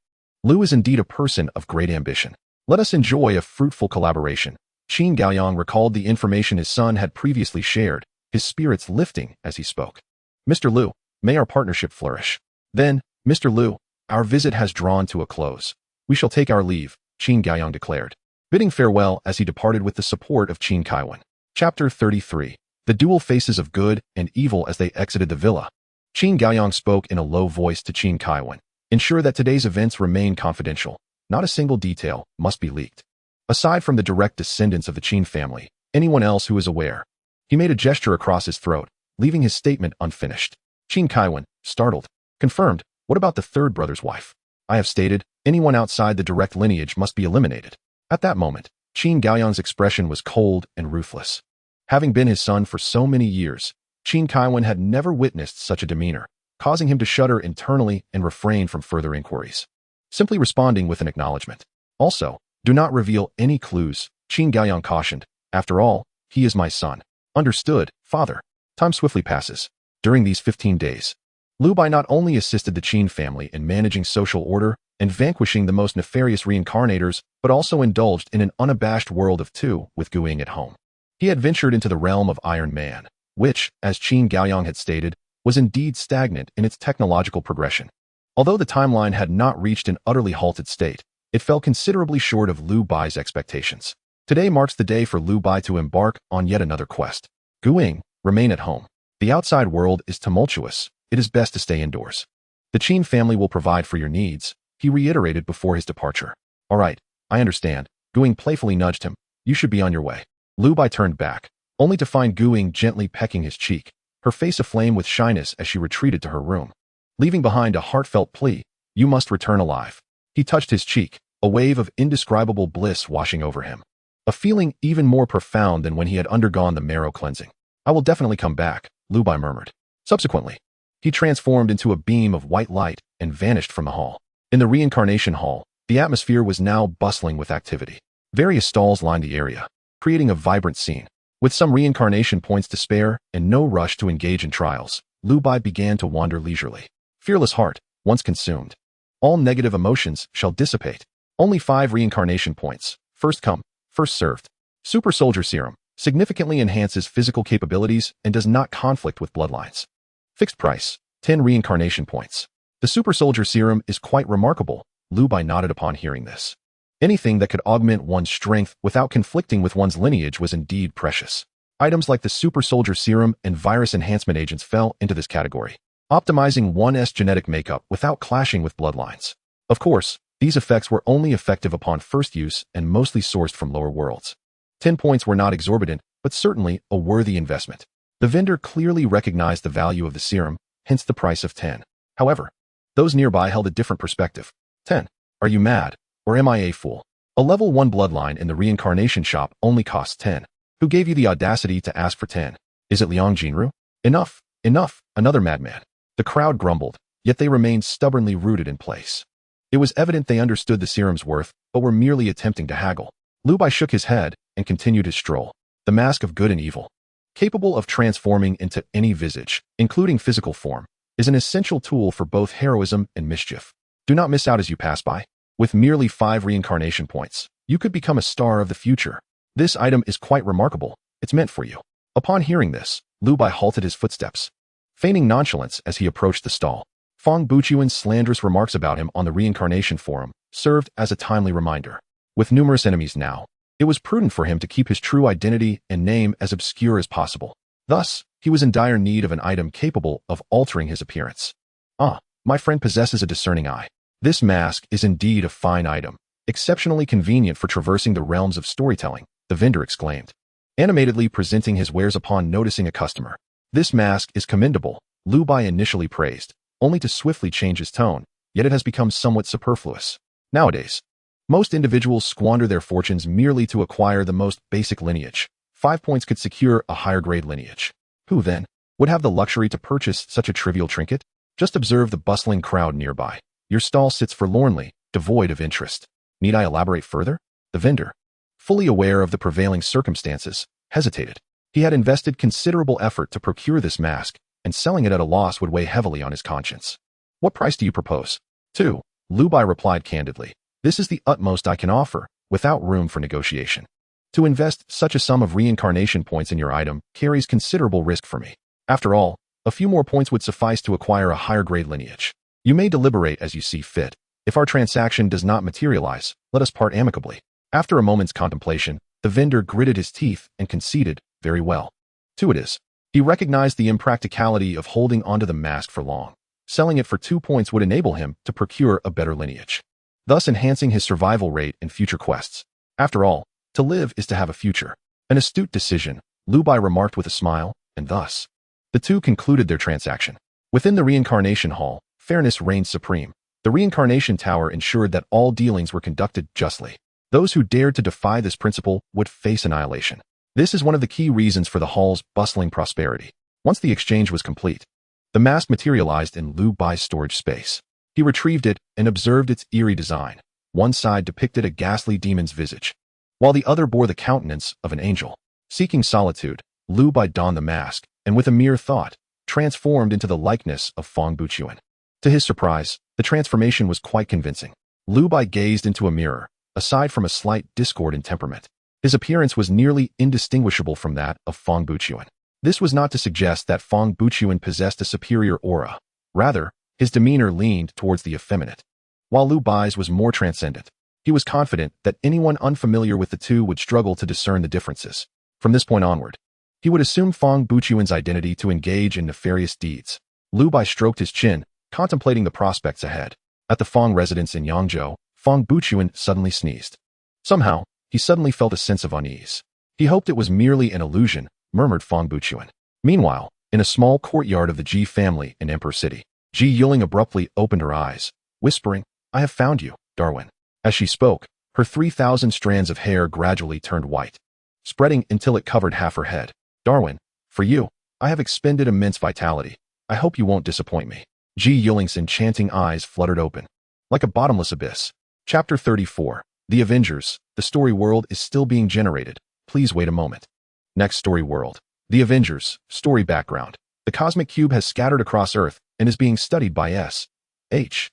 Liu is indeed a person of great ambition. Let us enjoy a fruitful collaboration. Qin Gaoyang recalled the information his son had previously shared, his spirits lifting as he spoke. Mr. Liu, may our partnership flourish. Then, Mr. Liu, our visit has drawn to a close. We shall take our leave, Qin Gaoyang declared, bidding farewell as he departed with the support of Qin Kaiwan. Chapter 33. The dual faces of good and evil as they exited the villa. Qin Gaoyang spoke in a low voice to Qin Kaiwan. Ensure that today's events remain confidential. Not a single detail must be leaked. Aside from the direct descendants of the Qin family, anyone else who is aware. He made a gesture across his throat, leaving his statement unfinished. Qin Kaiwan, startled, confirmed, what about the third brother's wife? I have stated, anyone outside the direct lineage must be eliminated. At that moment, Qin Gaoyang's expression was cold and ruthless. Having been his son for so many years, Qin Kaiwan had never witnessed such a demeanor, causing him to shudder internally and refrain from further inquiries. Simply responding with an acknowledgement. Also, do not reveal any clues, Qin Gaoyang cautioned. After all, he is my son. Understood, father. Time swiftly passes. During these 15 days, Liu Bai not only assisted the Qin family in managing social order and vanquishing the most nefarious reincarnators, but also indulged in an unabashed world of two with Gu Ying at home. He had ventured into the realm of Iron Man, which, as Qin Gaoyang had stated, was indeed stagnant in its technological progression. Although the timeline had not reached an utterly halted state, it fell considerably short of Liu Bai's expectations. Today marks the day for Liu Bai to embark on yet another quest. Guing, remain at home. The outside world is tumultuous. It is best to stay indoors. The Qin family will provide for your needs, he reiterated before his departure. All right, I understand. Guing playfully nudged him. You should be on your way. Liu Bai turned back, only to find Guing gently pecking his cheek, her face aflame with shyness as she retreated to her room. Leaving behind a heartfelt plea, you must return alive. He touched his cheek, a wave of indescribable bliss washing over him. A feeling even more profound than when he had undergone the marrow cleansing. I will definitely come back, Liu Bai murmured. Subsequently, he transformed into a beam of white light and vanished from the hall. In the reincarnation hall, the atmosphere was now bustling with activity. Various stalls lined the area, creating a vibrant scene. With some reincarnation points to spare and no rush to engage in trials, Liu Bai began to wander leisurely. Fearless heart, once consumed. All negative emotions shall dissipate. Only 5 reincarnation points. First come, first served. Super Soldier Serum significantly enhances physical capabilities and does not conflict with bloodlines. Fixed price, 10 reincarnation points. The Super Soldier Serum is quite remarkable, Liu Bai nodded upon hearing this. Anything that could augment one's strength without conflicting with one's lineage was indeed precious. Items like the Super Soldier Serum and virus enhancement agents fell into this category, optimizing one's genetic makeup without clashing with bloodlines. Of course, these effects were only effective upon first use and mostly sourced from lower worlds. 10 points were not exorbitant, but certainly a worthy investment. The vendor clearly recognized the value of the serum, hence the price of 10. However, those nearby held a different perspective. 10. Are you mad? Or am I a fool? A level 1 bloodline in the reincarnation shop only costs 10. Who gave you the audacity to ask for 10? Is it Liang Jinru? Enough, enough, another madman. The crowd grumbled, yet they remained stubbornly rooted in place. It was evident they understood the serum's worth, but were merely attempting to haggle. Liu Bai shook his head and continued his stroll. The mask of good and evil, capable of transforming into any visage, including physical form, is an essential tool for both heroism and mischief. Do not miss out as you pass by. With merely 5 reincarnation points, you could become a star of the future. This item is quite remarkable. It's meant for you. Upon hearing this, Liu Bai halted his footsteps, feigning nonchalance as he approached the stall. Fang Buqian's slanderous remarks about him on the reincarnation forum served as a timely reminder. With numerous enemies now, it was prudent for him to keep his true identity and name as obscure as possible. Thus, he was in dire need of an item capable of altering his appearance. Ah, my friend possesses a discerning eye. This mask is indeed a fine item, exceptionally convenient for traversing the realms of storytelling, the vendor exclaimed, animatedly presenting his wares upon noticing a customer. This mask is commendable, Liu Bai initially praised, only to swiftly change his tone, yet it has become somewhat superfluous. Nowadays, most individuals squander their fortunes merely to acquire the most basic lineage. 5 points could secure a higher grade lineage. Who, then, would have the luxury to purchase such a trivial trinket? Just observe the bustling crowd nearby. Your stall sits forlornly, devoid of interest. Need I elaborate further? The vendor, fully aware of the prevailing circumstances, hesitated. He had invested considerable effort to procure this mask, and selling it at a loss would weigh heavily on his conscience. What price do you propose? 2. Liu Bai replied candidly. This is the utmost I can offer, without room for negotiation. To invest such a sum of reincarnation points in your item carries considerable risk for me. After all, a few more points would suffice to acquire a higher grade lineage. You may deliberate as you see fit. If our transaction does not materialize, let us part amicably. After a moment's contemplation, the vendor gritted his teeth and conceded, very well. 2 it is. He recognized the impracticality of holding onto the mask for long. Selling it for 2 points would enable him to procure a better lineage, thus enhancing his survival rate in future quests. After all, to live is to have a future. An astute decision, Liu Bai remarked with a smile, and thus, the two concluded their transaction. Within the reincarnation hall, fairness reigned supreme. The reincarnation tower ensured that all dealings were conducted justly. Those who dared to defy this principle would face annihilation. This is one of the key reasons for the hall's bustling prosperity. Once the exchange was complete, the mask materialized in Liu Bai's storage space. He retrieved it and observed its eerie design. One side depicted a ghastly demon's visage, while the other bore the countenance of an angel. Seeking solitude, Liu Bai donned the mask, and with a mere thought, transformed into the likeness of Fang Buqian. To his surprise, the transformation was quite convincing. Liu Bai gazed into a mirror. Aside from a slight discord in temperament, his appearance was nearly indistinguishable from that of Fang Buqian. This was not to suggest that Fang Buqian possessed a superior aura. Rather, his demeanor leaned towards the effeminate, while Liu Bai's was more transcendent. He was confident that anyone unfamiliar with the two would struggle to discern the differences. From this point onward, he would assume Fang Buchuan's identity to engage in nefarious deeds. Liu Bai stroked his chin, contemplating the prospects ahead. At the Fang residence in Yangzhou, Fang Buchuan suddenly sneezed. Somehow, he suddenly felt a sense of unease. He hoped it was merely an illusion, murmured Fang Buchuan. Meanwhile, in a small courtyard of the Ji family in Emperor City, Ji Yuling abruptly opened her eyes, whispering, "I have found you, Darwin." As she spoke, her 3,000 strands of hair gradually turned white, spreading until it covered half her head. "Darwin, for you, I have expended immense vitality. I hope you won't disappoint me." Ji Yuling's enchanting eyes fluttered open, like a bottomless abyss. Chapter 34. The Avengers. The story world is still being generated. Please wait a moment. Next story world. The Avengers. Story background. The cosmic cube has scattered across Earth and is being studied by S.H.I.E.L.D.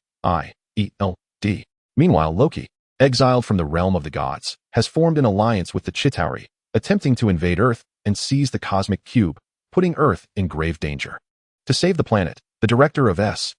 Meanwhile, Loki, exiled from the realm of the gods, has formed an alliance with the Chitauri, attempting to invade Earth and seize the cosmic cube, putting Earth in grave danger. To save the planet, the director of S.H.I.E.L.D.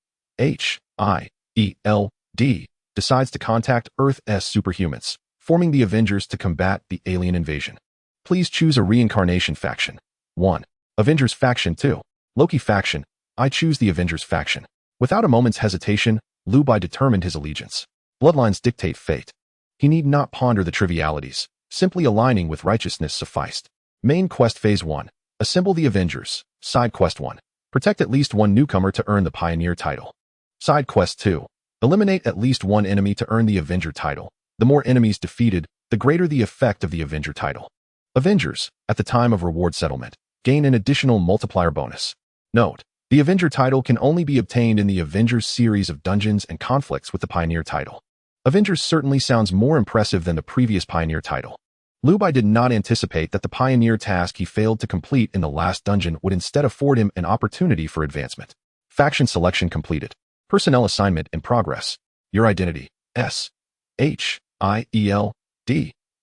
decides to contact Earth's superhumans, forming the Avengers to combat the alien invasion. Please choose a reincarnation faction. 1. Avengers faction. 2. Loki faction. I choose the Avengers faction. Without a moment's hesitation, Liu Bai determined his allegiance. Bloodlines dictate fate. He need not ponder the trivialities. Simply aligning with righteousness sufficed. Main quest phase 1. Assemble the Avengers. Side quest 1. Protect at least one newcomer to earn the Pioneer title. Side quest 2. Eliminate at least one enemy to earn the Avenger title. The more enemies defeated, the greater the effect of the Avenger title. Avengers, at the time of reward settlement, gain an additional multiplier bonus. Note: the Avenger title can only be obtained in the Avengers series of dungeons and conflicts with the Pioneer title. Avengers certainly sounds more impressive than the previous Pioneer title. Liu Bai did not anticipate that the Pioneer task he failed to complete in the last dungeon would instead afford him an opportunity for advancement. Faction selection completed. Personnel assignment in progress. Your identity: S.H.I.E.L.D.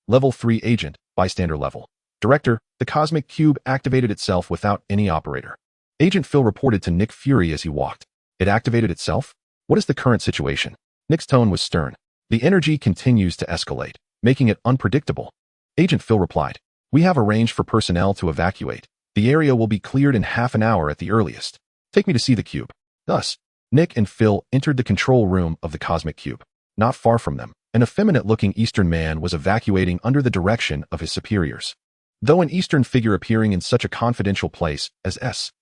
Level 3 agent, bystander level. Director: the cosmic cube activated itself without any operator. Agent Phil reported to Nick Fury as he walked. It activated itself? What is the current situation? Nick's tone was stern. The energy continues to escalate, making it unpredictable. Agent Phil replied, "We have arranged for personnel to evacuate. The area will be cleared in half an hour at the earliest. Take me to see the cube." Thus, Nick and Phil entered the control room of the cosmic cube. Not far from them, an effeminate-looking Eastern man was evacuating under the direction of his superiors. Though an Eastern figure appearing in such a confidential place as S.H.I.E.L.D.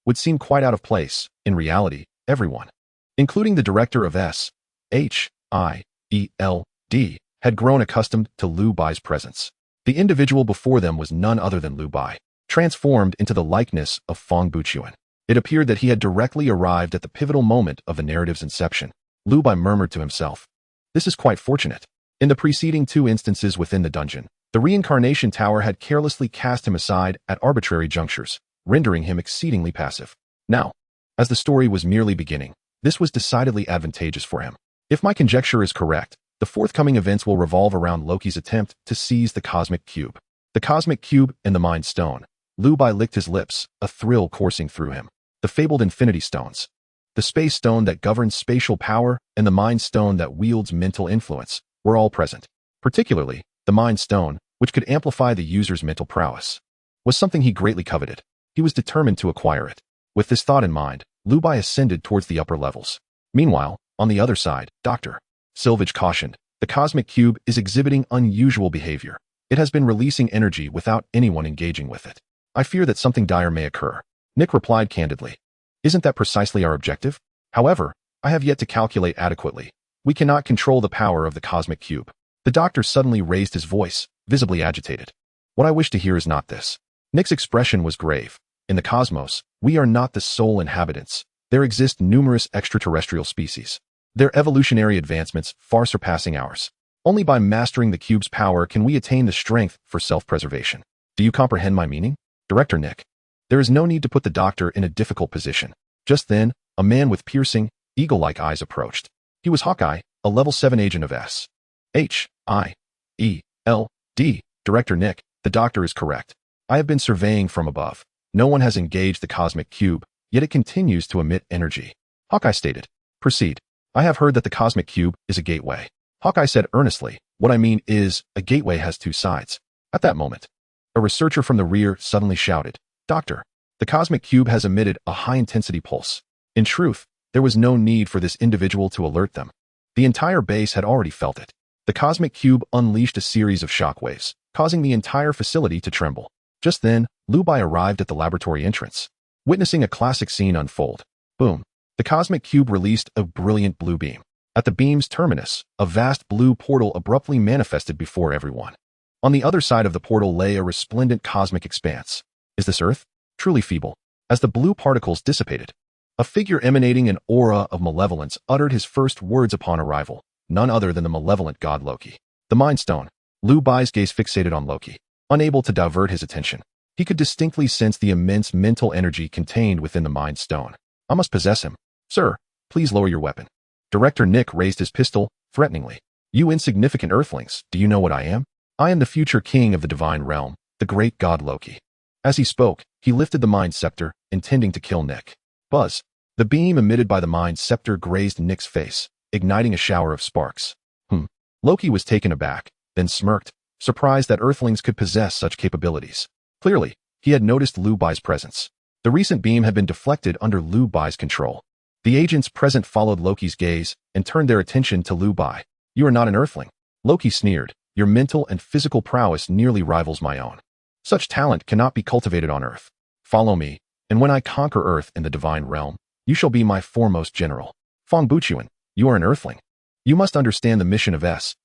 would seem quite out of place, in reality, everyone, including the director of S.H.I.E.L.D., had grown accustomed to Liu Bai's presence. The individual before them was none other than Liu Bai, transformed into the likeness of Fang Buchuan. It appeared that he had directly arrived at the pivotal moment of the narrative's inception. Liu Bai murmured to himself, "This is quite fortunate." In the preceding 2 instances within the dungeon, the Reincarnation Tower had carelessly cast him aside at arbitrary junctures, rendering him exceedingly passive. Now, as the story was merely beginning, this was decidedly advantageous for him. If my conjecture is correct, the forthcoming events will revolve around Loki's attempt to seize the cosmic cube. The cosmic cube and the Mind Stone. Liu Bai licked his lips, a thrill coursing through him. The fabled Infinity Stones. The Space Stone that governs spatial power and the Mind Stone that wields mental influence were all present. Particularly, the Mind Stone, which could amplify the user's mental prowess, was something he greatly coveted. He was determined to acquire it. With this thought in mind, Liu Bai ascended towards the upper levels. Meanwhile, on the other side, Dr. Silvage cautioned, "The cosmic cube is exhibiting unusual behavior. It has been releasing energy without anyone engaging with it. I fear that something dire may occur." Nick replied candidly, "Isn't that precisely our objective? However, I have yet to calculate adequately. We cannot control the power of the cosmic cube." The doctor suddenly raised his voice, visibly agitated. "What I wish to hear is not this." Nick's expression was grave. "In the cosmos, we are not the sole inhabitants. There exist numerous extraterrestrial species. Their evolutionary advancements far surpassing ours. Only by mastering the cube's power can we attain the strength for self-preservation. Do you comprehend my meaning?" Director Nick. There is no need to put the doctor in a difficult position. Just then, a man with piercing, eagle-like eyes approached. He was Hawkeye, a level 7 agent of S.H.I.E.L.D. Director Nick, the doctor is correct. I have been surveying from above. No one has engaged the cosmic cube, yet it continues to emit energy. Hawkeye stated. Proceed. I have heard that the cosmic cube is a gateway. Hawkeye said earnestly, what I mean is, a gateway has two sides. At that moment, a researcher from the rear suddenly shouted, Doctor, the cosmic cube has emitted a high-intensity pulse. In truth, there was no need for this individual to alert them. The entire base had already felt it. The cosmic cube unleashed a series of shockwaves, causing the entire facility to tremble. Just then, Liu Bai arrived at the laboratory entrance, witnessing a classic scene unfold. Boom. The cosmic cube released a brilliant blue beam. At the beam's terminus, a vast blue portal abruptly manifested before everyone. On the other side of the portal lay a resplendent cosmic expanse. Is this Earth? Truly feeble. As the blue particles dissipated, a figure emanating an aura of malevolence uttered his first words upon arrival, none other than the malevolent god Loki. The Mind Stone. Liu Bai's gaze fixated on Loki, unable to divert his attention. He could distinctly sense the immense mental energy contained within the Mind Stone. I must possess him. Sir, please lower your weapon. Director Nick raised his pistol, threateningly. You insignificant earthlings, do you know what I am? I am the future king of the divine realm, the great god Loki. As he spoke, he lifted the Mind Scepter, intending to kill Nick. Buzz. The beam emitted by the Mind Scepter grazed Nick's face, igniting a shower of sparks. Loki was taken aback, then smirked, surprised that earthlings could possess such capabilities. Clearly, he had noticed Liu Bai's presence. The recent beam had been deflected under Liu Bai's control. The agents present followed Loki's gaze and turned their attention to Liu Bai. You are not an earthling. Loki sneered. Your mental and physical prowess nearly rivals my own. Such talent cannot be cultivated on Earth. Follow me, and when I conquer Earth in the divine realm, you shall be my foremost general. Fong Buchuan, you are an earthling. You must understand the mission of S.H.I.E.L.D.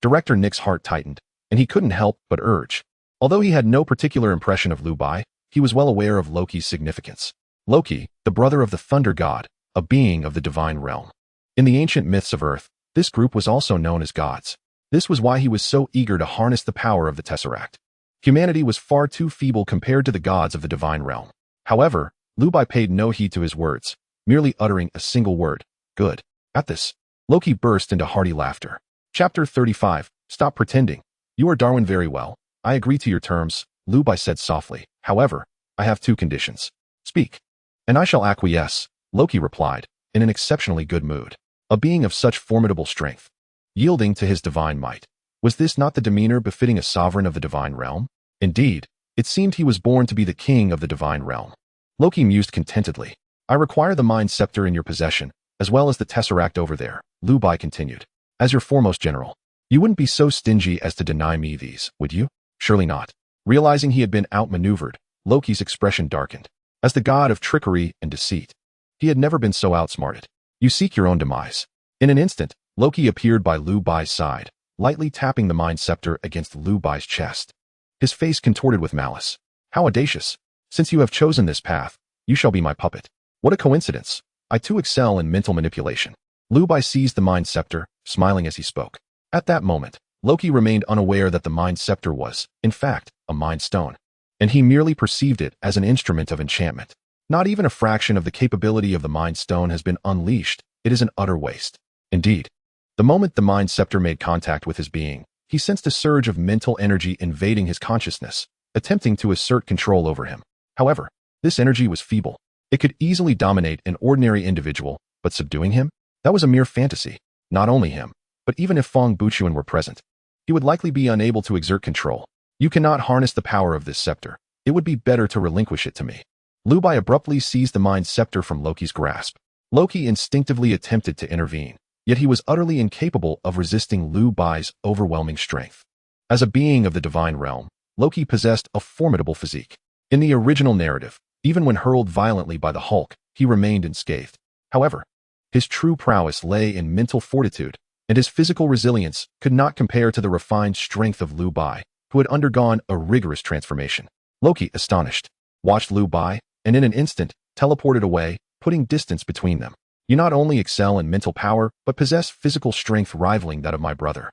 Director Nick's heart tightened, and he couldn't help but urge. Although he had no particular impression of Liu Bai, he was well aware of Loki's significance. Loki, the brother of the thunder god, a being of the divine realm. In the ancient myths of Earth, this group was also known as gods. This was why he was so eager to harness the power of the Tesseract. Humanity was far too feeble compared to the gods of the divine realm. However, Liu Bai paid no heed to his words, merely uttering a single word, good. At this, Loki burst into hearty laughter. Chapter 35, Stop pretending. You are Darwin very well. I agree to your terms, Liu Bai said softly. However, I have two conditions. Speak. And I shall acquiesce, Loki replied, in an exceptionally good mood. A being of such formidable strength, yielding to his divine might. Was this not the demeanor befitting a sovereign of the divine realm? Indeed, it seemed he was born to be the king of the divine realm. Loki mused contentedly. I require the Mind Scepter in your possession, as well as the Tesseract over there, Liu Bai continued. As your foremost general, you wouldn't be so stingy as to deny me these, would you? Surely not. Realizing he had been outmaneuvered, Loki's expression darkened. As the god of trickery and deceit, he had never been so outsmarted. You seek your own demise. In an instant, Loki appeared by Liu Bai's side, lightly tapping the Mind Scepter against Liu Bai's chest. His face contorted with malice. How audacious. Since you have chosen this path, you shall be my puppet. What a coincidence. I too excel in mental manipulation. Liu Bai seized the Mind Scepter, smiling as he spoke. At that moment, Loki remained unaware that the Mind Scepter was, in fact, a Mind Stone, and he merely perceived it as an instrument of enchantment. Not even a fraction of the capability of the Mind Stone has been unleashed. It is an utter waste. Indeed, the moment the Mind Scepter made contact with his being, he sensed a surge of mental energy invading his consciousness, attempting to assert control over him. However, this energy was feeble. It could easily dominate an ordinary individual, but subduing him? That was a mere fantasy. Not only him, but even if Fong Buchuan were present, he would likely be unable to exert control. You cannot harness the power of this scepter. It would be better to relinquish it to me. Liu Bai abruptly seized the Mind Scepter from Loki's grasp. Loki instinctively attempted to intervene, yet he was utterly incapable of resisting Liu Bai's overwhelming strength. As a being of the divine realm, Loki possessed a formidable physique. In the original narrative, even when hurled violently by the Hulk, he remained unscathed. However, his true prowess lay in mental fortitude, and his physical resilience could not compare to the refined strength of Liu Bai, who had undergone a rigorous transformation. Loki, astonished, watched Liu Bai, and in an instant, teleported away, putting distance between them. You not only excel in mental power, but possess physical strength rivaling that of my brother.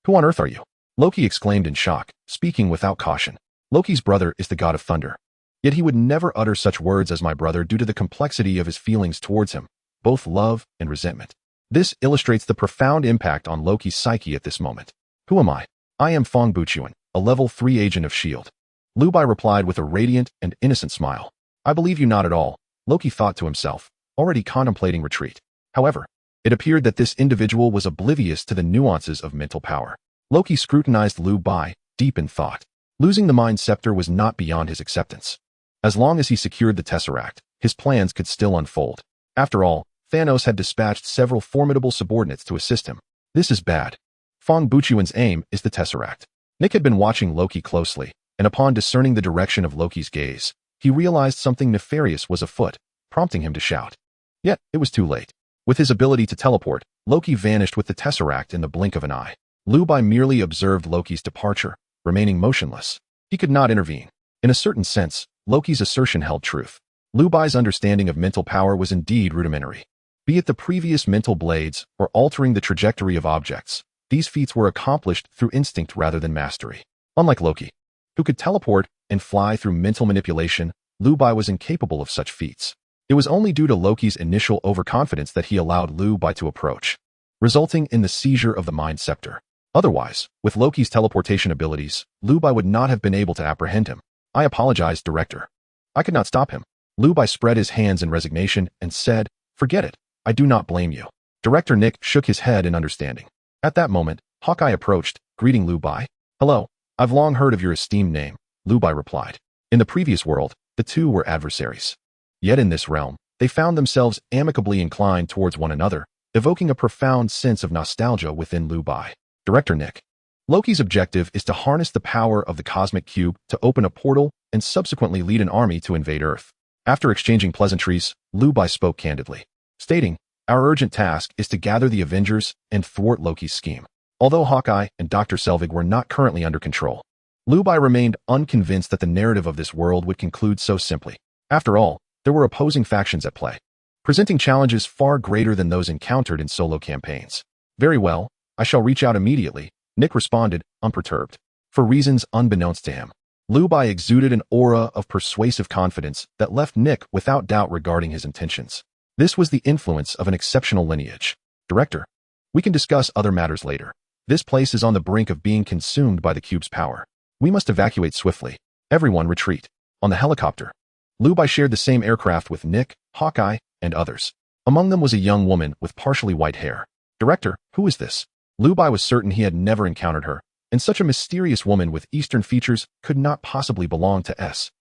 Who on earth are you? Loki exclaimed in shock, speaking without caution. Loki's brother is the god of thunder. Yet he would never utter such words as my brother due to the complexity of his feelings towards him, both love and resentment. This illustrates the profound impact on Loki's psyche at this moment. Who am I? I am Fong Buchuan, a level 3 agent of S.H.I.E.L.D. Liu Bai replied with a radiant and innocent smile. I believe you not at all, Loki thought to himself. already contemplating retreat. However, it appeared that this individual was oblivious to the nuances of mental power. Loki scrutinized Liu Bai, deep in thought. Losing the Mind Scepter was not beyond his acceptance. As long as he secured the Tesseract, his plans could still unfold. After all, Thanos had dispatched several formidable subordinates to assist him. This is bad. Fong Buchuan's aim is the Tesseract. Nick had been watching Loki closely, and upon discerning the direction of Loki's gaze, he realized something nefarious was afoot, prompting him to shout. Yet, it was too late. With his ability to teleport, Loki vanished with the Tesseract in the blink of an eye. Liu Bai merely observed Loki's departure, remaining motionless. He could not intervene. In a certain sense, Loki's assertion held truth. Liu Bai's understanding of mental power was indeed rudimentary. Be it the previous mental blades or altering the trajectory of objects, these feats were accomplished through instinct rather than mastery. Unlike Loki, who could teleport and fly through mental manipulation, Liu Bai was incapable of such feats. It was only due to Loki's initial overconfidence that he allowed Liu Bai to approach, resulting in the seizure of the Mind Scepter. Otherwise, with Loki's teleportation abilities, Liu Bai would not have been able to apprehend him. I apologize, Director. I could not stop him. Liu Bai spread his hands in resignation and said, Forget it. I do not blame you. Director Nick shook his head in understanding. At that moment, Hawkeye approached, greeting Liu Bai. Hello, I've long heard of your esteemed name, Liu Bai replied. In the previous world, the two were adversaries. Yet in this realm, they found themselves amicably inclined towards one another, evoking a profound sense of nostalgia within Liu Bai. Director Nick. Loki's objective is to harness the power of the cosmic cube to open a portal and subsequently lead an army to invade Earth. After exchanging pleasantries, Liu Bai spoke candidly, stating, Our urgent task is to gather the Avengers and thwart Loki's scheme. Although Hawkeye and Dr. Selvig were not currently under control, Liu Bai remained unconvinced that the narrative of this world would conclude so simply. After all, there were opposing factions at play, presenting challenges far greater than those encountered in solo campaigns. Very well, I shall reach out immediately, Nick responded, unperturbed. For reasons unbeknownst to him, Liu Bai exuded an aura of persuasive confidence that left Nick without doubt regarding his intentions. This was the influence of an exceptional lineage. Director, we can discuss other matters later. This place is on the brink of being consumed by the cube's power. We must evacuate swiftly. Everyone retreat. On the helicopter, Liu Bai shared the same aircraft with Nick, Hawkeye, and others. Among them was a young woman with partially white hair. Director, who is this? Liu Bai was certain he had never encountered her, and such a mysterious woman with Eastern features could not possibly belong to S.H.I.E.L.D.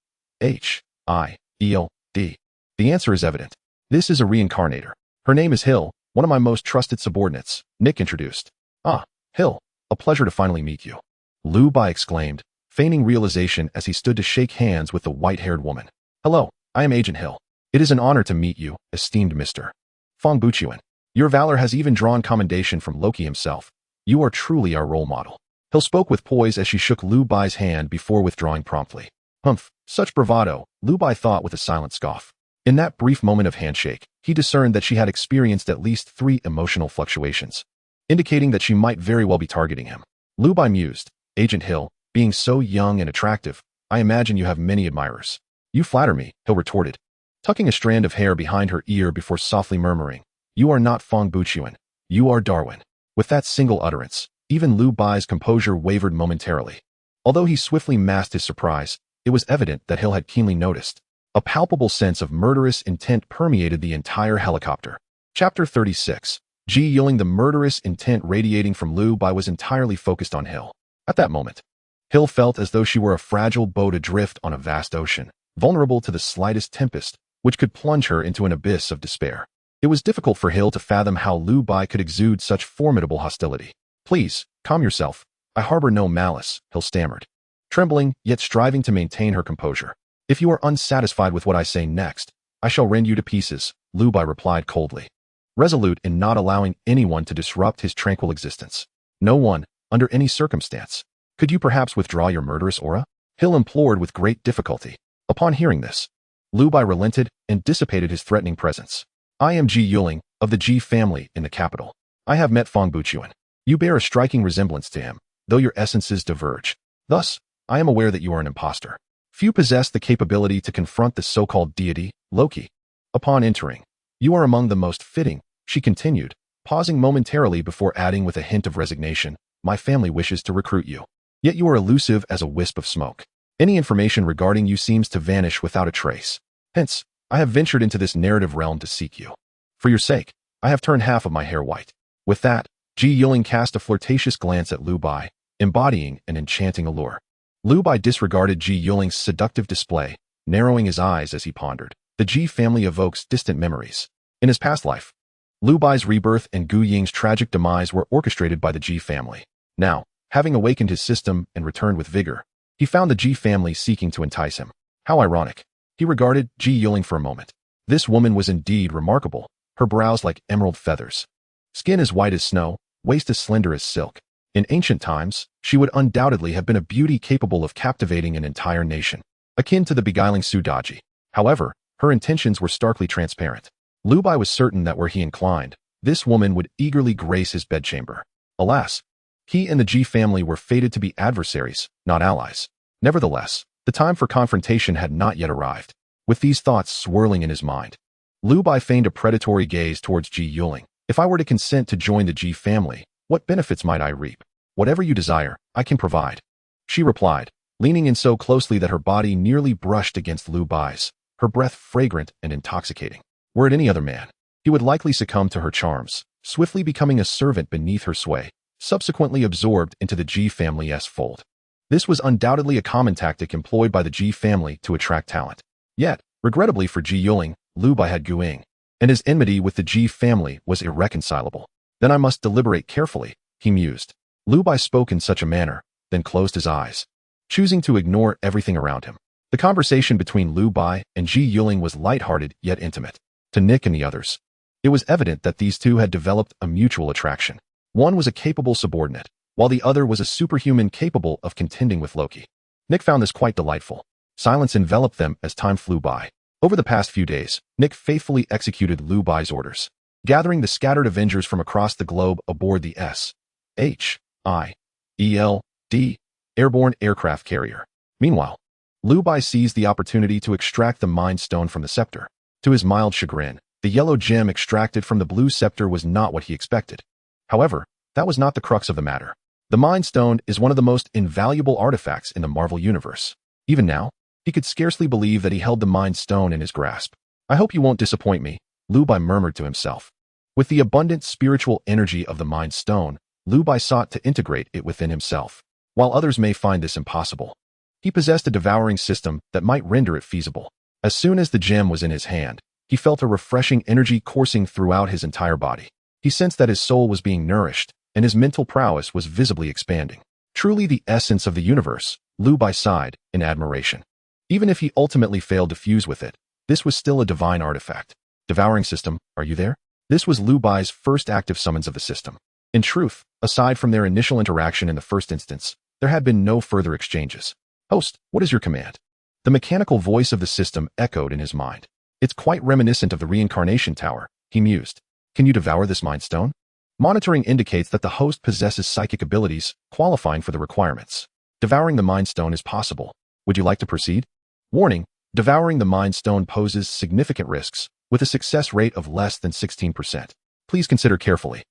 The answer is evident. This is a reincarnator. Her name is Hill, one of my most trusted subordinates, Nick introduced. Ah, Hill, a pleasure to finally meet you, Liu Bai exclaimed, feigning realization as he stood to shake hands with the white-haired woman. Hello, I am Agent Hill. It is an honor to meet you, esteemed Mr. Fong Buchuan. Your valor has even drawn commendation from Loki himself. You are truly our role model. Hill spoke with poise as she shook Liu Bai's hand before withdrawing promptly. Humph, such bravado, Liu Bai thought with a silent scoff. In that brief moment of handshake, he discerned that she had experienced at least 3 emotional fluctuations, indicating that she might very well be targeting him. Liu Bai mused, Agent Hill, being so young and attractive, I imagine you have many admirers. You flatter me, Hill retorted, tucking a strand of hair behind her ear before softly murmuring, You are not Fong Buchuan. You are Darwin. With that single utterance, even Liu Bai's composure wavered momentarily. Although he swiftly masked his surprise, it was evident that Hill had keenly noticed. A palpable sense of murderous intent permeated the entire helicopter. Chapter 36. Yielding. The murderous intent radiating from Liu Bai was entirely focused on Hill. At that moment, Hill felt as though she were a fragile boat adrift on a vast ocean, vulnerable to the slightest tempest, which could plunge her into an abyss of despair. It was difficult for Hill to fathom how Liu Bai could exude such formidable hostility. Please, calm yourself. I harbor no malice, Hill stammered, trembling, yet striving to maintain her composure. If you are unsatisfied with what I say next, I shall rend you to pieces, Liu Bai replied coldly, resolute in not allowing anyone to disrupt his tranquil existence. No one, under any circumstance. Could you perhaps withdraw your murderous aura? Hill implored with great difficulty. Upon hearing this, Liu Bai relented and dissipated his threatening presence. I am Yielding, of the Ji family in the capital. I have met Fong Buchuan. You bear a striking resemblance to him, though your essences diverge. Thus, I am aware that you are an impostor. Few possess the capability to confront the so-called deity, Loki. Upon entering, you are among the most fitting, she continued, pausing momentarily before adding with a hint of resignation, my family wishes to recruit you. Yet you are elusive as a wisp of smoke. Any information regarding you seems to vanish without a trace. Hence, I have ventured into this narrative realm to seek you. For your sake, I have turned half of my hair white." With that, Ji-Yielding cast a flirtatious glance at Liu Bai, embodying an enchanting allure. Liu Bai disregarded Ji-Yielding's seductive display, narrowing his eyes as he pondered. The Ji family evokes distant memories. In his past life, Liu Bai's rebirth and Gu Ying's tragic demise were orchestrated by the Ji family. Now, having awakened his system and returned with vigor, he found the Ji family seeking to entice him. How ironic. He regarded Ji-Yielding for a moment. This woman was indeed remarkable, her brows like emerald feathers, skin as white as snow, waist as slender as silk. In ancient times, she would undoubtedly have been a beauty capable of captivating an entire nation, akin to the beguiling Sudaji. However, her intentions were starkly transparent. Liu Bai was certain that where he inclined, this woman would eagerly grace his bedchamber. Alas, he and the Ji family were fated to be adversaries, not allies. Nevertheless, the time for confrontation had not yet arrived. With these thoughts swirling in his mind, Liu Bai feigned a predatory gaze towards Ji-Yielding. "If I were to consent to join the Ji family, what benefits might I reap? Whatever you desire, I can provide," she replied, leaning in so closely that her body nearly brushed against Liu Bai's, her breath fragrant and intoxicating. Were it any other man, he would likely succumb to her charms, swiftly becoming a servant beneath her sway, subsequently absorbed into the Ji family's fold. This was undoubtedly a common tactic employed by the Ji family to attract talent. Yet, regrettably for Ji-Yielding, Liu Bai had Gu Ying, and his enmity with the Ji family was irreconcilable. "Then I must deliberate carefully," he mused. Liu Bai spoke in such a manner, then closed his eyes, choosing to ignore everything around him. The conversation between Liu Bai and Ji-Yielding was lighthearted yet intimate. To Nick and the others, it was evident that these two had developed a mutual attraction. One was a capable subordinate, while the other was a superhuman capable of contending with Loki. Nick found this quite delightful. Silence enveloped them as time flew by. Over the past few days, Nick faithfully executed Liu Bai's orders, gathering the scattered Avengers from across the globe aboard the S.H.I.E.L.D. airborne aircraft carrier. Meanwhile, Liu Bai seized the opportunity to extract the Mind Stone from the scepter. To his mild chagrin, the yellow gem extracted from the blue scepter was not what he expected. However, that was not the crux of the matter. The Mind Stone is one of the most invaluable artifacts in the Marvel Universe. Even now, he could scarcely believe that he held the Mind Stone in his grasp. "I hope you won't disappoint me," Liu Bai murmured to himself. With the abundant spiritual energy of the Mind Stone, Liu Bai sought to integrate it within himself. While others may find this impossible, he possessed a devouring system that might render it feasible. As soon as the gem was in his hand, he felt a refreshing energy coursing throughout his entire body. He sensed that his soul was being nourished, and his mental prowess was visibly expanding. Truly the essence of the universe, Liu Bai sighed in admiration. Even if he ultimately failed to fuse with it, this was still a divine artifact. "Devouring system, are you there?" This was Liu Bai's first active summons of the system. In truth, aside from their initial interaction in the first instance, there had been no further exchanges. "Host, what is your command?" The mechanical voice of the system echoed in his mind. "It's quite reminiscent of the Reincarnation Tower," he mused. "Can you devour this Mind Stone?" Monitoring indicates that the host possesses psychic abilities, qualifying for the requirements. Devouring the Mind Stone is possible. Would you like to proceed? Warning: devouring the Mind Stone poses significant risks, with a success rate of less than 16%. Please consider carefully.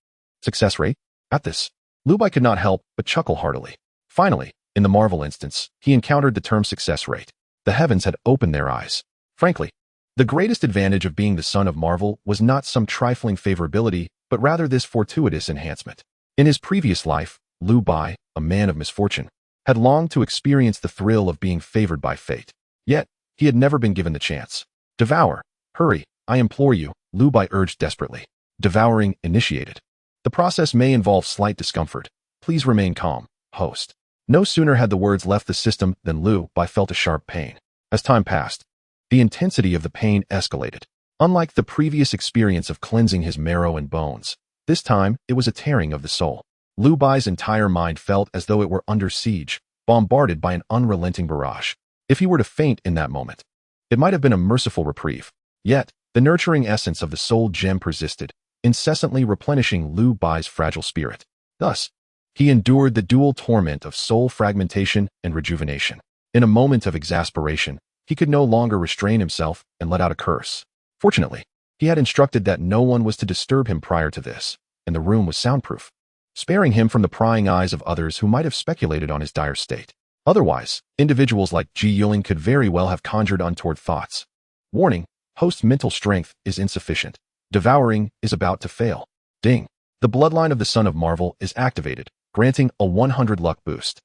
Success rate? At this, Liu Bai could not help but chuckle heartily. Finally, in the Marvel instance, he encountered the term success rate. The heavens had opened their eyes. Frankly, the greatest advantage of being the son of Marvel was not some trifling favorability, but rather this fortuitous enhancement. In his previous life, Liu Bai, a man of misfortune, had longed to experience the thrill of being favored by fate. Yet, he had never been given the chance. "Devour. Hurry, I implore you," Liu Bai urged desperately. Devouring initiated. "The process may involve slight discomfort. Please remain calm, host." No sooner had the words left the system than Liu Bai felt a sharp pain. As time passed, the intensity of the pain escalated. Unlike the previous experience of cleansing his marrow and bones, this time it was a tearing of the soul. Liu Bai's entire mind felt as though it were under siege, bombarded by an unrelenting barrage. If he were to faint in that moment, it might have been a merciful reprieve. Yet, the nurturing essence of the soul gem persisted, incessantly replenishing Liu Bai's fragile spirit. Thus, he endured the dual torment of soul fragmentation and rejuvenation. In a moment of exasperation, he could no longer restrain himself and let out a curse. Fortunately, he had instructed that no one was to disturb him prior to this, and the room was soundproof, sparing him from the prying eyes of others who might have speculated on his dire state. Otherwise, individuals like Ji-Yielding could very well have conjured untoward thoughts. Warning: Host's mental strength is insufficient. Devouring is about to fail. Ding. The bloodline of the Son of Marvel is activated, granting a 100 luck boost.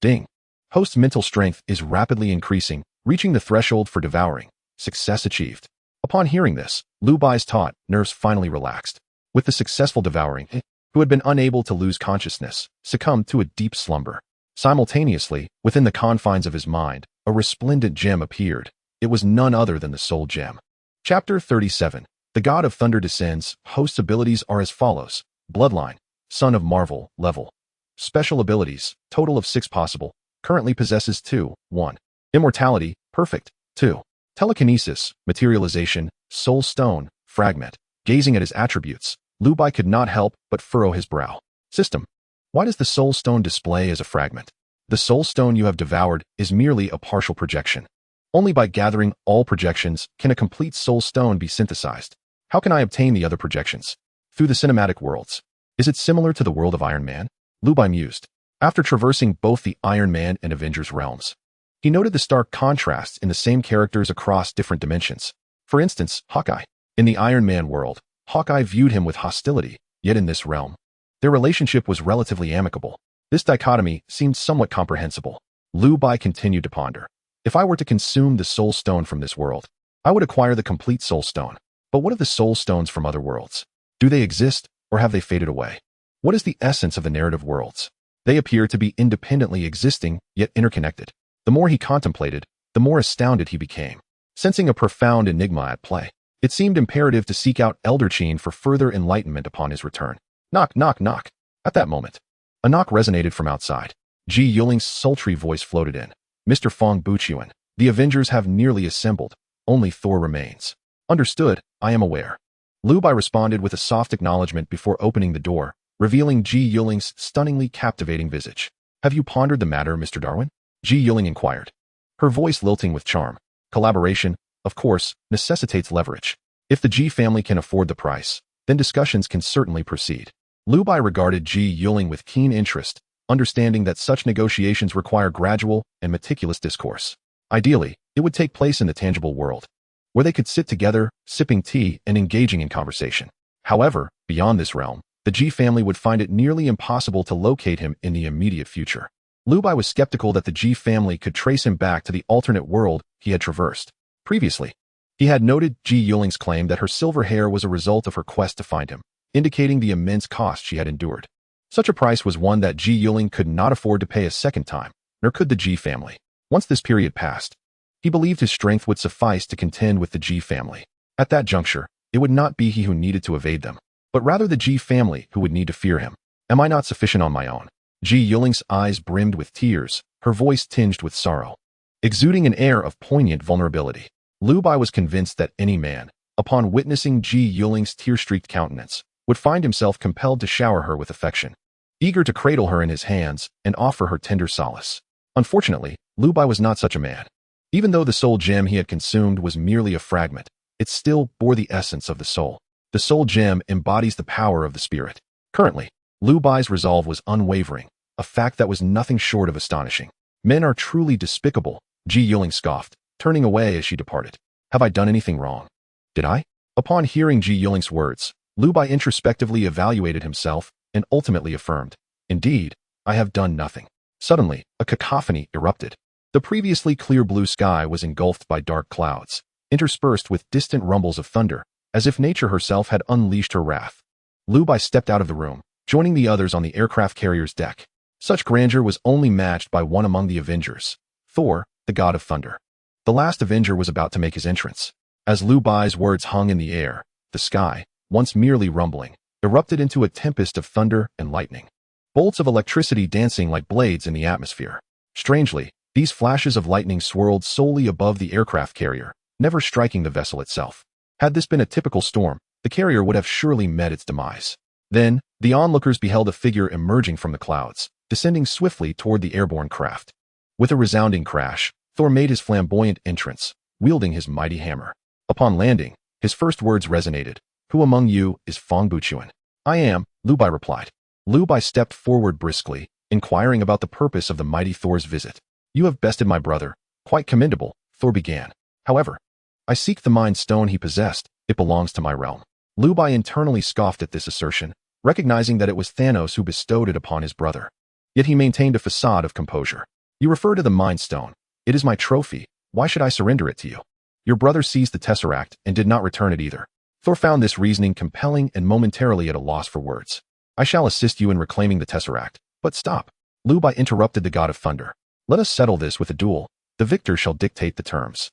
Ding. Host's mental strength is rapidly increasing, reaching the threshold for devouring. Success achieved. Upon hearing this, Liu Bai's taut nerves finally relaxed. With the successful devouring, who had been unable to lose consciousness, succumbed to a deep slumber. Simultaneously, within the confines of his mind, a resplendent gem appeared. It was none other than the Soul Gem. Chapter 37. The God of Thunder descends. Host's abilities are as follows. Bloodline. Son of Marvel. Level. Special abilities. Total of 6 possible. Currently possesses 2. 1. Immortality. Perfect. 2. Telekinesis. Materialization. Soul Stone. Fragment. Gazing at his attributes, Liu Bai could not help but furrow his brow. System. Why does the Soul Stone display as a fragment? The Soul Stone you have devoured is merely a partial projection. Only by gathering all projections can a complete Soul Stone be synthesized. How can I obtain the other projections? Through the cinematic worlds. Is it similar to the world of Iron Man? Liu Bai mused. After traversing both the Iron Man and Avengers realms, he noted the stark contrasts in the same characters across different dimensions. For instance, Hawkeye. In the Iron Man world, Hawkeye viewed him with hostility, yet in this realm, their relationship was relatively amicable. This dichotomy seemed somewhat comprehensible. Liu Bai continued to ponder. If I were to consume the Soul Stone from this world, I would acquire the complete Soul Stone. But what of the Soul Stones from other worlds? Do they exist, or have they faded away? What is the essence of the narrative worlds? They appear to be independently existing, yet interconnected. The more he contemplated, the more astounded he became, sensing a profound enigma at play. It seemed imperative to seek out Elder Qin for further enlightenment upon his return. Knock, knock, knock. At that moment, a knock resonated from outside. Yuling's sultry voice floated in. Mr. Fong Buchuan, the Avengers have nearly assembled. Only Thor remains. Understood, I am aware. Liu Bai responded with a soft acknowledgement before opening the door, revealing Yuling's stunningly captivating visage. Have you pondered the matter, Mr. Darwin? Yuling inquired, her voice lilting with charm. Collaboration, of course, necessitates leverage. If the Ji family can afford the price, then discussions can certainly proceed. Liu Bai regarded Yuling with keen interest, understanding that such negotiations require gradual and meticulous discourse. Ideally, it would take place in the tangible world, where they could sit together, sipping tea and engaging in conversation. However, beyond this realm, the Ji family would find it nearly impossible to locate him in the immediate future. Liu Bai was skeptical that the Ji family could trace him back to the alternate world he had traversed. Previously, he had noted Yuling's claim that her silver hair was a result of her quest to find him, indicating the immense cost she had endured. Such a price was one that Yuling could not afford to pay a second time, nor could the Ji family. Once this period passed, he believed his strength would suffice to contend with the Ji family. At that juncture, it would not be he who needed to evade them, but rather the Ji family who would need to fear him. Am I not sufficient on my own? Yuling's eyes brimmed with tears, her voice tinged with sorrow, exuding an air of poignant vulnerability. Liu Bai was convinced that any man, upon witnessing Yuling's tear-streaked countenance, would find himself compelled to shower her with affection, eager to cradle her in his hands and offer her tender solace. Unfortunately, Liu Bai was not such a man. Even though the soul gem he had consumed was merely a fragment, it still bore the essence of the soul. The soul gem embodies the power of the spirit. Currently, Liu Bai's resolve was unwavering, a fact that was nothing short of astonishing. Men are truly despicable, Yuling scoffed, turning away as she departed. Have I done anything wrong? Did I? Upon hearing Yuling's words, Liu Bai introspectively evaluated himself and ultimately affirmed, indeed, I have done nothing. Suddenly, a cacophony erupted. The previously clear blue sky was engulfed by dark clouds, interspersed with distant rumbles of thunder, as if nature herself had unleashed her wrath. Liu Bai stepped out of the room, joining the others on the aircraft carrier's deck. Such grandeur was only matched by one among the Avengers, Thor, the God of Thunder. The last Avenger was about to make his entrance. As Liu Bai's words hung in the air, the sky, once merely rumbling, erupted into a tempest of thunder and lightning. Bolts of electricity dancing like blades in the atmosphere. Strangely, these flashes of lightning swirled solely above the aircraft carrier, never striking the vessel itself. Had this been a typical storm, the carrier would have surely met its demise. Then, the onlookers beheld a figure emerging from the clouds, descending swiftly toward the airborne craft. With a resounding crash, Thor made his flamboyant entrance, wielding his mighty hammer. Upon landing, his first words resonated. Who among you is Fong Buchuan? I am, Liu Bai replied. Liu Bai stepped forward briskly, inquiring about the purpose of the mighty Thor's visit. You have bested my brother. Quite commendable, Thor began. However, I seek the mind stone he possessed. It belongs to my realm. Liu Bai internally scoffed at this assertion, recognizing that it was Thanos who bestowed it upon his brother. Yet he maintained a facade of composure. You refer to the mind stone. It is my trophy. Why should I surrender it to you? Your brother seized the Tesseract and did not return it either. Thor found this reasoning compelling and momentarily at a loss for words. I shall assist you in reclaiming the Tesseract. But stop. Liu Bai interrupted the god of thunder. Let us settle this with a duel. The victor shall dictate the terms.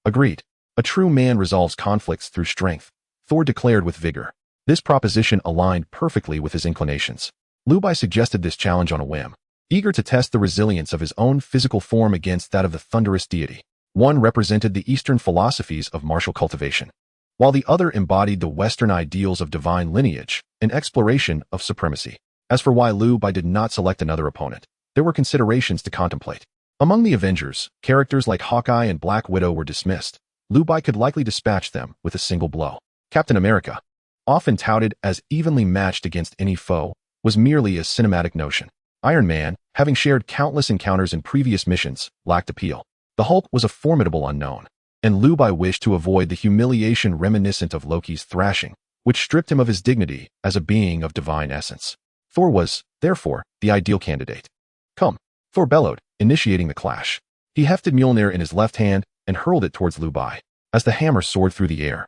Agreed. A true man resolves conflicts through strength, Thor declared with vigor. This proposition aligned perfectly with his inclinations. Liu Bai suggested this challenge on a whim, eager to test the resilience of his own physical form against that of the thunderous deity. One represented the Eastern philosophies of martial cultivation, while the other embodied the Western ideals of divine lineage, an exploration of supremacy. As for why Liu Bai did not select another opponent, there were considerations to contemplate. Among the Avengers, characters like Hawkeye and Black Widow were dismissed. Liu Bai could likely dispatch them with a single blow. Captain America, often touted as evenly matched against any foe, was merely a cinematic notion. Iron Man, having shared countless encounters in previous missions, lacked appeal. The Hulk was a formidable unknown, and Liu Bai wished to avoid the humiliation reminiscent of Loki's thrashing, which stripped him of his dignity as a being of divine essence. Thor was, therefore, the ideal candidate. Come, Thor bellowed, initiating the clash. He hefted Mjolnir in his left hand and hurled it towards Liu Bai. As the hammer soared through the air,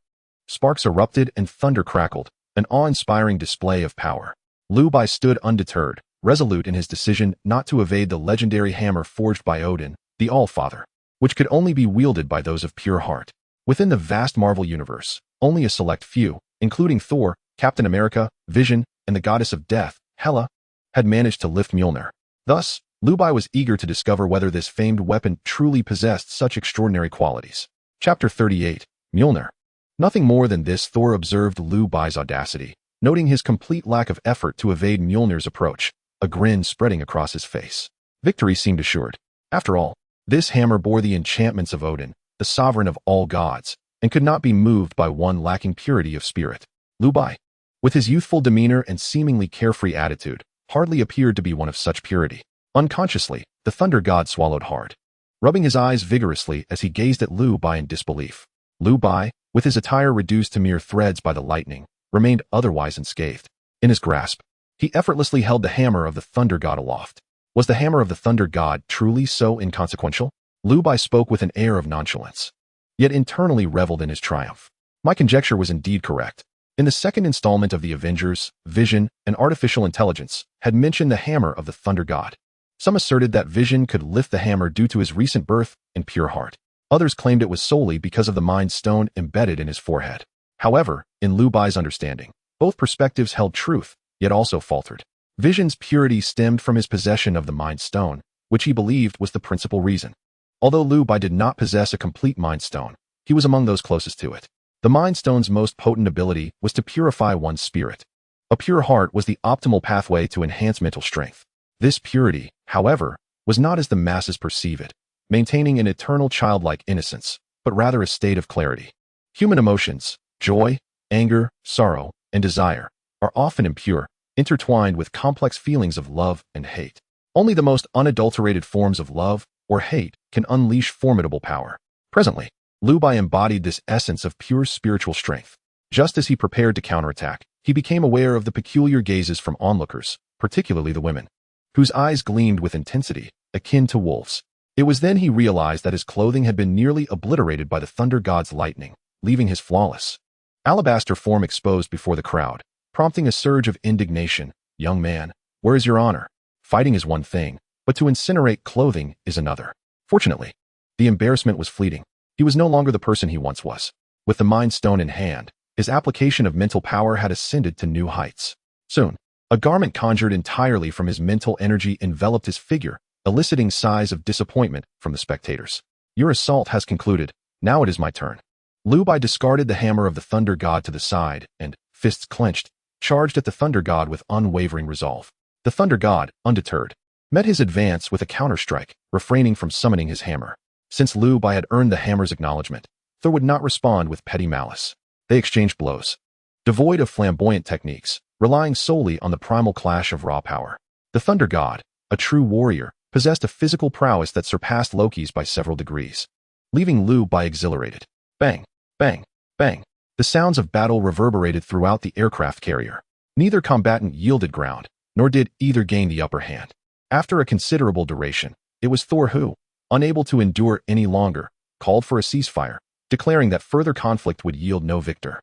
sparks erupted and thunder crackled, an awe-inspiring display of power. Liu Bai stood undeterred, resolute in his decision not to evade the legendary hammer forged by Odin, the All-Father, which could only be wielded by those of pure heart. Within the vast Marvel universe, only a select few, including Thor, Captain America, Vision, and the goddess of death, Hela, had managed to lift Mjolnir. Thus, Liu Bai was eager to discover whether this famed weapon truly possessed such extraordinary qualities. Chapter 38, Mjolnir. Nothing more than this. Thor observed Liu Bai's audacity, noting his complete lack of effort to evade Mjolnir's approach, a grin spreading across his face. Victory seemed assured. After all, this hammer bore the enchantments of Odin, the sovereign of all gods, and could not be moved by one lacking purity of spirit. Liu Bai, with his youthful demeanor and seemingly carefree attitude, hardly appeared to be one of such purity. Unconsciously, the thunder god swallowed hard, rubbing his eyes vigorously as he gazed at Liu Bai in disbelief. Liu Bai, with his attire reduced to mere threads by the lightning, remained otherwise unscathed. In his grasp, he effortlessly held the hammer of the thunder god aloft. Was the hammer of the thunder god truly so inconsequential? Liu Bai spoke with an air of nonchalance, yet internally reveled in his triumph. My conjecture was indeed correct. In the second installment of the Avengers, Vision, and Artificial Intelligence had mentioned the hammer of the thunder god. Some asserted that Vision could lift the hammer due to his recent birth and pure heart. Others claimed it was solely because of the mind stone embedded in his forehead. However, in Liu Bai's understanding, both perspectives held truth, yet also faltered. Vision's purity stemmed from his possession of the mind stone, which he believed was the principal reason. Although Liu Bai did not possess a complete mind stone, he was among those closest to it. The mind stone's most potent ability was to purify one's spirit. A pure heart was the optimal pathway to enhance mental strength. This purity, however, was not as the masses perceive it, maintaining an eternal childlike innocence, but rather a state of clarity. Human emotions, joy, anger, sorrow, and desire, are often impure, intertwined with complex feelings of love and hate. Only the most unadulterated forms of love or hate can unleash formidable power. Presently, Liu Bai embodied this essence of pure spiritual strength. Just as he prepared to counterattack, he became aware of the peculiar gazes from onlookers, particularly the women, whose eyes gleamed with intensity, akin to wolves. It was then he realized that his clothing had been nearly obliterated by the thunder god's lightning, leaving his flawless alabaster form exposed before the crowd, prompting a surge of indignation. Young man, where is your honor? Fighting is one thing, but to incinerate clothing is another. Fortunately, the embarrassment was fleeting. He was no longer the person he once was. With the mind stone in hand, his application of mental power had ascended to new heights. Soon, a garment conjured entirely from his mental energy enveloped his figure, eliciting sighs of disappointment from the spectators. Your assault has concluded. Now it is my turn. Liu Bai discarded the hammer of the thunder god to the side and, fists clenched, charged at the thunder god with unwavering resolve. The thunder god, undeterred, met his advance with a counterstrike, refraining from summoning his hammer. Since Liu Bai had earned the hammer's acknowledgement, Thor would not respond with petty malice. They exchanged blows, devoid of flamboyant techniques, relying solely on the primal clash of raw power. The thunder god, a true warrior, possessed a physical prowess that surpassed Loki's by several degrees, leaving Liu Bai exhilarated. Bang! Bang, bang. The sounds of battle reverberated throughout the aircraft carrier. Neither combatant yielded ground, nor did either gain the upper hand. After a considerable duration, it was Thor who, unable to endure any longer, called for a ceasefire, declaring that further conflict would yield no victor.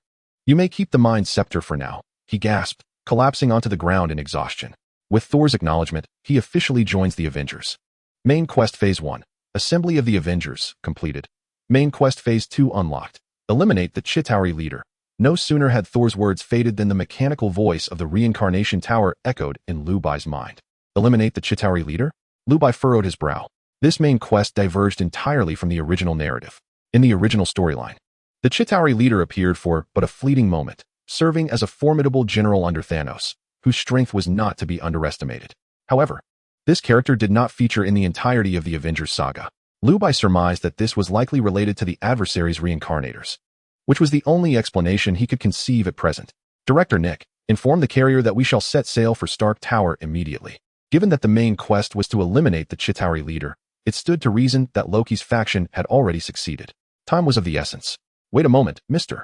"You may keep the mind scepter for now," he gasped, collapsing onto the ground in exhaustion. With Thor's acknowledgement, he officially joins the Avengers. Main Quest Phase 1. Assembly of the Avengers, completed. Main Quest Phase 2 unlocked. Eliminate the Chitauri leader. No sooner had Thor's words faded than the mechanical voice of the Reincarnation Tower echoed in Liu Bai's mind. Eliminate the Chitauri leader? Liu Bai furrowed his brow. This main quest diverged entirely from the original narrative. In the original storyline, the Chitauri leader appeared for but a fleeting moment, serving as a formidable general under Thanos, whose strength was not to be underestimated. However, this character did not feature in the entirety of the Avengers saga. Liu Bai surmised that this was likely related to the adversary's reincarnators, which was the only explanation he could conceive at present. Director Nick, inform the carrier that we shall set sail for Stark Tower immediately. Given that the main quest was to eliminate the Chitauri leader, it stood to reason that Loki's faction had already succeeded. Time was of the essence. Wait a moment, Mr.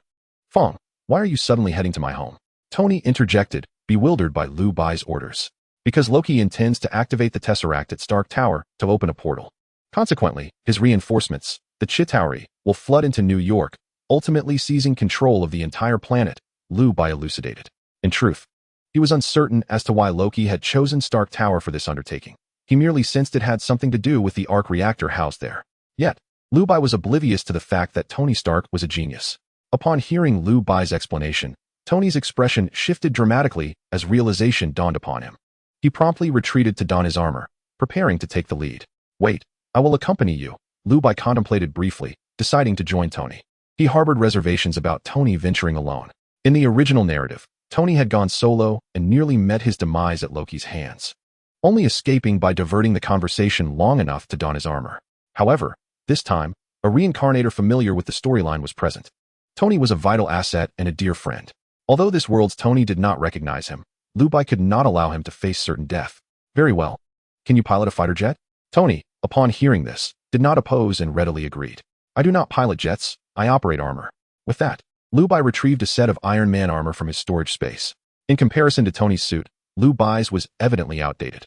Fong, why are you suddenly heading to my home? Tony interjected, bewildered by Liu Bai's orders. Because Loki intends to activate the Tesseract at Stark Tower to open a portal. Consequently, his reinforcements, the Chitauri, will flood into New York, ultimately seizing control of the entire planet, Liu Bai elucidated. In truth, he was uncertain as to why Loki had chosen Stark Tower for this undertaking. He merely sensed it had something to do with the arc reactor housed there. Yet, Liu Bai was oblivious to the fact that Tony Stark was a genius. Upon hearing Liu Bai's explanation, Tony's expression shifted dramatically as realization dawned upon him. He promptly retreated to don his armor, preparing to take the lead. Wait, I will accompany you, Liu Bai contemplated briefly, deciding to join Tony. He harbored reservations about Tony venturing alone. In the original narrative, Tony had gone solo and nearly met his demise at Loki's hands, only escaping by diverting the conversation long enough to don his armor. However, this time, a reincarnator familiar with the storyline was present. Tony was a vital asset and a dear friend. Although this world's Tony did not recognize him, Liu Bai could not allow him to face certain death. Very well. Can you pilot a fighter jet? Tony, upon hearing this, did not oppose and readily agreed. I do not pilot jets, I operate armor. With that, Liu Bai retrieved a set of Iron Man armor from his storage space. In comparison to Tony's suit, Liu Bai's was evidently outdated.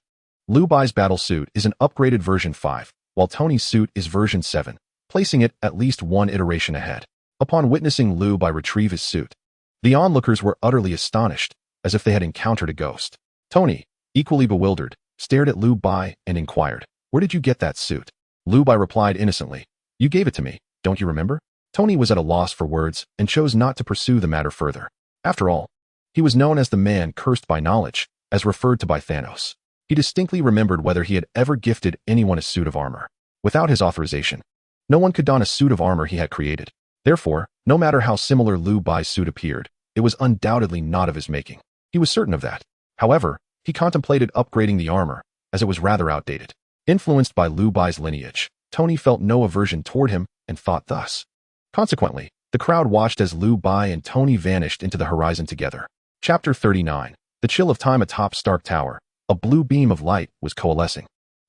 Liu Bai's battle suit is an upgraded version 5, while Tony's suit is version 7, placing it at least one iteration ahead. Upon witnessing Liu Bai retrieve his suit, the onlookers were utterly astonished, as if they had encountered a ghost. Tony, equally bewildered, stared at Liu Bai and inquired, "Where did you get that suit?" Liu Bai replied innocently, "You gave it to me, don't you remember?" Tony was at a loss for words and chose not to pursue the matter further. After all, he was known as the man cursed by knowledge, as referred to by Thanos. He distinctly remembered whether he had ever gifted anyone a suit of armor. Without his authorization, no one could don a suit of armor he had created. Therefore, no matter how similar Liu Bai's suit appeared, it was undoubtedly not of his making. He was certain of that. However, he contemplated upgrading the armor, as it was rather outdated. Influenced by Liu Bai's lineage, Tony felt no aversion toward him and thought thus. Consequently, the crowd watched as Liu Bai and Tony vanished into the horizon together. Chapter 39. The chill of time atop Stark Tower. A blue beam of light was coalescing.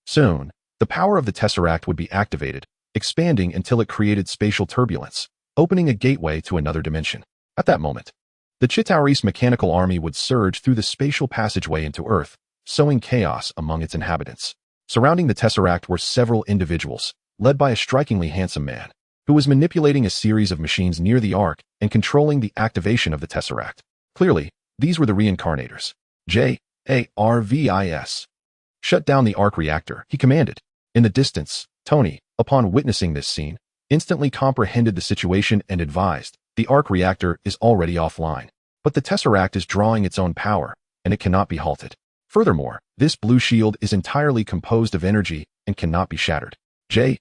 Soon, the power of the Tesseract would be activated, expanding until it created spatial turbulence, opening a gateway to another dimension. At that moment, the Chitauri's mechanical army would surge through the spatial passageway into Earth, sowing chaos among its inhabitants. Surrounding the Tesseract were several individuals, led by a strikingly handsome man, who was manipulating a series of machines near the Ark and controlling the activation of the Tesseract. Clearly, these were the reincarnators. Jarvis. Shut down the arc reactor, he commanded. In the distance, Tony, upon witnessing this scene, instantly comprehended the situation and advised, the arc reactor is already offline. But the Tesseract is drawing its own power, and it cannot be halted. Furthermore, this blue shield is entirely composed of energy and cannot be shattered. Jarvis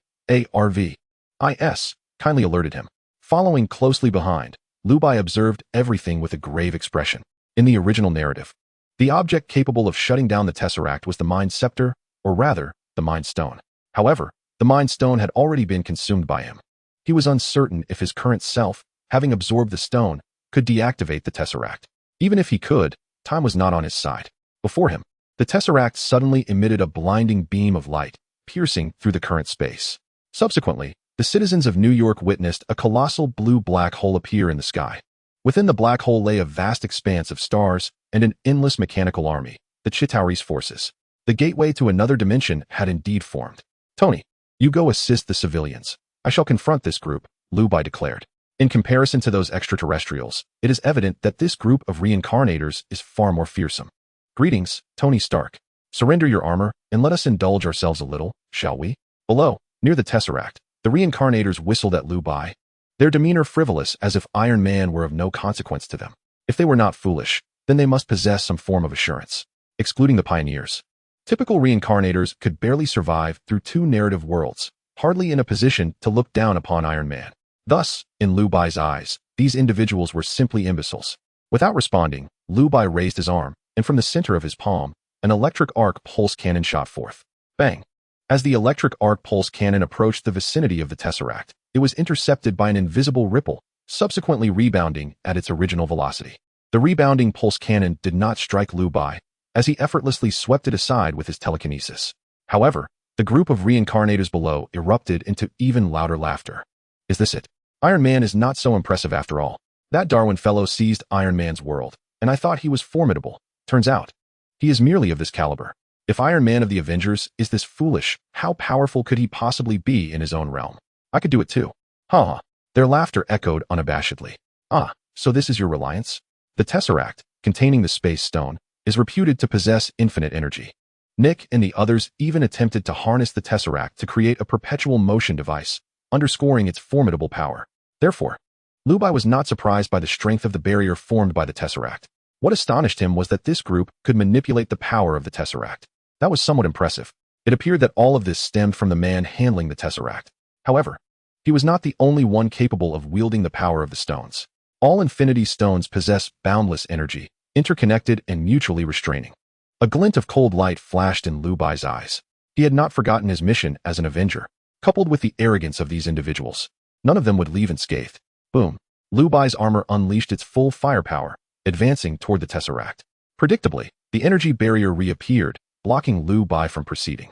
kindly alerted him. Following closely behind, Liu Bai observed everything with a grave expression. In the original narrative, the object capable of shutting down the Tesseract was the Mind Scepter, or rather, the Mind Stone. However, the Mind Stone had already been consumed by him. He was uncertain if his current self, having absorbed the stone, could deactivate the Tesseract. Even if he could, time was not on his side. Before him, the Tesseract suddenly emitted a blinding beam of light, piercing through the current space. Subsequently, the citizens of New York witnessed a colossal blue black hole appear in the sky. Within the black hole lay a vast expanse of stars and an endless mechanical army, the Chitauri's forces. The gateway to another dimension had indeed formed. Tony, you go assist the civilians. I shall confront this group, Liu Bai declared. In comparison to those extraterrestrials, it is evident that this group of reincarnators is far more fearsome. Greetings, Tony Stark. Surrender your armor, and let us indulge ourselves a little, shall we? Below, near the Tesseract, the reincarnators whistled at Liu Bai, their demeanor frivolous as if Iron Man were of no consequence to them. If they were not foolish, then they must possess some form of assurance. Excluding the pioneers, typical reincarnators could barely survive through two narrative worlds, hardly in a position to look down upon Iron Man. Thus, in Liu Bai's eyes, these individuals were simply imbeciles. Without responding, Liu Bai raised his arm, and from the center of his palm, an electric arc pulse cannon shot forth. Bang! As the electric arc pulse cannon approached the vicinity of the Tesseract, it was intercepted by an invisible ripple, subsequently rebounding at its original velocity. The rebounding pulse cannon did not strike Liu Bai, as he effortlessly swept it aside with his telekinesis. However, the group of reincarnators below erupted into even louder laughter. Is this it? Iron Man is not so impressive after all. That Darwin fellow seized Iron Man's world, and I thought he was formidable. Turns out, he is merely of this caliber. If Iron Man of the Avengers is this foolish, how powerful could he possibly be in his own realm? I could do it too. Ha ha. Their laughter echoed unabashedly. Ah, so this is your reliance? The Tesseract, containing the Space Stone, is reputed to possess infinite energy. Nick and the others even attempted to harness the Tesseract to create a perpetual motion device, underscoring its formidable power. Therefore, Liu Bai was not surprised by the strength of the barrier formed by the Tesseract. What astonished him was that this group could manipulate the power of the Tesseract. That was somewhat impressive. It appeared that all of this stemmed from the man handling the Tesseract. However, he was not the only one capable of wielding the power of the stones. All Infinity Stones possess boundless energy, interconnected and mutually restraining. A glint of cold light flashed in Liu Bai's eyes. He had not forgotten his mission as an Avenger. Coupled with the arrogance of these individuals, none of them would leave unscathed. Boom. Liu Bai's armor unleashed its full firepower, advancing toward the Tesseract. Predictably, the energy barrier reappeared, blocking Liu Bai from proceeding.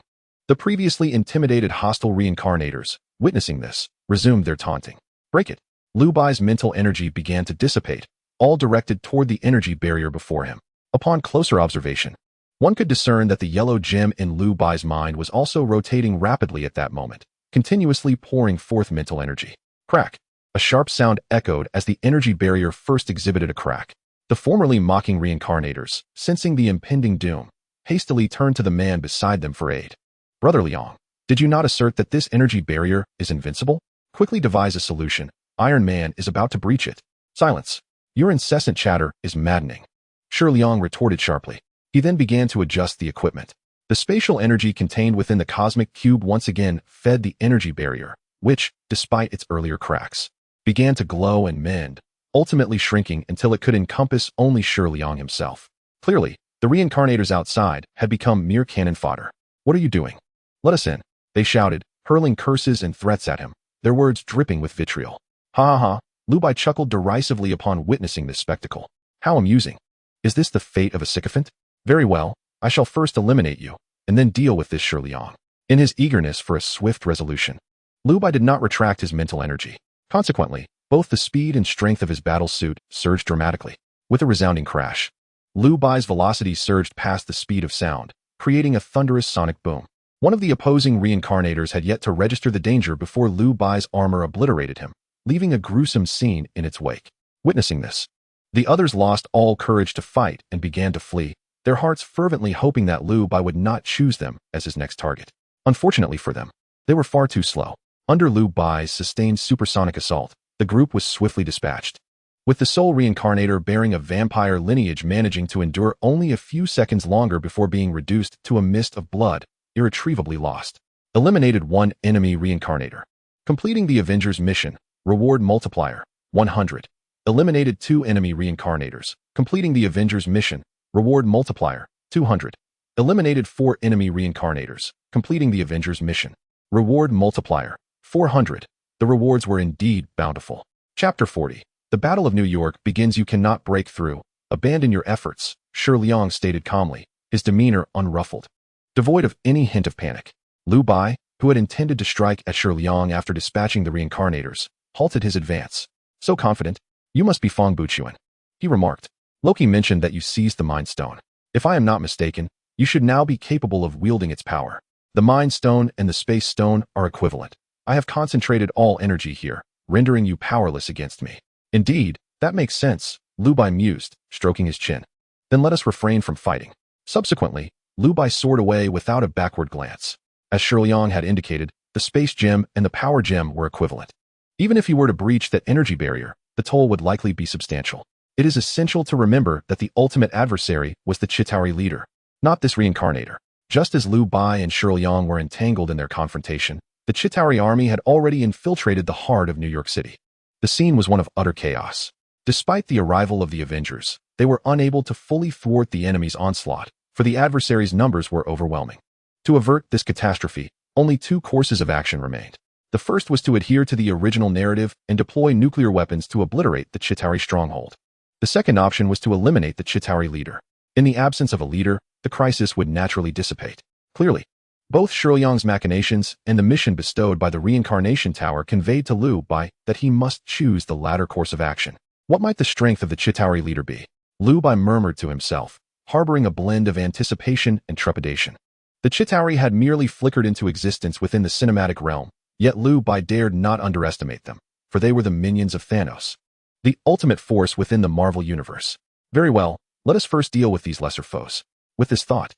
The previously intimidated hostile reincarnators, witnessing this, resumed their taunting. Break it. Liu Bai's mental energy began to dissipate, all directed toward the energy barrier before him. Upon closer observation, one could discern that the yellow gem in Liu Bai's mind was also rotating rapidly at that moment, continuously pouring forth mental energy. Crack. A sharp sound echoed as the energy barrier first exhibited a crack. The formerly mocking reincarnators, sensing the impending doom, hastily turned to the man beside them for aid. Brother Liang, did you not assert that this energy barrier is invincible? Quickly devise a solution. Iron Man is about to breach it. Silence. Your incessant chatter is maddening. Shi Liang retorted sharply. He then began to adjust the equipment. The spatial energy contained within the cosmic cube once again fed the energy barrier, which, despite its earlier cracks, began to glow and mend, ultimately shrinking until it could encompass only Shi Liang himself. Clearly, the reincarnators outside had become mere cannon fodder. What are you doing? Let us in, they shouted, hurling curses and threats at him, their words dripping with vitriol. Ha ha ha, Liu Bai chuckled derisively upon witnessing this spectacle. How amusing. Is this the fate of a sycophant? Very well, I shall first eliminate you, and then deal with this Shi Liang. In his eagerness for a swift resolution, Liu Bai did not retract his mental energy. Consequently, both the speed and strength of his battle suit surged dramatically. With a resounding crash, Liu Bai's velocity surged past the speed of sound, creating a thunderous sonic boom. One of the opposing reincarnators had yet to register the danger before Liu Bai's armor obliterated him, leaving a gruesome scene in its wake. Witnessing this, the others lost all courage to fight and began to flee, their hearts fervently hoping that Liu Bai would not choose them as his next target. Unfortunately for them, they were far too slow. Under Liu Bai's sustained supersonic assault, the group was swiftly dispatched. With the sole reincarnator bearing a vampire lineage managing to endure only a few seconds longer before being reduced to a mist of blood, irretrievably lost. Eliminated one enemy reincarnator. Completing the Avengers mission, reward multiplier, 100. Eliminated two enemy reincarnators. Completing the Avengers mission, reward multiplier, 200. Eliminated four enemy reincarnators. Completing the Avengers mission, reward multiplier, 400. The rewards were indeed bountiful. Chapter 40. The Battle of New York begins. You cannot break through. Abandon your efforts, Shi Liang stated calmly, his demeanor unruffled, devoid of any hint of panic. Liu Bai, who had intended to strike at Shiliang after dispatching the reincarnators, halted his advance. So confident, you must be Fong Buchuan, he remarked. Loki mentioned that you seized the Mind Stone. If I am not mistaken, you should now be capable of wielding its power. The Mind Stone and the Space Stone are equivalent. I have concentrated all energy here, rendering you powerless against me. Indeed, that makes sense, Liu Bai mused, stroking his chin. Then let us refrain from fighting. Subsequently, Liu Bai soared away without a backward glance. As Shiliang had indicated, the Space Gem and the Power Gem were equivalent. Even if he were to breach that energy barrier, the toll would likely be substantial. It is essential to remember that the ultimate adversary was the Chitauri leader, not this reincarnator. Just as Liu Bai and Shiliang were entangled in their confrontation, the Chitauri army had already infiltrated the heart of New York City. The scene was one of utter chaos. Despite the arrival of the Avengers, they were unable to fully thwart the enemy's onslaught, for the adversaries' numbers were overwhelming. To avert this catastrophe, only two courses of action remained. The first was to adhere to the original narrative and deploy nuclear weapons to obliterate the Chitauri stronghold. The second option was to eliminate the Chitauri leader. In the absence of a leader, the crisis would naturally dissipate. Clearly, both Shiliang's machinations and the mission bestowed by the Reincarnation Tower conveyed to Liu Bai that he must choose the latter course of action. What might the strength of the Chitauri leader be? Liu Bai murmured to himself, harboring a blend of anticipation and trepidation. The Chitauri had merely flickered into existence within the cinematic realm, yet Liu Bai dared not underestimate them, for they were the minions of Thanos, the ultimate force within the Marvel Universe. Very well, let us first deal with these lesser foes. With this thought,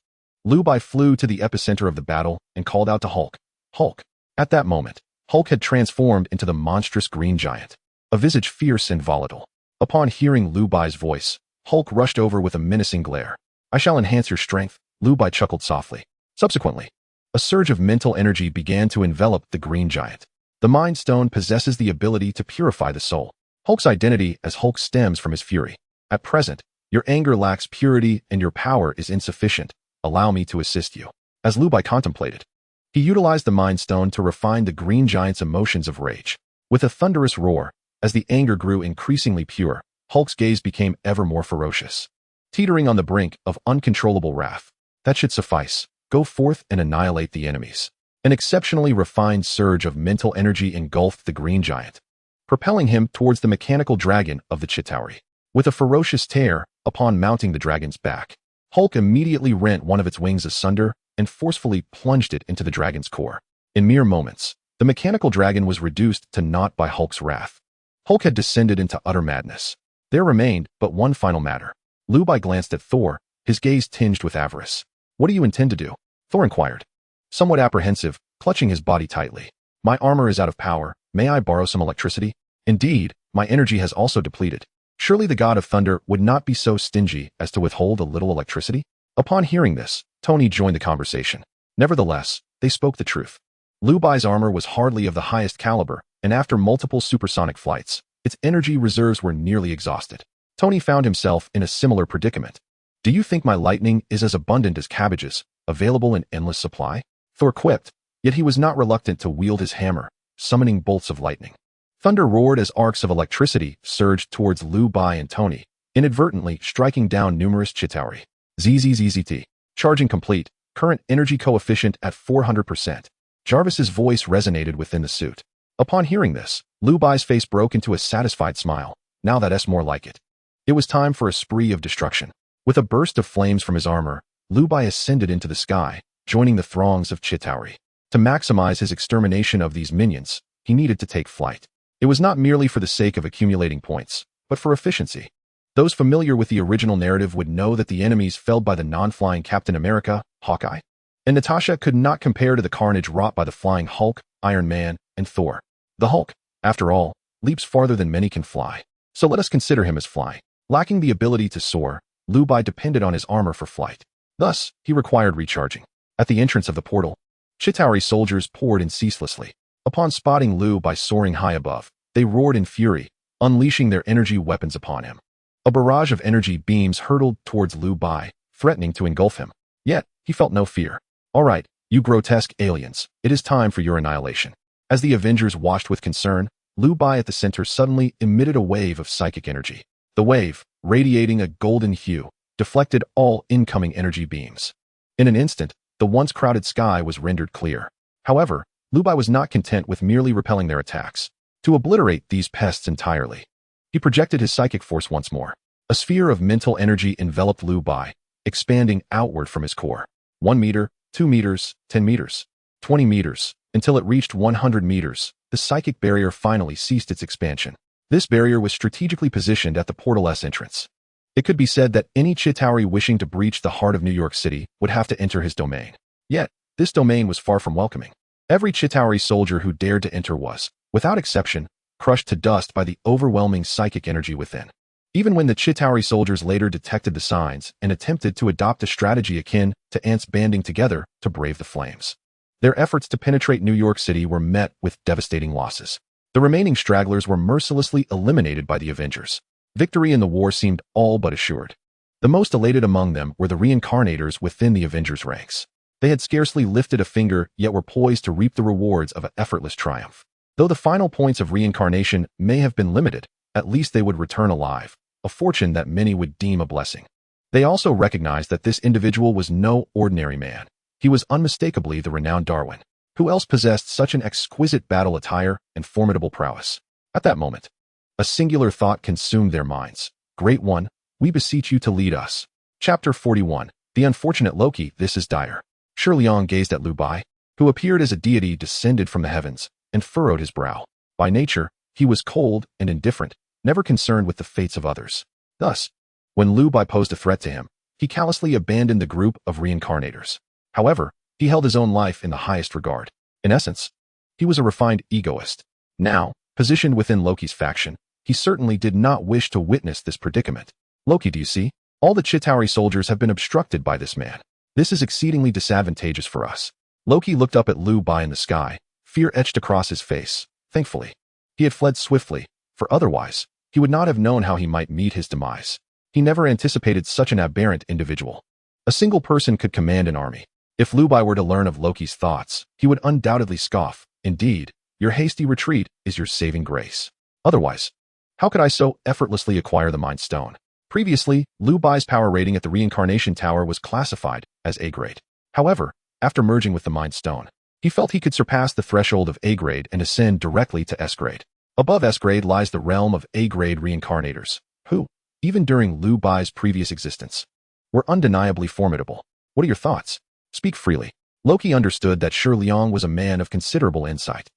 Liu Bai flew to the epicenter of the battle and called out to Hulk. Hulk. At that moment, Hulk had transformed into the monstrous green giant, a visage fierce and volatile. Upon hearing Liu Bai's voice, Hulk rushed over with a menacing glare. I shall enhance your strength, Liu Bai chuckled softly. Subsequently, a surge of mental energy began to envelop the green giant. The Mind Stone possesses the ability to purify the soul. Hulk's identity as Hulk stems from his fury. At present, your anger lacks purity and your power is insufficient. Allow me to assist you. As Liu Bai contemplated, he utilized the Mind Stone to refine the green giant's emotions of rage. With a thunderous roar, as the anger grew increasingly pure, Hulk's gaze became ever more ferocious. Teetering on the brink of uncontrollable wrath. That should suffice. Go forth and annihilate the enemies. An exceptionally refined surge of mental energy engulfed the green giant, propelling him towards the mechanical dragon of the Chitauri. With a ferocious tear, upon mounting the dragon's back, Hulk immediately rent one of its wings asunder and forcefully plunged it into the dragon's core. In mere moments, the mechanical dragon was reduced to naught by Hulk's wrath. Hulk had descended into utter madness. There remained but one final matter. Liu Bai glanced at Thor, his gaze tinged with avarice. What do you intend to do? Thor inquired, somewhat apprehensive, clutching his body tightly. My armor is out of power. May I borrow some electricity? Indeed, my energy has also depleted. Surely the god of thunder would not be so stingy as to withhold a little electricity? Upon hearing this, Tony joined the conversation. Nevertheless, they spoke the truth. Liu Bai's armor was hardly of the highest caliber, and after multiple supersonic flights, its energy reserves were nearly exhausted. Tony found himself in a similar predicament. Do you think my lightning is as abundant as cabbages, available in endless supply? Thor quipped, yet he was not reluctant to wield his hammer, summoning bolts of lightning. Thunder roared as arcs of electricity surged towards Liu Bai and Tony, inadvertently striking down numerous Chitauri. ZZZZT. Charging complete, current energy coefficient at 400%. Jarvis's voice resonated within the suit. Upon hearing this, Liu Bai's face broke into a satisfied smile. Now that's more like it. It was time for a spree of destruction. With a burst of flames from his armor, Liu Bai ascended into the sky, joining the throngs of Chitauri. To maximize his extermination of these minions, he needed to take flight. It was not merely for the sake of accumulating points, but for efficiency. Those familiar with the original narrative would know that the enemies felled by the non-flying Captain America, Hawkeye, and Natasha could not compare to the carnage wrought by the flying Hulk, Iron Man, and Thor. The Hulk, after all, leaps farther than many can fly. So let us consider him as flying. Lacking the ability to soar, Liu Bai depended on his armor for flight. Thus, he required recharging. At the entrance of the portal, Chitauri soldiers poured in ceaselessly. Upon spotting Liu Bai soaring high above, they roared in fury, unleashing their energy weapons upon him. A barrage of energy beams hurtled towards Liu Bai, threatening to engulf him. Yet, he felt no fear. All right, you grotesque aliens, it is time for your annihilation. As the Avengers watched with concern, Liu Bai at the center suddenly emitted a wave of psychic energy. The wave, radiating a golden hue, deflected all incoming energy beams. In an instant, the once crowded sky was rendered clear. However, Liu Bai was not content with merely repelling their attacks. To obliterate these pests entirely, he projected his psychic force once more. A sphere of mental energy enveloped Liu Bai, expanding outward from his core. 1 meter, 2 meters, 10 meters, 20 meters, until it reached 100 meters. The psychic barrier finally ceased its expansion. This barrier was strategically positioned at the portal's entrance. It could be said that any Chitauri wishing to breach the heart of New York City would have to enter his domain. Yet, this domain was far from welcoming. Every Chitauri soldier who dared to enter was, without exception, crushed to dust by the overwhelming psychic energy within. Even when the Chitauri soldiers later detected the signs and attempted to adopt a strategy akin to ants banding together to brave the flames, their efforts to penetrate New York City were met with devastating losses. The remaining stragglers were mercilessly eliminated by the Avengers. Victory in the war seemed all but assured. The most elated among them were the reincarnators within the Avengers' ranks. They had scarcely lifted a finger, yet were poised to reap the rewards of an effortless triumph. Though the final points of reincarnation may have been limited, at least they would return alive, a fortune that many would deem a blessing. They also recognized that this individual was no ordinary man. He was unmistakably the renowned Darwin. Who else possessed such an exquisite battle attire and formidable prowess? At that moment, a singular thought consumed their minds. Great One, we beseech you to lead us. Chapter 41. The Unfortunate Loki. This is dire. Shi Liang gazed at Liu Bai, who appeared as a deity descended from the heavens, and furrowed his brow. By nature, he was cold and indifferent, never concerned with the fates of others. Thus, when Liu Bai posed a threat to him, he callously abandoned the group of reincarnators. However, he held his own life in the highest regard. In essence, he was a refined egoist. Now, positioned within Loki's faction, he certainly did not wish to witness this predicament. Loki, do you see? All the Chitauri soldiers have been obstructed by this man. This is exceedingly disadvantageous for us. Loki looked up at Liu Bai in the sky, fear etched across his face. Thankfully, he had fled swiftly, for otherwise, he would not have known how he might meet his demise. He never anticipated such an aberrant individual. A single person could command an army. If Liu Bai were to learn of Loki's thoughts, he would undoubtedly scoff. Indeed, your hasty retreat is your saving grace. Otherwise, how could I so effortlessly acquire the Mind Stone? Previously, Liu Bai's power rating at the Reincarnation Tower was classified as A-grade. However, after merging with the Mind Stone, he felt he could surpass the threshold of A-grade and ascend directly to S-grade. Above S-grade lies the realm of A-grade reincarnators, who, even during Liu Bai's previous existence, were undeniably formidable. What are your thoughts? Speak freely. Loki understood that Shi Liang was a man of considerable insight.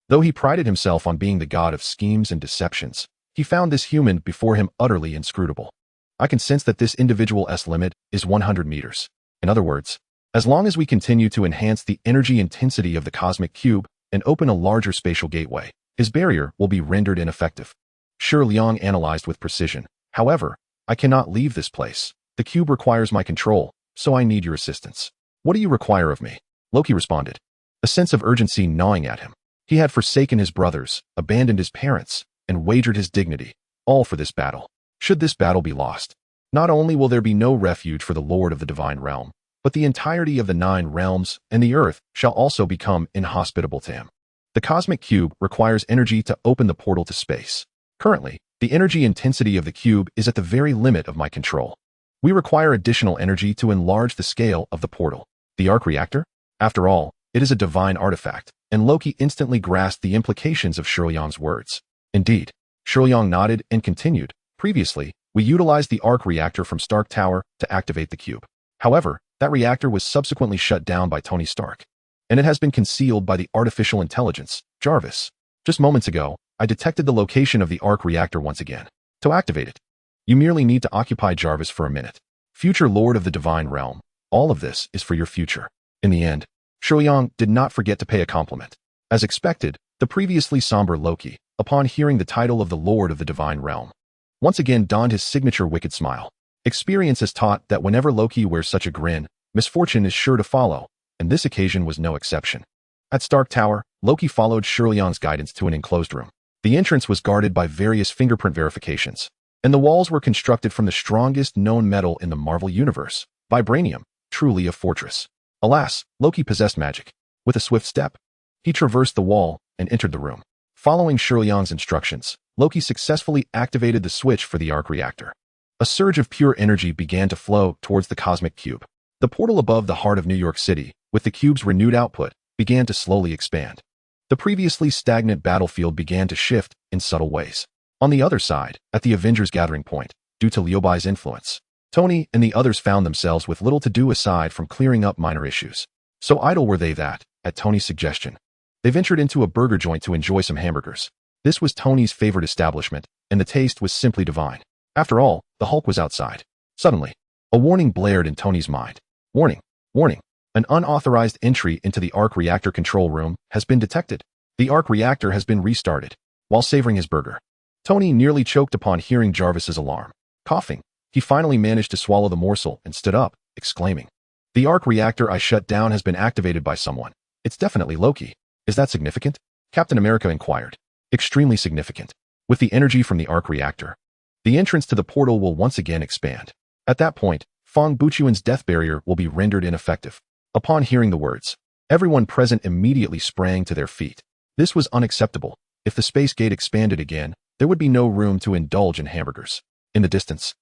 Though he prided himself on being the god of schemes and deceptions, he found this human before him utterly inscrutable. I can sense that this individual's limit is 100 meters. In other words, as long as we continue to enhance the energy intensity of the cosmic cube and open a larger spatial gateway, his barrier will be rendered ineffective. Shi Liang analyzed with precision. However, I cannot leave this place. The cube requires my control, so I need your assistance. What do you require of me? Loki responded, a sense of urgency gnawing at him. He had forsaken his brothers, abandoned his parents, and wagered his dignity, all for this battle. Should this battle be lost, not only will there be no refuge for the Lord of the Divine Realm, but the entirety of the 9 realms and the earth shall also become inhospitable to him. The cosmic cube requires energy to open the portal to space. Currently, the energy intensity of the cube is at the very limit of my control. We require additional energy to enlarge the scale of the portal. The arc reactor? After all, it is a divine artifact, and Loki instantly grasped the implications of Shi Liang's words. Indeed, Shi Liang nodded and continued. Previously, we utilized the arc reactor from Stark Tower to activate the cube. However, that reactor was subsequently shut down by Tony Stark, and it has been concealed by the artificial intelligence, Jarvis. Just moments ago, I detected the location of the arc reactor once again. To activate it, you merely need to occupy Jarvis for a minute. Future Lord of the Divine Realm, all of this is for your future. In the end, Shi Liang did not forget to pay a compliment. As expected, the previously somber Loki, upon hearing the title of the Lord of the Divine Realm, once again donned his signature wicked smile. Experience has taught that whenever Loki wears such a grin, misfortune is sure to follow, and this occasion was no exception. At Stark Tower, Loki followed Shi Liang's guidance to an enclosed room. The entrance was guarded by various fingerprint verifications, and the walls were constructed from the strongest known metal in the Marvel Universe, vibranium, truly a fortress. Alas, Loki possessed magic. With a swift step, he traversed the wall and entered the room. Following Shi Liang's instructions, Loki successfully activated the switch for the arc reactor. A surge of pure energy began to flow towards the cosmic cube. The portal above the heart of New York City, with the cube's renewed output, began to slowly expand. The previously stagnant battlefield began to shift in subtle ways. On the other side, at the Avengers gathering point, due to Liu Bai's influence, Tony and the others found themselves with little to do aside from clearing up minor issues. So idle were they that, at Tony's suggestion, they ventured into a burger joint to enjoy some hamburgers. This was Tony's favorite establishment, and the taste was simply divine. After all, the Hulk was outside. Suddenly, a warning blared in Tony's mind. Warning, warning. An unauthorized entry into the arc reactor control room has been detected. The arc reactor has been restarted. While savoring his burger, Tony nearly choked upon hearing Jarvis's alarm. Coughing, he finally managed to swallow the morsel and stood up, exclaiming, "The arc reactor I shut down has been activated by someone. It's definitely Loki. Is that significant?" Captain America inquired. Extremely significant. With the energy from the arc reactor, the entrance to the portal will once again expand. At that point, Fong Buchuan's death barrier will be rendered ineffective. Upon hearing the words, everyone present immediately sprang to their feet. This was unacceptable. If the space gate expanded again, there would be no room to indulge in hamburgers. In the distance,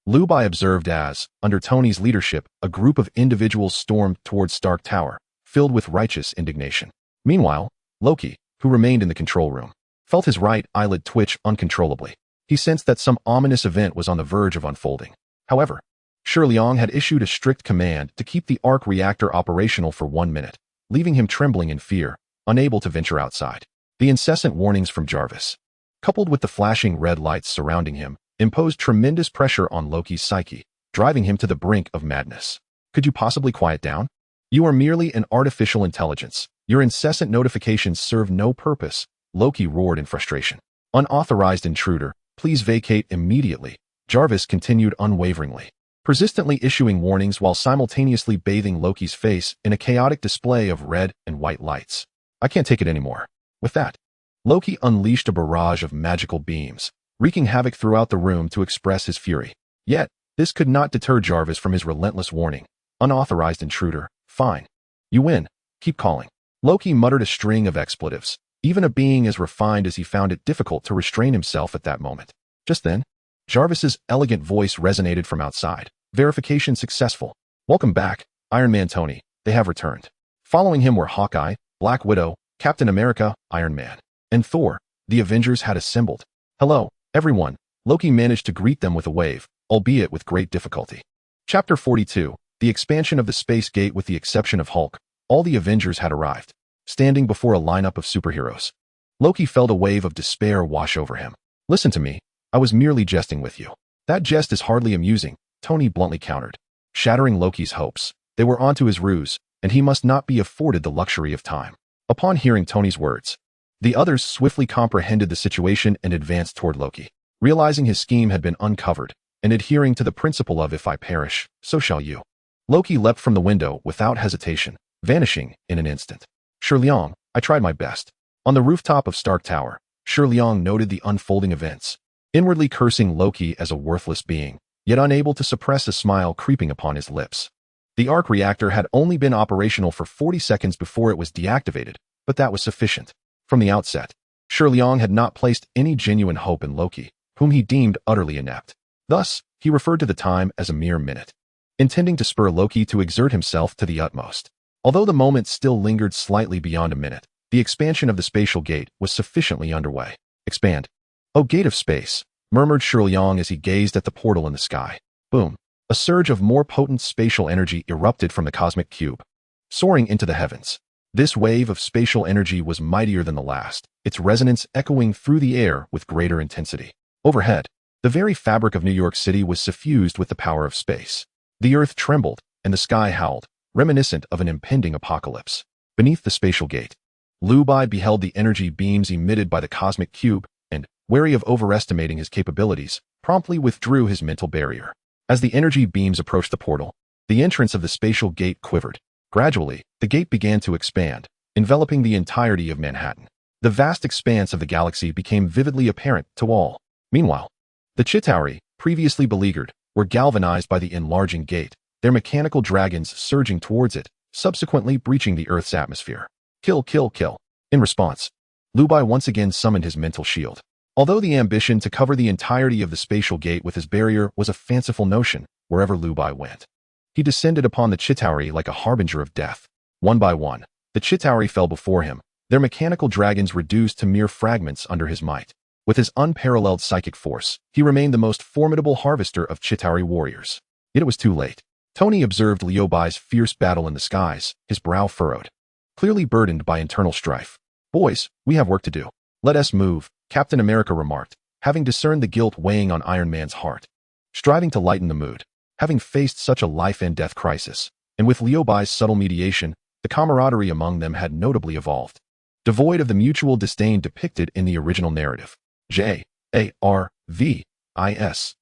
Liu Bai observed as, under Tony's leadership, a group of individuals stormed towards Stark Tower, filled with righteous indignation. Meanwhile, Loki, who remained in the control room, felt his right eyelid twitch uncontrollably. He sensed that some ominous event was on the verge of unfolding. However, Shi Liang had issued a strict command to keep the arc reactor operational for 1 minute, leaving him trembling in fear, unable to venture outside. The incessant warnings from Jarvis, coupled with the flashing red lights surrounding him, imposed tremendous pressure on Loki's psyche, driving him to the brink of madness. Could you possibly quiet down? You are merely an artificial intelligence. Your incessant notifications serve no purpose, Loki roared in frustration. Unauthorized intruder, please vacate immediately, Jarvis continued unwaveringly, persistently issuing warnings while simultaneously bathing Loki's face in a chaotic display of red and white lights. I can't take it anymore. With that, Loki unleashed a barrage of magical beams, wreaking havoc throughout the room to express his fury. Yet, this could not deter Jarvis from his relentless warning. Unauthorized intruder, fine. You win. Keep calling. Loki muttered a string of expletives, even a being as refined as he found it difficult to restrain himself at that moment. Just then, Jarvis's elegant voice resonated from outside. Verification successful. Welcome back, Iron Man Tony. They have returned. Following him were Hawkeye, Black Widow, Captain America, Iron Man, and Thor. The Avengers had assembled. Hello, everyone. Loki managed to greet them with a wave, albeit with great difficulty. Chapter 42. The expansion of the space gate. With the exception of Hulk, all the Avengers had arrived, standing before a lineup of superheroes. Loki felt a wave of despair wash over him. Listen to me. I was merely jesting with you. That jest is hardly amusing, Tony bluntly countered, shattering Loki's hopes. They were onto his ruse, and he must not be afforded the luxury of time. Upon hearing Tony's words, the others swiftly comprehended the situation and advanced toward Loki, realizing his scheme had been uncovered, and adhering to the principle of if I perish, so shall you. Loki leapt from the window without hesitation, vanishing in an instant. Shi Liang, I tried my best. On the rooftop of Stark Tower, Shi Liang noted the unfolding events, inwardly cursing Loki as a worthless being, yet unable to suppress a smile creeping upon his lips. The arc reactor had only been operational for 40 seconds before it was deactivated, but that was sufficient. From the outset, Shi Liang had not placed any genuine hope in Loki, whom he deemed utterly inept. Thus, he referred to the time as a mere minute, intending to spur Loki to exert himself to the utmost. Although the moment still lingered slightly beyond a minute, the expansion of the spatial gate was sufficiently underway. Expand. Oh, gate of space, murmured Shi Liang as he gazed at the portal in the sky. Boom. A surge of more potent spatial energy erupted from the cosmic cube, soaring into the heavens. This wave of spatial energy was mightier than the last, its resonance echoing through the air with greater intensity. Overhead, the very fabric of New York City was suffused with the power of space. The earth trembled, and the sky howled, reminiscent of an impending apocalypse. Beneath the spatial gate, Liu Bai beheld the energy beams emitted by the cosmic cube, and, wary of overestimating his capabilities, promptly withdrew his mental barrier. As the energy beams approached the portal, the entrance of the spatial gate quivered. Gradually, the gate began to expand, enveloping the entirety of Manhattan. The vast expanse of the galaxy became vividly apparent to all. Meanwhile, the Chitauri, previously beleaguered, were galvanized by the enlarging gate, their mechanical dragons surging towards it, subsequently breaching the Earth's atmosphere. Kill, kill, kill. In response, Liu Bai once again summoned his mental shield. Although the ambition to cover the entirety of the spatial gate with his barrier was a fanciful notion, wherever Liu Bai went, he descended upon the Chitauri like a harbinger of death. One by one, The Chitauri fell before him, their mechanical dragons reduced to mere fragments under his might. With his unparalleled psychic force, he remained the most formidable harvester of Chitauri warriors. Yet it was too late. Tony observed Liu Bai's fierce battle in the skies, his brow furrowed, clearly burdened by internal strife. "Boys, we have work to do. Let us move," Captain America remarked, having discerned the guilt weighing on Iron Man's heart. Striving to lighten the mood, having faced such a life-and-death crisis, and with Liu Bai's subtle mediation, the camaraderie among them had notably evolved. Devoid of the mutual disdain depicted in the original narrative. J-A-R-V-I-S.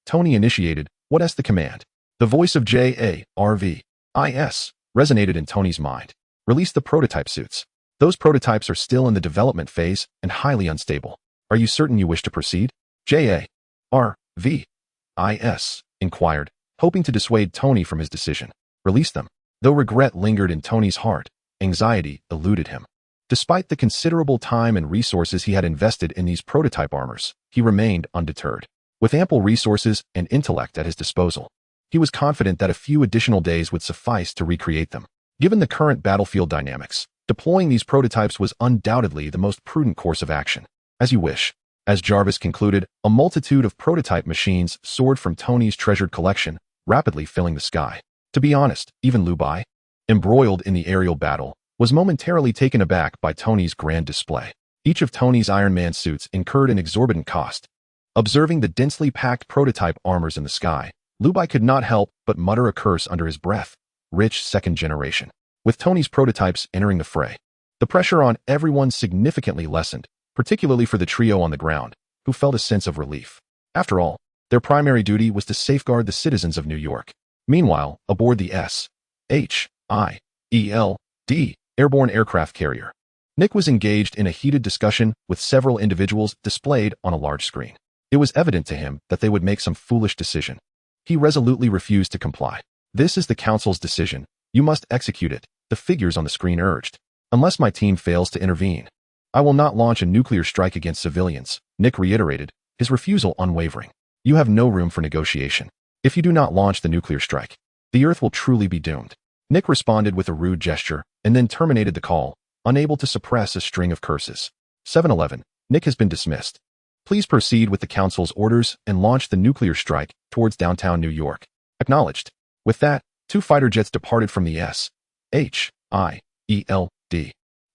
Tony initiated, "What's the command?" The voice of J-A-R-V-I-S resonated in Tony's mind. "Release the prototype suits. Those prototypes are still in the development phase and highly unstable. Are you certain you wish to proceed?" J-A-R-V-I-S inquired, hoping to dissuade Tony from his decision. Release them. Though regret lingered in Tony's heart, anxiety eluded him. Despite the considerable time and resources he had invested in these prototype armors, he remained undeterred. With ample resources and intellect at his disposal, he was confident that a few additional days would suffice to recreate them. Given the current battlefield dynamics, deploying these prototypes was undoubtedly the most prudent course of action. "As you wish." As Jarvis concluded, a multitude of prototype machines soared from Tony's treasured collection, rapidly filling the sky. To be honest, even Liu Bai, embroiled in the aerial battle, was momentarily taken aback by Tony's grand display. Each of Tony's Iron Man suits incurred an exorbitant cost. Observing the densely packed prototype armors in the sky, Liu Bai could not help but mutter a curse under his breath. Rich second generation. With Tony's prototypes entering the fray, the pressure on everyone significantly lessened, particularly for the trio on the ground, who felt a sense of relief. After all, their primary duty was to safeguard the citizens of New York. Meanwhile, aboard the S.H.I.E.L.D. airborne aircraft carrier, Nick was engaged in a heated discussion with several individuals displayed on a large screen. It was evident to him that they would make some foolish decision. He resolutely refused to comply. "This is the Council's decision. You must execute it," the figures on the screen urged. "Unless my team fails to intervene, I will not launch a nuclear strike against civilians," Nick reiterated, his refusal unwavering. "You have no room for negotiation. If you do not launch the nuclear strike, the Earth will truly be doomed." Nick responded with a rude gesture and then terminated the call, unable to suppress a string of curses. 7-11. Nick has been dismissed. Please proceed with the Council's orders and launch the nuclear strike towards downtown New York. Acknowledged. With that, 2 fighter jets departed from the S.H.I.E.L.D.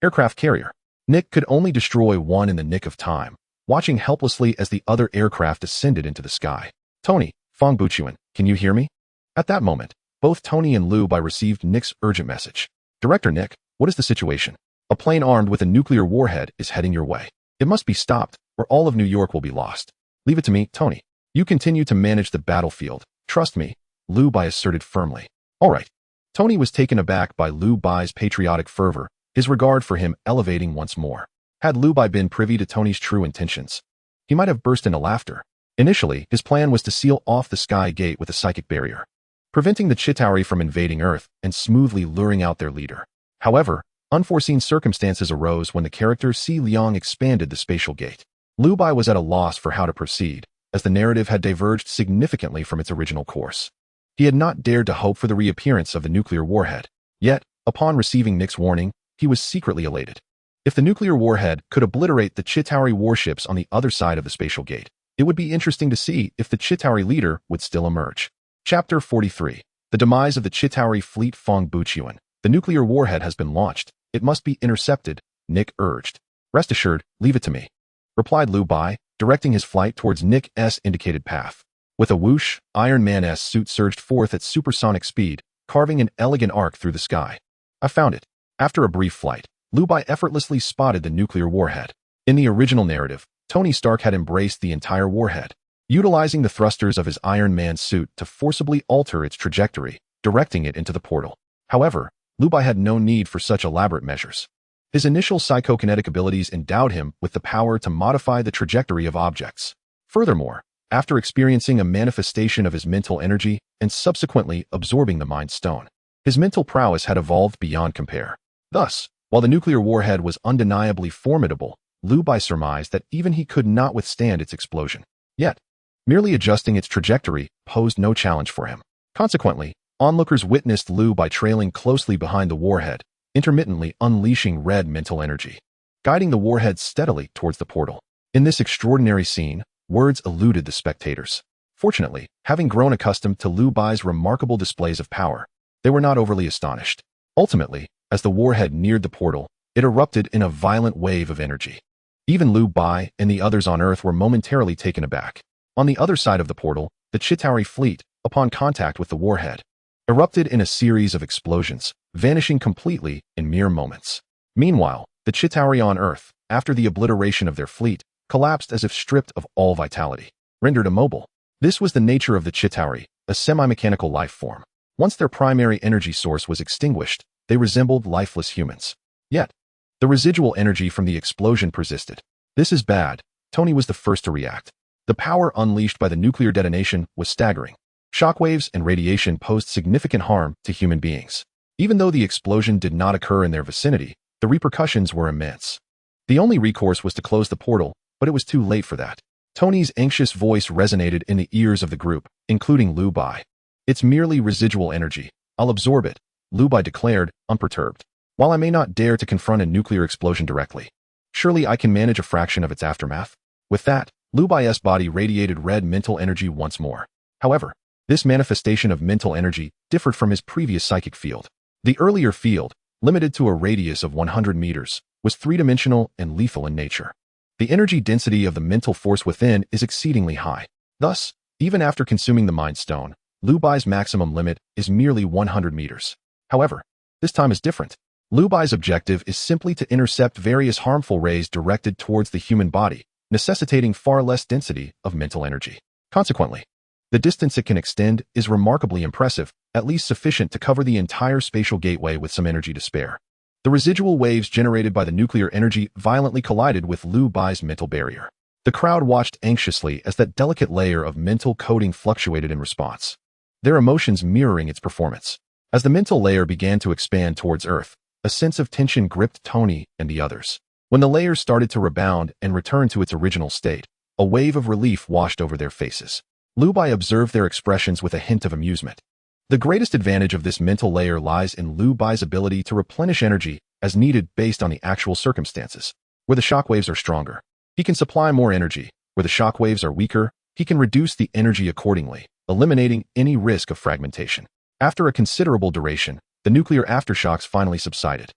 aircraft carrier. Nick could only destroy one in the nick of time, watching helplessly as the other aircraft ascended into the sky. "Tony, Fong Buchuan, can you hear me?" At that moment, both Tony and Liu Bai received Nick's urgent message. "Director Nick, what is the situation? A plane armed with a nuclear warhead is heading your way. It must be stopped, or all of New York will be lost." "Leave it to me, Tony. You continue to manage the battlefield. Trust me," Liu Bai asserted firmly. "All right." Tony was taken aback by Liu Bai's patriotic fervor, his regard for him elevating once more. Had Liu Bai been privy to Tony's true intentions, he might have burst into laughter. Initially, his plan was to seal off the sky gate with a psychic barrier, preventing the Chitauri from invading Earth and smoothly luring out their leader. However, unforeseen circumstances arose when the character Si Liang expanded the spatial gate. Liu Bai was at a loss for how to proceed, as the narrative had diverged significantly from its original course. He had not dared to hope for the reappearance of the nuclear warhead. Yet, upon receiving Nick's warning, he was secretly elated. If the nuclear warhead could obliterate the Chitauri warships on the other side of the spatial gate, it would be interesting to see if the Chitauri leader would still emerge. Chapter 43. The demise of the Chitauri fleet. Fong Buchuan. "The nuclear warhead has been launched. It must be intercepted," Nick urged. "Rest assured, leave it to me," replied Liu Bai, directing his flight towards Nick's indicated path. With a whoosh, Iron Man's suit surged forth at supersonic speed, carving an elegant arc through the sky. "I found it." After a brief flight, Liu Bai effortlessly spotted the nuclear warhead. In the original narrative, Tony Stark had embraced the entire warhead, utilizing the thrusters of his Iron Man suit to forcibly alter its trajectory, directing it into the portal. However, Liu Bai had no need for such elaborate measures. His initial psychokinetic abilities endowed him with the power to modify the trajectory of objects. Furthermore, after experiencing a manifestation of his mental energy and subsequently absorbing the Mind Stone, his mental prowess had evolved beyond compare. Thus, while the nuclear warhead was undeniably formidable, Liu Bai surmised that even he could not withstand its explosion. Yet, merely adjusting its trajectory posed no challenge for him. Consequently, onlookers witnessed Liu Bai trailing closely behind the warhead, intermittently unleashing red mental energy, guiding the warhead steadily towards the portal. In this extraordinary scene, words eluded the spectators. Fortunately, having grown accustomed to Liu Bai's remarkable displays of power, they were not overly astonished. Ultimately, as the warhead neared the portal, it erupted in a violent wave of energy. Even Liu Bai and the others on Earth were momentarily taken aback. On the other side of the portal, the Chitauri fleet, upon contact with the warhead, erupted in a series of explosions, vanishing completely in mere moments. Meanwhile, the Chitauri on Earth, after the obliteration of their fleet, collapsed as if stripped of all vitality, rendered immobile. This was the nature of the Chitauri, a semi-mechanical life form. Once their primary energy source was extinguished, they resembled lifeless humans. Yet, the residual energy from the explosion persisted. This is bad. Tony was the first to react. The power unleashed by the nuclear detonation was staggering. Shockwaves and radiation posed significant harm to human beings. Even though the explosion did not occur in their vicinity, the repercussions were immense. The only recourse was to close the portal, but it was too late for that. Tony's anxious voice resonated in the ears of the group, including Liu Bai. It's merely residual energy. I'll absorb it, Liu Bai declared, unperturbed. While I may not dare to confront a nuclear explosion directly, surely I can manage a fraction of its aftermath. With that, Liu Bai's body radiated red mental energy once more. However, this manifestation of mental energy differed from his previous psychic field. The earlier field, limited to a radius of 100 meters, was three-dimensional and lethal in nature. The energy density of the mental force within is exceedingly high. Thus, even after consuming the Mind Stone, Liu Bai's maximum limit is merely 100 meters. However, this time is different. Liu Bai's objective is simply to intercept various harmful rays directed towards the human body, necessitating far less density of mental energy. Consequently, the distance it can extend is remarkably impressive, at least sufficient to cover the entire spatial gateway with some energy to spare. The residual waves generated by the nuclear energy violently collided with Liu Bai's mental barrier. The crowd watched anxiously as that delicate layer of mental coating fluctuated in response, their emotions mirroring its performance. As the mental layer began to expand towards Earth, a sense of tension gripped Tony and the others. When the layer started to rebound and return to its original state, a wave of relief washed over their faces. Liu Bai observed their expressions with a hint of amusement. The greatest advantage of this mental layer lies in Liu Bai's ability to replenish energy as needed based on the actual circumstances. Where the shockwaves are stronger, he can supply more energy. Where the shockwaves are weaker, he can reduce the energy accordingly, eliminating any risk of fragmentation. After a considerable duration, the nuclear aftershocks finally subsided.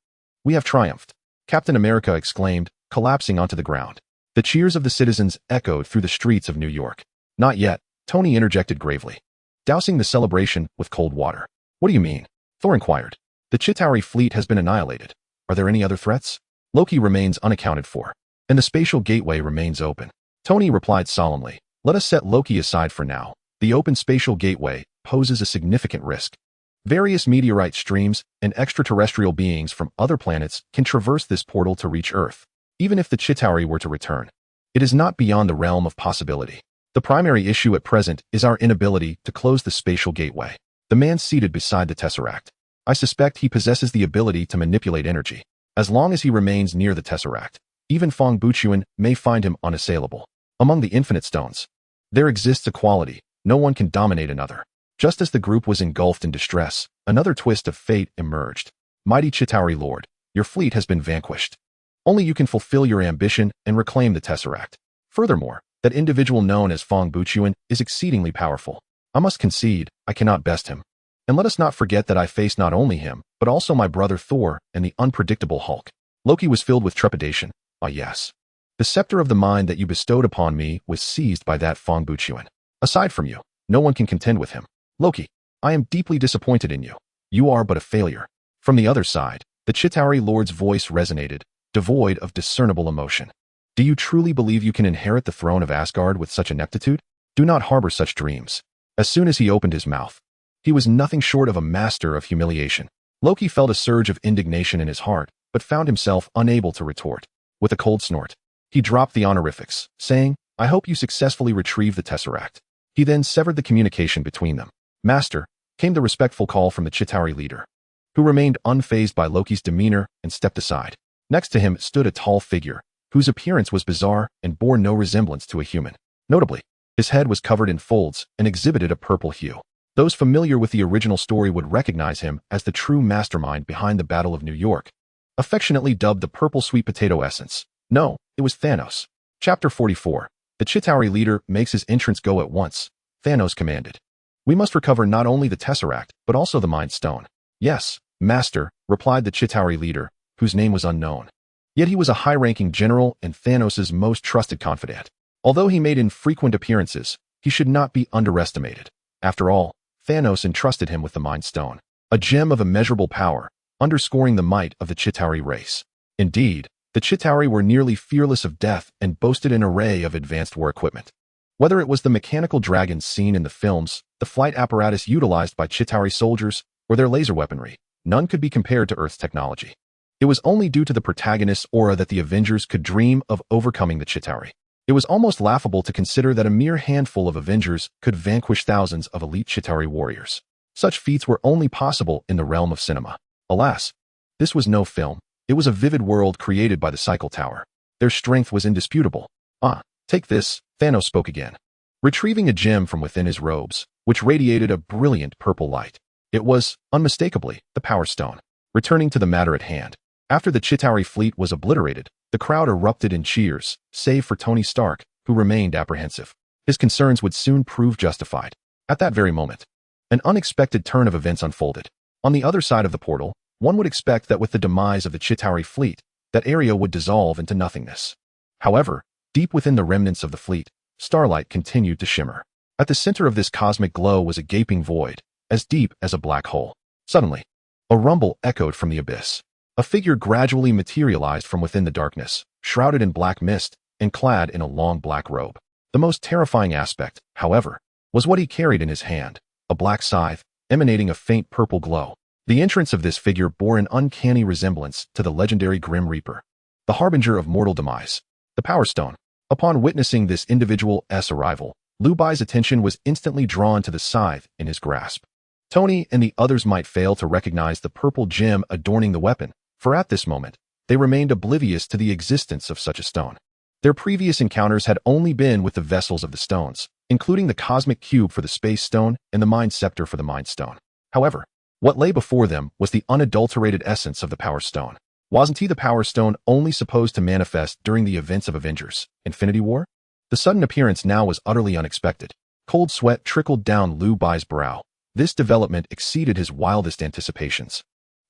"We have triumphed," Captain America exclaimed, collapsing onto the ground. The cheers of the citizens echoed through the streets of New York. "Not yet," Tony interjected gravely, dousing the celebration with cold water. "What do you mean?" Thor inquired. "The Chitauri fleet has been annihilated. Are there any other threats?" "Loki remains unaccounted for, and the spatial gateway remains open." Tony replied solemnly. "Let us set Loki aside for now. The open spatial gateway poses a significant risk. Various meteorite streams and extraterrestrial beings from other planets can traverse this portal to reach Earth. Even if the Chitauri were to return, it is not beyond the realm of possibility. The primary issue at present is our inability to close the spatial gateway." The man seated beside the Tesseract. "I suspect he possesses the ability to manipulate energy. As long as he remains near the Tesseract, even Fong Buchuan may find him unassailable. Among the Infinite Stones, there exists a quality: no one can dominate another." Just as the group was engulfed in distress, another twist of fate emerged. "Mighty Chitauri Lord, your fleet has been vanquished. Only you can fulfill your ambition and reclaim the Tesseract. Furthermore, that individual known as Fong Buchuan is exceedingly powerful. I must concede, I cannot best him. And let us not forget that I face not only him, but also my brother Thor and the unpredictable Hulk." Loki was filled with trepidation. "Ah yes. The scepter of the mind that you bestowed upon me was seized by that Fong Buchuan. Aside from you, no one can contend with him. Loki, I am deeply disappointed in you. You are but a failure." From the other side, the Chitauri Lord's voice resonated, devoid of discernible emotion. "Do you truly believe you can inherit the throne of Asgard with such ineptitude? Do not harbor such dreams." As soon as he opened his mouth, he was nothing short of a master of humiliation. Loki felt a surge of indignation in his heart, but found himself unable to retort. With a cold snort, he dropped the honorifics, saying, "I hope you successfully retrieve the Tesseract." He then severed the communication between them. "Master," came the respectful call from the Chitauri leader, who remained unfazed by Loki's demeanor and stepped aside. Next to him stood a tall figure, whose appearance was bizarre and bore no resemblance to a human. Notably, his head was covered in folds and exhibited a purple hue. Those familiar with the original story would recognize him as the true mastermind behind the Battle of New York, affectionately dubbed the Purple Sweet Potato Essence. No, it was Thanos. Chapter 44. The Chitauri leader makes his entrance. Go at once, Thanos commanded. We must recover not only the Tesseract, but also the Mind Stone. Yes, Master, replied the Chitauri leader, whose name was unknown. Yet he was a high-ranking general and Thanos' most trusted confidant. Although he made infrequent appearances, he should not be underestimated. After all, Thanos entrusted him with the Mind Stone, a gem of immeasurable power, underscoring the might of the Chitauri race. Indeed, the Chitauri were nearly fearless of death and boasted an array of advanced war equipment. Whether it was the mechanical dragons seen in the films, the flight apparatus utilized by Chitauri soldiers, or their laser weaponry, none could be compared to Earth's technology. It was only due to the protagonist's aura that the Avengers could dream of overcoming the Chitauri. It was almost laughable to consider that a mere handful of Avengers could vanquish thousands of elite Chitauri warriors. Such feats were only possible in the realm of cinema. Alas, this was no film. It was a vivid world created by the Cycle Tower. Their strength was indisputable. Ah, take this, Thanos spoke again, retrieving a gem from within his robes, which radiated a brilliant purple light. It was, unmistakably, the Power Stone. Returning to the matter at hand, after the Chitauri fleet was obliterated, the crowd erupted in cheers, save for Tony Stark, who remained apprehensive. His concerns would soon prove justified. At that very moment, an unexpected turn of events unfolded. On the other side of the portal, one would expect that with the demise of the Chitauri fleet, that area would dissolve into nothingness. However, deep within the remnants of the fleet, starlight continued to shimmer. At the center of this cosmic glow was a gaping void, as deep as a black hole. Suddenly, a rumble echoed from the abyss. A figure gradually materialized from within the darkness, shrouded in black mist and clad in a long black robe. The most terrifying aspect, however, was what he carried in his hand, a black scythe, emanating a faint purple glow. The entrance of this figure bore an uncanny resemblance to the legendary Grim Reaper, the harbinger of mortal demise, the Power Stone. Upon witnessing this individual's arrival, Liu Bai's attention was instantly drawn to the scythe in his grasp. Tony and the others might fail to recognize the purple gem adorning the weapon, for at this moment, they remained oblivious to the existence of such a stone. Their previous encounters had only been with the vessels of the stones, including the Cosmic Cube for the Space Stone and the Mind Scepter for the Mind Stone. However, what lay before them was the unadulterated essence of the Power Stone. Wasn't the Power Stone only supposed to manifest during the events of Avengers: Infinity War? The sudden appearance now was utterly unexpected. Cold sweat trickled down Liu Bai's brow. This development exceeded his wildest anticipations.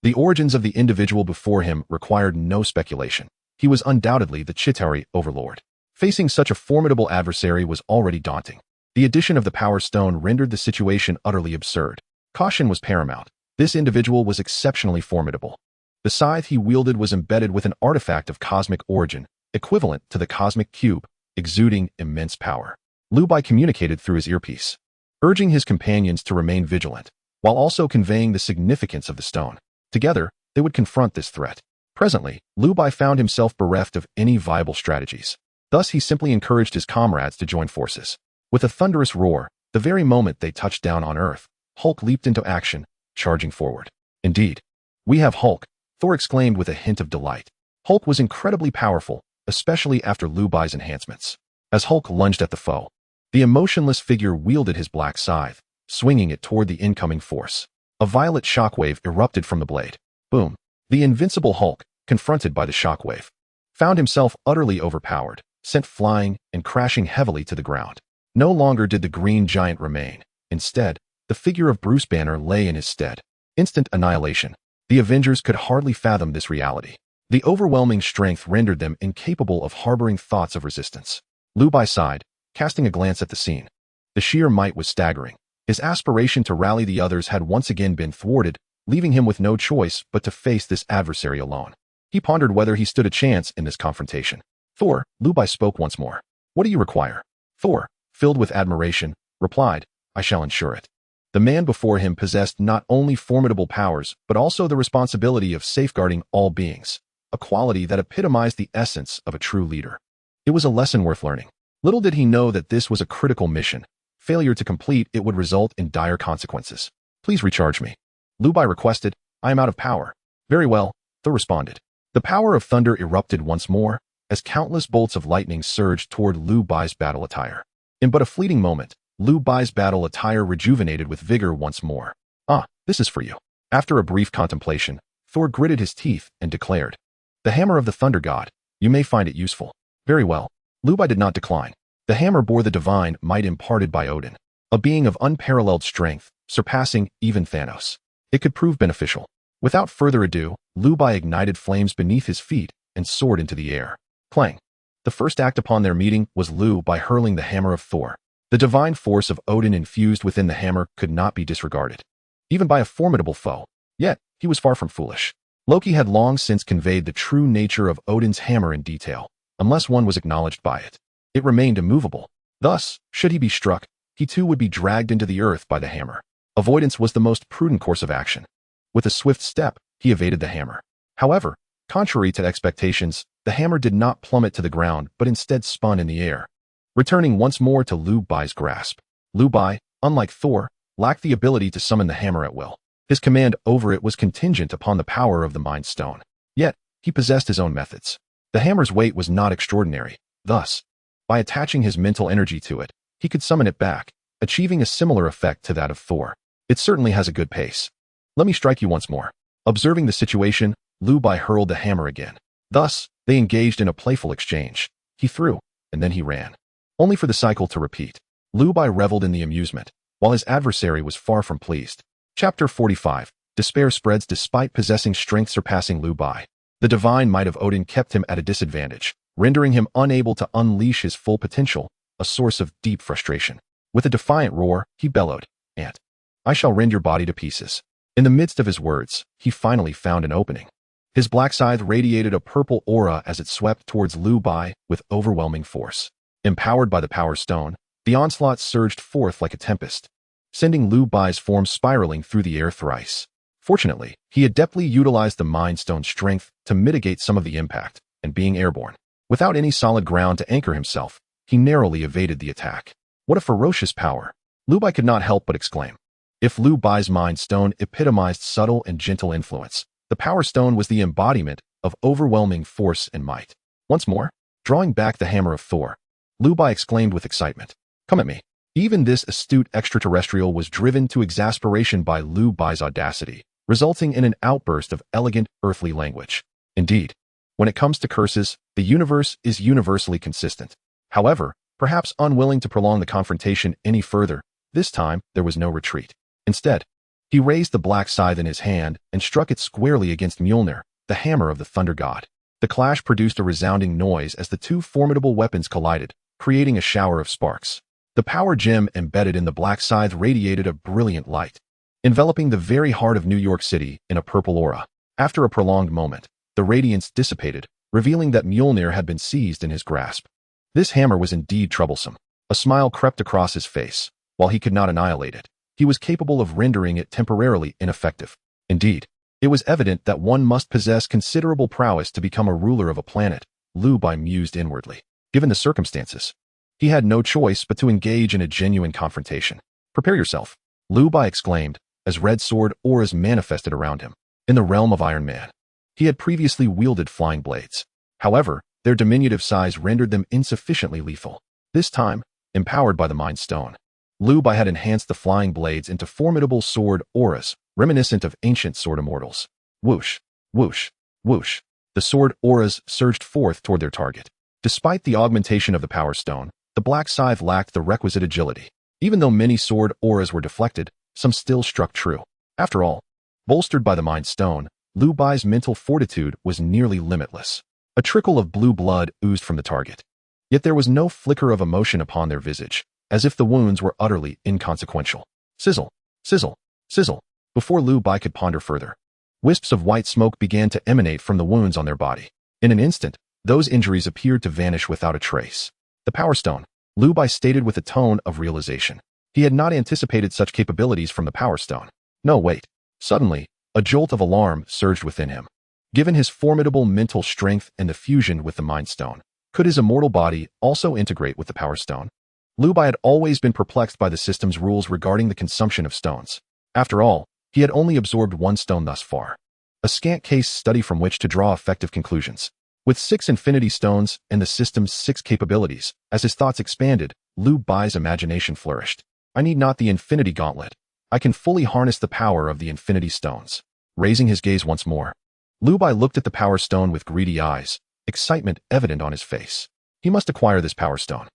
The origins of the individual before him required no speculation. He was undoubtedly the Chitauri overlord. Facing such a formidable adversary was already daunting. The addition of the Power Stone rendered the situation utterly absurd. Caution was paramount. This individual was exceptionally formidable. The scythe he wielded was embedded with an artifact of cosmic origin, equivalent to the Cosmic Cube, exuding immense power. Liu Bai communicated through his earpiece, urging his companions to remain vigilant, while also conveying the significance of the stone. Together, they would confront this threat. Presently, Liu Bai found himself bereft of any viable strategies. Thus he simply encouraged his comrades to join forces. With a thunderous roar, the very moment they touched down on Earth, Hulk leaped into action, charging forward. Indeed, we have Hulk, Thor exclaimed with a hint of delight. Hulk was incredibly powerful, especially after Liu Bai's enhancements. As Hulk lunged at the foe, the emotionless figure wielded his black scythe, swinging it toward the incoming force. A violent shockwave erupted from the blade. Boom! The invincible Hulk, confronted by the shockwave, found himself utterly overpowered, sent flying and crashing heavily to the ground. No longer did the green giant remain. Instead, the figure of Bruce Banner lay in his stead. Instant annihilation. The Avengers could hardly fathom this reality. The overwhelming strength rendered them incapable of harboring thoughts of resistance. Liu Bai sighed, casting a glance at the scene. The sheer might was staggering. His aspiration to rally the others had once again been thwarted, leaving him with no choice but to face this adversary alone. He pondered whether he stood a chance in this confrontation. Thor, Liu Bai spoke once more. What do you require? Thor, filled with admiration, replied, I shall ensure it. The man before him possessed not only formidable powers, but also the responsibility of safeguarding all beings, a quality that epitomized the essence of a true leader. It was a lesson worth learning. Little did he know that this was a critical mission. Failure to complete it would result in dire consequences. Please recharge me, Liu Bai requested. I am out of power. Very well, Thor responded. The power of thunder erupted once more, as countless bolts of lightning surged toward Liu Bai's battle attire. In but a fleeting moment, Liu Bai's battle attire rejuvenated with vigor once more. "Ah, this is for you." After a brief contemplation, Thor gritted his teeth and declared, "The hammer of the thunder god. You may find it useful." "Very well." Liu Bai did not decline. The hammer bore the divine might imparted by Odin, a being of unparalleled strength, surpassing even Thanos. It could prove beneficial. Without further ado, Liu Bai ignited flames beneath his feet and soared into the air. Clang. The first act upon their meeting was Liu Bai hurling the hammer of Thor. The divine force of Odin infused within the hammer could not be disregarded, even by a formidable foe. Yet, he was far from foolish. Loki had long since conveyed the true nature of Odin's hammer in detail, unless one was acknowledged by it. It remained immovable. Thus, should he be struck, he too would be dragged into the earth by the hammer. Avoidance was the most prudent course of action. With a swift step, he evaded the hammer. However, contrary to expectations, the hammer did not plummet to the ground but instead spun in the air, returning once more to Liu Bai's grasp. Liu Bai, unlike Thor, lacked the ability to summon the hammer at will. His command over it was contingent upon the power of the Mind Stone. Yet, he possessed his own methods. The hammer's weight was not extraordinary. Thus, by attaching his mental energy to it, he could summon it back, achieving a similar effect to that of Thor. It certainly has a good pace. "Let me strike you once more." Observing the situation, Liu Bai hurled the hammer again. Thus, they engaged in a playful exchange. He threw, and then he ran, only for the cycle to repeat. Liu Bai reveled in the amusement, while his adversary was far from pleased. Chapter 45. Despair spreads despite possessing strength surpassing Liu Bai. The divine might of Odin kept him at a disadvantage, rendering him unable to unleash his full potential, a source of deep frustration. With a defiant roar, he bellowed, "Ant, I shall rend your body to pieces." In the midst of his words, he finally found an opening. His black scythe radiated a purple aura as it swept towards Liu Bai with overwhelming force. Empowered by the Power Stone, the onslaught surged forth like a tempest, sending Liu Bai's form spiraling through the air thrice. Fortunately, he adeptly utilized the Mind Stone's strength to mitigate some of the impact, and being airborne, without any solid ground to anchor himself, he narrowly evaded the attack. What a ferocious power! Liu Bai could not help but exclaim. If Liu Bai's Mind Stone epitomized subtle and gentle influence, the Power Stone was the embodiment of overwhelming force and might. Once more, drawing back the hammer of Thor, Liu Bai exclaimed with excitement, "Come at me." Even this astute extraterrestrial was driven to exasperation by Liu Bai's audacity, resulting in an outburst of elegant, earthly language. Indeed, when it comes to curses, the universe is universally consistent. However, perhaps unwilling to prolong the confrontation any further, this time there was no retreat. Instead, he raised the black scythe in his hand and struck it squarely against Mjolnir, the hammer of the thunder god. The clash produced a resounding noise as the two formidable weapons collided, creating a shower of sparks. The power gem embedded in the black scythe radiated a brilliant light, enveloping the very heart of New York City in a purple aura. After a prolonged moment, the radiance dissipated, revealing that Mjolnir had been seized in his grasp. This hammer was indeed troublesome. A smile crept across his face. While he could not annihilate it, he was capable of rendering it temporarily ineffective. Indeed, it was evident that one must possess considerable prowess to become a ruler of a planet, Liu Bai mused inwardly. Given the circumstances, he had no choice but to engage in a genuine confrontation. "Prepare yourself," Liu Bai exclaimed, as red sword auras manifested around him. In the realm of Iron Man, he had previously wielded flying blades. However, their diminutive size rendered them insufficiently lethal. This time, empowered by the Mind Stone, Liu Bai had enhanced the flying blades into formidable sword auras, reminiscent of ancient sword immortals. Whoosh, whoosh, whoosh. The sword auras surged forth toward their target. Despite the augmentation of the Power Stone, the black scythe lacked the requisite agility. Even though many sword auras were deflected, some still struck true. After all, bolstered by the Mind Stone, Liu Bai's mental fortitude was nearly limitless. A trickle of blue blood oozed from the target. Yet there was no flicker of emotion upon their visage, as if the wounds were utterly inconsequential. Sizzle, sizzle, sizzle. Before Liu Bai could ponder further, wisps of white smoke began to emanate from the wounds on their body. In an instant, those injuries appeared to vanish without a trace. The Power Stone, Liu Bai stated with a tone of realization. He had not anticipated such capabilities from the Power Stone. No, wait. Suddenly, a jolt of alarm surged within him. Given his formidable mental strength and the fusion with the Mind Stone, could his immortal body also integrate with the Power Stone? Liu Bai had always been perplexed by the system's rules regarding the consumption of stones. After all, he had only absorbed one stone thus far. A scant case study from which to draw effective conclusions. With 6 infinity stones and the system's 6 capabilities, as his thoughts expanded, Liu Bai's imagination flourished. I need not the Infinity Gauntlet. I can fully harness the power of the Infinity Stones. Raising his gaze once more, Liu Bai looked at the Power Stone with greedy eyes, excitement evident on his face. He must acquire this Power Stone.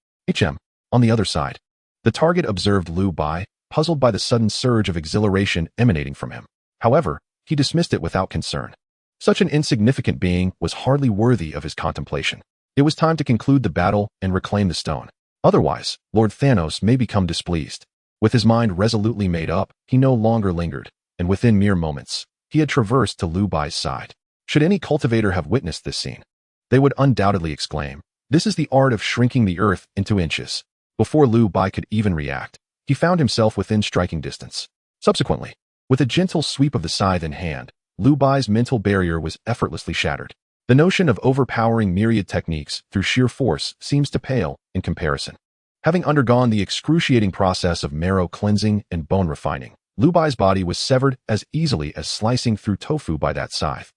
On the other side, the target observed Liu Bai, puzzled by the sudden surge of exhilaration emanating from him. However, he dismissed it without concern. Such an insignificant being was hardly worthy of his contemplation. It was time to conclude the battle and reclaim the stone. Otherwise, Lord Thanos may become displeased. With his mind resolutely made up, he no longer lingered, and within mere moments, he had traversed to Liu Bai's side. Should any cultivator have witnessed this scene, they would undoubtedly exclaim, "This is the art of shrinking the earth into inches." Before Liu Bai could even react, he found himself within striking distance. Subsequently, with a gentle sweep of the scythe in hand, Liu Bai's mental barrier was effortlessly shattered. The notion of overpowering myriad techniques through sheer force seems to pale in comparison. Having undergone the excruciating process of marrow cleansing and bone refining, Liu Bai's body was severed as easily as slicing through tofu by that scythe.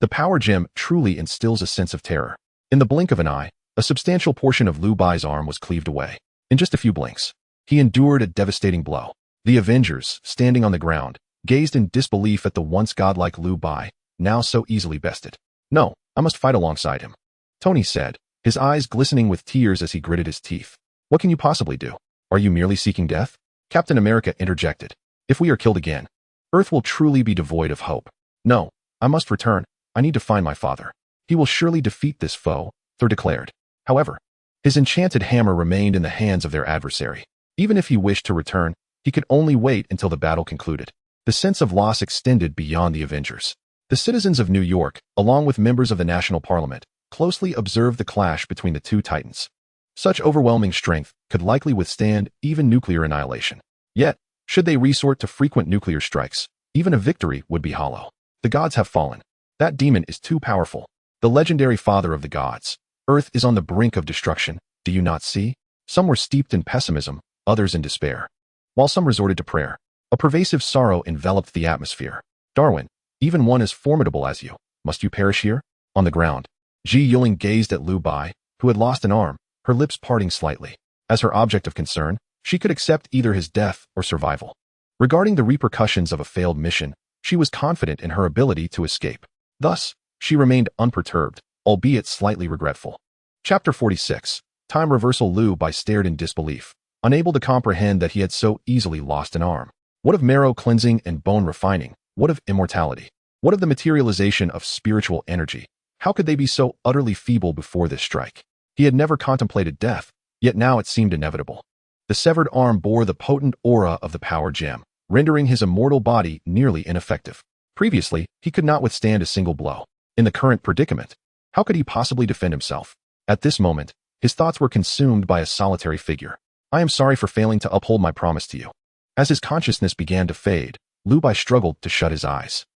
The power gem truly instills a sense of terror. In the blink of an eye, a substantial portion of Liu Bai's arm was cleaved away. In just a few blinks, he endured a devastating blow. The Avengers, standing on the ground, gazed in disbelief at the once godlike Liu Bai, now so easily bested. "No, I must fight alongside him," Tony said, his eyes glistening with tears as he gritted his teeth. "What can you possibly do? Are you merely seeking death?" Captain America interjected. "If we are killed again, Earth will truly be devoid of hope. No, I must return. I need to find my father. He will surely defeat this foe," Thor declared. However, his enchanted hammer remained in the hands of their adversary. Even if he wished to return, he could only wait until the battle concluded. The sense of loss extended beyond the Avengers. The citizens of New York, along with members of the National Parliament, closely observed the clash between the two titans. Such overwhelming strength could likely withstand even nuclear annihilation. Yet, should they resort to frequent nuclear strikes, even a victory would be hollow. The gods have fallen. That demon is too powerful. The legendary father of the gods. Earth is on the brink of destruction, do you not see? Some were steeped in pessimism, others in despair. While some resorted to prayer, a pervasive sorrow enveloped the atmosphere. "Darwin, even one as formidable as you, must you perish here?" On the ground, Ji Yuling gazed at Liu Bai, who had lost an arm, her lips parting slightly. As her object of concern, she could accept either his death or survival. Regarding the repercussions of a failed mission, she was confident in her ability to escape. Thus, she remained unperturbed, albeit slightly regretful. Chapter 46. Time Reversal. Liu Bai stared in disbelief, unable to comprehend that he had so easily lost an arm. What of marrow cleansing and bone refining? What of immortality? What of the materialization of spiritual energy? How could they be so utterly feeble before this strike? He had never contemplated death, yet now it seemed inevitable. The severed arm bore the potent aura of the power gem, rendering his immortal body nearly ineffective. Previously, he could not withstand a single blow. In the current predicament, how could he possibly defend himself? At this moment, his thoughts were consumed by a solitary figure. "I am sorry for failing to uphold my promise to you." As his consciousness began to fade, Liu Bai struggled to shut his eyes.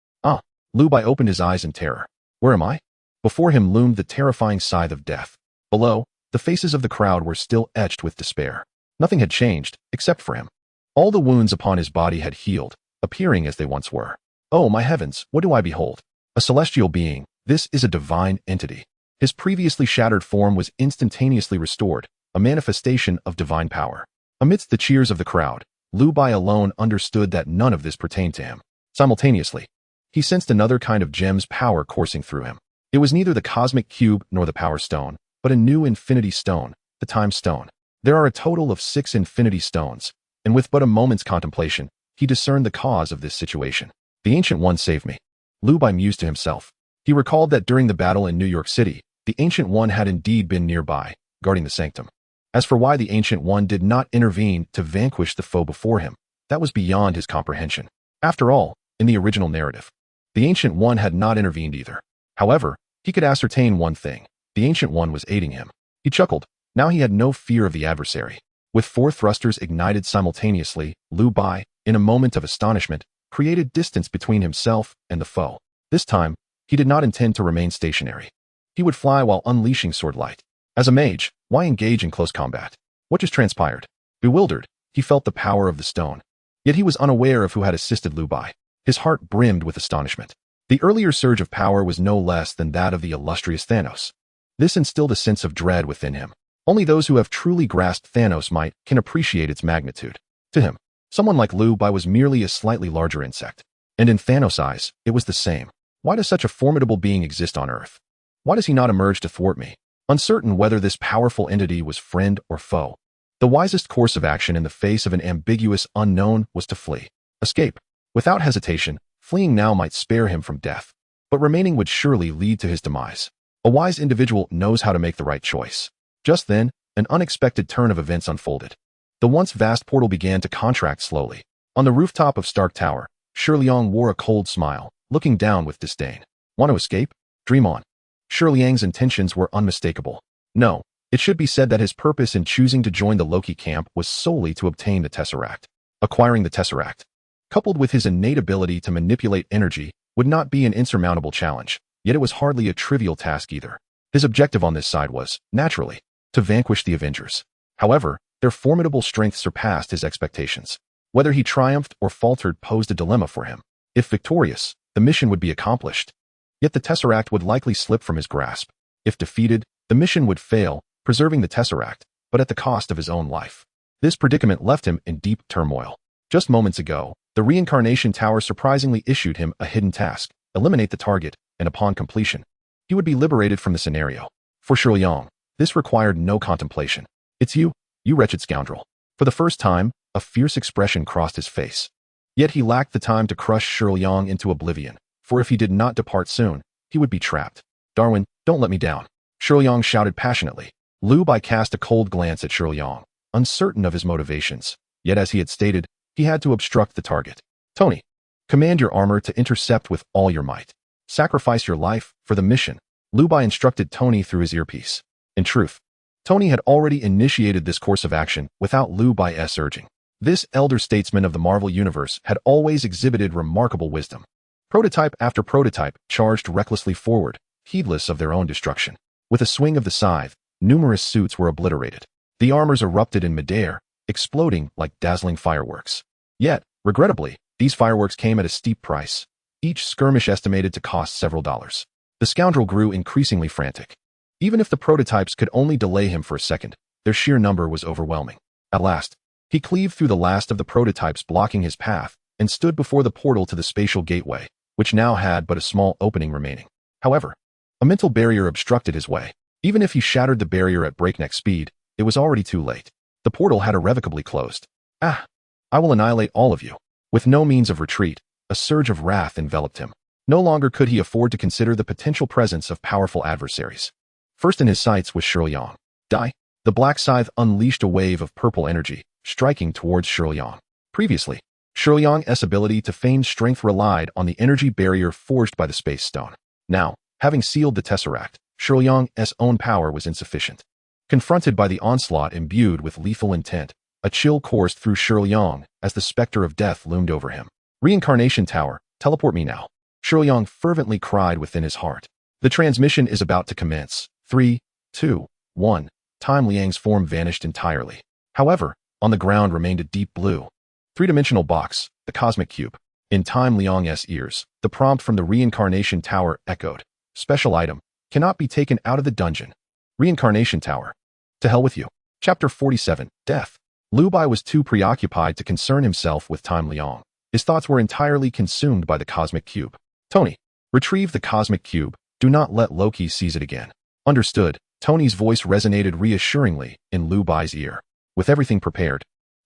Liu Bai opened his eyes in terror. Where am I? Before him loomed the terrifying scythe of death. Below, the faces of the crowd were still etched with despair. Nothing had changed, except for him. All the wounds upon his body had healed, appearing as they once were. Oh, my heavens, what do I behold? A celestial being. This is a divine entity. His previously shattered form was instantaneously restored, a manifestation of divine power. Amidst the cheers of the crowd, Liu Bai alone understood that none of this pertained to him. Simultaneously, he sensed another kind of gem's power coursing through him. It was neither the cosmic cube nor the power stone, but a new infinity stone, the time stone. There are a total of 6 infinity stones, and with but a moment's contemplation, he discerned the cause of this situation. The Ancient One saved me. Liu Bai mused to himself. He recalled that during the battle in New York City, the Ancient One had indeed been nearby, guarding the sanctum. As for why the Ancient One did not intervene to vanquish the foe before him, that was beyond his comprehension. After all, in the original narrative, the Ancient One had not intervened either. However, he could ascertain one thing. The Ancient One was aiding him. He chuckled. Now he had no fear of the adversary. With 4 thrusters ignited simultaneously, Liu Bai, in a moment of astonishment, created distance between himself and the foe. This time, he did not intend to remain stationary. He would fly while unleashing sword light. As a mage, why engage in close combat? What just transpired? Bewildered, he felt the power of the stone. Yet he was unaware of who had assisted Liu Bai. His heart brimmed with astonishment. The earlier surge of power was no less than that of the illustrious Thanos. This instilled a sense of dread within him. Only those who have truly grasped Thanos' might can appreciate its magnitude. To him, someone like Liu Bai was merely a slightly larger insect. And in Thanos' eyes, it was the same. Why does such a formidable being exist on Earth? Why does he not emerge to thwart me? Uncertain whether this powerful entity was friend or foe, the wisest course of action in the face of an ambiguous unknown was to flee. Escape. Without hesitation, fleeing now might spare him from death, but remaining would surely lead to his demise. A wise individual knows how to make the right choice. Just then, an unexpected turn of events unfolded. The once vast portal began to contract slowly. On the rooftop of Stark Tower, Shiliang wore a cold smile, looking down with disdain. Want to escape? Dream on. Shiliang's intentions were unmistakable. No, it should be said that his purpose in choosing to join the Loki camp was solely to obtain the Tesseract. Acquiring the Tesseract, coupled with his innate ability to manipulate energy, would not be an insurmountable challenge, yet it was hardly a trivial task either. His objective on this side was, naturally, to vanquish the Avengers. However, their formidable strength surpassed his expectations. Whether he triumphed or faltered posed a dilemma for him. If victorious, the mission would be accomplished. Yet the Tesseract would likely slip from his grasp. If defeated, the mission would fail, preserving the Tesseract, but at the cost of his own life. This predicament left him in deep turmoil. Just moments ago, the Reincarnation Tower surprisingly issued him a hidden task: eliminate the target, and upon completion, he would be liberated from the scenario. For Shiliang, this required no contemplation. It's you wretched scoundrel. For the first time, a fierce expression crossed his face. Yet he lacked the time to crush Shiliang into oblivion, for if he did not depart soon, he would be trapped. Darwin, don't let me down. Shiliang shouted passionately. Liu Bai cast a cold glance at Shiliang, uncertain of his motivations. Yet as he had stated, he had to obstruct the target. Tony, command your armor to intercept with all your might. Sacrifice your life for the mission. Liu Bai instructed Tony through his earpiece. In truth, Tony had already initiated this course of action without Liu Bai's urging. This elder statesman of the Marvel Universe had always exhibited remarkable wisdom. Prototype after prototype charged recklessly forward, heedless of their own destruction. With a swing of the scythe, numerous suits were obliterated. The armors erupted in midair, exploding like dazzling fireworks. Yet, regrettably, these fireworks came at a steep price, each skirmish estimated to cost several dollars. The scoundrel grew increasingly frantic. Even if the prototypes could only delay him for a second, their sheer number was overwhelming. At last, he cleaved through the last of the prototypes blocking his path and stood before the portal to the spatial gateway, which now had but a small opening remaining. However, a mental barrier obstructed his way. Even if he shattered the barrier at breakneck speed, it was already too late. The portal had irrevocably closed. I will annihilate all of you. With no means of retreat, a surge of wrath enveloped him. No longer could he afford to consider the potential presence of powerful adversaries. First in his sights was Shiliang. Die! The black scythe unleashed a wave of purple energy, striking towards Shiliang. Previously, Shiliang's ability to feign strength relied on the energy barrier forged by the space stone. Now, having sealed the Tesseract, Shiliang's own power was insufficient. Confronted by the onslaught imbued with lethal intent, a chill coursed through Shiliang as the specter of death loomed over him. Reincarnation Tower, teleport me now. Shiliang fervently cried within his heart. The transmission is about to commence. 3, 2, 1. Time Liang's form vanished entirely. However, on the ground remained a deep blue, three-dimensional box, the cosmic cube. In Time Liang's ears, the prompt from the Reincarnation Tower echoed. Special item, cannot be taken out of the dungeon. Reincarnation Tower. To hell with you. Chapter 47, Death. Liu Bai was too preoccupied to concern himself with Time Liang. His thoughts were entirely consumed by the cosmic cube. Tony, retrieve the cosmic cube. Do not let Loki seize it again. Understood. Tony's voice resonated reassuringly in Liu Bai's ear. With everything prepared,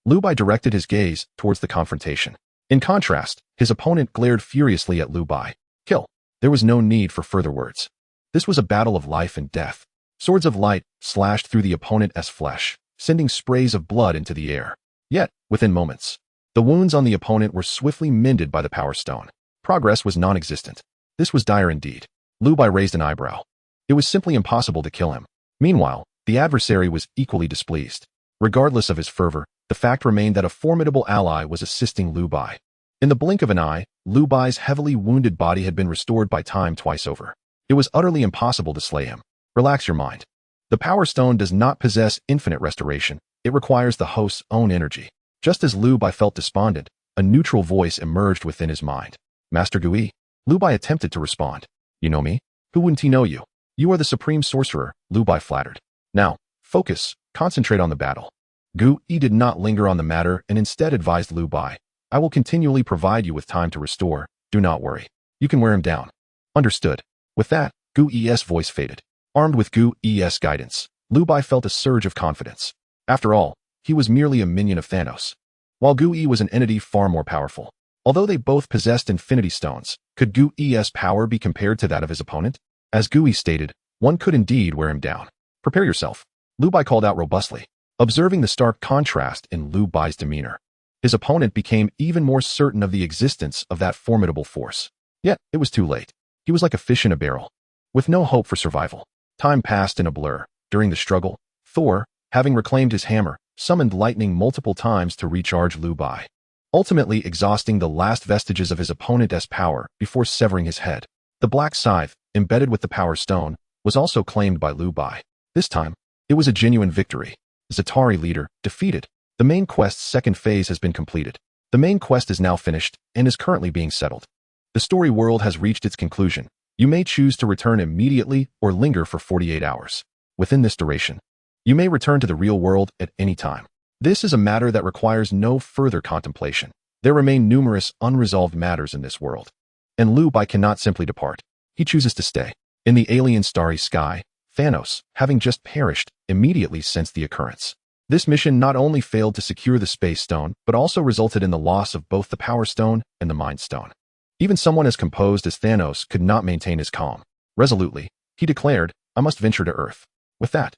Liu Bai directed his gaze towards the confrontation. In contrast, his opponent glared furiously at Liu Bai. Kill. There was no need for further words. This was a battle of life and death. Swords of light slashed through the opponent's flesh, sending sprays of blood into the air. Yet, within moments, the wounds on the opponent were swiftly mended by the Power Stone. Progress was non-existent. This was dire indeed. Liu Bai raised an eyebrow. It was simply impossible to kill him. Meanwhile, the adversary was equally displeased. Regardless of his fervor, the fact remained that a formidable ally was assisting Liu Bai. In the blink of an eye, Liu Bai's heavily wounded body had been restored by time twice over. It was utterly impossible to slay him. Relax your mind. The Power Stone does not possess infinite restoration. It requires the host's own energy. Just as Liu Bai felt despondent, a neutral voice emerged within his mind. Master Gui. Liu Bai attempted to respond. You know me? Who wouldn't he know you? You are the supreme sorcerer, Liu Bai flattered. Now, focus, concentrate on the battle. Gu Yi did not linger on the matter and instead advised Liu Bai, I will continually provide you with time to restore, do not worry. You can wear him down. Understood. With that, Gu Yi's voice faded. Armed with Gu Yi's guidance, Liu Bai felt a surge of confidence. After all, he was merely a minion of Thanos, while Gu Yi was an entity far more powerful. Although they both possessed Infinity Stones, could Gu Yi's power be compared to that of his opponent? As Gu Yi stated, one could indeed wear him down. Prepare yourself, Liu Bai called out robustly, observing the stark contrast in Liu Bai's demeanor. His opponent became even more certain of the existence of that formidable force. Yet, it was too late. He was like a fish in a barrel, with no hope for survival. Time passed in a blur. During the struggle, Thor, having reclaimed his hammer, summoned lightning multiple times to recharge Liu Bai, ultimately exhausting the last vestiges of his opponent's power before severing his head. The black scythe, embedded with the Power Stone, was also claimed by Liu Bai. This time, it was a genuine victory. Zatari leader, defeated. The main quest's second phase has been completed. The main quest is now finished and is currently being settled. The story world has reached its conclusion. You may choose to return immediately or linger for 48 hours. Within this duration, you may return to the real world at any time. This is a matter that requires no further contemplation. There remain numerous unresolved matters in this world, and Liu Bai cannot simply depart. He chooses to stay. In the alien starry sky, Thanos, having just perished, immediately sensed the occurrence. This mission not only failed to secure the Space Stone, but also resulted in the loss of both the Power Stone and the Mind Stone. Even someone as composed as Thanos could not maintain his calm. Resolutely, he declared, I must venture to Earth. With that,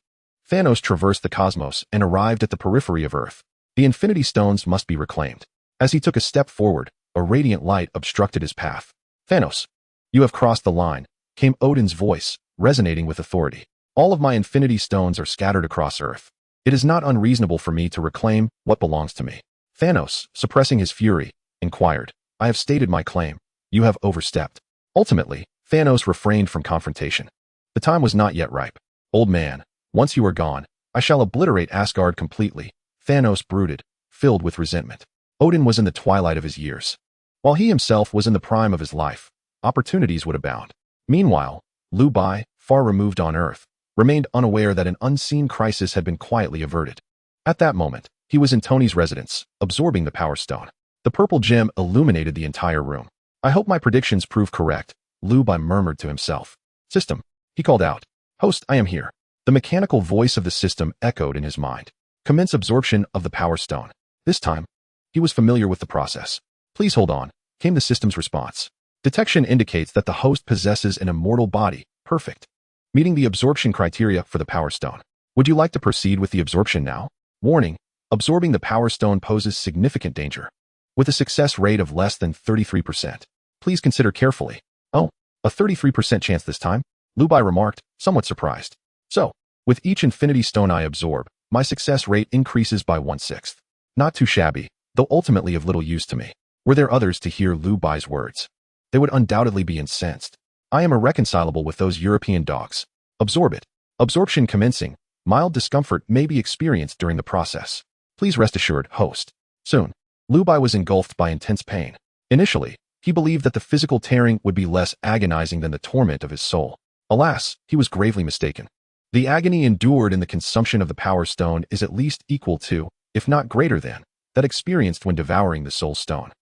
Thanos traversed the cosmos and arrived at the periphery of Earth. The Infinity Stones must be reclaimed. As he took a step forward, a radiant light obstructed his path. Thanos, you have crossed the line, came Odin's voice, resonating with authority. All of my Infinity Stones are scattered across Earth. It is not unreasonable for me to reclaim what belongs to me. Thanos, suppressing his fury, inquired, I have stated my claim. You have overstepped. Ultimately, Thanos refrained from confrontation. The time was not yet ripe. Old man, once you are gone, I shall obliterate Asgard completely, Thanos brooded, filled with resentment. Odin was in the twilight of his years. While he himself was in the prime of his life, opportunities would abound. Meanwhile, Liu Bai, far removed on Earth, remained unaware that an unseen crisis had been quietly averted. At that moment, he was in Tony's residence, absorbing the Power Stone. The purple gem illuminated the entire room. I hope my predictions prove correct, Liu Bai murmured to himself. System, he called out. Host, I am here. The mechanical voice of the system echoed in his mind. Commence absorption of the Power Stone. This time, he was familiar with the process. Please hold on, came the system's response. Detection indicates that the host possesses an immortal body, perfect, meeting the absorption criteria for the Power Stone. Would you like to proceed with the absorption now? Warning, absorbing the Power Stone poses significant danger. With a success rate of less than 33%. Please consider carefully. Oh, a 33% chance this time? Liu Bai remarked, somewhat surprised. So, with each Infinity Stone I absorb, my success rate increases by 1/6. Not too shabby, though ultimately of little use to me. Were there others to hear Liu Bai's words? They would undoubtedly be incensed. I am irreconcilable with those European dogs. Absorb it. Absorption commencing. Mild discomfort may be experienced during the process. Please rest assured, host. Soon, Liu Bai was engulfed by intense pain. Initially, he believed that the physical tearing would be less agonizing than the torment of his soul. Alas, he was gravely mistaken. The agony endured in the consumption of the Power Stone is at least equal to, if not greater than, that experienced when devouring the Soul Stone.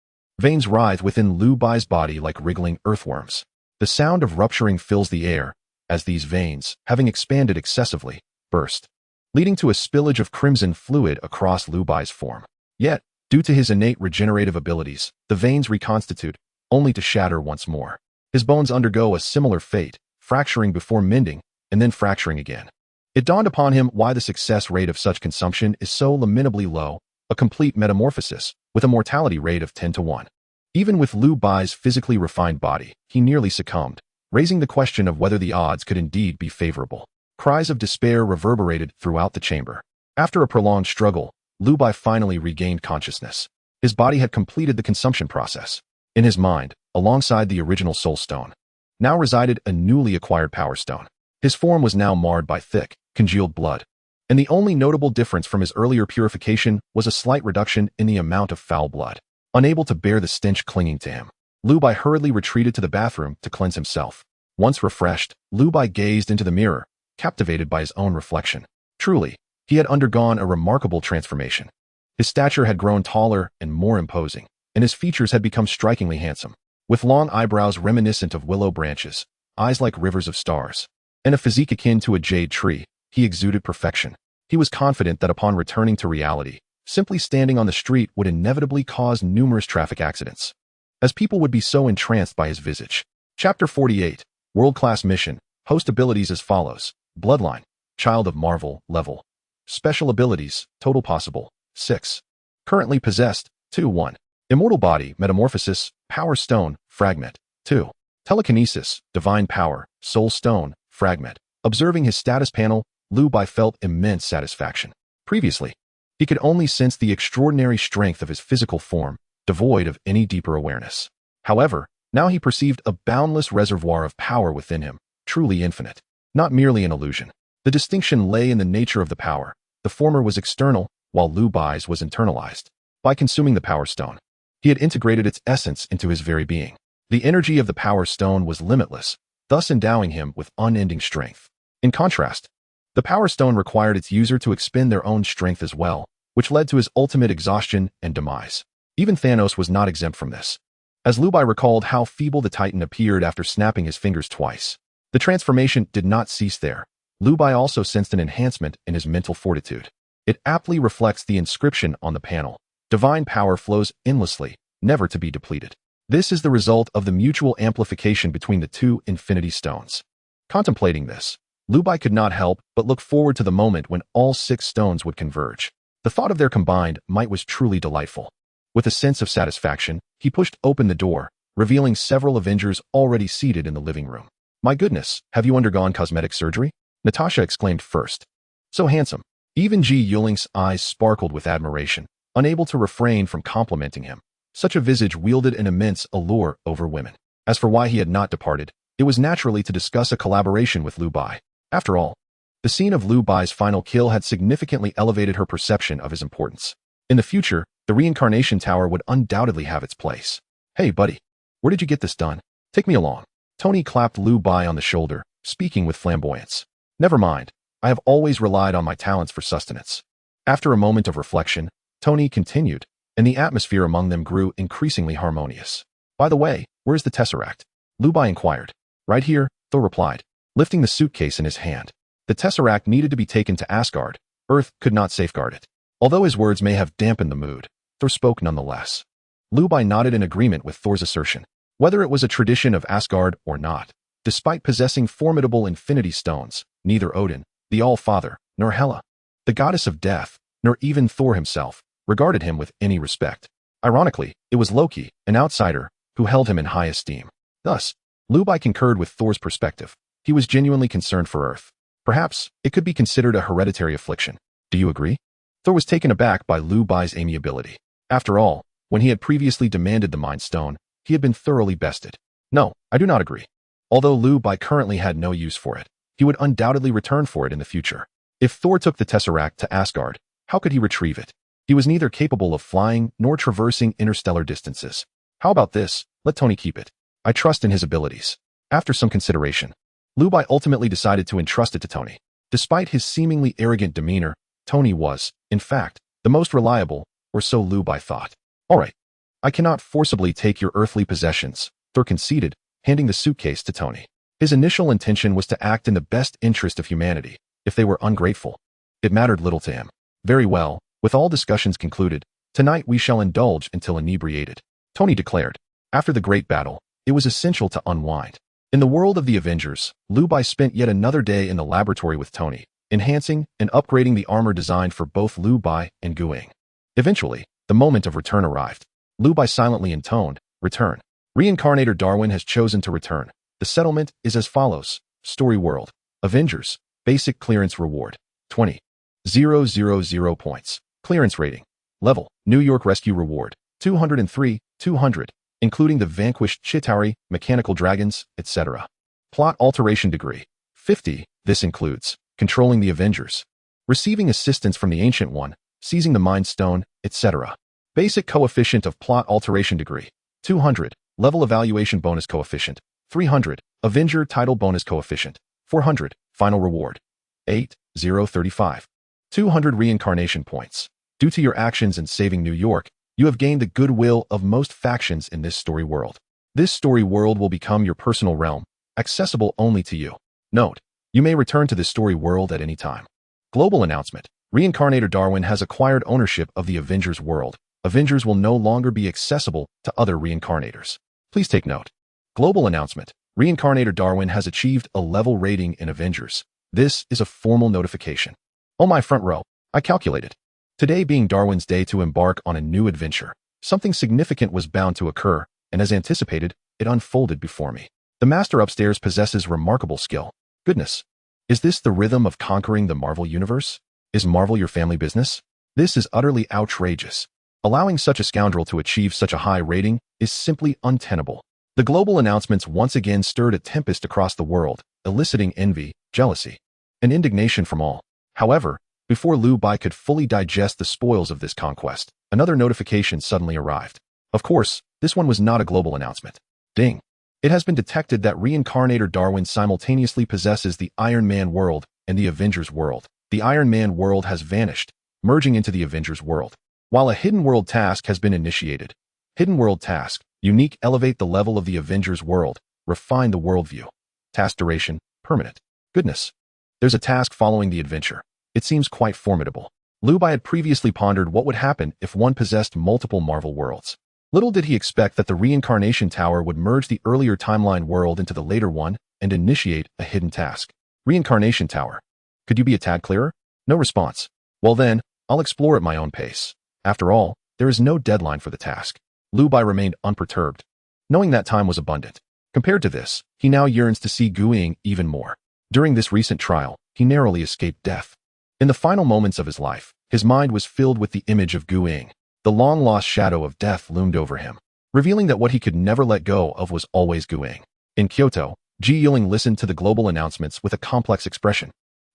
Veins writhe within Liu Bai's body like wriggling earthworms. The sound of rupturing fills the air, as these veins, having expanded excessively, burst, leading to a spillage of crimson fluid across Liu Bai's form. Yet, due to his innate regenerative abilities, the veins reconstitute, only to shatter once more. His bones undergo a similar fate, fracturing before mending, and then fracturing again. It dawned upon him why the success rate of such consumption is so lamentably low, a complete metamorphosis, with a mortality rate of 10-1. Even with Liu Bai's physically refined body, he nearly succumbed, raising the question of whether the odds could indeed be favorable. Cries of despair reverberated throughout the chamber. After a prolonged struggle, Liu Bai finally regained consciousness. His body had completed the consumption process. In his mind, alongside the original Soul Stone, now resided a newly acquired Power Stone. His form was now marred by thick, congealed blood, and the only notable difference from his earlier purification was a slight reduction in the amount of foul blood. Unable to bear the stench clinging to him, Liu Bai hurriedly retreated to the bathroom to cleanse himself. Once refreshed, Liu Bai gazed into the mirror, captivated by his own reflection. Truly, He had undergone a remarkable transformation. His stature had grown taller and more imposing, and his features had become strikingly handsome. With long eyebrows reminiscent of willow branches, eyes like rivers of stars, and a physique akin to a jade tree, he exuded perfection. He was confident that upon returning to reality, simply standing on the street would inevitably cause numerous traffic accidents, as people would be so entranced by his visage. Chapter 48, World-Class Mission, Host Abilities as follows. Bloodline, Child of Marvel, Level. Special Abilities, Total Possible, 6. Currently Possessed, 2-1. Immortal Body, Metamorphosis, Power Stone, Fragment, 2. Telekinesis, Divine Power, Soul Stone, Fragment. Observing his status panel, Liu Bai felt immense satisfaction. Previously, he could only sense the extraordinary strength of his physical form, devoid of any deeper awareness. However, now he perceived a boundless reservoir of power within him, truly infinite, not merely an illusion. The distinction lay in the nature of the power. The former was external, while Liu Bai's was internalized. By consuming the Power Stone, he had integrated its essence into his very being. The energy of the Power Stone was limitless, thus endowing him with unending strength. In contrast, the Power Stone required its user to expend their own strength as well, which led to his ultimate exhaustion and demise. Even Thanos was not exempt from this, as Liu Bai recalled how feeble the Titan appeared after snapping his fingers twice. The transformation did not cease there. Liu Bai also sensed an enhancement in his mental fortitude. It aptly reflects the inscription on the panel. Divine power flows endlessly, never to be depleted. This is the result of the mutual amplification between the two Infinity Stones. Contemplating this, Liu Bai could not help but look forward to the moment when all 6 stones would converge. The thought of their combined might was truly delightful. With a sense of satisfaction, he pushed open the door, revealing several Avengers already seated in the living room. "My goodness, have you undergone cosmetic surgery?" Natasha exclaimed first. "So handsome." Even Ji Yuling's eyes sparkled with admiration, unable to refrain from complimenting him. Such a visage wielded an immense allure over women. As for why he had not departed, it was naturally to discuss a collaboration with Liu Bai. After all, the scene of Liu Bai's final kill had significantly elevated her perception of his importance. In the future, the Reincarnation Tower would undoubtedly have its place. "Hey, buddy, where did you get this done? Take me along." Tony clapped Liu Bai on the shoulder, speaking with flamboyance. "Never mind, I have always relied on my talents for sustenance." After a moment of reflection, Tony continued, and the atmosphere among them grew increasingly harmonious. "By the way, where's the Tesseract?" Liu Bai inquired. "Right here," Thor replied, lifting the suitcase in his hand. The Tesseract needed to be taken to Asgard. Earth could not safeguard it. Although his words may have dampened the mood, Thor spoke nonetheless. Liu Bai nodded in agreement with Thor's assertion. Whether it was a tradition of Asgard or not, despite possessing formidable Infinity Stones, neither Odin, the All-Father, nor Hela, the goddess of death, nor even Thor himself, regarded him with any respect. Ironically, it was Loki, an outsider, who held him in high esteem. Thus, Liu Bai concurred with Thor's perspective. He was genuinely concerned for Earth. Perhaps it could be considered a hereditary affliction. "Do you agree?" Thor was taken aback by Liu Bai's amiability. After all, when he had previously demanded the Mind Stone, he had been thoroughly bested. "No, I do not agree." Although Liu Bai currently had no use for it, he would undoubtedly return for it in the future. If Thor took the Tesseract to Asgard, how could he retrieve it? He was neither capable of flying nor traversing interstellar distances. "How about this? Let Tony keep it. I trust in his abilities." After some consideration, Liu Bai ultimately decided to entrust it to Tony. Despite his seemingly arrogant demeanor, Tony was, in fact, the most reliable, or so Liu Bai thought. "All right. I cannot forcibly take your earthly possessions," Thor conceded, handing the suitcase to Tony. His initial intention was to act in the best interest of humanity. If they were ungrateful, it mattered little to him. "Very well, with all discussions concluded, tonight we shall indulge until inebriated," Tony declared. After the great battle, it was essential to unwind. In the world of the Avengers, Liu Bai spent yet another day in the laboratory with Tony, enhancing and upgrading the armor designed for both Liu Bai and Guang. Eventually, the moment of return arrived. Liu Bai silently intoned, "Return." Reincarnator Darwin has chosen to return. The settlement is as follows. Story World. Avengers. Basic clearance reward. 20,000 points. Clearance rating. Level. New York Rescue Reward. 203, 200. Including the vanquished Chitauri, mechanical dragons, etc. Plot alteration degree. 50. This includes controlling the Avengers, receiving assistance from the Ancient One, seizing the Mind Stone, etc. Basic coefficient of plot alteration degree. 200. Level evaluation bonus coefficient. 300. Avenger title bonus coefficient. 400. Final reward. 8,035. 200 reincarnation points. Due to your actions in saving New York, you have gained the goodwill of most factions in this story world. This story world will become your personal realm, accessible only to you. Note: you may return to this story world at any time. Global announcement: Reincarnator Darwin has acquired ownership of the Avengers world. Avengers will no longer be accessible to other reincarnators. Please take note. Global announcement: Reincarnator Darwin has achieved a level rating in Avengers. This is a formal notification. On my front row, I calculated. Today being Darwin's day to embark on a new adventure, something significant was bound to occur, and as anticipated, it unfolded before me. The master upstairs possesses remarkable skill. Goodness. Is this the rhythm of conquering the Marvel universe? Is Marvel your family business? This is utterly outrageous. Allowing such a scoundrel to achieve such a high rating is simply untenable. The global announcements once again stirred a tempest across the world, eliciting envy, jealousy, and indignation from all. However, before Liu Bai could fully digest the spoils of this conquest, another notification suddenly arrived. Of course, this one was not a global announcement. Ding! It has been detected that Reincarnator Darwin simultaneously possesses the Iron Man world and the Avengers world. The Iron Man world has vanished, merging into the Avengers world. While a hidden world task has been initiated. Hidden world task: unique, elevate the level of the Avengers world, refine the worldview. Task duration: permanent. Goodness. There's a task following the adventure. It seems quite formidable. Liu Bai had previously pondered what would happen if one possessed multiple Marvel worlds. Little did he expect that the Reincarnation Tower would merge the earlier timeline world into the later one and initiate a hidden task. Reincarnation Tower. Could you be a tad clearer? No response. Well then, I'll explore at my own pace. After all, there is no deadline for the task. Liu Bai remained unperturbed, knowing that time was abundant. Compared to this, he now yearns to see Gu Ying even more. During this recent trial, he narrowly escaped death. In the final moments of his life, his mind was filled with the image of Gu Ying. The long-lost shadow of death loomed over him, revealing that what he could never let go of was always Gu Ying. In Kyoto, Ji Yiling listened to the global announcements with a complex expression.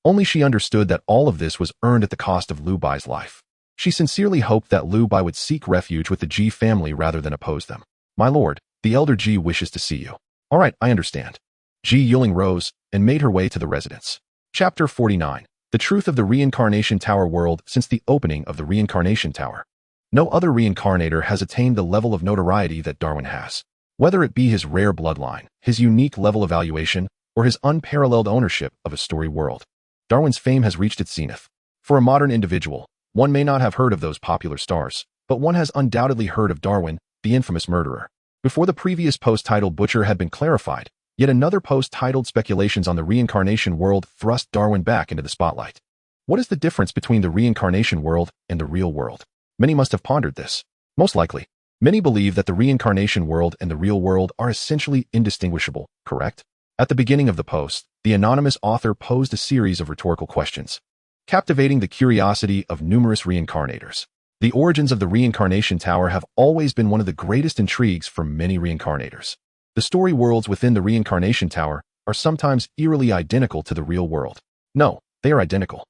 Only she understood that all of this was earned at the cost of Liu Bai's life. She sincerely hoped that Liu Bai would seek refuge with the Ji family rather than oppose them. My lord, the elder Ji wishes to see you. All right, I understand. Ji Yiling rose and made her way to the residence. Chapter 49. The truth of the Reincarnation Tower world since the opening of the Reincarnation Tower. No other reincarnator has attained the level of notoriety that Darwin has. Whether it be his rare bloodline, his unique level of valuation, or his unparalleled ownership of a story world, Darwin's fame has reached its zenith. For a modern individual, one may not have heard of those popular stars, but one has undoubtedly heard of Darwin, the infamous murderer. Before the previous post titled Butcher had been clarified, yet another post titled Speculations on the Reincarnation World thrust Darwin back into the spotlight. What is the difference between the reincarnation world and the real world? Many must have pondered this. Most likely, many believe that the reincarnation world and the real world are essentially indistinguishable, correct? At the beginning of the post, the anonymous author posed a series of rhetorical questions, captivating the curiosity of numerous reincarnators. The origins of the Reincarnation Tower have always been one of the greatest intrigues for many reincarnators. The story worlds within the Reincarnation Tower are sometimes eerily identical to the real world. No, they are identical.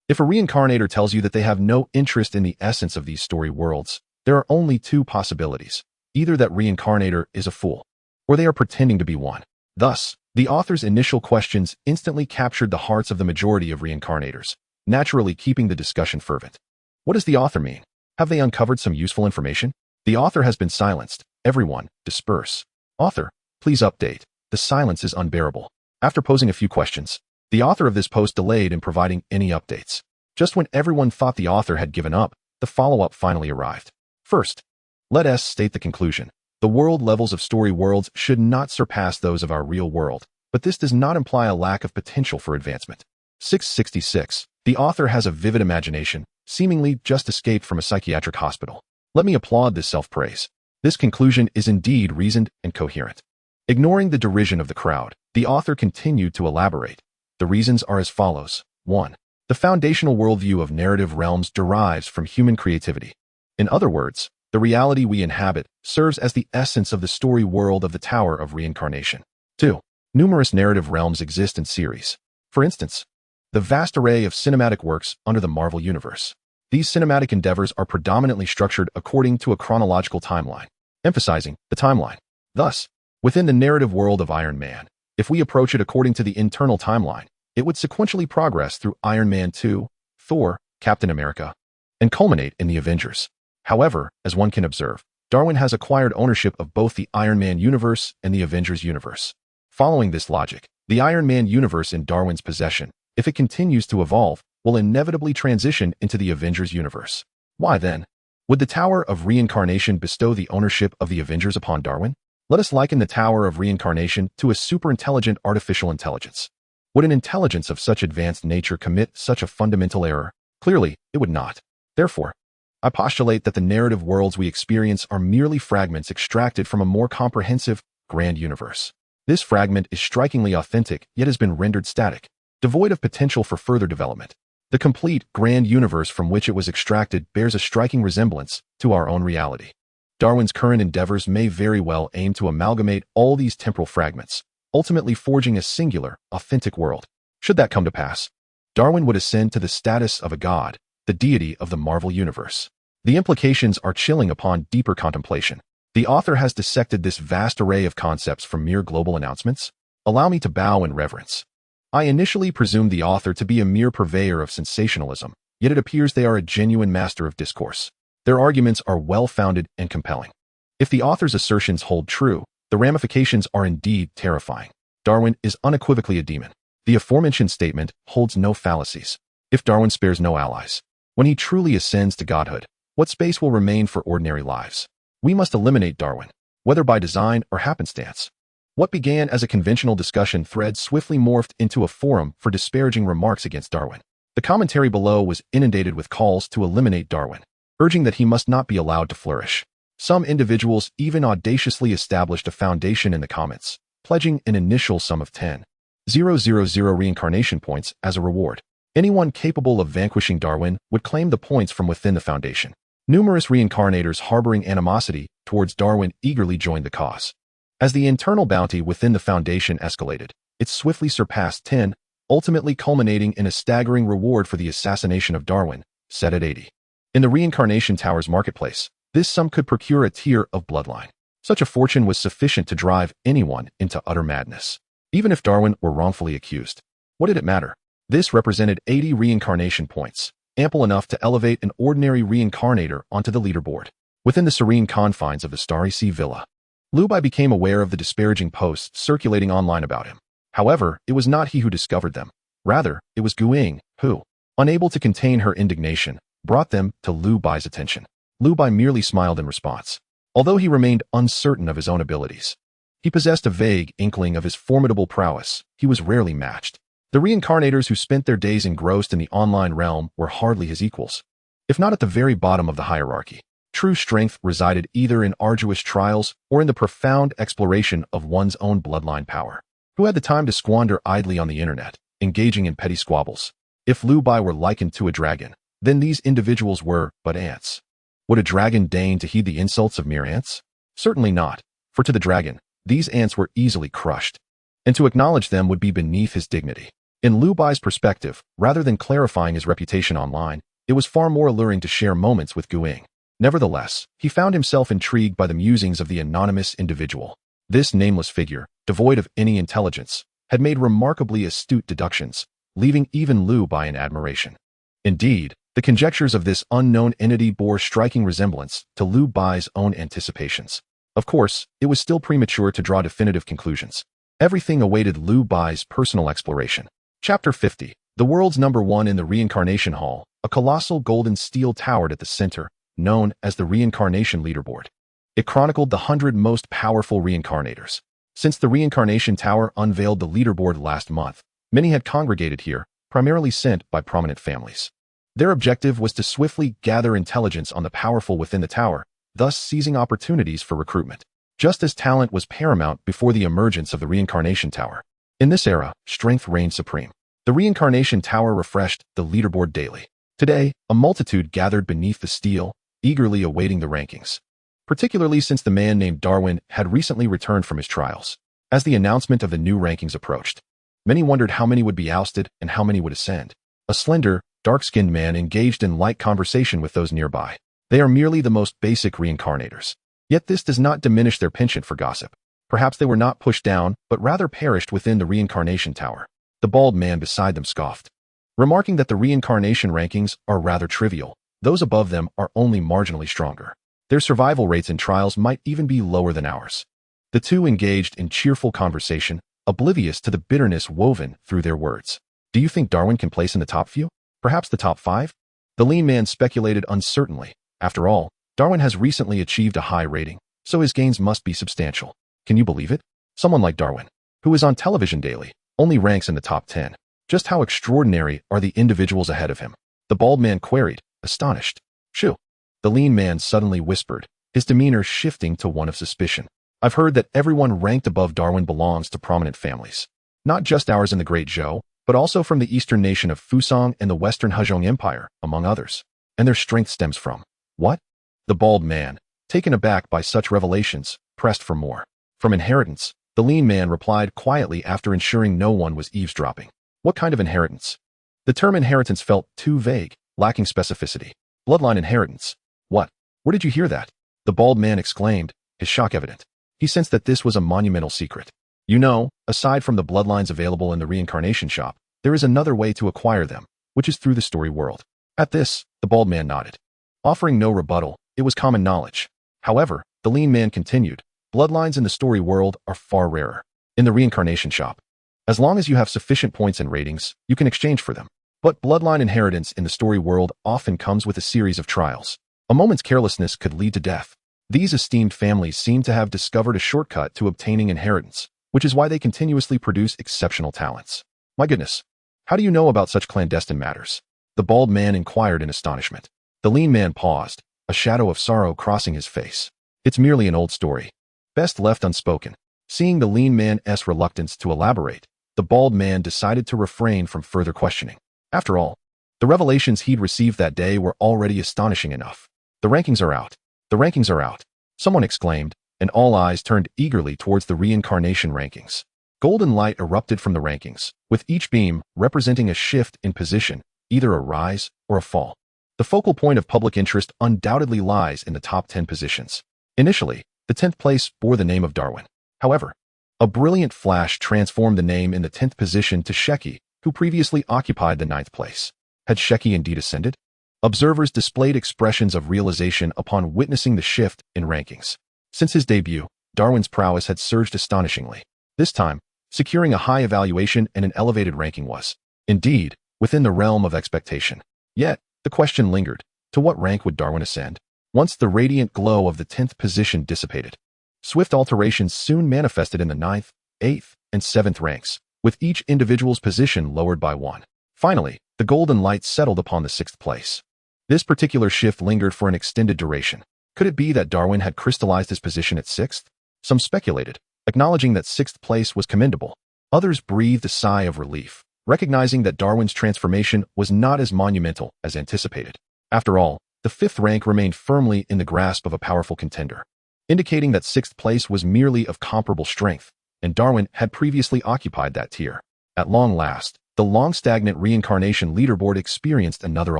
If a reincarnator tells you that they have no interest in the essence of these story worlds, there are only two possibilities. Either that reincarnator is a fool, or they are pretending to be one. Thus, the author's initial questions instantly captured the hearts of the majority of reincarnators, naturally keeping the discussion fervent. What does the author mean? Have they uncovered some useful information? The author has been silenced. Everyone, disperse. Author, please update. The silence is unbearable. After posing a few questions, the author of this post delayed in providing any updates. Just when everyone thought the author had given up, the follow-up finally arrived. First, let us state the conclusion. The world levels of story worlds should not surpass those of our real world, but this does not imply a lack of potential for advancement. 666. The author has a vivid imagination, seemingly just escaped from a psychiatric hospital. Let me applaud this self-praise. This conclusion is indeed reasoned and coherent. Ignoring the derision of the crowd, the author continued to elaborate. The reasons are as follows. 1. The foundational worldview of narrative realms derives from human creativity. In other words, the reality we inhabit serves as the essence of the story world of the Tower of Reincarnation. 2. Numerous narrative realms exist in series. For instance, the vast array of cinematic works under the Marvel Universe. These cinematic endeavors are predominantly structured according to a chronological timeline, emphasizing the timeline. Thus, within the narrative world of Iron Man, if we approach it according to the internal timeline, it would sequentially progress through Iron Man 2, Thor, Captain America, and culminate in the Avengers. However, as one can observe, Darwin has acquired ownership of both the Iron Man universe and the Avengers universe. Following this logic, the Iron Man universe in Darwin's possession, if it continues to evolve, will inevitably transition into the Avengers universe. Why then? Would the Tower of Reincarnation bestow the ownership of the Avengers upon Darwin? Let us liken the Tower of Reincarnation to a super-intelligent artificial intelligence. Would an intelligence of such advanced nature commit such a fundamental error? Clearly, it would not. Therefore, I postulate that the narrative worlds we experience are merely fragments extracted from a more comprehensive, grand universe. This fragment is strikingly authentic, yet has been rendered static, devoid of potential for further development. The complete, grand universe from which it was extracted bears a striking resemblance to our own reality. Darwin's current endeavors may very well aim to amalgamate all these temporal fragments, ultimately forging a singular, authentic world. Should that come to pass, Darwin would ascend to the status of a god, the deity of the Marvel Universe. The implications are chilling upon deeper contemplation. The author has dissected this vast array of concepts from mere global announcements. Allow me to bow in reverence. I initially presumed the author to be a mere purveyor of sensationalism, yet it appears they are a genuine master of discourse. Their arguments are well-founded and compelling. If the author's assertions hold true, the ramifications are indeed terrifying. Darwin is unequivocally a demon. The aforementioned statement holds no fallacies. If Darwin spares no allies, when he truly ascends to godhood, what space will remain for ordinary lives? We must eliminate Darwin, whether by design or happenstance. What began as a conventional discussion thread swiftly morphed into a forum for disparaging remarks against Darwin. The commentary below was inundated with calls to eliminate Darwin, urging that he must not be allowed to flourish. Some individuals even audaciously established a foundation in the comments, pledging an initial sum of 10,000 reincarnation points as a reward. Anyone capable of vanquishing Darwin would claim the points from within the foundation. Numerous reincarnators harboring animosity towards Darwin eagerly joined the cause. As the internal bounty within the foundation escalated, it swiftly surpassed 10, ultimately culminating in a staggering reward for the assassination of Darwin, set at 80. In the Reincarnation Tower's marketplace, this sum could procure a tier of bloodline. Such a fortune was sufficient to drive anyone into utter madness. Even if Darwin were wrongfully accused, what did it matter? This represented 80 reincarnation points, ample enough to elevate an ordinary reincarnator onto the leaderboard. Within the serene confines of the Starry Sea Villa, Liu Bai became aware of the disparaging posts circulating online about him. However, it was not he who discovered them. Rather, it was Guiying, who, unable to contain her indignation, brought them to Liu Bai's attention. Liu Bai merely smiled in response. Although he remained uncertain of his own abilities, he possessed a vague inkling of his formidable prowess. He was rarely matched. The reincarnators who spent their days engrossed in the online realm were hardly his equals, if not at the very bottom of the hierarchy. True strength resided either in arduous trials or in the profound exploration of one's own bloodline power. Who had the time to squander idly on the internet, engaging in petty squabbles? If Liu Bai were likened to a dragon, then these individuals were but ants. Would a dragon deign to heed the insults of mere ants? Certainly not, for to the dragon, these ants were easily crushed, and to acknowledge them would be beneath his dignity. In Liu Bai's perspective, rather than clarifying his reputation online, it was far more alluring to share moments with Guiying. Nevertheless, he found himself intrigued by the musings of the anonymous individual. This nameless figure, devoid of any intelligence, had made remarkably astute deductions, leaving even Liu Bai in admiration. Indeed, the conjectures of this unknown entity bore striking resemblance to Liu Bai's own anticipations. Of course, it was still premature to draw definitive conclusions. Everything awaited Liu Bai's personal exploration. Chapter 50. The world's #1 in the Reincarnation Hall, a colossal golden steel towered at the center, known as the Reincarnation Leaderboard. It chronicled the 100 most powerful reincarnators. Since the Reincarnation Tower unveiled the leaderboard last month, many had congregated here, primarily sent by prominent families. Their objective was to swiftly gather intelligence on the powerful within the tower, thus seizing opportunities for recruitment. Just as talent was paramount before the emergence of the Reincarnation Tower, in this era, strength reigned supreme. The Reincarnation Tower refreshed the leaderboard daily. Today, a multitude gathered beneath the steel, eagerly awaiting the rankings, particularly since the man named Darwin had recently returned from his trials. As the announcement of the new rankings approached, many wondered how many would be ousted and how many would ascend. A slender, dark-skinned man engaged in light conversation with those nearby. They are merely the most basic reincarnators. Yet this does not diminish their penchant for gossip. Perhaps they were not pushed down, but rather perished within the Reincarnation Tower. The bald man beside them scoffed. remarking that the reincarnation rankings are rather trivial. Those above them are only marginally stronger. Their survival rates in trials might even be lower than ours. The two engaged in cheerful conversation, oblivious to the bitterness woven through their words. Do you think Darwin can place in the top few? Perhaps the top 5? The lean man speculated uncertainly. After all, Darwin has recently achieved a high rating, so his gains must be substantial. Can you believe it? Someone like Darwin, who is on television daily, only ranks in the top 10. Just how extraordinary are the individuals ahead of him? The bald man queried, astonished. Shoo. The lean man suddenly whispered, his demeanor shifting to one of suspicion. I've heard that everyone ranked above Darwin belongs to prominent families. Not just ours in the Great Zhou, but also from the eastern nation of Fusang and the western Hezhong Empire, among others. And their strength stems from what? The bald man, taken aback by such revelations, pressed for more. From inheritance, the lean man replied quietly after ensuring no one was eavesdropping. What kind of inheritance? The term inheritance felt too vague, lacking specificity. Bloodline inheritance. What? Where did you hear that? The bald man exclaimed, his shock evident. He sensed that this was a monumental secret. You know, aside from the bloodlines available in the reincarnation shop, there is another way to acquire them, which is through the story world. At this, the bald man nodded. Offering no rebuttal, it was common knowledge. However, the lean man continued, bloodlines in the story world are far rarer. In the reincarnation shop, as long as you have sufficient points and ratings, you can exchange for them. But bloodline inheritance in the story world often comes with a series of trials. A moment's carelessness could lead to death. These esteemed families seem to have discovered a shortcut to obtaining inheritance, which is why they continuously produce exceptional talents. My goodness, how do you know about such clandestine matters? The bald man inquired in astonishment. The lean man paused, a shadow of sorrow crossing his face. It's merely an old story, best left unspoken. Seeing the lean man's reluctance to elaborate, the bald man decided to refrain from further questioning. After all, the revelations he'd received that day were already astonishing enough. The rankings are out. The rankings are out, someone exclaimed, and all eyes turned eagerly towards the reincarnation rankings. Golden light erupted from the rankings, with each beam representing a shift in position, either a rise or a fall. The focal point of public interest undoubtedly lies in the top 10 positions. Initially, the 10th place bore the name of Darwin. However, a brilliant flash transformed the name in the 10th position to Sheki, who previously occupied the 9th place. Had Sheki indeed ascended? Observers displayed expressions of realization upon witnessing the shift in rankings. Since his debut, Darwin's prowess had surged astonishingly. This time, securing a high evaluation and an elevated ranking was, indeed, within the realm of expectation. Yet, the question lingered, to what rank would Darwin ascend? Once the radiant glow of the 10th position dissipated, swift alterations soon manifested in the 9th, 8th, and 7th ranks, with each individual's position lowered by 1. Finally, the golden light settled upon the 6th place. This particular shift lingered for an extended duration. Could it be that Darwin had crystallized his position at 6th? Some speculated, acknowledging that 6th place was commendable. Others breathed a sigh of relief, recognizing that Darwin's transformation was not as monumental as anticipated. After all, the 5th rank remained firmly in the grasp of a powerful contender, indicating that 6th place was merely of comparable strength, and Darwin had previously occupied that tier. At long last, the long-stagnant reincarnation leaderboard experienced another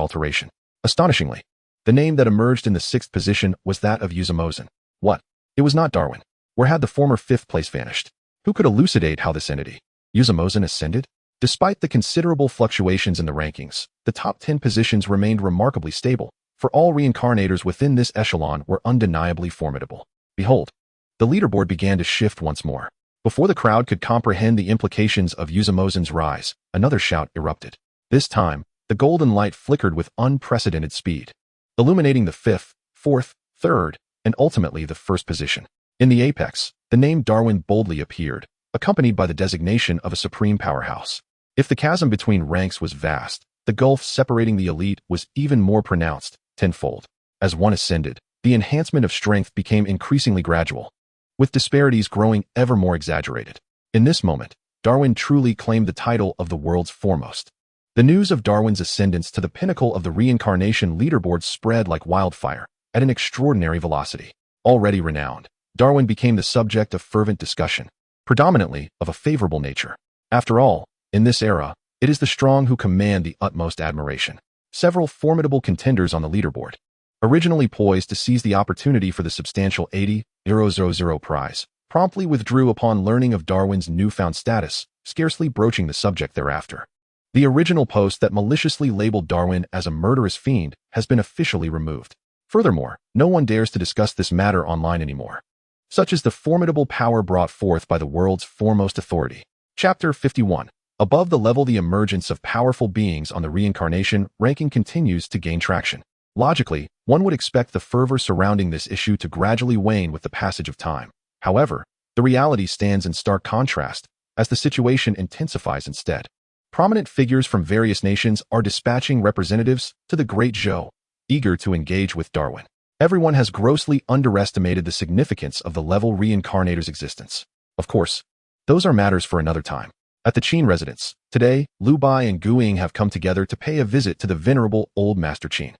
alteration. Astonishingly, the name that emerged in the 6th position was that of Unyielding. What? It was not Darwin. Where had the former 5th place vanished? Who could elucidate how this entity, Unyielding, ascended? Despite the considerable fluctuations in the rankings, the top 10 positions remained remarkably stable, for all reincarnators within this echelon were undeniably formidable. Behold, the leaderboard began to shift once more. Before the crowd could comprehend the implications of Unyielding's rise, another shout erupted. This time, the golden light flickered with unprecedented speed, illuminating the 5th, 4th, 3rd, and ultimately the 1st position. In the apex, the name Darwin boldly appeared, accompanied by the designation of a supreme powerhouse. If the chasm between ranks was vast, the gulf separating the elite was even more pronounced, tenfold. As one ascended, the enhancement of strength became increasingly gradual, with disparities growing ever more exaggerated. In this moment, Darwin truly claimed the title of the world's foremost. The news of Darwin's ascendance to the pinnacle of the reincarnation leaderboard spread like wildfire, at an extraordinary velocity. Already renowned, Darwin became the subject of fervent discussion, predominantly of a favorable nature. After all, in this era, it is the strong who command the utmost admiration. Several formidable contenders on the leaderboard, originally poised to seize the opportunity for the substantial 80,000 prize, promptly withdrew upon learning of Darwin's newfound status, scarcely broaching the subject thereafter. The original post that maliciously labeled Darwin as a murderous fiend has been officially removed. Furthermore, no one dares to discuss this matter online anymore. Such is the formidable power brought forth by the world's foremost authority. Chapter 51. Above the level, the emergence of powerful beings on the reincarnation ranking continues to gain traction. Logically, one would expect the fervor surrounding this issue to gradually wane with the passage of time. However, the reality stands in stark contrast, as the situation intensifies instead. Prominent figures from various nations are dispatching representatives to the Great Zhou, eager to engage with Darwin. Everyone has grossly underestimated the significance of the level reincarnator's existence. Of course, those are matters for another time. At the Qin residence, today, Liu Bai and Gu Ying have come together to pay a visit to the venerable old Master Qin.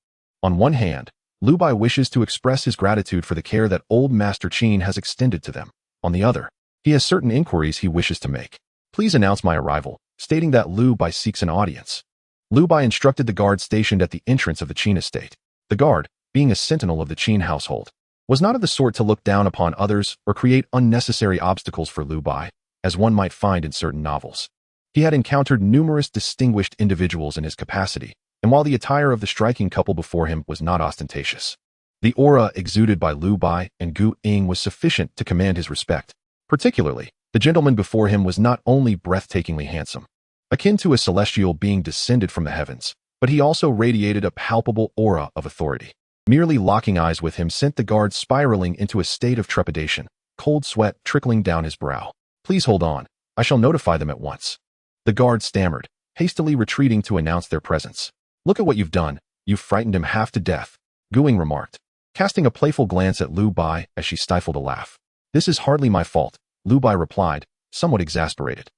On one hand, Liu Bai wishes to express his gratitude for the care that old Master Qin has extended to them. On the other, he has certain inquiries he wishes to make. Please announce my arrival, stating that Liu Bai seeks an audience. Liu Bai instructed the guard stationed at the entrance of the Qin estate. The guard, being a sentinel of the Qin household, was not of the sort to look down upon others or create unnecessary obstacles for Liu Bai, as one might find in certain novels. He had encountered numerous distinguished individuals in his capacity, and while the attire of the striking couple before him was not ostentatious, the aura exuded by Liu Bai and Gu Ying was sufficient to command his respect. Particularly, the gentleman before him was not only breathtakingly handsome, akin to a celestial being descended from the heavens, but he also radiated a palpable aura of authority. Merely locking eyes with him sent the guard spiraling into a state of trepidation, cold sweat trickling down his brow. Please hold on, I shall notify them at once. The guard stammered, hastily retreating to announce their presence. Look at what you've done, you've frightened him half to death, Gu Ying remarked, casting a playful glance at Liu Bai as she stifled a laugh. This is hardly my fault, Liu Bai replied, somewhat exasperated.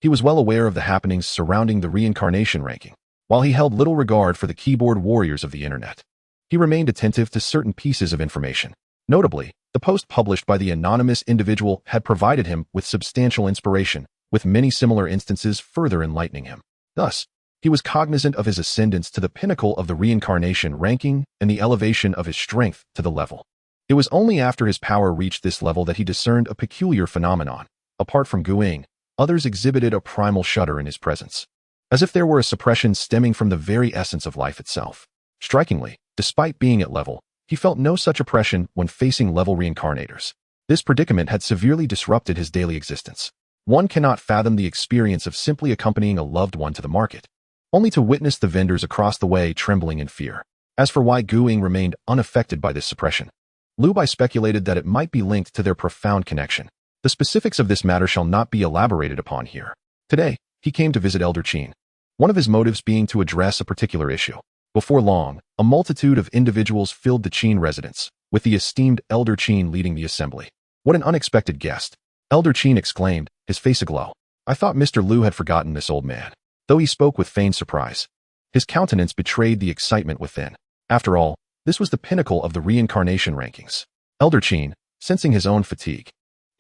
He was well aware of the happenings surrounding the reincarnation ranking. While he held little regard for the keyboard warriors of the internet, he remained attentive to certain pieces of information. Notably, the post published by the anonymous individual had provided him with substantial inspiration, with many similar instances further enlightening him. Thus, he was cognizant of his ascendance to the pinnacle of the reincarnation ranking and the elevation of his strength to the level. It was only after his power reached this level that he discerned a peculiar phenomenon. Apart from Gu Ying, others exhibited a primal shudder in his presence, as if there were a suppression stemming from the very essence of life itself. Strikingly, despite being at level, he felt no such oppression when facing level reincarnators. This predicament had severely disrupted his daily existence. One cannot fathom the experience of simply accompanying a loved one to the market, only to witness the vendors across the way trembling in fear. As for why Gu Ying remained unaffected by this suppression, Liu Bai speculated that it might be linked to their profound connection. The specifics of this matter shall not be elaborated upon here. Today, he came to visit Elder Qin, one of his motives being to address a particular issue. Before long, a multitude of individuals filled the Qin residence, with the esteemed Elder Qin leading the assembly. What an unexpected guest! Elder Qin exclaimed, his face aglow. I thought Mr. Liu had forgotten this old man. Though he spoke with feigned surprise, his countenance betrayed the excitement within. After all, this was the pinnacle of the reincarnation rankings. Elder Qin, sensing his own fatigue,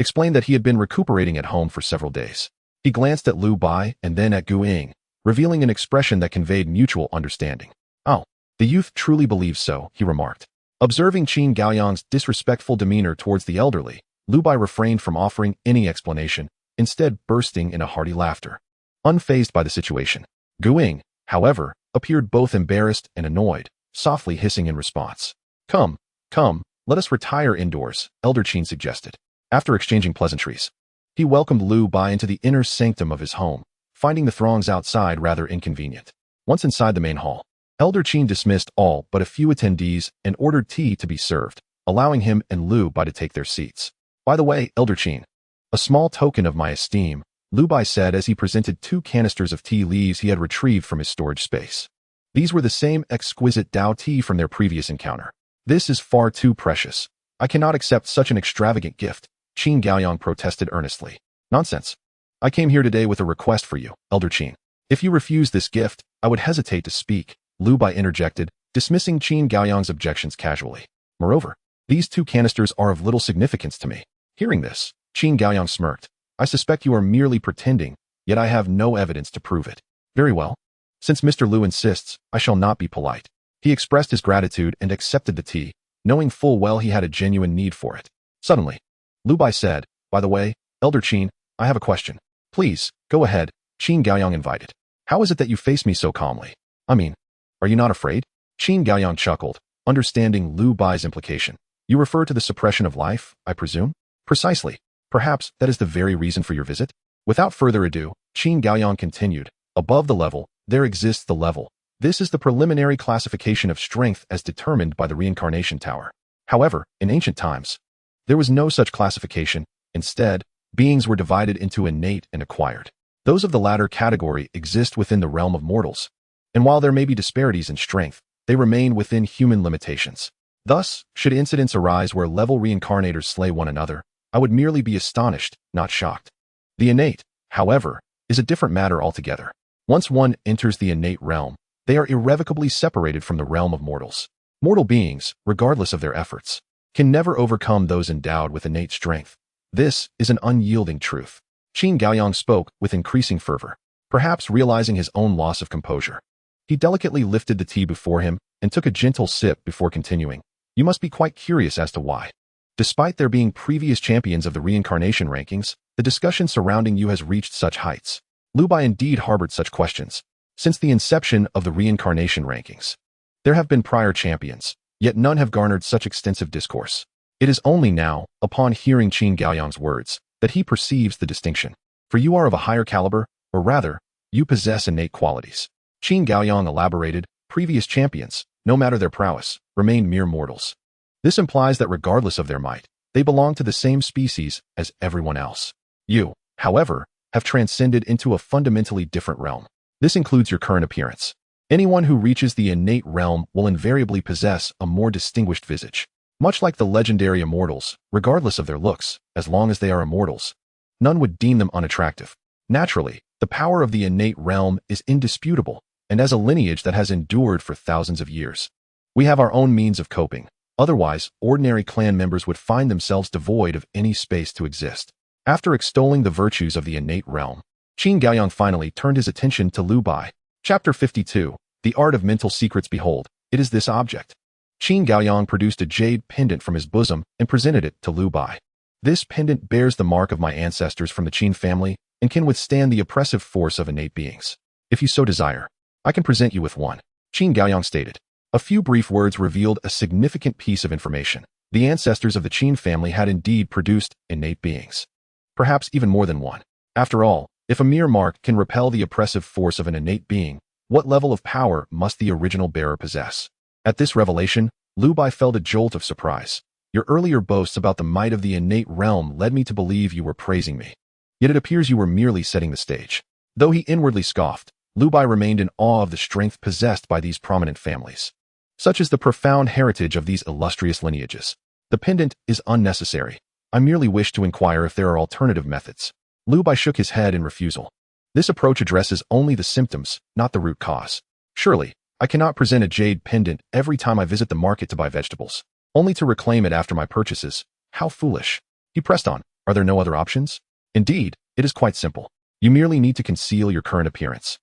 explained that he had been recuperating at home for several days. He glanced at Liu Bai and then at Gu Ying, revealing an expression that conveyed mutual understanding. Oh, the youth truly believes so, he remarked. Observing Qin Gaoyang's disrespectful demeanor towards the elderly, Liu Bai refrained from offering any explanation, instead bursting in a hearty laughter. Unfazed by the situation, Gu Ying, however, appeared both embarrassed and annoyed, softly hissing in response. Come, let us retire indoors, Elder Qin suggested. After exchanging pleasantries, he welcomed Liu Bai into the inner sanctum of his home, finding the throngs outside rather inconvenient. Once inside the main hall, Elder Qin dismissed all but a few attendees and ordered tea to be served, allowing him and Liu Bai to take their seats. By the way, Elder Qin, a small token of my esteem, Liu Bai said as he presented 2 canisters of tea leaves he had retrieved from his storage space. These were the same exquisite Dao tea from their previous encounter. This is far too precious. I cannot accept such an extravagant gift, Qin Gaoyang protested earnestly. Nonsense. I came here today with a request for you, Elder Qin. If you refuse this gift, I would hesitate to speak, Liu Bai interjected, dismissing Qin Gaoyang's objections casually. Moreover, these 2 canisters are of little significance to me. Hearing this, Qin Gaoyang smirked. I suspect you are merely pretending, yet I have no evidence to prove it. Very well. Since Mr. Liu insists, I shall not be polite. He expressed his gratitude and accepted the tea, knowing full well he had a genuine need for it. Suddenly, Liu Bai said, by the way, Elder Qin, I have a question. Please, go ahead, Qin Gaoyang invited. How is it that you face me so calmly? I mean, are you not afraid? Qin Gaoyang chuckled, understanding Liu Bai's implication. You refer to the suppression of life, I presume? Precisely. Perhaps that is the very reason for your visit? Without further ado, Qin Gaoyang continued. Above the level, there exists the level. This is the preliminary classification of strength as determined by the Reincarnation Tower. However, in ancient times, there was no such classification. Instead, beings were divided into innate and acquired. Those of the latter category exist within the realm of mortals, and while there may be disparities in strength, they remain within human limitations. Thus, should incidents arise where level reincarnators slay one another, I would merely be astonished, not shocked. The innate, however, is a different matter altogether. Once one enters the innate realm, they are irrevocably separated from the realm of mortals. Mortal beings, regardless of their efforts, can never overcome those endowed with innate strength. This is an unyielding truth. Qin Gaoyang spoke with increasing fervor, perhaps realizing his own loss of composure. He delicately lifted the tea before him and took a gentle sip before continuing. You must be quite curious as to why. Despite there being previous champions of the reincarnation rankings, the discussion surrounding you has reached such heights. Liu Bai indeed harbored such questions. Since the inception of the reincarnation rankings, there have been prior champions, yet none have garnered such extensive discourse. It is only now, upon hearing Qin Gaoyang's words, that he perceives the distinction. For you are of a higher caliber, or rather, you possess innate qualities. Qin Gaoyang elaborated, previous champions, no matter their prowess, remain mere mortals. This implies that regardless of their might, they belong to the same species as everyone else. You, however, have transcended into a fundamentally different realm. This includes your current appearance. Anyone who reaches the innate realm will invariably possess a more distinguished visage. Much like the legendary immortals, regardless of their looks, as long as they are immortals, none would deem them unattractive. Naturally, the power of the innate realm is indisputable, and as a lineage that has endured for thousands of years, we have our own means of coping. Otherwise, ordinary clan members would find themselves devoid of any space to exist. After extolling the virtues of the innate realm, Qin Gaoyang finally turned his attention to Liu Bai. Chapter 52, The Art of Mental Secrets. Behold, it is this object. Qin Gaoyang produced a jade pendant from his bosom and presented it to Liu Bai. This pendant bears the mark of my ancestors from the Qin family and can withstand the oppressive force of innate beings. If you so desire, I can present you with one, Qin Gaoyang stated. A few brief words revealed a significant piece of information. The ancestors of the Qin family had indeed produced innate beings. Perhaps even more than one. After all, if a mere mark can repel the oppressive force of an innate being, what level of power must the original bearer possess? At this revelation, Liu Bai felt a jolt of surprise. Your earlier boasts about the might of the innate realm led me to believe you were praising me. Yet it appears you were merely setting the stage. Though he inwardly scoffed, Liu Bai remained in awe of the strength possessed by these prominent families. Such is the profound heritage of these illustrious lineages. The pendant is unnecessary. I merely wish to inquire if there are alternative methods. Liu Bai shook his head in refusal. This approach addresses only the symptoms, not the root cause. Surely, I cannot present a jade pendant every time I visit the market to buy vegetables, only to reclaim it after my purchases. How foolish. He pressed on. Are there no other options? Indeed, it is quite simple. You merely need to conceal your current appearance.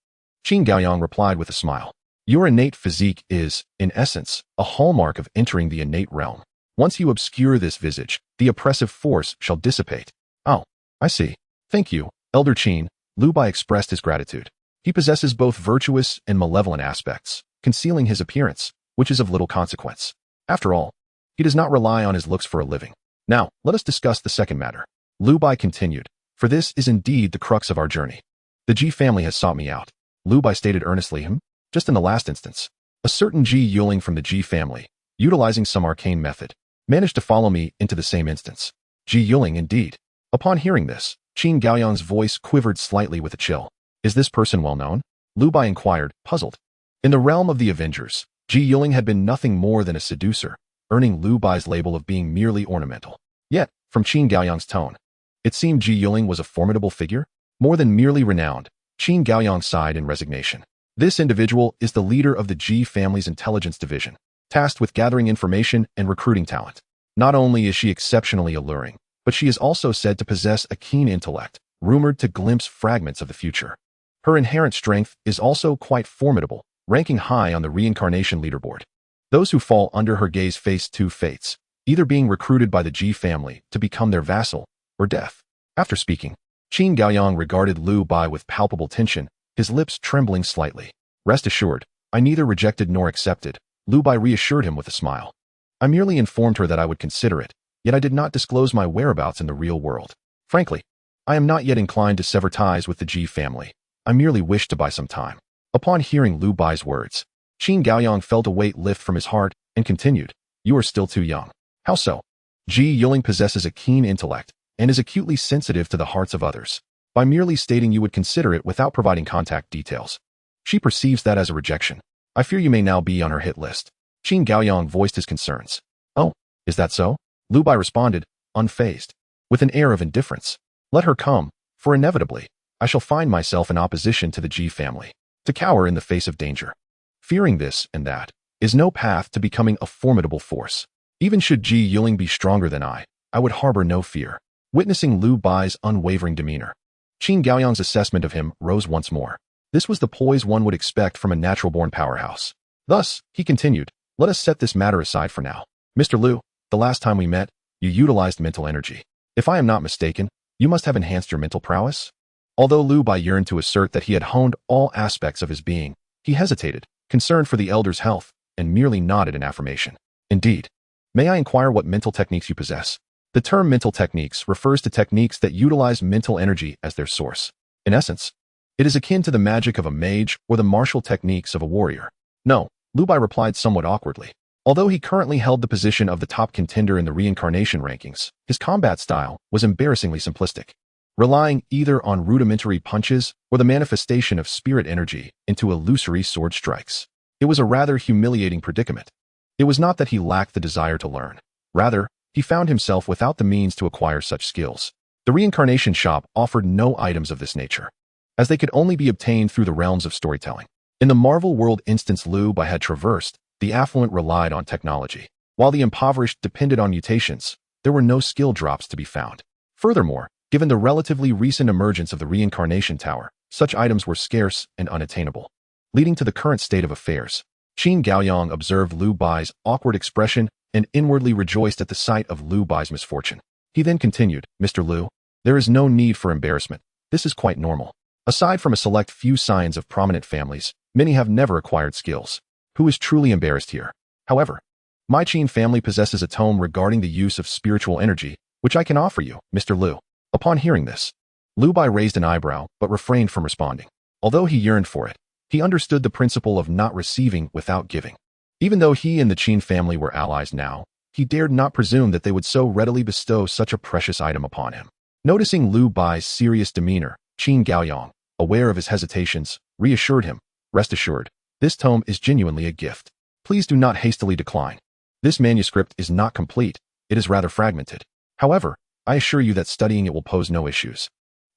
Qin Gaoyang replied with a smile. Your innate physique is, in essence, a hallmark of entering the innate realm. Once you obscure this visage, the oppressive force shall dissipate. Oh, I see. Thank you, Elder Qin. Liu Bai expressed his gratitude. He possesses both virtuous and malevolent aspects, concealing his appearance, which is of little consequence. After all, he does not rely on his looks for a living. Now, let us discuss the second matter. Liu Bai continued, for this is indeed the crux of our journey. The Ji family has sought me out. Liu Bai stated earnestly, just in the last instance. A certain Ji Yuling from the Ji family, utilizing some arcane method, managed to follow me into the same instance. Ji Yuling indeed. Upon hearing this, Qin Gaoyang's voice quivered slightly with a chill. Is this person well known? Liu Bai inquired, puzzled. In the realm of the Avengers, Ji Yuling had been nothing more than a seducer, earning Liu Bai's label of being merely ornamental. Yet, from Qin Gaoyang's tone, it seemed Ji Yuling was a formidable figure, more than merely renowned. Qin Gaoyang sighed in resignation. This individual is the leader of the Ji family's intelligence division, tasked with gathering information and recruiting talent. Not only is she exceptionally alluring, but she is also said to possess a keen intellect, rumored to glimpse fragments of the future. Her inherent strength is also quite formidable, ranking high on the reincarnation leaderboard. Those who fall under her gaze face two fates, either being recruited by the Ji family to become their vassal, or death. After speaking, Qin Gaoyang regarded Liu Bai with palpable tension, his lips trembling slightly. Rest assured, I neither rejected nor accepted, Liu Bai reassured him with a smile. I merely informed her that I would consider it, yet I did not disclose my whereabouts in the real world. Frankly, I am not yet inclined to sever ties with the Ji family. I merely wish to buy some time. Upon hearing Liu Bai's words, Qin Gaoyang felt a weight lift from his heart and continued, You are still too young. How so? Ji Yiling possesses a keen intellect and is acutely sensitive to the hearts of others. By merely stating you would consider it without providing contact details, she perceives that as a rejection. I fear you may now be on her hit list. Qin Gaoyang voiced his concerns. Oh, is that so? Liu Bai responded, unfazed, with an air of indifference. Let her come, for inevitably, I shall find myself in opposition to the Ji family, to cower in the face of danger. Fearing this and that is no path to becoming a formidable force. Even should Ji Yiling be stronger than I would harbor no fear. Witnessing Liu Bai's unwavering demeanor, Qin Gaoyang's assessment of him rose once more. This was the poise one would expect from a natural-born powerhouse. Thus, he continued, let us set this matter aside for now. Mr. Liu, the last time we met, you utilized mental energy. If I am not mistaken, you must have enhanced your mental prowess? Although Liu Bai yearned to assert that he had honed all aspects of his being, he hesitated, concerned for the elder's health, and merely nodded in affirmation. Indeed. May I inquire what mental techniques you possess? The term mental techniques refers to techniques that utilize mental energy as their source. In essence, it is akin to the magic of a mage or the martial techniques of a warrior. No, Liu Bai replied somewhat awkwardly. Although he currently held the position of the top contender in the reincarnation rankings, his combat style was embarrassingly simplistic, relying either on rudimentary punches or the manifestation of spirit energy into illusory sword strikes. It was a rather humiliating predicament. It was not that he lacked the desire to learn. Rather, he found himself without the means to acquire such skills. The reincarnation shop offered no items of this nature, as they could only be obtained through the realms of storytelling. In the Marvel world instance Liu Bai had traversed, the affluent relied on technology, while the impoverished depended on mutations. There were no skill drops to be found. Furthermore, given the relatively recent emergence of the reincarnation tower, such items were scarce and unattainable, leading to the current state of affairs. Qin Gaoyang observed Liu Bai's awkward expression and inwardly rejoiced at the sight of Liu Bai's misfortune. He then continued, Mr. Liu, there is no need for embarrassment. This is quite normal. Aside from a select few scions of prominent families, many have never acquired skills. Who is truly embarrassed here? However, my Qin family possesses a tome regarding the use of spiritual energy, which I can offer you, Mr. Liu. Upon hearing this, Liu Bai raised an eyebrow but refrained from responding. Although he yearned for it, he understood the principle of not receiving without giving. Even though he and the Qin family were allies now, he dared not presume that they would so readily bestow such a precious item upon him. Noticing Liu Bai's serious demeanor, Qin Gaoyang, aware of his hesitations, reassured him, Rest assured, this tome is genuinely a gift. Please do not hastily decline. This manuscript is not complete, it is rather fragmented. However, I assure you that studying it will pose no issues.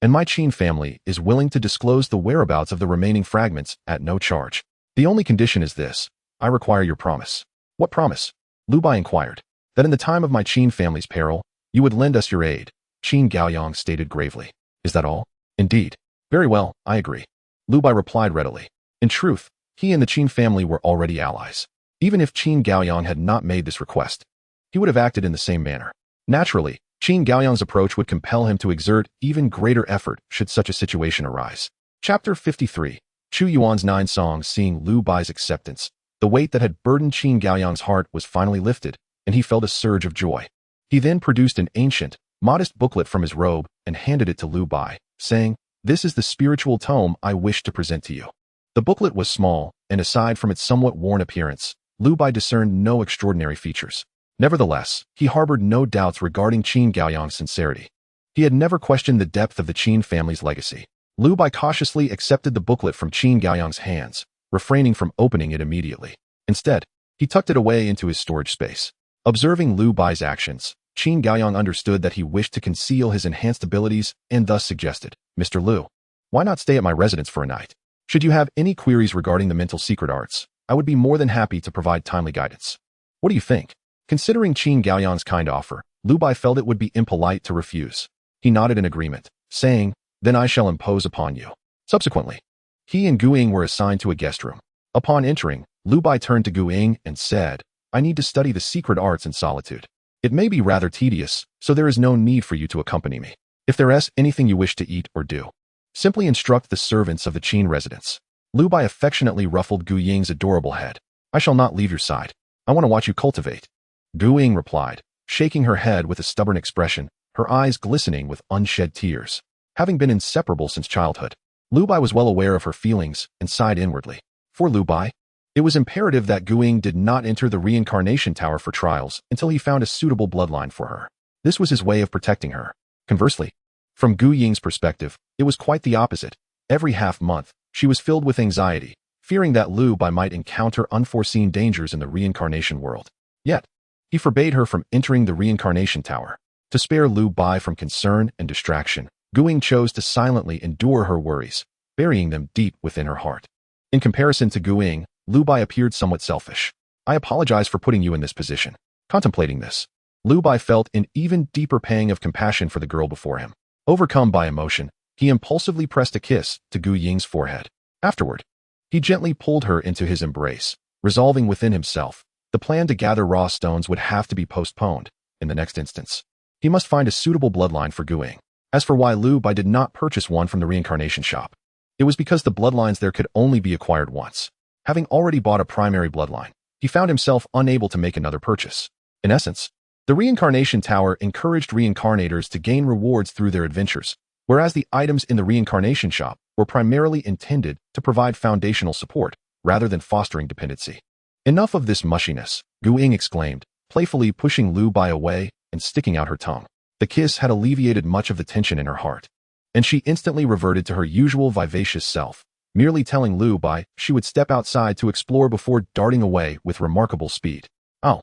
And my Qin family is willing to disclose the whereabouts of the remaining fragments at no charge. The only condition is this: I require your promise. What promise? Liu Bai inquired. That in the time of my Qin family's peril, you would lend us your aid, Qin Gaoyang stated gravely. Is that all? Indeed. Very well, I agree. Liu Bai replied readily. In truth, he and the Qin family were already allies. Even if Qin Gaoyang had not made this request, he would have acted in the same manner. Naturally, Qin Gaoyang's approach would compel him to exert even greater effort should such a situation arise. Chapter 53. Chu Yuan's 9 songs. Seeing Liu Bai's acceptance, the weight that had burdened Qin Gaoyang's heart was finally lifted, and he felt a surge of joy. He then produced an ancient, modest booklet from his robe and handed it to Liu Bai, saying, "This is the spiritual tome I wish to present to you." The booklet was small, and aside from its somewhat worn appearance, Liu Bai discerned no extraordinary features. Nevertheless, he harbored no doubts regarding Qin Gaoyang's sincerity. He had never questioned the depth of the Qin family's legacy. Liu Bai cautiously accepted the booklet from Qin Gaoyang's hands, refraining from opening it immediately. Instead, he tucked it away into his storage space. Observing Liu Bai's actions, Qin Gaoyang understood that he wished to conceal his enhanced abilities and thus suggested, "Mr. Liu, why not stay at my residence for a night? Should you have any queries regarding the mental secret arts, I would be more than happy to provide timely guidance. What do you think?" Considering Qin Gaoyang's kind offer, Liu Bai felt it would be impolite to refuse. He nodded in agreement, saying, "Then I shall impose upon you." Subsequently, he and Gu Ying were assigned to a guest room. Upon entering, Liu Bai turned to Gu Ying and said, "I need to study the secret arts in solitude. It may be rather tedious, so there is no need for you to accompany me. If there is anything you wish to eat or do, Simply instruct the servants of the Qin residence. Liu Bai affectionately ruffled Gu Ying's adorable head. I shall not leave your side. I want to watch you cultivate. Gu Ying replied, shaking her head with a stubborn expression, her eyes glistening with unshed tears. Having been inseparable since childhood, Liu Bai was well aware of her feelings and sighed inwardly. For Liu Bai, it was imperative that Gu Ying did not enter the Reincarnation Tower for trials until he found a suitable bloodline for her. This was his way of protecting her. Conversely, from Gu Ying's perspective, it was quite the opposite. Every half-month, she was filled with anxiety, fearing that Liu Bai might encounter unforeseen dangers in the reincarnation world. Yet, he forbade her from entering the Reincarnation Tower. To spare Liu Bai from concern and distraction, Gu Ying chose to silently endure her worries, burying them deep within her heart. In comparison to Gu Ying, Liu Bai appeared somewhat selfish. I apologize for putting you in this position. Contemplating this, Liu Bai felt an even deeper pang of compassion for the girl before him. Overcome by emotion, he impulsively pressed a kiss to Gu Ying's forehead. Afterward, he gently pulled her into his embrace, resolving within himself, the plan to gather raw stones would have to be postponed. In the next instance, he must find a suitable bloodline for Gu Ying. As for why Liu Bai did not purchase one from the reincarnation shop, it was because the bloodlines there could only be acquired once. Having already bought a primary bloodline, he found himself unable to make another purchase. In essence, the Reincarnation Tower encouraged reincarnators to gain rewards through their adventures, whereas the items in the reincarnation shop were primarily intended to provide foundational support, rather than fostering dependency. Enough of this mushiness, Gu Ying exclaimed, playfully pushing Liu Bai away and sticking out her tongue. The kiss had alleviated much of the tension in her heart, and she instantly reverted to her usual vivacious self, merely telling Liu Bai she would step outside to explore before darting away with remarkable speed. Oh,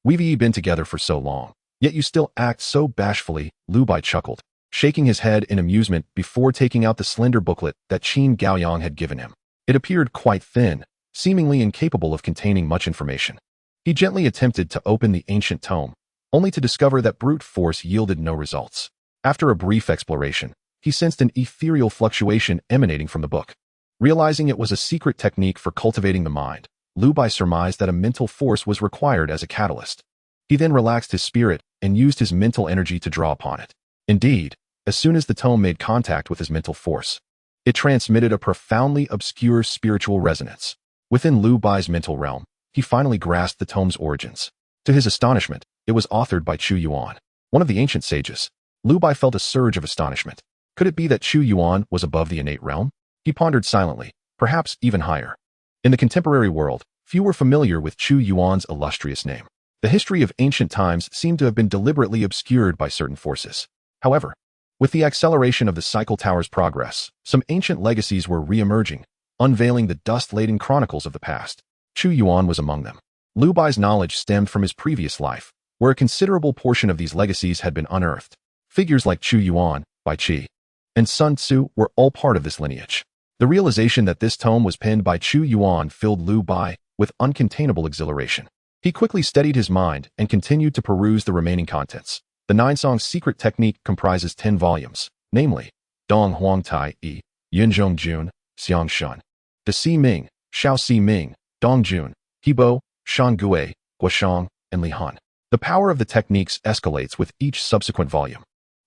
we've been together for so long, yet you still act so bashfully, Liu Bai chuckled, shaking his head in amusement before taking out the slender booklet that Qin Gaoyang had given him. It appeared quite thin, seemingly incapable of containing much information. He gently attempted to open the ancient tome, only to discover that brute force yielded no results. After a brief exploration, he sensed an ethereal fluctuation emanating from the book. Realizing it was a secret technique for cultivating the mind, Liu Bai surmised that a mental force was required as a catalyst. He then relaxed his spirit and used his mental energy to draw upon it. Indeed, as soon as the tome made contact with his mental force, it transmitted a profoundly obscure spiritual resonance. Within Liu Bai's mental realm, he finally grasped the tome's origins. To his astonishment, it was authored by Chu Yuan, one of the ancient sages. Liu Bai felt a surge of astonishment. Could it be that Chu Yuan was above the innate realm? He pondered silently, perhaps even higher. In the contemporary world, few were familiar with Chu Yuan's illustrious name. The history of ancient times seemed to have been deliberately obscured by certain forces. However, with the acceleration of the Cycle Tower's progress, some ancient legacies were re-emerging, unveiling the dust-laden chronicles of the past. Chu Yuan was among them. Liu Bai's knowledge stemmed from his previous life, where a considerable portion of these legacies had been unearthed. Figures like Chu Yuan, Bai Qi, and Sun Tzu were all part of this lineage. The realization that this tome was penned by Chu Yuan filled Liu Bai with uncontainable exhilaration. He quickly steadied his mind and continued to peruse the remaining contents. The nine-song secret technique comprises 10 volumes, namely, Dong Huang Tai Yi, Yunzhong Jun, Xiang Shun, De Si Ming, Xiao Si Ming, Dong Jun, Hibo, Shan Gue, Guoshang, and Li Han. The power of the techniques escalates with each subsequent volume.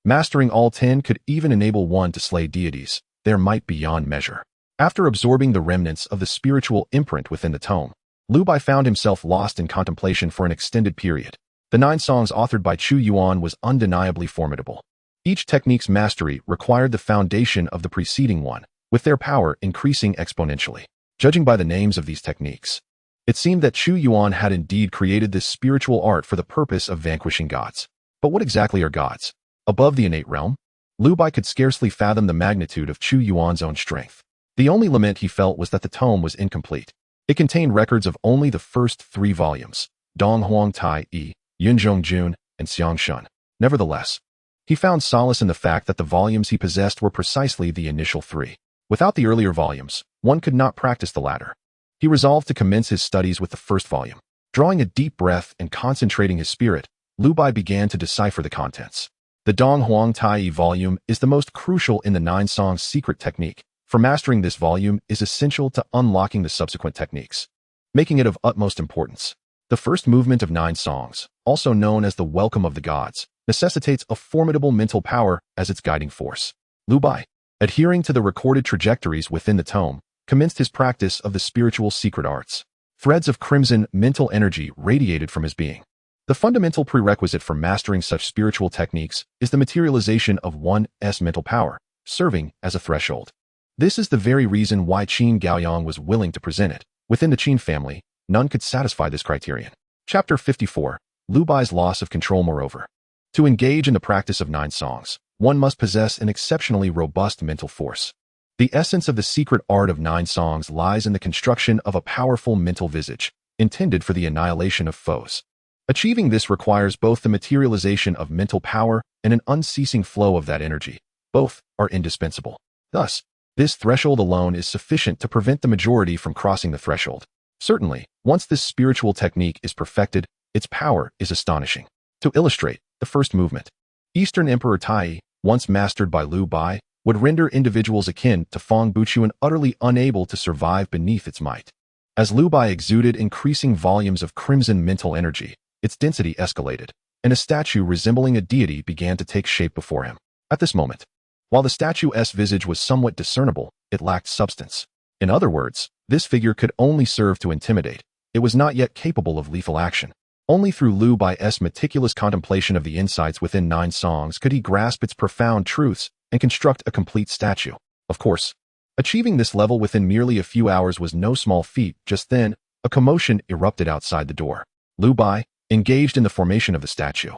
Mastering all 10 could even enable one to slay deities, their might beyond measure. After absorbing the remnants of the spiritual imprint within the tome, Liu Bai found himself lost in contemplation for an extended period. The 9 songs authored by Chu Yuan was undeniably formidable. Each technique's mastery required the foundation of the preceding one, with their power increasing exponentially. Judging by the names of these techniques, it seemed that Chu Yuan had indeed created this spiritual art for the purpose of vanquishing gods. But what exactly are gods? Above the innate realm, Liu Bai could scarcely fathom the magnitude of Chu Yuan's own strength. The only lament he felt was that the tome was incomplete. It contained records of only the first 3 volumes, Dong Huang Tai Yi, Yunzhong Jun, and Xiang Shun. Nevertheless, he found solace in the fact that the volumes he possessed were precisely the initial 3. Without the earlier volumes, one could not practice the latter. He resolved to commence his studies with the first volume. Drawing a deep breath and concentrating his spirit, Liu Bai began to decipher the contents. The Dong Huang Tai Yi volume is the most crucial in the 9 songs secret technique. For mastering this volume is essential to unlocking the subsequent techniques, making it of utmost importance. The first movement of 9 songs, also known as the Welcome of the Gods, necessitates a formidable mental power as its guiding force. Liu Bai, Adhering to the recorded trajectories within the tome, commenced his practice of the spiritual secret arts. Threads of crimson mental energy radiated from his being. The fundamental prerequisite for mastering such spiritual techniques is the materialization of one's mental power, serving as a threshold. This is the very reason why Qin Gaoyang was willing to present it. Within the Qin family, none could satisfy this criterion. Chapter 54. Liu Bai's loss of control. Moreover, to engage in the practice of 9 songs, one must possess an exceptionally robust mental force. The essence of the secret art of 9 songs lies in the construction of a powerful mental visage, intended for the annihilation of foes. Achieving this requires both the materialization of mental power and an unceasing flow of that energy. Both are indispensable. Thus, this threshold alone is sufficient to prevent the majority from crossing the threshold. Certainly, once this spiritual technique is perfected, its power is astonishing. To illustrate, the first movement, Eastern Emperor Tai, once mastered by Liu Bai, would render individuals akin to Feng Buchuan utterly unable to survive beneath its might. As Liu Bai exuded increasing volumes of crimson mental energy, its density escalated, and a statue resembling a deity began to take shape before him. At this moment, while the statue's visage was somewhat discernible, it lacked substance. In other words, this figure could only serve to intimidate. It was not yet capable of lethal action. Only through Liu Bai's meticulous contemplation of the insights within 9 songs could he grasp its profound truths and construct a complete statue. Of course, achieving this level within merely a few hours was no small feat. Just then, a commotion erupted outside the door. Liu Bai, engaged in the formation of the statue,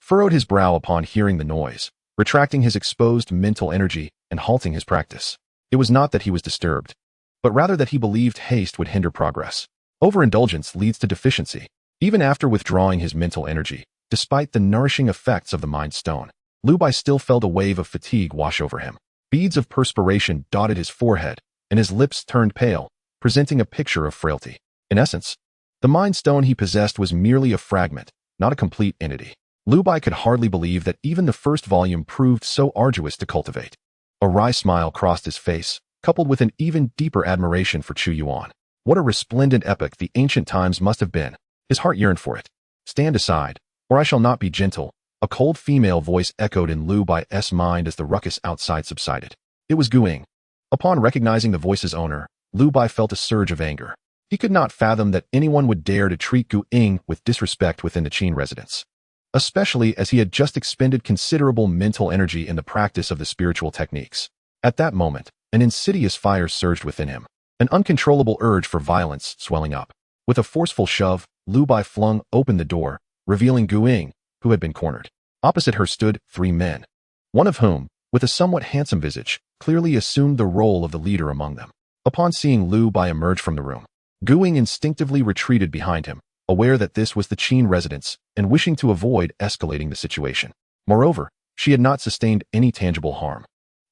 furrowed his brow upon hearing the noise, retracting his exposed mental energy and halting his practice. It was not that he was disturbed, but rather that he believed haste would hinder progress. Overindulgence leads to deficiency. Even after withdrawing his mental energy, despite the nourishing effects of the Mind Stone, Liu Bai still felt a wave of fatigue wash over him. Beads of perspiration dotted his forehead, and his lips turned pale, presenting a picture of frailty. In essence, the Mind Stone he possessed was merely a fragment, not a complete entity. Liu Bai could hardly believe that even the first volume proved so arduous to cultivate. A wry smile crossed his face, coupled with an even deeper admiration for Chu Yuan. What a resplendent epoch the ancient times must have been. His heart yearned for it. Stand aside, or I shall not be gentle. A cold female voice echoed in Liu Bai's mind as the ruckus outside subsided. It was Guing. Upon recognizing the voice's owner, Liu Bai felt a surge of anger. He could not fathom that anyone would dare to treat Guing with disrespect within the Qin residence, especially as he had just expended considerable mental energy in the practice of the spiritual techniques. At that moment, an insidious fire surged within him, an uncontrollable urge for violence swelling up. With a forceful shove, Liu Bai flung open the door, revealing Guing, who had been cornered. Opposite her stood 3 men, one of whom, with a somewhat handsome visage, clearly assumed the role of the leader among them. Upon seeing Liu Bai emerge from the room, Guing instinctively retreated behind him, aware that this was the Qin residence and wishing to avoid escalating the situation. Moreover, she had not sustained any tangible harm,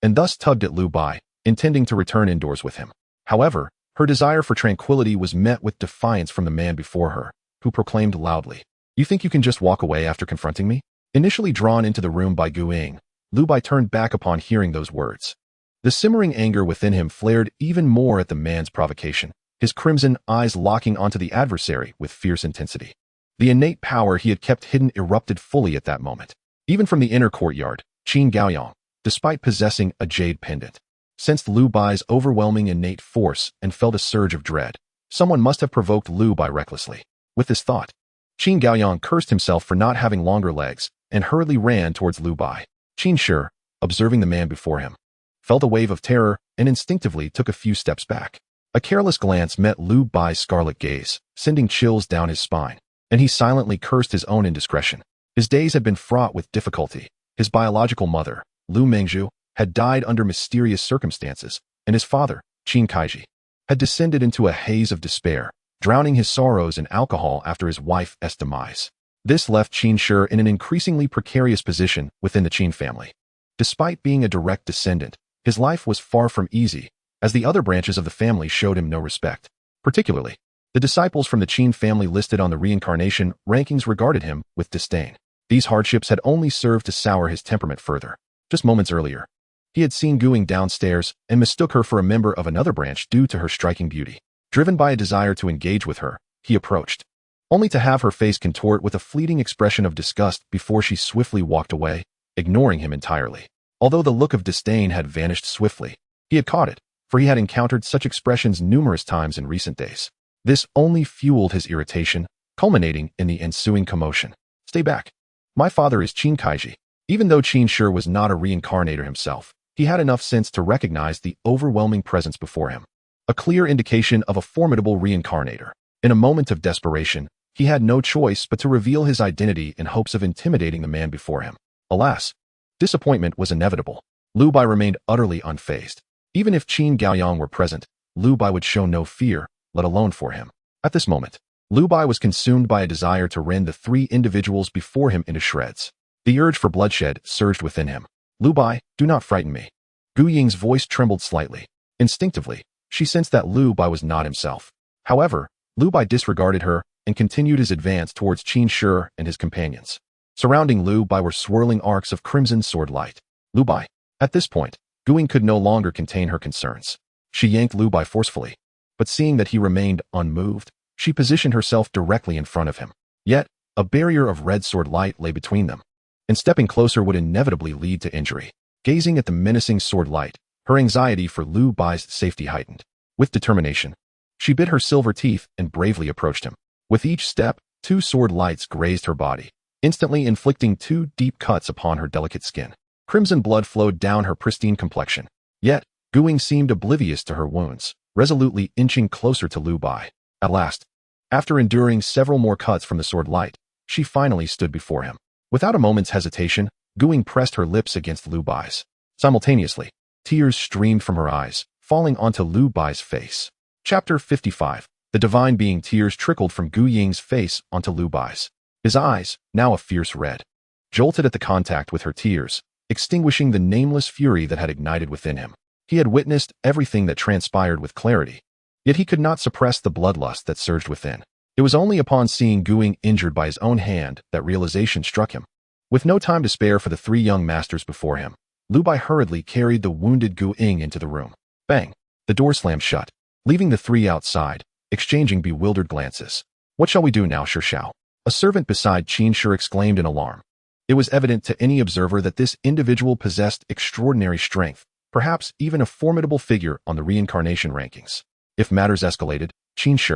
and thus tugged at Liu Bai, intending to return indoors with him. However, her desire for tranquility was met with defiance from the man before her, who proclaimed loudly, "You think you can just walk away after confronting me?" Initially drawn into the room by Guing, Liu Bai turned back upon hearing those words. The simmering anger within him flared even more at the man's provocation, his crimson eyes locking onto the adversary with fierce intensity. The innate power he had kept hidden erupted fully at that moment. Even from the inner courtyard, Qin Gaoyang, despite possessing a jade pendant, sensed Liu Bai's overwhelming innate force and felt a surge of dread. Someone must have provoked Liu Bai recklessly. With this thought, Qin Gaoyang cursed himself for not having longer legs and hurriedly ran towards Liu Bai. Qin Shi, observing the man before him, felt a wave of terror and instinctively took a few steps back. A careless glance met Liu Bai's scarlet gaze, sending chills down his spine, and he silently cursed his own indiscretion. His days had been fraught with difficulty. His biological mother, Liu Mengzhu, had died under mysterious circumstances, and his father, Qin Kaiji, had descended into a haze of despair, drowning his sorrows in alcohol after his wife's demise. This left Qin Shi in an increasingly precarious position within the Qin family. Despite being a direct descendant, his life was far from easy, as the other branches of the family showed him no respect. Particularly, the disciples from the Qin family listed on the reincarnation rankings regarded him with disdain. These hardships had only served to sour his temperament further. Just moments earlier, he had seen Guing downstairs and mistook her for a member of another branch due to her striking beauty. Driven by a desire to engage with her, he approached, only to have her face contort with a fleeting expression of disgust before she swiftly walked away, ignoring him entirely. Although the look of disdain had vanished swiftly, he had caught it, for he had encountered such expressions numerous times in recent days. This only fueled his irritation, culminating in the ensuing commotion. Stay back. My father is Qin Kaiji. Even though Qin Shi was not a reincarnator himself, he had enough sense to recognize the overwhelming presence before him. A clear indication of a formidable reincarnator. In a moment of desperation, he had no choice but to reveal his identity in hopes of intimidating the man before him. Alas, disappointment was inevitable. Liu Bai remained utterly unfazed. Even if Qin Gaoyang were present, Liu Bai would show no fear, let alone for him. At this moment, Liu Bai was consumed by a desire to rend the three individuals before him into shreds. The urge for bloodshed surged within him. Liu Bai, do not frighten me. Gu Ying's voice trembled slightly. Instinctively, she sensed that Liu Bai was not himself. However, Liu Bai disregarded her and continued his advance towards Qin Shi and his companions. Surrounding Liu Bai were swirling arcs of crimson sword light. Liu Bai. At this point, Gu Ying could no longer contain her concerns. She yanked Liu Bai forcefully, but seeing that he remained unmoved, she positioned herself directly in front of him. Yet, a barrier of red sword light lay between them, and stepping closer would inevitably lead to injury. Gazing at the menacing sword light, her anxiety for Liu Bai's safety heightened. With determination, she bit her silver teeth and bravely approached him. With each step, two sword lights grazed her body, instantly inflicting two deep cuts upon her delicate skin. Crimson blood flowed down her pristine complexion. Yet, Gu Ying seemed oblivious to her wounds, resolutely inching closer to Liu Bai. At last, after enduring several more cuts from the sword light, she finally stood before him. Without a moment's hesitation, Gu Ying pressed her lips against Liu Bai's. Simultaneously, tears streamed from her eyes, falling onto Liu Bai's face. Chapter 55. The divine being. Tears trickled from Gu Ying's face onto Liu Bai's. His eyes, now a fierce red, jolted at the contact with her tears, extinguishing the nameless fury that had ignited within him. He had witnessed everything that transpired with clarity, yet he could not suppress the bloodlust that surged within. It was only upon seeing Gu Ying injured by his own hand that realization struck him. With no time to spare for the three young masters before him, Liu Bai hurriedly carried the wounded Gu Ying into the room. Bang! The door slammed shut, leaving the three outside, exchanging bewildered glances. What shall we do now, Shi Xiao? A servant beside Qin Shi exclaimed in alarm. It was evident to any observer that this individual possessed extraordinary strength, perhaps even a formidable figure on the reincarnation rankings. If matters escalated, Qin Shi,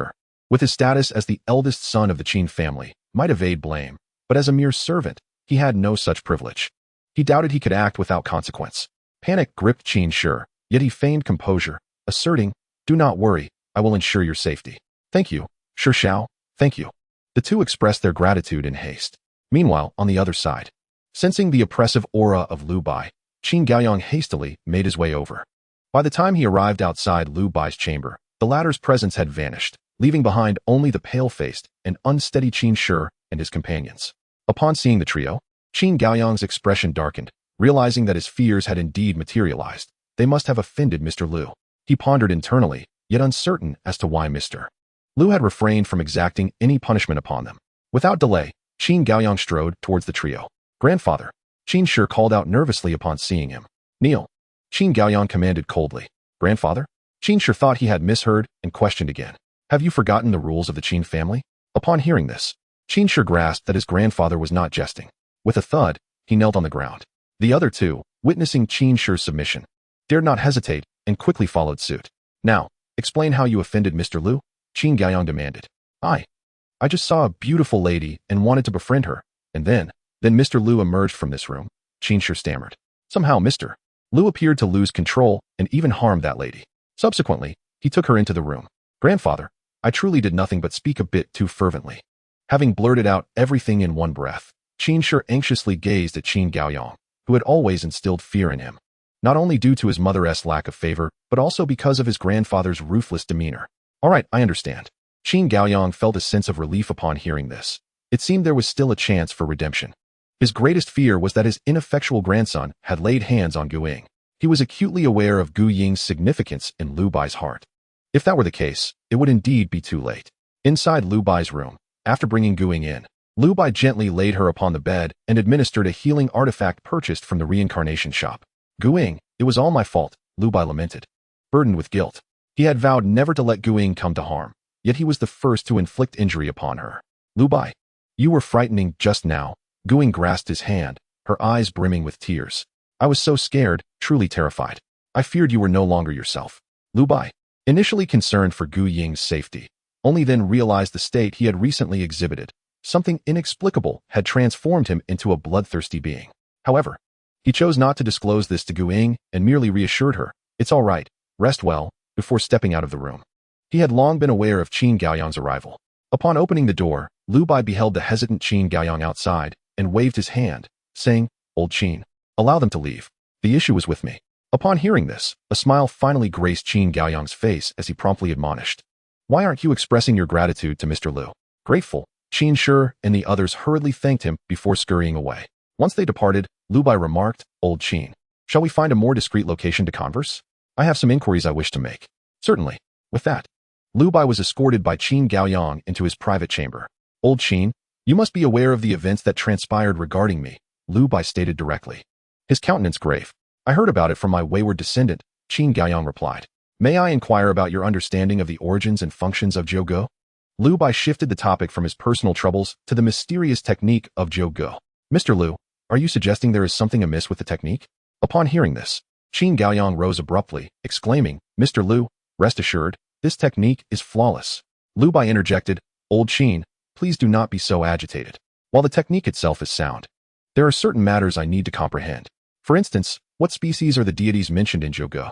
with his status as the eldest son of the Qin family, might evade blame, but as a mere servant, he had no such privilege. He doubted he could act without consequence. Panic gripped Qin Shi, yet he feigned composure, asserting, "Do not worry, I will ensure your safety." "Thank you, Shi Xiao, thank you." The two expressed their gratitude in haste. Meanwhile, on the other side, sensing the oppressive aura of Liu Bai, Qin Gaoyang hastily made his way over. By the time he arrived outside Liu Bai's chamber, the latter's presence had vanished, leaving behind only the pale-faced and unsteady Qin Shi and his companions. Upon seeing the trio, Qin Gaoyang's expression darkened, realizing that his fears had indeed materialized. They must have offended Mr. Liu. He pondered internally, yet uncertain as to why Mr. Liu had refrained from exacting any punishment upon them. Without delay, Qin Gaoyang strode towards the trio. "Grandfather," Qin Shi called out nervously upon seeing him. "Kneel," Qin Gaoyang commanded coldly. "Grandfather?" Qin Shi thought he had misheard and questioned again. "Have you forgotten the rules of the Qin family?" Upon hearing this, Qin Shi grasped that his grandfather was not jesting. With a thud, he knelt on the ground. The other two, witnessing Qin Shi's submission, dared not hesitate and quickly followed suit. "Now, explain how you offended Mr. Liu," Qin Gaoyang demanded. I just saw a beautiful lady and wanted to befriend her, and then Mr. Liu emerged from this room," Qin Shi stammered. Somehow Mr. Liu appeared to lose control and even harmed that lady. Subsequently, he took her into the room. "Grandfather, I truly did nothing but speak a bit too fervently." Having blurted out everything in one breath, Qin Shi anxiously gazed at Qin Gaoyang, who had always instilled fear in him, not only due to his mother's lack of favor, but also because of his grandfather's ruthless demeanor. "All right, I understand." Qin Gaoyang felt a sense of relief upon hearing this. It seemed there was still a chance for redemption. His greatest fear was that his ineffectual grandson had laid hands on Gu Ying. He was acutely aware of Gu Ying's significance in Liu Bai's heart. If that were the case, it would indeed be too late. Inside Liu Bai's room, after bringing Gu Ying in, Liu Bai gently laid her upon the bed and administered a healing artifact purchased from the reincarnation shop. "Gu Ying, it was all my fault," Liu Bai lamented. Burdened with guilt, he had vowed never to let Gu Ying come to harm, yet he was the first to inflict injury upon her. "Liu Bai, you were frightening just now." Gu Ying grasped his hand, her eyes brimming with tears. I was so scared, truly terrified. I feared you were no longer yourself. Liu Bai, initially concerned for Gu Ying's safety, only then realized the state he had recently exhibited. Something inexplicable had transformed him into a bloodthirsty being. However, he chose not to disclose this to Gu Ying and merely reassured her, "It's all right, rest well," before stepping out of the room. He had long been aware of Qin Gaoyang's arrival. Upon opening the door, Liu Bai beheld the hesitant Qin Gaoyang outside and waved his hand, saying, "Old Qin, allow them to leave. The issue is with me." Upon hearing this, a smile finally graced Qin Gaoyang's face as he promptly admonished, "Why aren't you expressing your gratitude to Mr. Liu?" Grateful, Qin Shi and the others hurriedly thanked him before scurrying away. Once they departed, Liu Bai remarked, "Old Qin, shall we find a more discreet location to converse? I have some inquiries I wish to make." "Certainly." With that, Liu Bai was escorted by Qin Gaoyang into his private chamber. "Old Qin, you must be aware of the events that transpired regarding me," Liu Bai stated directly. His countenance grave. "I heard about it from my wayward descendant," Qin Gaoyang replied. "May I inquire about your understanding of the origins and functions of Jiuge?" Liu Bai shifted the topic from his personal troubles to the mysterious technique of Jiuge. "Mr. Liu, are you suggesting there is something amiss with the technique?" Upon hearing this, Qin Gaoyang rose abruptly, exclaiming, "Mr. Liu, rest assured, this technique is flawless." Liu Bai interjected, "Old Qin, please do not be so agitated. While the technique itself is sound, there are certain matters I need to comprehend. For instance, what species are the deities mentioned in Jiuge?"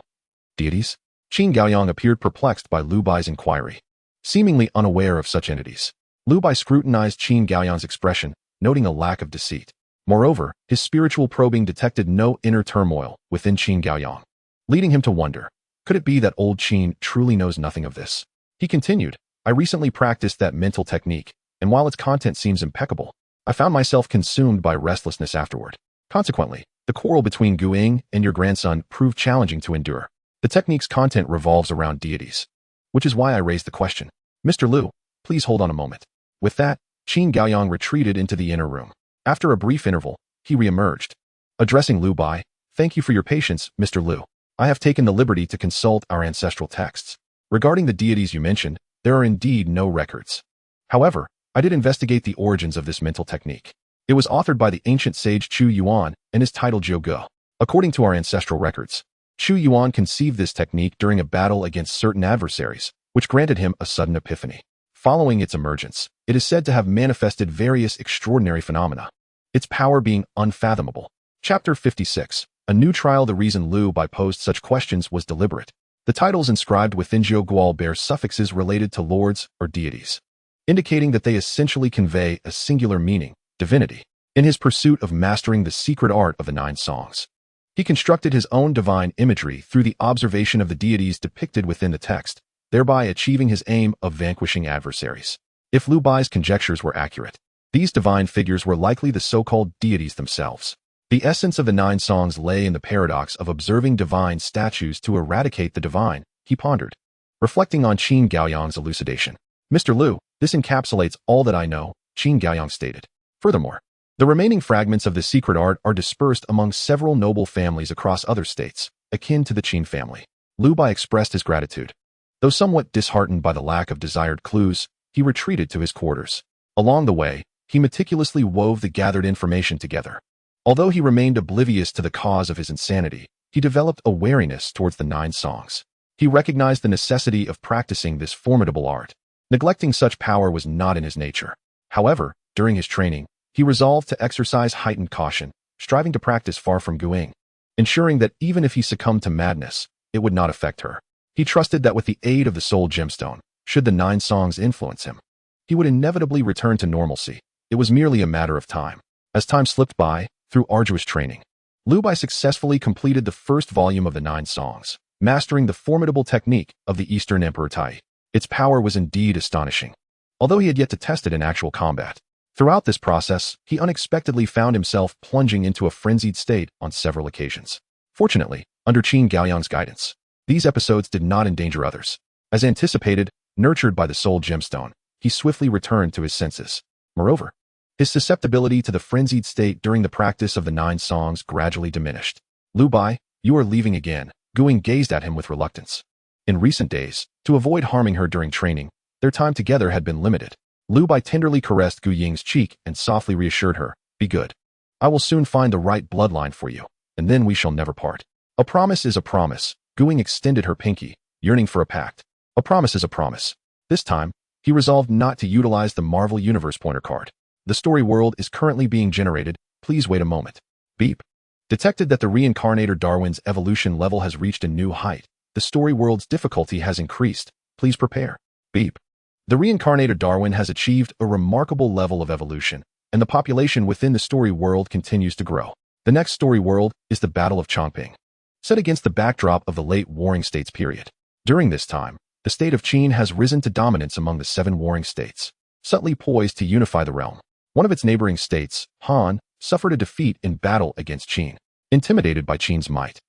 "Deities?" Qin Gaoyang appeared perplexed by Liu Bai's inquiry. Seemingly unaware of such entities, Liu Bai scrutinized Qin Gaoyang's expression, noting a lack of deceit. Moreover, his spiritual probing detected no inner turmoil within Qin Gaoyang, leading him to wonder, could it be that old Qin truly knows nothing of this? He continued, "I recently practiced that mental technique, and while its content seems impeccable, I found myself consumed by restlessness afterward. Consequently, the quarrel between Gu Ying and your grandson proved challenging to endure. The technique's content revolves around deities, which is why I raised the question. Mr. Liu, please hold on a moment." With that, Qin Gaoyang retreated into the inner room. After a brief interval, he reemerged. Addressing Liu Bai, "Thank you for your patience, Mr. Liu. I have taken the liberty to consult our ancestral texts. Regarding the deities you mentioned, there are indeed no records. However, I did investigate the origins of this mental technique. It was authored by the ancient sage Chu Yuan and is titled Jiuge. According to our ancestral records, Chu Yuan conceived this technique during a battle against certain adversaries, which granted him a sudden epiphany. Following its emergence, it is said to have manifested various extraordinary phenomena, its power being unfathomable." Chapter 56. A new trial. The reason Liu Bai posed such questions was deliberate. The titles inscribed within Jiuguo bear suffixes related to lords or deities, indicating that they essentially convey a singular meaning, divinity. In his pursuit of mastering the secret art of the 9 songs, he constructed his own divine imagery through the observation of the deities depicted within the text, thereby achieving his aim of vanquishing adversaries. If Liu Bai's conjectures were accurate, these divine figures were likely the so-called deities themselves. The essence of the 9 songs lay in the paradox of observing divine statues to eradicate the divine, he pondered, reflecting on Qin Gaoyang's elucidation. "Mr. Liu, this encapsulates all that I know," Qin Gaoyang stated. Furthermore, the remaining fragments of the secret art are dispersed among several noble families across other states, akin to the Qin family. Liu Bai expressed his gratitude. Though somewhat disheartened by the lack of desired clues, he retreated to his quarters. Along the way, he meticulously wove the gathered information together. Although he remained oblivious to the cause of his insanity, he developed a wariness towards the 9 songs. He recognized the necessity of practicing this formidable art. Neglecting such power was not in his nature. However, during his training, he resolved to exercise heightened caution, striving to practice far from Gu Ying, ensuring that even if he succumbed to madness, it would not affect her. He trusted that with the aid of the soul gemstone, should the 9 songs influence him, he would inevitably return to normalcy. It was merely a matter of time. As time slipped by, through arduous training, Liu Bai successfully completed the first volume of the 9 songs, mastering the formidable technique of the Eastern Emperor Tai. Its power was indeed astonishing, although he had yet to test it in actual combat. Throughout this process, he unexpectedly found himself plunging into a frenzied state on several occasions. Fortunately, under Qin Gaoyang's guidance, these episodes did not endanger others. As anticipated, nurtured by the soul gemstone, he swiftly returned to his senses. Moreover, his susceptibility to the frenzied state during the practice of the 9 songs gradually diminished. "Liu Bai, you are leaving again." Gu Ying gazed at him with reluctance. In recent days, to avoid harming her during training, their time together had been limited. Liu Bai tenderly caressed Gu Ying's cheek and softly reassured her, "Be good. I will soon find the right bloodline for you." and then we shall never part. A promise is a promise. Guing extended her pinky, yearning for a pact. A promise is a promise. This time, he resolved not to utilize the Marvel Universe pointer card. The story world is currently being generated. Please wait a moment. Beep. Detected that the reincarnator Darwin's evolution level has reached a new height. The story world's difficulty has increased. Please prepare. Beep. The reincarnator Darwin has achieved a remarkable level of evolution, and the population within the story world continues to grow. The next story world is the Battle of Chongping, set against the backdrop of the late Warring States period. During this time, the state of Qin has risen to dominance among the 7 warring states, subtly poised to unify the realm. One of its neighboring states, Han, suffered a defeat in battle against Qin. Intimidated by Qin's might,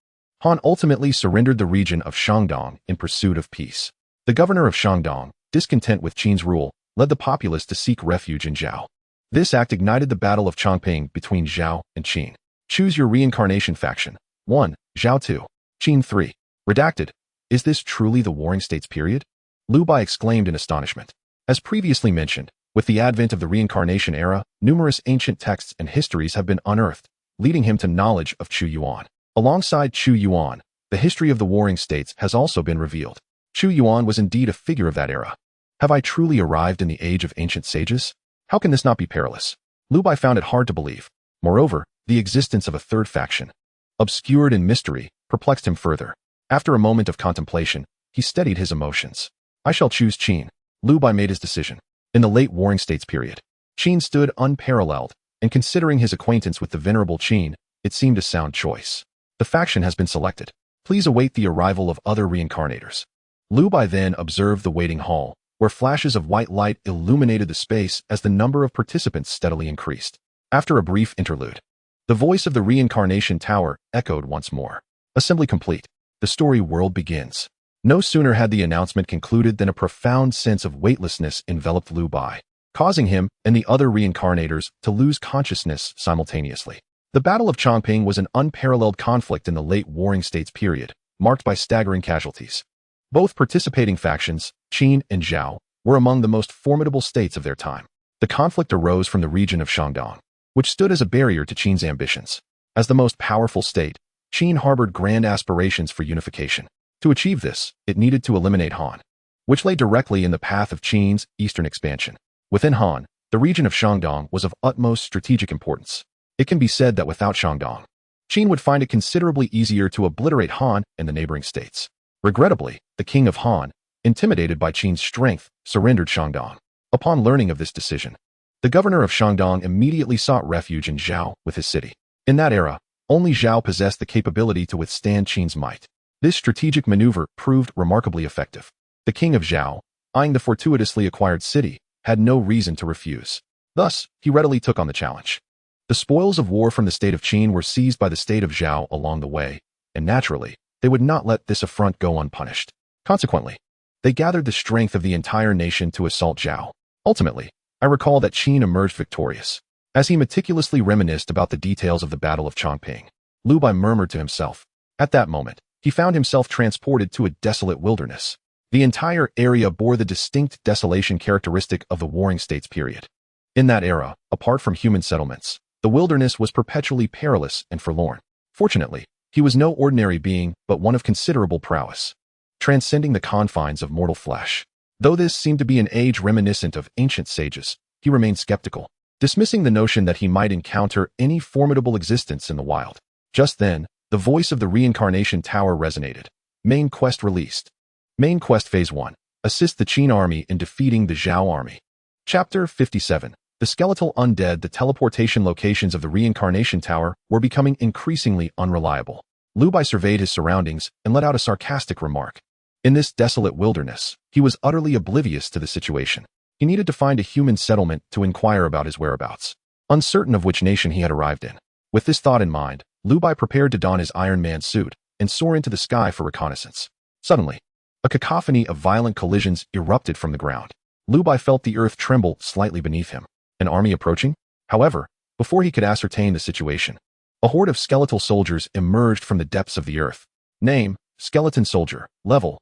Han ultimately surrendered the region of Shandong in pursuit of peace. The governor of Shandong, discontent with Qin's rule, led the populace to seek refuge in Zhao. This act ignited the Battle of Chongping between Zhao and Qin. Choose your reincarnation faction. 1. Zhao 2. Qin 3. Redacted. Is this truly the Warring States period? Liu Bai exclaimed in astonishment. As previously mentioned, with the advent of the reincarnation era, numerous ancient texts and histories have been unearthed, leading him to knowledge of Chu Yuan. Alongside Chu Yuan, the history of the Warring States has also been revealed. Chu Yuan was indeed a figure of that era. Have I truly arrived in the age of ancient sages? How can this not be perilous? Liu Bai found it hard to believe. Moreover, the existence of a third faction, obscured in mystery, perplexed him further. After a moment of contemplation, he steadied his emotions. I shall choose Qin. Liu Bai made his decision. In the late Warring States period, Qin stood unparalleled, and considering his acquaintance with the venerable Qin, it seemed a sound choice. The faction has been selected. Please await the arrival of other reincarnators. Liu Bai then observed the waiting hall, where flashes of white light illuminated the space as the number of participants steadily increased. After a brief interlude, the voice of the reincarnation tower echoed once more. Assembly complete. The story world begins. No sooner had the announcement concluded than a profound sense of weightlessness enveloped Liu Bai, causing him and the other reincarnators to lose consciousness simultaneously. The Battle of Chongping was an unparalleled conflict in the late Warring States period, marked by staggering casualties. Both participating factions, Qin and Zhao, were among the most formidable states of their time. The conflict arose from the region of Shandong, which stood as a barrier to Qin's ambitions. As the most powerful state, Qin harbored grand aspirations for unification. To achieve this, it needed to eliminate Han, which lay directly in the path of Qin's eastern expansion. Within Han, the region of Shandong was of utmost strategic importance. It can be said that without Shandong, Qin would find it considerably easier to obliterate Han and the neighboring states. Regrettably, the king of Han, intimidated by Qin's strength, surrendered Shandong. Upon learning of this decision, the governor of Shandong immediately sought refuge in Zhao with his city. In that era, only Zhao possessed the capability to withstand Qin's might. This strategic maneuver proved remarkably effective. The king of Zhao, eyeing the fortuitously acquired city, had no reason to refuse. Thus, he readily took on the challenge. The spoils of war from the state of Qin were seized by the state of Zhao along the way, and naturally, they would not let this affront go unpunished. Consequently, they gathered the strength of the entire nation to assault Zhao. Ultimately, I recall that Qin emerged victorious. As he meticulously reminisced about the details of the Battle of Chongping, Liu Bai murmured to himself. At that moment, he found himself transported to a desolate wilderness. The entire area bore the distinct desolation characteristic of the Warring States period. In that era, apart from human settlements, the wilderness was perpetually perilous and forlorn. Fortunately, he was no ordinary being, but one of considerable prowess, transcending the confines of mortal flesh. Though this seemed to be an age reminiscent of ancient sages, he remained skeptical, dismissing the notion that he might encounter any formidable existence in the wild. Just then, the voice of the reincarnation tower resonated. Main quest released. Main quest Phase 1. Assist the Qin army in defeating the Zhao army. Chapter 57. The skeletal undead. The teleportation locations of the reincarnation tower were becoming increasingly unreliable. Liu Bai surveyed his surroundings and let out a sarcastic remark. In this desolate wilderness, he was utterly oblivious to the situation. He needed to find a human settlement to inquire about his whereabouts, uncertain of which nation he had arrived in. With this thought in mind, Liu Bai prepared to don his Iron Man suit and soar into the sky for reconnaissance. Suddenly, a cacophony of violent collisions erupted from the ground. Liu Bai felt the earth tremble slightly beneath him. An army approaching? However, before he could ascertain the situation, a horde of skeletal soldiers emerged from the depths of the earth. Name: Skeleton Soldier. Level: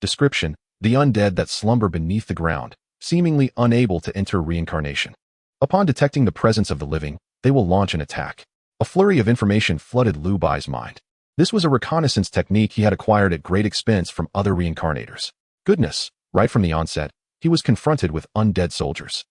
Description: the undead that slumber beneath the ground, seemingly unable to enter reincarnation. Upon detecting the presence of the living, they will launch an attack. A flurry of information flooded Liu Bai's mind. This was a reconnaissance technique he had acquired at great expense from other reincarnators. Goodness, right from the onset, he was confronted with undead soldiers.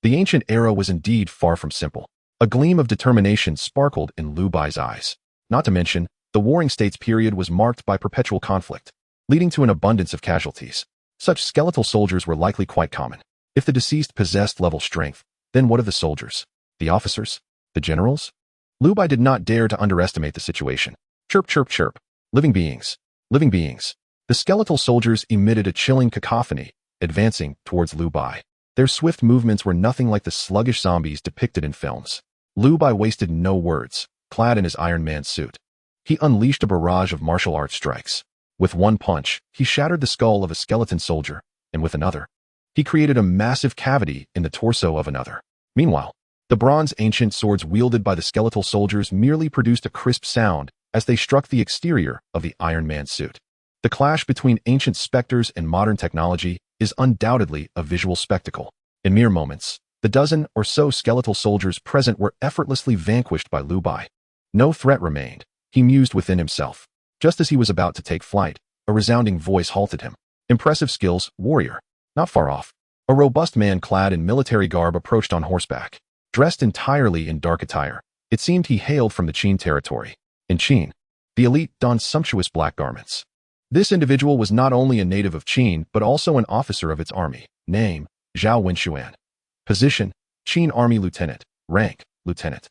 The ancient era was indeed far from simple. A gleam of determination sparkled in Liu Bai's eyes. Not to mention, the Warring States period was marked by perpetual conflict, leading to an abundance of casualties. Such skeletal soldiers were likely quite common. If the deceased possessed level strength, then what of the soldiers? The officers? The generals? Liu Bai did not dare to underestimate the situation. Chirp, chirp, chirp. Living beings. Living beings. The skeletal soldiers emitted a chilling cacophony, advancing towards Liu Bai. Their swift movements were nothing like the sluggish zombies depicted in films. Liu Bai wasted no words, clad in his Iron Man suit. He unleashed a barrage of martial arts strikes. With one punch, he shattered the skull of a skeleton soldier, and with another, he created a massive cavity in the torso of another. Meanwhile, the bronze ancient swords wielded by the skeletal soldiers merely produced a crisp sound as they struck the exterior of the Iron Man suit. The clash between ancient specters and modern technology is undoubtedly a visual spectacle. In mere moments, the dozen or so skeletal soldiers present were effortlessly vanquished by Liu Bai. No threat remained, he mused within himself. Just as he was about to take flight, a resounding voice halted him. Impressive skills, warrior. Not far off, a robust man clad in military garb approached on horseback. Dressed entirely in dark attire, it seemed he hailed from the Qin territory. In Qin, the elite donned sumptuous black garments. This individual was not only a native of Qin, but also an officer of its army. Name, Zhao Wenxuan. Position, Qin Army Lieutenant. Rank, Lieutenant.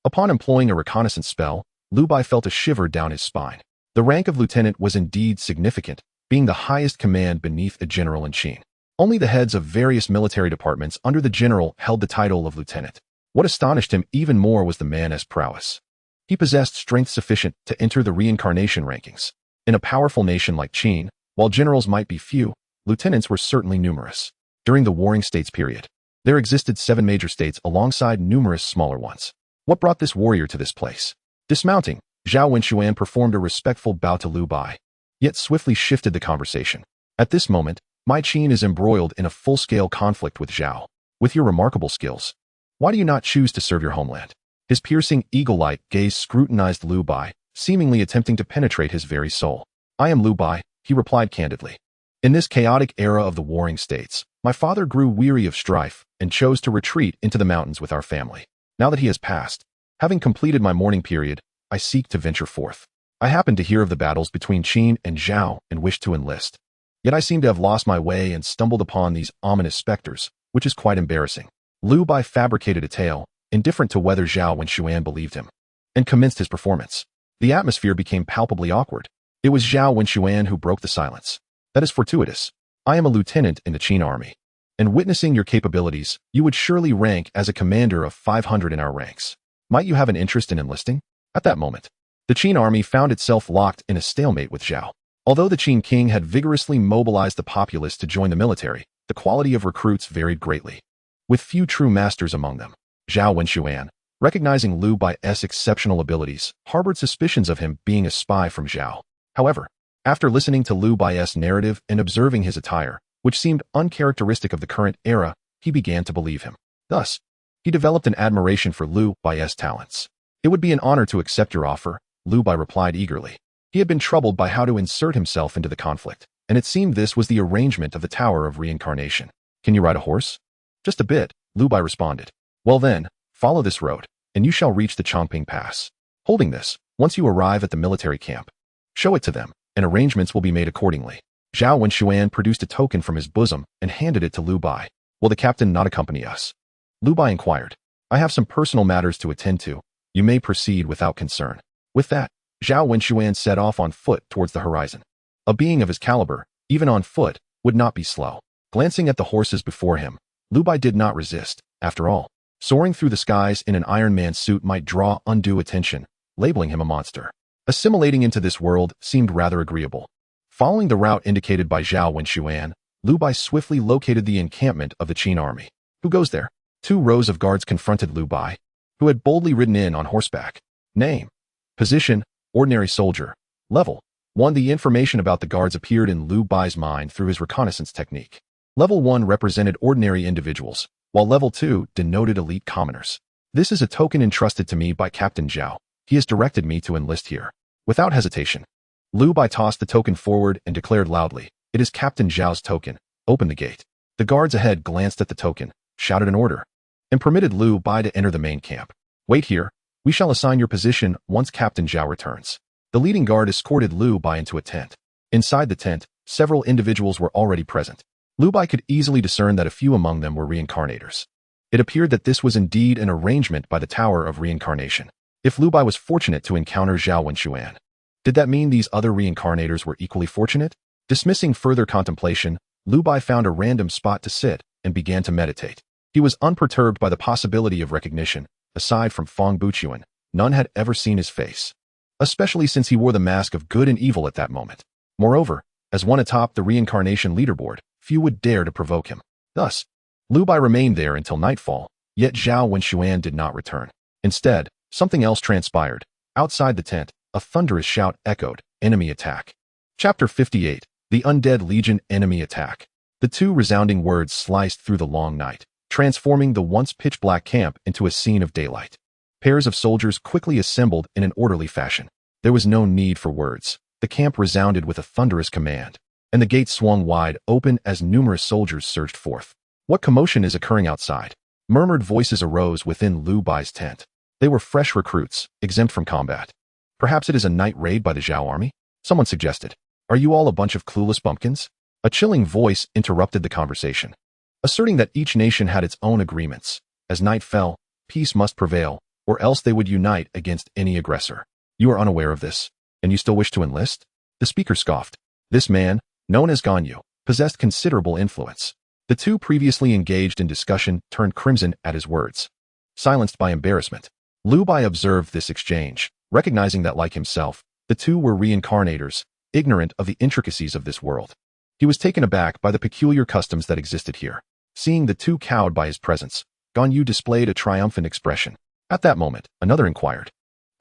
Upon employing a reconnaissance spell, Liu Bai felt a shiver down his spine. The rank of lieutenant was indeed significant, being the highest command beneath a general in Qin. Only the heads of various military departments under the general held the title of lieutenant. What astonished him even more was the man's prowess. He possessed strength sufficient to enter the reincarnation rankings. In a powerful nation like Qin, while generals might be few, lieutenants were certainly numerous. During the Warring States period, there existed 7 major states alongside numerous smaller ones. What brought this warrior to this place? Dismounting, Zhao Wenxuan performed a respectful bow to Liu Bai, yet swiftly shifted the conversation. At this moment, my Qin is embroiled in a full-scale conflict with Zhao. With your remarkable skills, why do you not choose to serve your homeland? His piercing, eagle-like gaze scrutinized Liu Bai, seemingly attempting to penetrate his very soul. I am Liu Bai, he replied candidly. In this chaotic era of the Warring States, my father grew weary of strife and chose to retreat into the mountains with our family. Now that he has passed, having completed my mourning period, I seek to venture forth. I happened to hear of the battles between Qin and Zhao and wished to enlist. Yet I seem to have lost my way and stumbled upon these ominous specters, which is quite embarrassing. Liu Bai fabricated a tale, indifferent to whether Zhao Wenxuan believed him, and commenced his performance. The atmosphere became palpably awkward. It was Zhao Wenxuan who broke the silence. That is fortuitous. I am a lieutenant in the Qin army, and witnessing your capabilities, you would surely rank as a commander of 500 in our ranks. Might you have an interest in enlisting? At that moment, the Qin army found itself locked in a stalemate with Zhao. Although the Qin king had vigorously mobilized the populace to join the military, the quality of recruits varied greatly, with few true masters among them. Zhao Wenxuan, recognizing Liu Bai's exceptional abilities, harbored suspicions of him being a spy from Zhao. However, after listening to Liu Bai's narrative and observing his attire, which seemed uncharacteristic of the current era, he began to believe him. Thus, he developed an admiration for Liu Bai's talents. It would be an honor to accept your offer, Liu Bai replied eagerly. He had been troubled by how to insert himself into the conflict, and it seemed this was the arrangement of the Tower of Reincarnation. Can you ride a horse? Just a bit, Liu Bai responded. Well then, follow this road, and you shall reach the Chongping Pass. Holding this, once you arrive at the military camp, show it to them, and arrangements will be made accordingly. Zhao Wenxuan produced a token from his bosom and handed it to Liu Bai. Will the captain not accompany us? Liu Bai inquired. I have some personal matters to attend to. You may proceed without concern. With that, Zhao Wenxuan set off on foot towards the horizon. A being of his caliber, even on foot, would not be slow. Glancing at the horses before him, Liu Bai did not resist. After all, soaring through the skies in an Iron Man suit might draw undue attention, labeling him a monster. Assimilating into this world seemed rather agreeable. Following the route indicated by Zhao Wenxuan, Liu Bai swiftly located the encampment of the Qin army. Who goes there? 2 rows of guards confronted Liu Bai, who had boldly ridden in on horseback. Name. Position, ordinary soldier. Level 1. The information about the guards appeared in Liu Bai's mind through his reconnaissance technique. Level 1 represented ordinary individuals, while Level 2 denoted elite commoners. This is a token entrusted to me by Captain Zhao. He has directed me to enlist here. Without hesitation, Liu Bai tossed the token forward and declared loudly, "It is Captain Zhao's token. Open the gate." The guards ahead glanced at the token, shouted an order, and permitted Liu Bai to enter the main camp. "Wait here. We shall assign your position once Captain Zhao returns." The leading guard escorted Liu Bai into a tent. Inside the tent, several individuals were already present. Liu Bai could easily discern that a few among them were reincarnators. It appeared that this was indeed an arrangement by the Tower of Reincarnation. If Liu Bai was fortunate to encounter Zhao Wenxuan, did that mean these other reincarnators were equally fortunate? Dismissing further contemplation, Liu Bai found a random spot to sit and began to meditate. He was unperturbed by the possibility of recognition. Aside from Fong Buchuan, none had ever seen his face, especially since he wore the mask of good and evil at that moment. Moreover, as one atop the reincarnation leaderboard, few would dare to provoke him. Thus, Liu Bai remained there until nightfall, yet Zhao Wenxuan did not return. Instead, something else transpired. Outside the tent, a thunderous shout echoed, "Enemy attack." Chapter 58, The Undead Legion Enemy Attack. The two resounding words sliced through the long night, transforming the once pitch-black camp into a scene of daylight. Pairs of soldiers quickly assembled in an orderly fashion. There was no need for words. The camp resounded with a thunderous command, and the gates swung wide open as numerous soldiers surged forth. "What commotion is occurring outside?" Murmured voices arose within Liu Bai's tent. They were fresh recruits, exempt from combat. "Perhaps it is a night raid by the Zhao army?" Someone suggested. "Are you all a bunch of clueless bumpkins?" A chilling voice interrupted the conversation, asserting that each nation had its own agreements. As night fell, peace must prevail, or else they would unite against any aggressor. "You are unaware of this, and you still wish to enlist?" The speaker scoffed. This man, known as Ganyu, possessed considerable influence. The two previously engaged in discussion turned crimson at his words. Silenced by embarrassment, Liu Bai observed this exchange, recognizing that like himself, the two were reincarnators, ignorant of the intricacies of this world. He was taken aback by the peculiar customs that existed here. Seeing the two cowed by his presence, Ganyu displayed a triumphant expression. At that moment, another inquired,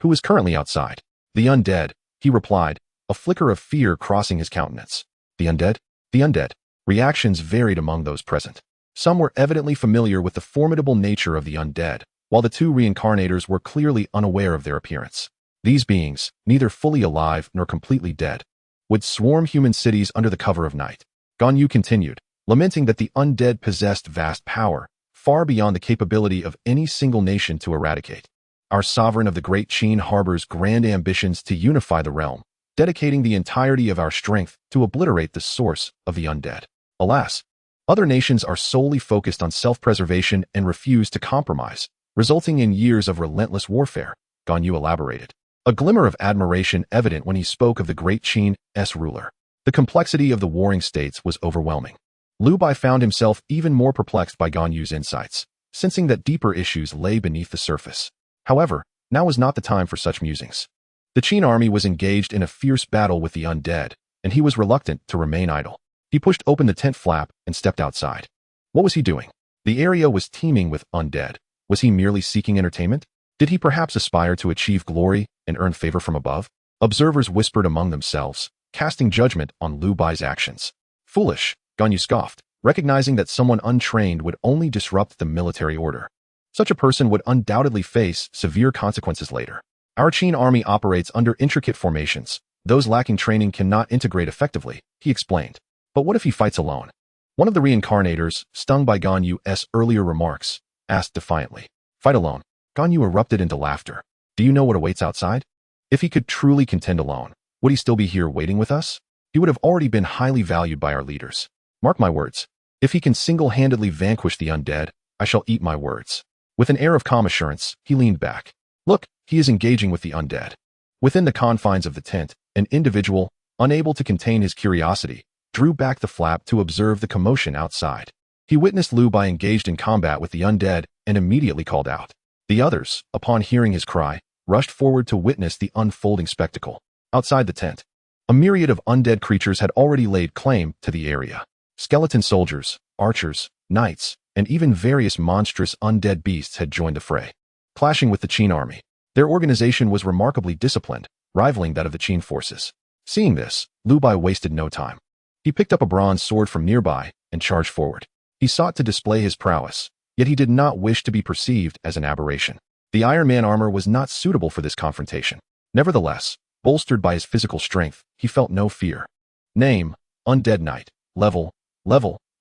"Who is currently outside?" "The undead," he replied, a flicker of fear crossing his countenance. "The undead? The undead?" Reactions varied among those present. Some were evidently familiar with the formidable nature of the undead, while the two reincarnators were clearly unaware of their appearance. These beings, neither fully alive nor completely dead, would swarm human cities under the cover of night. Ganyu continued, lamenting that the undead possessed vast power, far beyond the capability of any single nation to eradicate. "Our sovereign of the Great Qin harbors grand ambitions to unify the realm, dedicating the entirety of our strength to obliterate the source of the undead. Alas, other nations are solely focused on self-preservation and refuse to compromise, resulting in years of relentless warfare," Ganyu elaborated, a glimmer of admiration evident when he spoke of the Great Qin's ruler. The complexity of the warring states was overwhelming. Liu Bai found himself even more perplexed by Ganyu's insights, sensing that deeper issues lay beneath the surface. However, now was not the time for such musings. The Qin army was engaged in a fierce battle with the undead, and he was reluctant to remain idle. He pushed open the tent flap and stepped outside. What was he doing? The area was teeming with undead. Was he merely seeking entertainment? Did he perhaps aspire to achieve glory and earn favor from above? Observers whispered among themselves, casting judgment on Liu Bai's actions. "Foolish," Ganyu scoffed, recognizing that someone untrained would only disrupt the military order. Such a person would undoubtedly face severe consequences later. "Our Qin army operates under intricate formations. Those lacking training cannot integrate effectively," he explained. "But what if he fights alone?" One of the reincarnators, stung by Ganyu's earlier remarks, asked defiantly. "Fight alone?" Ganyu erupted into laughter. "Do you know what awaits outside? If he could truly contend alone, would he still be here waiting with us? He would have already been highly valued by our leaders. Mark my words. If he can single-handedly vanquish the undead, I shall eat my words." With an air of calm assurance, he leaned back. "Look, he is engaging with the undead." Within the confines of the tent, an individual, unable to contain his curiosity, drew back the flap to observe the commotion outside. He witnessed Liu Bai engaged in combat with the undead and immediately called out. The others, upon hearing his cry, rushed forward to witness the unfolding spectacle. Outside the tent, a myriad of undead creatures had already laid claim to the area. Skeleton soldiers, archers, knights, and even various monstrous undead beasts had joined the fray, clashing with the Qin army. Their organization was remarkably disciplined, rivaling that of the Qin forces. Seeing this, Liu Bai wasted no time. He picked up a bronze sword from nearby and charged forward. He sought to display his prowess, yet he did not wish to be perceived as an aberration. The Iron Man armor was not suitable for this confrontation. Nevertheless, bolstered by his physical strength, he felt no fear. Name: Undead Knight. Level: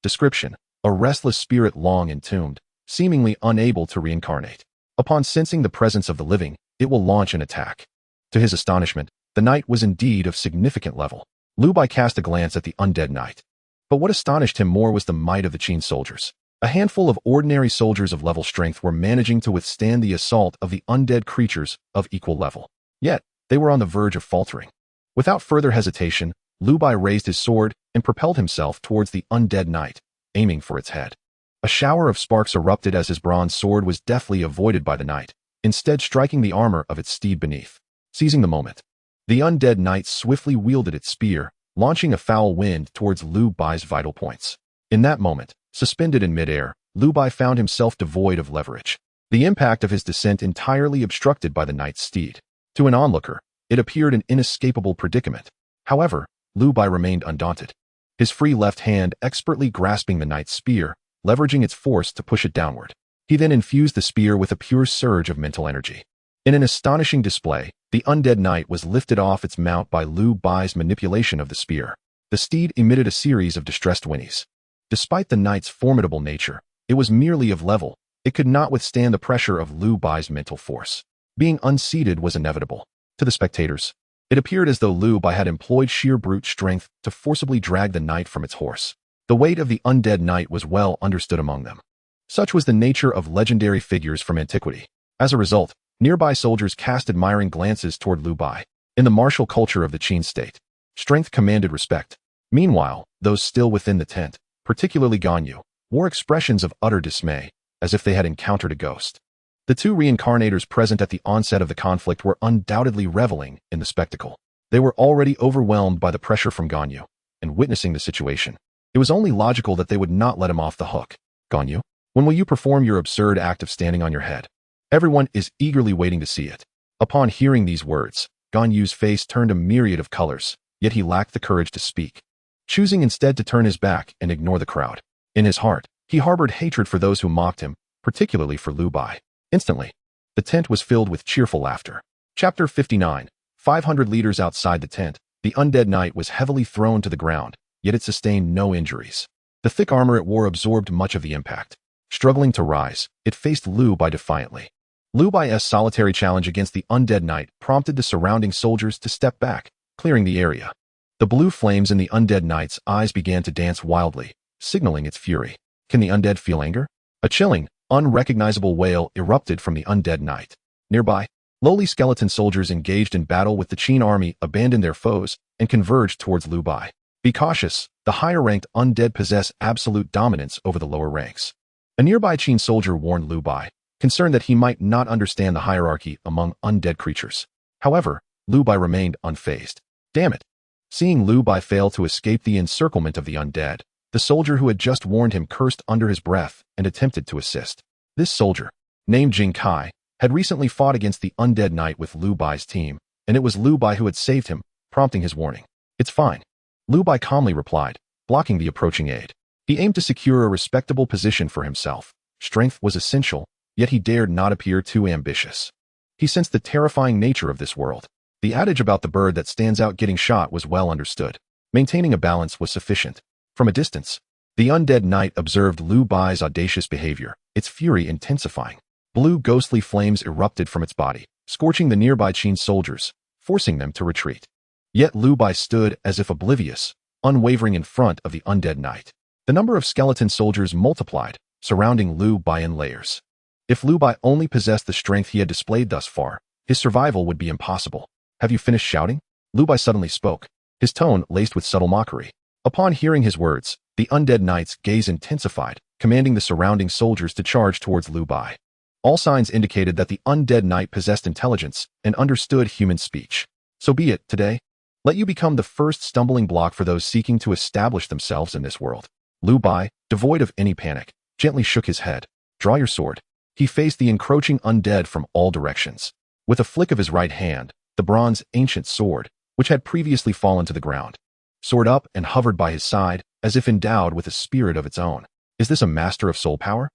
Description: a restless spirit long entombed, seemingly unable to reincarnate. Upon sensing the presence of the living, it will launch an attack. To his astonishment, the knight was indeed of significant level. Liu Bai cast a glance at the undead knight. But what astonished him more was the might of the Qin soldiers. A handful of ordinary soldiers of level strength were managing to withstand the assault of the undead creatures of equal level. Yet, they were on the verge of faltering. Without further hesitation, Liu Bai raised his sword and propelled himself towards the undead knight, aiming for its head. A shower of sparks erupted as his bronze sword was deftly avoided by the knight, instead striking the armor of its steed beneath. Seizing the moment, the undead knight swiftly wielded its spear, launching a foul wind towards Liu Bai's vital points. In that moment, suspended in midair, Liu Bai found himself devoid of leverage. The impact of his descent entirely obstructed by the knight's steed. To an onlooker, it appeared an inescapable predicament. However, Liu Bai remained undaunted. His free left hand expertly grasping the knight's spear, leveraging its force to push it downward. He then infused the spear with a pure surge of mental energy. In an astonishing display, the undead knight was lifted off its mount by Liu Bai's manipulation of the spear. The steed emitted a series of distressed whinnies. Despite the knight's formidable nature, it was merely of level. It could not withstand the pressure of Liu Bai's mental force. Being unseated was inevitable. To the spectators, it appeared as though Liu Bai had employed sheer brute strength to forcibly drag the knight from its horse. The weight of the undead knight was well understood among them. Such was the nature of legendary figures from antiquity. As a result, nearby soldiers cast admiring glances toward Liu Bai. In the martial culture of the Qin state, strength commanded respect. Meanwhile, those still within the tent, particularly Ganyu, wore expressions of utter dismay, as if they had encountered a ghost. The two reincarnators present at the onset of the conflict were undoubtedly reveling in the spectacle. They were already overwhelmed by the pressure from Ganyu, and witnessing the situation, it was only logical that they would not let him off the hook. Ganyu, when will you perform your absurd act of standing on your head? Everyone is eagerly waiting to see it. Upon hearing these words, Ganyu's face turned a myriad of colors, yet he lacked the courage to speak, choosing instead to turn his back and ignore the crowd. In his heart, he harbored hatred for those who mocked him, particularly for Liu Bai. Instantly, the tent was filled with cheerful laughter. Chapter 59. 500 liters outside the tent, the undead knight was heavily thrown to the ground, yet it sustained no injuries. The thick armor it wore absorbed much of the impact. Struggling to rise, it faced Liu Bai defiantly. Liu Bai's solitary challenge against the undead knight prompted the surrounding soldiers to step back, clearing the area. The blue flames in the undead knight's eyes began to dance wildly, signaling its fury. Can the undead feel anger? A chilling, unrecognizable wail erupted from the undead knight. Nearby, lowly skeleton soldiers engaged in battle with the Qin army abandoned their foes and converged towards Liu Bai. Be cautious, the higher-ranked undead possess absolute dominance over the lower ranks. A nearby Qin soldier warned Liu Bai, concerned that he might not understand the hierarchy among undead creatures. However, Liu Bai remained unfazed. Damn it! Seeing Liu Bai fail to escape the encirclement of the undead, the soldier who had just warned him cursed under his breath and attempted to assist. This soldier, named Jing Kai, had recently fought against the undead knight with Liu Bai's team, and it was Liu Bai who had saved him, prompting his warning. It's fine. Liu Bai calmly replied, blocking the approaching aid. He aimed to secure a respectable position for himself. Strength was essential, yet he dared not appear too ambitious. He sensed the terrifying nature of this world. The adage about the bird that stands out getting shot was well understood. Maintaining a balance was sufficient. From a distance, the undead knight observed Liu Bai's audacious behavior, its fury intensifying. Blue ghostly flames erupted from its body, scorching the nearby Qin soldiers, forcing them to retreat. Yet Liu Bai stood as if oblivious, unwavering in front of the undead knight. The number of skeleton soldiers multiplied, surrounding Liu Bai in layers. If Liu Bai only possessed the strength he had displayed thus far, his survival would be impossible. Have you finished shouting? Liu Bai suddenly spoke, his tone laced with subtle mockery. Upon hearing his words, the undead knight's gaze intensified, commanding the surrounding soldiers to charge towards Liu Bai. All signs indicated that the undead knight possessed intelligence and understood human speech. So be it, today. Let you become the first stumbling block for those seeking to establish themselves in this world. Liu Bai, devoid of any panic, gently shook his head. Draw your sword. He faced the encroaching undead from all directions. With a flick of his right hand, the bronze ancient sword, which had previously fallen to the ground, soared up and hovered by his side, as if endowed with a spirit of its own. Is this a master of soul power?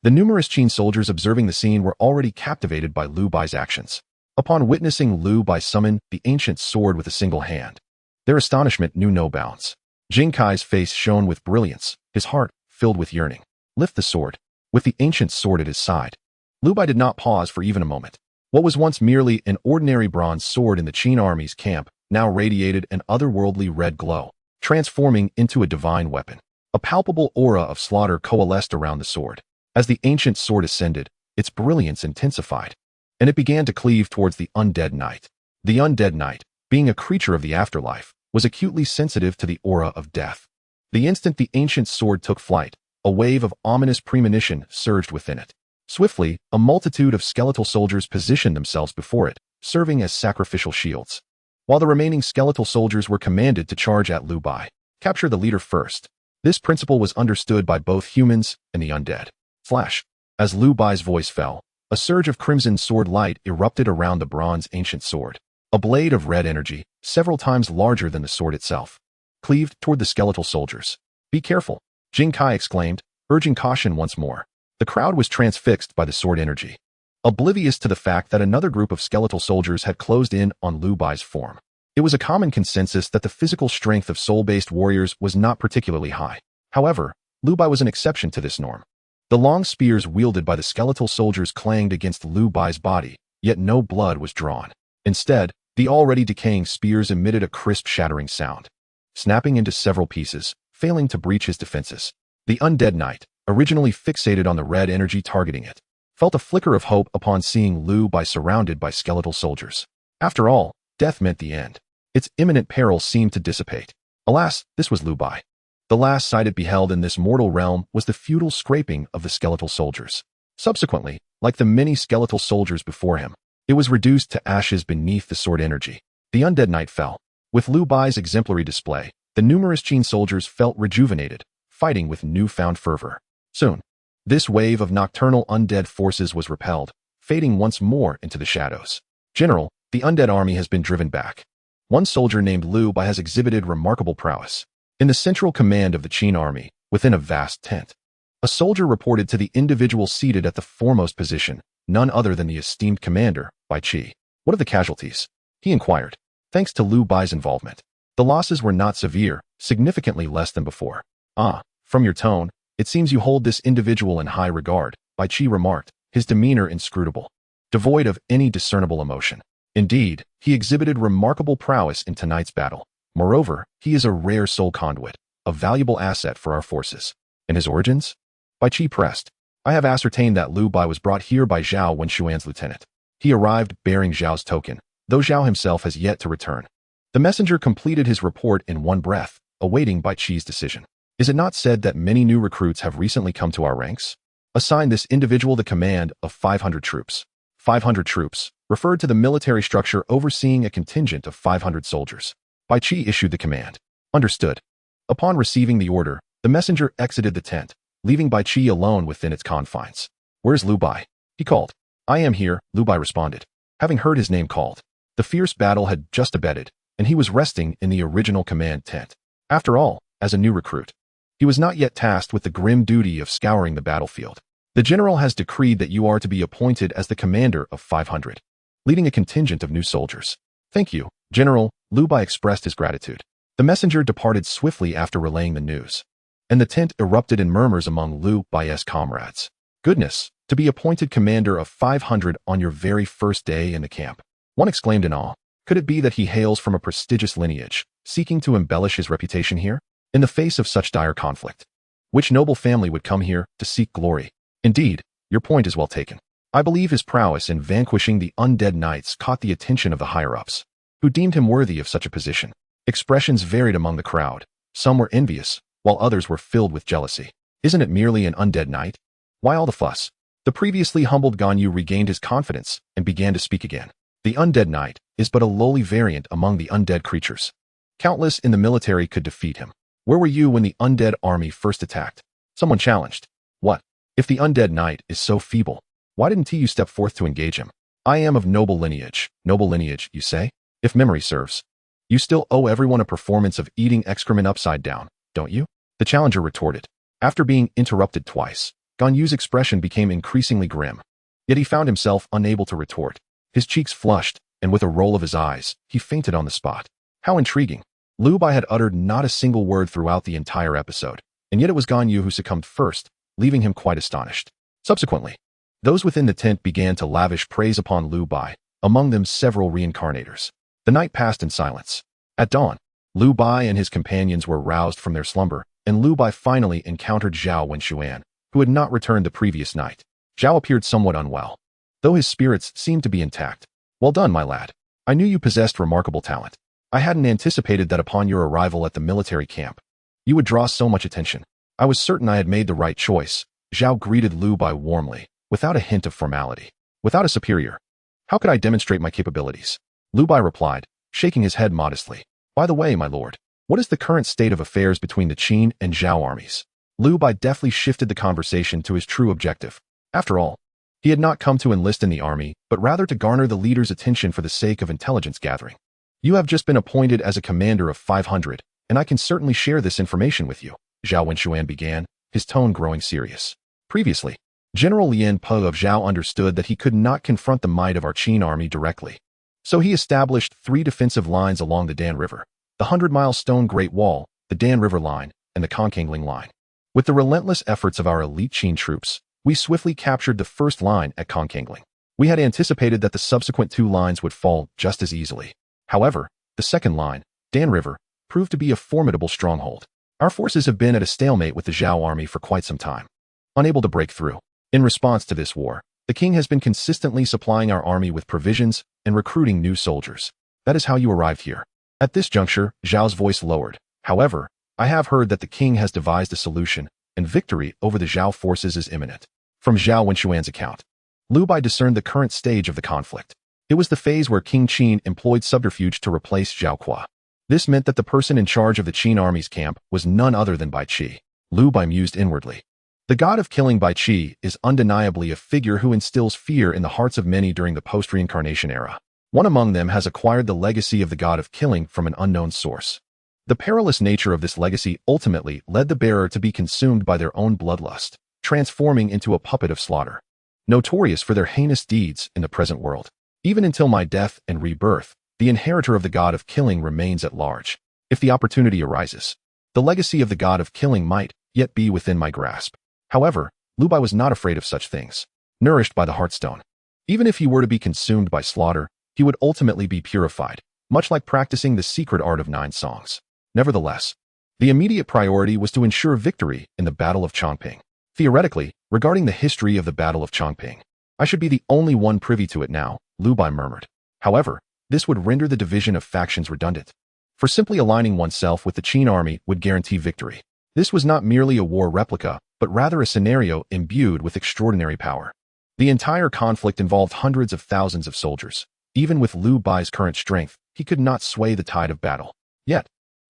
The numerous Qin soldiers observing the scene were already captivated by Liu Bai's actions. Upon witnessing Liu Bai summon the ancient sword with a single hand, their astonishment knew no bounds. Jing Kai's face shone with brilliance, his heart filled with yearning. Lift the sword. With the ancient sword at his side, Liu Bai did not pause for even a moment. What was once merely an ordinary bronze sword in the Qin army's camp now radiated an otherworldly red glow, transforming into a divine weapon. A palpable aura of slaughter coalesced around the sword. As the ancient sword ascended, its brilliance intensified, and it began to cleave towards the undead knight. The undead knight, being a creature of the afterlife, was acutely sensitive to the aura of death. The instant the ancient sword took flight, a wave of ominous premonition surged within it. Swiftly, a multitude of skeletal soldiers positioned themselves before it, serving as sacrificial shields, while the remaining skeletal soldiers were commanded to charge at Liu Bai. Capture the leader first. This principle was understood by both humans and the undead. Flash. As Liu Bai's voice fell, a surge of crimson sword light erupted around the bronze ancient sword. A blade of red energy, several times larger than the sword itself, cleaved toward the skeletal soldiers. Be careful, Jing Kai exclaimed, urging caution once more. The crowd was transfixed by the sword energy, oblivious to the fact that another group of skeletal soldiers had closed in on Liu Bai's form. It was a common consensus that the physical strength of soul-based warriors was not particularly high. However, Liu Bai was an exception to this norm. The long spears wielded by the skeletal soldiers clanged against Liu Bai's body, yet no blood was drawn. Instead, the already decaying spears emitted a crisp shattering sound, snapping into several pieces, failing to breach his defenses. The undead knight, originally fixated on the red energy targeting it, felt a flicker of hope upon seeing Liu Bai surrounded by skeletal soldiers. After all, death meant the end. Its imminent peril seemed to dissipate. Alas, this was Liu Bai. The last sight it beheld in this mortal realm was the futile scraping of the skeletal soldiers. Subsequently, like the many skeletal soldiers before him, it was reduced to ashes beneath the sword energy. The undead knight fell. With Liu Bai's exemplary display, the numerous Qin soldiers felt rejuvenated, fighting with newfound fervor. Soon, this wave of nocturnal undead forces was repelled, fading once more into the shadows. General, the undead army has been driven back. One soldier named Liu Bai has exhibited remarkable prowess. In the central command of the Qin army, within a vast tent, a soldier reported to the individual seated at the foremost position, none other than the esteemed commander, Bai Qi. What of the casualties? He inquired. Thanks to Liu Bai's involvement, the losses were not severe, significantly less than before. Ah, from your tone, it seems you hold this individual in high regard, Bai Qi remarked, his demeanor inscrutable, devoid of any discernible emotion. Indeed, he exhibited remarkable prowess in tonight's battle. Moreover, he is a rare soul conduit, a valuable asset for our forces. And his origins? Bai Qi pressed. I have ascertained that Liu Bai was brought here by Zhao Wenxuan's lieutenant. He arrived bearing Zhao's token, though Zhao himself has yet to return. The messenger completed his report in one breath, awaiting Bai Qi's decision. Is it not said that many new recruits have recently come to our ranks? Assign this individual the command of 500 troops. 500 troops referred to the military structure overseeing a contingent of 500 soldiers. Bai Qi issued the command. Understood. Upon receiving the order, the messenger exited the tent, leaving Bai Qi alone within its confines. Where's Liu Bai? He called. I am here, Liu Bai responded, having heard his name called. The fierce battle had just abated, and he was resting in the original command tent. After all, as a new recruit, he was not yet tasked with the grim duty of scouring the battlefield. The general has decreed that you are to be appointed as the commander of 500, leading a contingent of new soldiers. Thank you, General, Liu Bai expressed his gratitude. The messenger departed swiftly after relaying the news, and the tent erupted in murmurs among Liu Bai's comrades. Goodness, to be appointed commander of 500 on your very first day in the camp. One exclaimed in awe. Could it be that he hails from a prestigious lineage, seeking to embellish his reputation here? In the face of such dire conflict, which noble family would come here to seek glory? Indeed, your point is well taken. I believe his prowess in vanquishing the undead knights caught the attention of the higher-ups, who deemed him worthy of such a position. Expressions varied among the crowd. Some were envious, while others were filled with jealousy. Isn't it merely an undead knight? Why all the fuss? The previously humbled Ganyu regained his confidence and began to speak again. The undead knight is but a lowly variant among the undead creatures. Countless in the military could defeat him. Where were you when the undead army first attacked? Someone challenged. What? If the undead knight is so feeble, why didn't you step forth to engage him? I am of noble lineage. Noble lineage, you say? If memory serves, you still owe everyone a performance of eating excrement upside down, don't you? The challenger retorted. After being interrupted twice, Gan Yu's expression became increasingly grim. Yet he found himself unable to retort. His cheeks flushed, and with a roll of his eyes, he fainted on the spot. How intriguing. Liu Bai had uttered not a single word throughout the entire episode, and yet it was Gan Yu who succumbed first, leaving him quite astonished. Subsequently, those within the tent began to lavish praise upon Liu Bai, among them several reincarnators. The night passed in silence. At dawn, Liu Bai and his companions were roused from their slumber, and Liu Bai finally encountered Zhao Wenxuan, who had not returned the previous night. Zhao appeared somewhat unwell, though his spirits seemed to be intact. Well done, my lad. I knew you possessed remarkable talent. I hadn't anticipated that upon your arrival at the military camp, you would draw so much attention. I was certain I had made the right choice. Zhao greeted Liu Bai warmly, without a hint of formality. Without a superior, how could I demonstrate my capabilities? Liu Bai replied, shaking his head modestly. By the way, my lord, what is the current state of affairs between the Qin and Zhao armies? Liu Bai deftly shifted the conversation to his true objective. After all, he had not come to enlist in the army, but rather to garner the leader's attention for the sake of intelligence gathering. You have just been appointed as a commander of 500, and I can certainly share this information with you, Zhao Wenxuan began, his tone growing serious. Previously, General Lian Po of Zhao understood that he could not confront the might of our Qin army directly. So he established 3 defensive lines along the Dan River, the 100-mile stone Great Wall, the Dan River Line, and the Konkangling Line. With the relentless efforts of our elite Qin troops, we swiftly captured the first line at Konkangling. We had anticipated that the subsequent 2 lines would fall just as easily. However, the second line, Dan River, proved to be a formidable stronghold. Our forces have been at a stalemate with the Zhao army for quite some time, unable to break through. In response to this war, the king has been consistently supplying our army with provisions and recruiting new soldiers. That is how you arrived here. At this juncture, Zhao's voice lowered. However, I have heard that the king has devised a solution, and victory over the Zhao forces is imminent. From Zhao Wenxuan's account, Liu Bai discerned the current stage of the conflict. It was the phase where King Qin employed subterfuge to replace Zhao Qua. This meant that the person in charge of the Qin army's camp was none other than Bai Qi. Liu Bai mused inwardly. The god of killing Bai Qi is undeniably a figure who instills fear in the hearts of many during the post-reincarnation era. One among them has acquired the legacy of the god of killing from an unknown source. The perilous nature of this legacy ultimately led the bearer to be consumed by their own bloodlust, transforming into a puppet of slaughter. Notorious for their heinous deeds in the present world. Even until my death and rebirth, the inheritor of the god of killing remains at large. If the opportunity arises, the legacy of the god of killing might yet be within my grasp. However, Liu Bai was not afraid of such things. Nourished by the Heartstone, even if he were to be consumed by slaughter, he would ultimately be purified, much like practicing the secret art of 9 songs. Nevertheless, the immediate priority was to ensure victory in the Battle of Chongping. Theoretically, regarding the history of the Battle of Chongping, I should be the only one privy to it now, Liu Bai murmured. However, this would render the division of factions redundant. For simply aligning oneself with the Qin army would guarantee victory. This was not merely a war replica, but rather a scenario imbued with extraordinary power. The entire conflict involved hundreds of thousands of soldiers. Even with Liu Bai's current strength, he could not sway the tide of battle. Yet,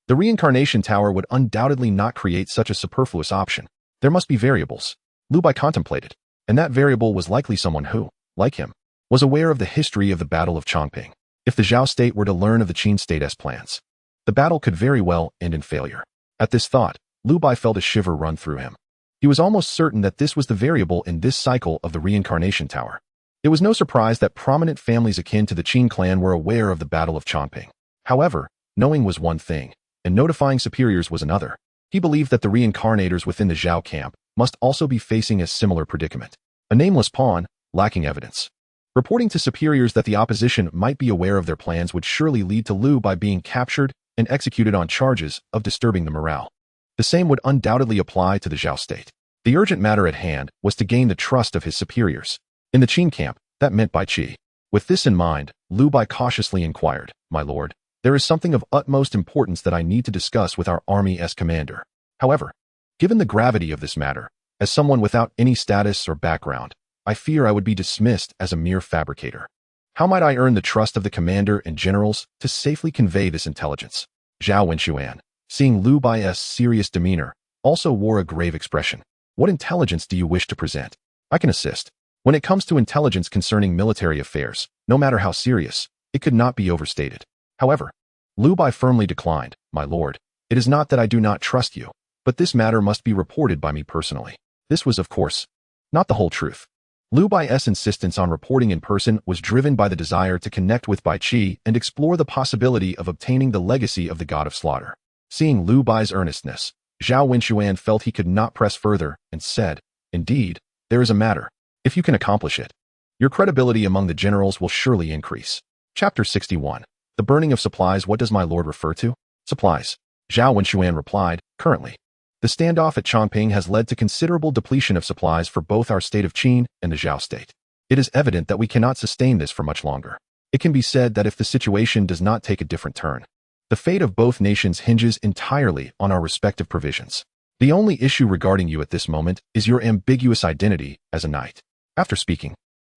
the Reincarnation Tower would undoubtedly not create such a superfluous option. There must be variables, Liu Bai contemplated, and that variable was likely someone who, like him, was aware of the history of the Battle of Chongping. If the Zhao state were to learn of the Qin state's plans, the battle could very well end in failure. At this thought, Liu Bai felt a shiver run through him. He was almost certain that this was the variable in this cycle of the Reincarnation Tower. It was no surprise that prominent families akin to the Qin clan were aware of the Battle of Chongping. However, knowing was one thing, and notifying superiors was another. He believed that the reincarnators within the Zhao camp must also be facing a similar predicament. A nameless pawn, lacking evidence. Reporting to superiors that the opposition might be aware of their plans would surely lead to Liu Bai being captured and executed on charges of disturbing the morale. The same would undoubtedly apply to the Zhao state. The urgent matter at hand was to gain the trust of his superiors. In the Qin camp, that meant Bai Qi. With this in mind, Liu Bai cautiously inquired, "My lord, there is something of utmost importance that I need to discuss with our army's commander. However, given the gravity of this matter, as someone without any status or background, I fear I would be dismissed as a mere fabricator. How might I earn the trust of the commander and generals to safely convey this intelligence?" Zhao Wenxuan, seeing Liu Bai's serious demeanor, also wore a grave expression. "What intelligence do you wish to present? I can assist. When it comes to intelligence concerning military affairs, no matter how serious, it could not be overstated." However, Liu Bai firmly declined, "My lord, it is not that I do not trust you, but this matter must be reported by me personally." This was, of course, not the whole truth. Liu Bai's insistence on reporting in person was driven by the desire to connect with Bai Qi and explore the possibility of obtaining the legacy of the god of slaughter. Seeing Liu Bai's earnestness, Zhao Wenxuan felt he could not press further and said, "Indeed, there is a matter. If you can accomplish it, your credibility among the generals will surely increase." Chapter 61. The burning of supplies. What does my lord refer to? Supplies. Zhao Wenxuan replied, "Currently, the standoff at Chongping has led to considerable depletion of supplies for both our state of Qin and the Zhao state. It is evident that we cannot sustain this for much longer. It can be said that if the situation does not take a different turn, the fate of both nations hinges entirely on our respective provisions. The only issue regarding you at this moment is your ambiguous identity as a knight." After speaking,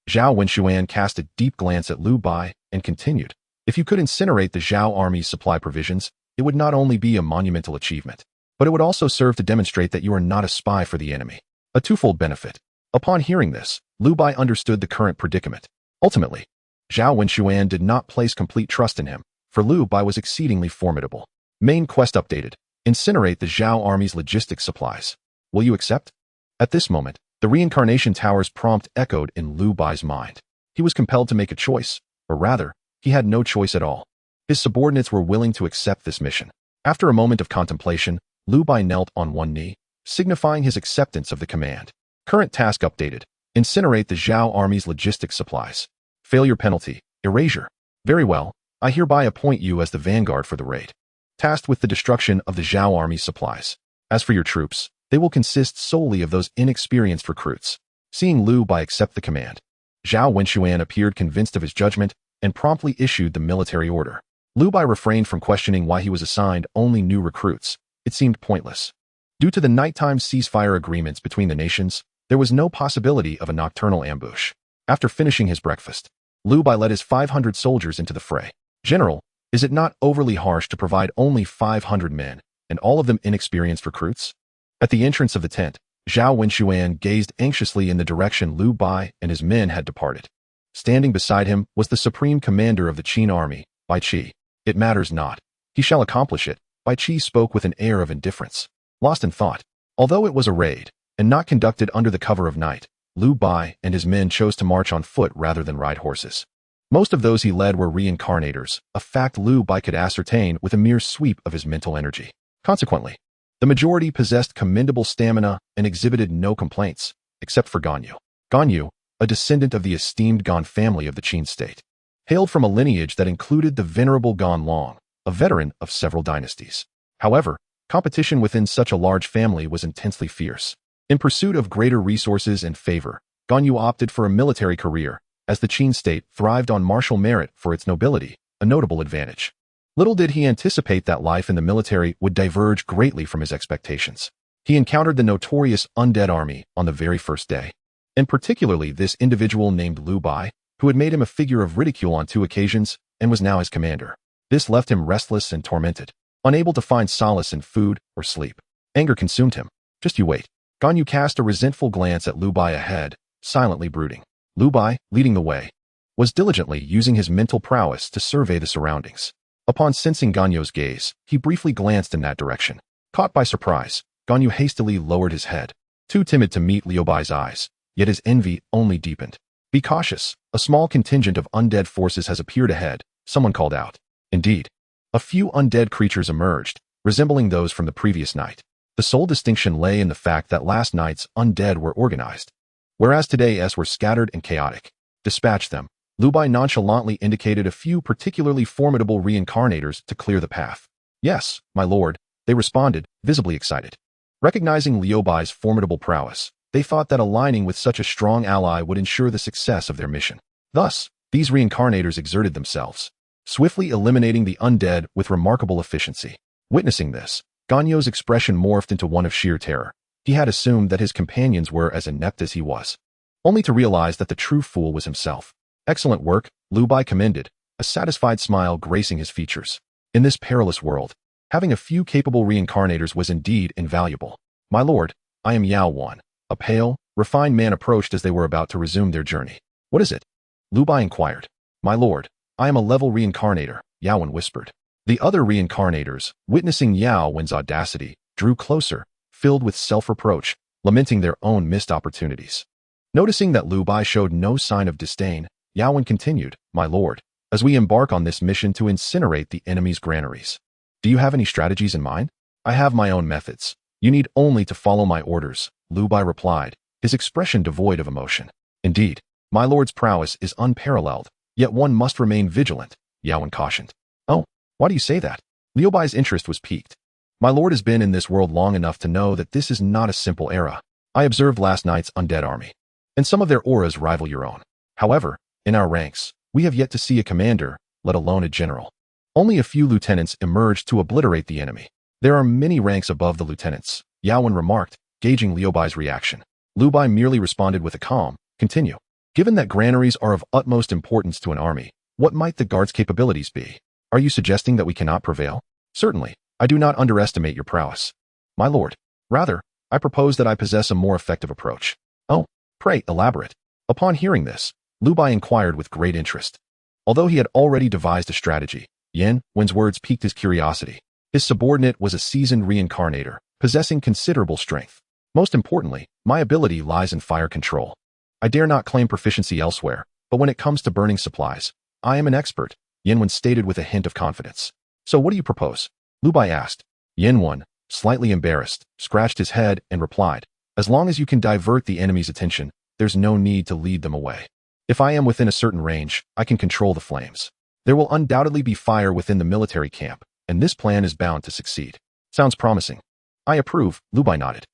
Zhao Wenxuan cast a deep glance at Liu Bai and continued, "If you could incinerate the Zhao army's supply provisions, it would not only be a monumental achievement, but it would also serve to demonstrate that you are not a spy for the enemy. A twofold benefit." Upon hearing this, Liu Bai understood the current predicament. Ultimately, Zhao Wenxuan did not place complete trust in him, for Liu Bai was exceedingly formidable. Main quest updated. Incinerate the Zhao army's logistics supplies. Will you accept? At this moment, the reincarnation tower's prompt echoed in Liu Bai's mind. He was compelled to make a choice, or rather, he had no choice at all. His subordinates were willing to accept this mission. After a moment of contemplation, Liu Bai knelt on one knee, signifying his acceptance of the command. Current task updated. Incinerate the Zhao army's logistics supplies. Failure penalty. Erasure. Very well, I hereby appoint you as the vanguard for the raid, tasked with the destruction of the Zhao army's supplies. As for your troops, they will consist solely of those inexperienced recruits. Seeing Liu Bai accept the command, Zhao Wenxuan appeared convinced of his judgment and promptly issued the military order. Liu Bai refrained from questioning why he was assigned only new recruits. It seemed pointless. Due to the nighttime ceasefire agreements between the nations, there was no possibility of a nocturnal ambush. After finishing his breakfast, Liu Bai led his 500 soldiers into the fray. "General, is it not overly harsh to provide only 500 men, and all of them inexperienced recruits?" At the entrance of the tent, Zhao Wenxuan gazed anxiously in the direction Liu Bai and his men had departed. Standing beside him was the supreme commander of the Qin army, Bai Qi. "It matters not. He shall accomplish it." Bai Qi spoke with an air of indifference, lost in thought. Although it was a raid, and not conducted under the cover of night, Liu Bai and his men chose to march on foot rather than ride horses. Most of those he led were reincarnators, a fact Liu Bai could ascertain with a mere sweep of his mental energy. Consequently, the majority possessed commendable stamina and exhibited no complaints, except for Ganyu. Ganyu, a descendant of the esteemed Gan family of the Qin state, hailed from a lineage that included the venerable Gan Long, a veteran of several dynasties. However, competition within such a large family was intensely fierce. In pursuit of greater resources and favor, Ganyu opted for a military career, as the Qin state thrived on martial merit for its nobility, a notable advantage. Little did he anticipate that life in the military would diverge greatly from his expectations. He encountered the notorious undead army on the very first day, and particularly this individual named Liu Bai, who had made him a figure of ridicule on 2 occasions and was now his commander. This left him restless and tormented, unable to find solace in food or sleep. Anger consumed him. Just you wait. Ganyu cast a resentful glance at Liu Bai ahead, silently brooding. Liu Bai, leading the way, was diligently using his mental prowess to survey the surroundings. Upon sensing Ganyu's gaze, he briefly glanced in that direction. Caught by surprise, Ganyu hastily lowered his head, too timid to meet Liu Bai's eyes, yet his envy only deepened. "Be cautious, a small contingent of undead forces has appeared ahead," someone called out. Indeed, a few undead creatures emerged, resembling those from the previous night. The sole distinction lay in the fact that last night's undead were organized, whereas today's were scattered and chaotic. "Dispatch them." Liu Bai nonchalantly indicated a few particularly formidable reincarnators to clear the path. "Yes, my lord," they responded, visibly excited. Recognizing Liu Bai's formidable prowess, they thought that aligning with such a strong ally would ensure the success of their mission. Thus, these reincarnators exerted themselves, swiftly eliminating the undead with remarkable efficiency. Witnessing this, Ganyu's expression morphed into one of sheer terror. He had assumed that his companions were as inept as he was, only to realize that the true fool was himself. "Excellent work," Liu Bai commended, a satisfied smile gracing his features. In this perilous world, having a few capable reincarnators was indeed invaluable. "My lord, I am Yao Wan." A pale, refined man approached as they were about to resume their journey. "What is it?" Liu Bai inquired. "My lord, I am a level reincarnator," Yao Wan whispered. The other reincarnators, witnessing Yao Wan's audacity, drew closer, filled with self-reproach, lamenting their own missed opportunities. Noticing that Liu Bai showed no sign of disdain, Yao Wen continued, "My lord, as we embark on this mission to incinerate the enemy's granaries, do you have any strategies in mind?" "I have my own methods. You need only to follow my orders," Liu Bai replied, his expression devoid of emotion. "Indeed, my lord's prowess is unparalleled, yet one must remain vigilant," Yao Wen cautioned. "Oh, why do you say that?" Liu Bai's interest was piqued. "My lord has been in this world long enough to know that this is not a simple era. I observed last night's undead army, and some of their auras rival your own. However, in our ranks, we have yet to see a commander, let alone a general. Only a few lieutenants emerged to obliterate the enemy. There are many ranks above the lieutenants," Yao Wen remarked, gauging Liu Bai's reaction. Liu Bai merely responded with a calm, "Continue. Given that granaries are of utmost importance to an army, what might the guard's capabilities be? Are you suggesting that we cannot prevail?" "Certainly, I do not underestimate your prowess, my lord. Rather, I propose that I possess a more effective approach." "Oh, pray elaborate." Upon hearing this, Liu Bai inquired with great interest. Although he had already devised a strategy, Yan Wen's words piqued his curiosity. His subordinate was a seasoned reincarnator, possessing considerable strength. "Most importantly, my ability lies in fire control. I dare not claim proficiency elsewhere, but when it comes to burning supplies, I am an expert," Yan Wen stated with a hint of confidence. "So what do you propose?" Liu Bai asked. Yan Wen, slightly embarrassed, scratched his head and replied, "As long as you can divert the enemy's attention, there's no need to lead them away. If I am within a certain range, I can control the flames. There will undoubtedly be fire within the military camp, and this plan is bound to succeed." "Sounds promising." "I approve," Liu Bai nodded.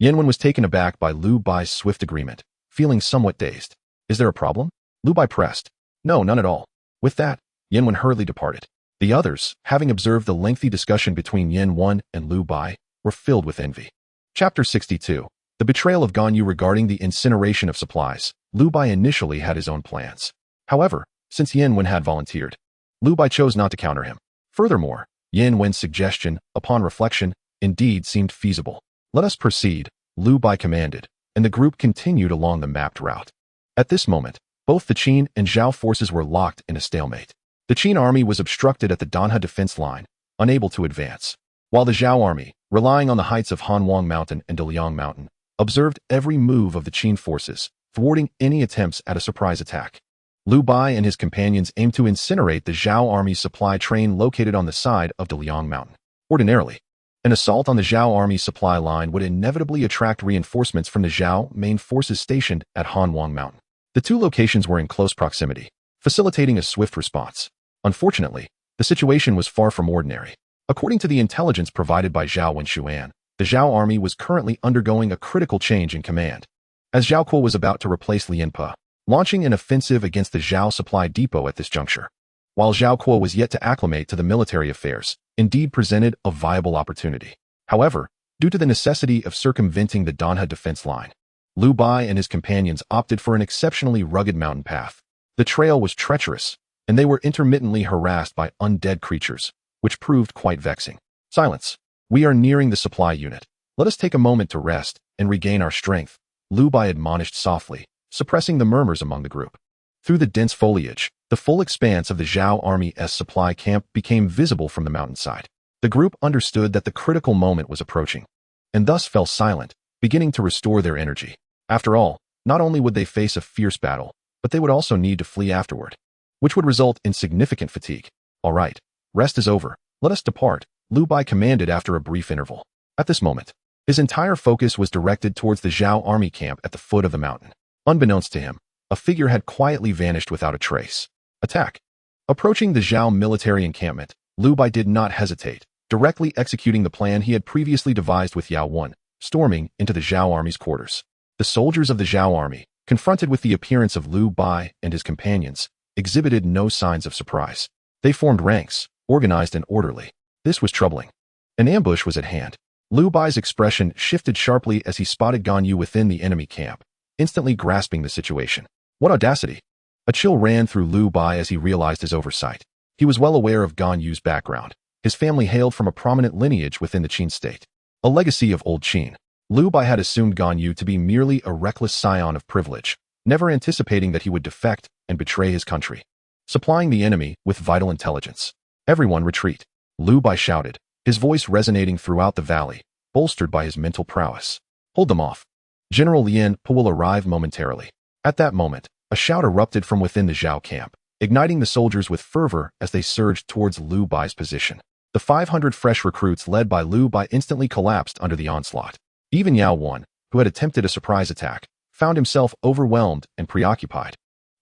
Yan Wen was taken aback by Liu Bai's swift agreement, feeling somewhat dazed. "Is there a problem?" Liu Bai pressed. "No, none at all." With that, Yan Wen hurriedly departed. The others, having observed the lengthy discussion between Yan Wen and Liu Bai, were filled with envy. Chapter 62. The betrayal of Gan Yu regarding the incineration of supplies. Liu Bai initially had his own plans. However, since Yan Wen had volunteered, Liu Bai chose not to counter him. Furthermore, Yan Wen's suggestion, upon reflection, indeed seemed feasible. "Let us proceed," Liu Bai commanded, and the group continued along the mapped route. At this moment, both the Qin and Zhao forces were locked in a stalemate. The Qin army was obstructed at the Danhe defense line, unable to advance, while the Zhao army, relying on the heights of Hanwang Mountain and Daliang Mountain, observed every move of the Qin forces, thwarting any attempts at a surprise attack. Liu Bai and his companions aimed to incinerate the Zhao army's supply train located on the side of Daliang Mountain. Ordinarily, an assault on the Zhao army's supply line would inevitably attract reinforcements from the Zhao main forces stationed at Hanwang Mountain. The two locations were in close proximity, facilitating a swift response. Unfortunately, the situation was far from ordinary. According to the intelligence provided by Zhao Wenshuan, the Zhao army was currently undergoing a critical change in command. As Zhao Kuo was about to replace Lian Pe, launching an offensive against the Zhao supply depot at this juncture, while Zhao Kuo was yet to acclimate to the military affairs, indeed presented a viable opportunity. However, due to the necessity of circumventing the Danhe defense line, Liu Bai and his companions opted for an exceptionally rugged mountain path. The trail was treacherous, and they were intermittently harassed by undead creatures, which proved quite vexing. "Silence. We are nearing the supply unit. Let us take a moment to rest and regain our strength," Liu Bai admonished softly, suppressing the murmurs among the group. Through the dense foliage, the full expanse of the Zhao Army's supply camp became visible from the mountainside. The group understood that the critical moment was approaching, and thus fell silent, beginning to restore their energy. After all, not only would they face a fierce battle, but they would also need to flee afterward, which would result in significant fatigue. "All right, rest is over. Let us depart," Liu Bai commanded after a brief interval. At this moment, his entire focus was directed towards the Zhao army camp at the foot of the mountain. Unbeknownst to him, a figure had quietly vanished without a trace. Attack. Approaching the Zhao military encampment, Liu Bai did not hesitate, directly executing the plan he had previously devised with Yao Wen, storming into the Zhao army's quarters. The soldiers of the Zhao army, confronted with the appearance of Liu Bai and his companions, exhibited no signs of surprise. They formed ranks, organized and orderly. This was troubling. An ambush was at hand. Liu Bai's expression shifted sharply as he spotted Gan Yu within the enemy camp, instantly grasping the situation. What audacity! A chill ran through Liu Bai as he realized his oversight. He was well aware of Gan Yu's background. His family hailed from a prominent lineage within the Qin state, a legacy of old Qin. Liu Bai had assumed Gan Yu to be merely a reckless scion of privilege, never anticipating that he would defect and betray his country, supplying the enemy with vital intelligence. "Everyone retreat," Liu Bai shouted, his voice resonating throughout the valley, bolstered by his mental prowess. "Hold them off." General Liu Bai will arrive momentarily. At that moment, a shout erupted from within the Zhao camp, igniting the soldiers with fervor as they surged towards Liu Bai's position. The 500 fresh recruits led by Liu Bai instantly collapsed under the onslaught. Even Yao Wan, who had attempted a surprise attack, found himself overwhelmed and preoccupied.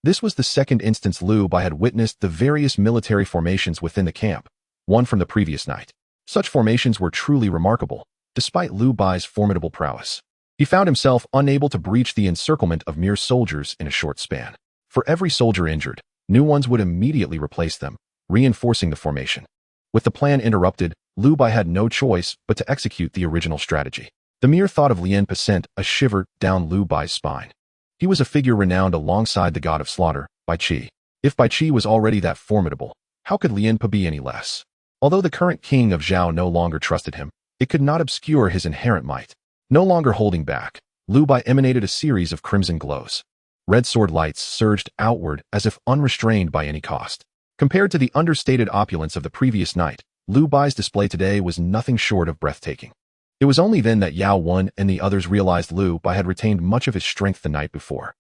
This was the second instance Liu Bai had witnessed the various military formations within the camp, one from the previous night. Such formations were truly remarkable, despite Liu Bai's formidable prowess. He found himself unable to breach the encirclement of mere soldiers in a short span. For every soldier injured, new ones would immediately replace them, reinforcing the formation. With the plan interrupted, Liu Bai had no choice but to execute the original strategy. The mere thought of Liu Bai sent a shiver down Liu Bai's spine. He was a figure renowned alongside the god of slaughter, Bai Qi. If Bai Qi was already that formidable, how could Liu Bai be any less? Although the current king of Zhao no longer trusted him, it could not obscure his inherent might. No longer holding back, Liu Bai emanated a series of crimson glows. Red sword lights surged outward as if unrestrained by any cost. Compared to the understated opulence of the previous night, Liu Bai's display today was nothing short of breathtaking. It was only then that Yao Wan and the others realized Liu Bai had retained much of his strength the night before.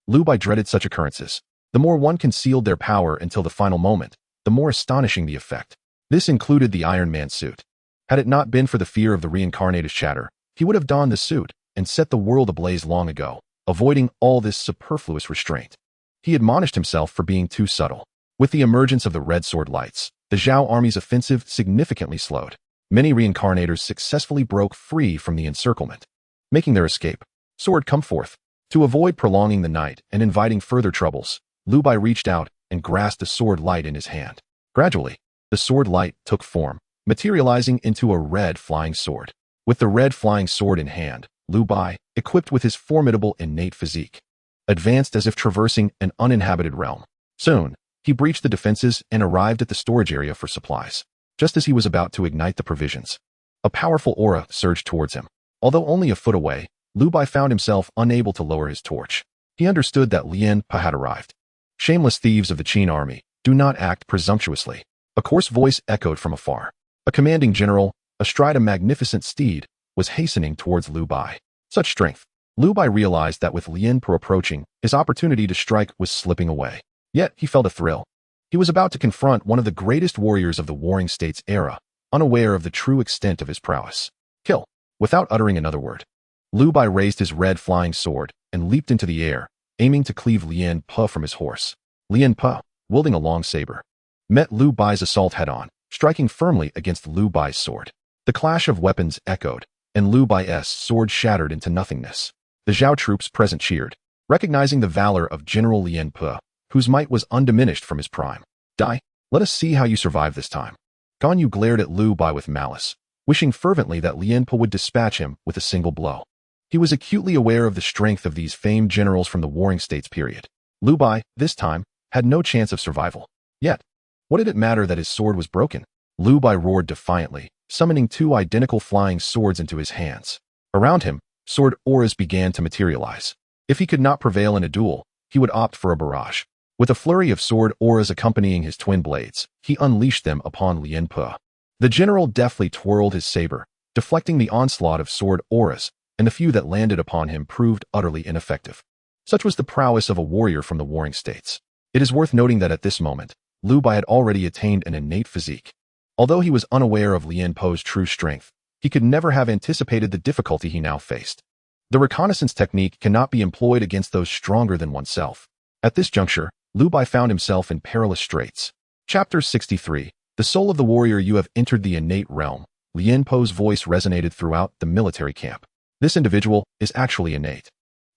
Liu Bai dreaded such occurrences. The more one concealed their power until the final moment, the more astonishing the effect. This included the Iron Man suit. Had it not been for the fear of the reincarnated shatter, he would have donned the suit and set the world ablaze long ago, avoiding all this superfluous restraint. He admonished himself for being too subtle. With the emergence of the red sword lights, the Zhao army's offensive significantly slowed. Many reincarnators successfully broke free from the encirclement, making their escape. Sword, come forth. To avoid prolonging the night and inviting further troubles, Liu Bai reached out and grasped the sword light in his hand. Gradually, the sword light took form, materializing into a red flying sword. With the red flying sword in hand, Liu Bai, equipped with his formidable innate physique, advanced as if traversing an uninhabited realm. Soon, he breached the defenses and arrived at the storage area for supplies. Just as he was about to ignite the provisions, a powerful aura surged towards him. Although only a foot away, Liu Bai found himself unable to lower his torch. He understood that Liu Bai had arrived. Shameless thieves of the Qin army, do not act presumptuously. A coarse voice echoed from afar. A commanding general, astride a magnificent steed, was hastening towards Liu Bai. Such strength. Liu Bai realized that with Liu Bai approaching, his opportunity to strike was slipping away. Yet he felt a thrill. He was about to confront one of the greatest warriors of the Warring States era, unaware of the true extent of his prowess. Kill. Without uttering another word, Liu Bai raised his red flying sword and leaped into the air, aiming to cleave Liu Bai from his horse. Liu Bai, wielding a long saber, met Liu Bai's assault head-on, striking firmly against Liu Bai's sword. The clash of weapons echoed, and Liu Bai's sword shattered into nothingness. The Zhao troops present cheered, recognizing the valor of General Liu Bai, whose might was undiminished from his prime. Die, let us see how you survive this time. Gan Yu glared at Liu Bai with malice, wishing fervently that Liu Bai would dispatch him with a single blow. He was acutely aware of the strength of these famed generals from the Warring States period. Liu Bai, this time, had no chance of survival. Yet, what did it matter that his sword was broken? Liu Bai roared defiantly, summoning two identical flying swords into his hands. Around him, sword auras began to materialize. If he could not prevail in a duel, he would opt for a barrage. With a flurry of sword auras accompanying his twin blades, he unleashed them upon Liu Bai. The general deftly twirled his saber, deflecting the onslaught of sword auras, and the few that landed upon him proved utterly ineffective. Such was the prowess of a warrior from the Warring States. It is worth noting that at this moment, Liu Bai had already attained an innate physique. Although he was unaware of Liu Bai's true strength, he could never have anticipated the difficulty he now faced. The reconnaissance technique cannot be employed against those stronger than oneself. At this juncture, Liu Bai found himself in perilous straits. Chapter 63. The soul of the warrior, you have entered the innate realm. Liu Bai's voice resonated throughout the military camp. This individual is actually innate.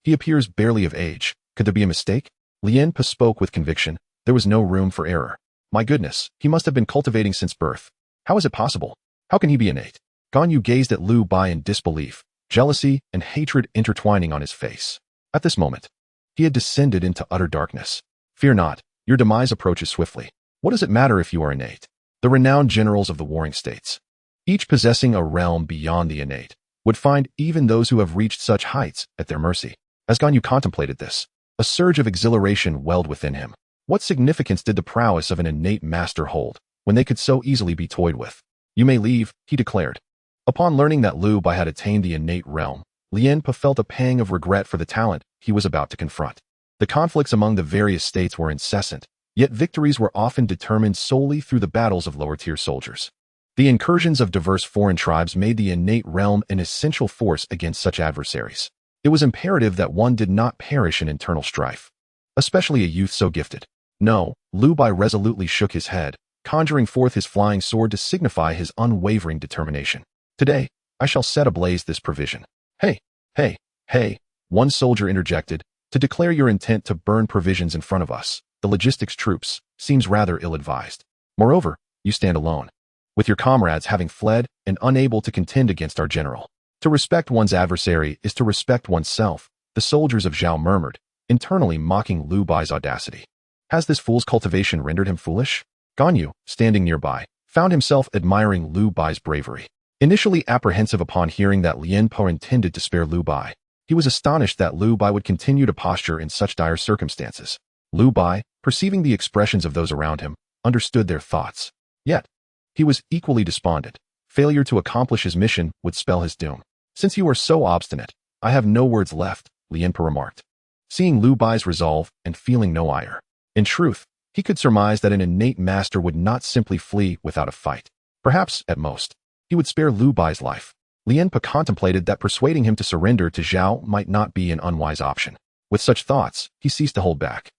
He appears barely of age. Could there be a mistake? Liu Bai spoke with conviction. There was no room for error. My goodness, he must have been cultivating since birth. How is it possible? How can he be innate? Gan Yu gazed at Liu Bai in disbelief, jealousy and hatred intertwining on his face. At this moment, he had descended into utter darkness. Fear not, your demise approaches swiftly. What does it matter if you are innate? The renowned generals of the Warring States, each possessing a realm beyond the innate, would find even those who have reached such heights at their mercy. As Gan Yu contemplated this, a surge of exhilaration welled within him. What significance did the prowess of an innate master hold, when they could so easily be toyed with? You may leave, he declared. Upon learning that Liu Bai had attained the innate realm, Lian Pa felt a pang of regret for the talent he was about to confront. The conflicts among the various states were incessant, yet victories were often determined solely through the battles of lower-tier soldiers. The incursions of diverse foreign tribes made the innate realm an essential force against such adversaries. It was imperative that one did not perish in internal strife, especially a youth so gifted. No, Liu Bai resolutely shook his head, conjuring forth his flying sword to signify his unwavering determination. Today, I shall set ablaze this provision. Hey, one soldier interjected, to declare your intent to burn provisions in front of us, the logistics troops, seems rather ill-advised. Moreover, you stand alone, with your comrades having fled and unable to contend against our general. To respect one's adversary is to respect oneself, the soldiers of Zhao murmured, internally mocking Liu Bai's audacity. Has this fool's cultivation rendered him foolish? Ganyu, standing nearby, found himself admiring Liu Bai's bravery. Initially apprehensive upon hearing that Lian Pa intended to spare Liu Bai, he was astonished that Liu Bai would continue to posture in such dire circumstances. Liu Bai, perceiving the expressions of those around him, understood their thoughts. Yet, he was equally despondent. Failure to accomplish his mission would spell his doom. Since you are so obstinate, I have no words left, Lian Pa remarked, seeing Liu Bai's resolve and feeling no ire. In truth, he could surmise that an innate master would not simply flee without a fight. Perhaps, at most, he would spare Liu Bai's life. Lian Pa contemplated that persuading him to surrender to Zhao might not be an unwise option. With such thoughts, he ceased to hold back.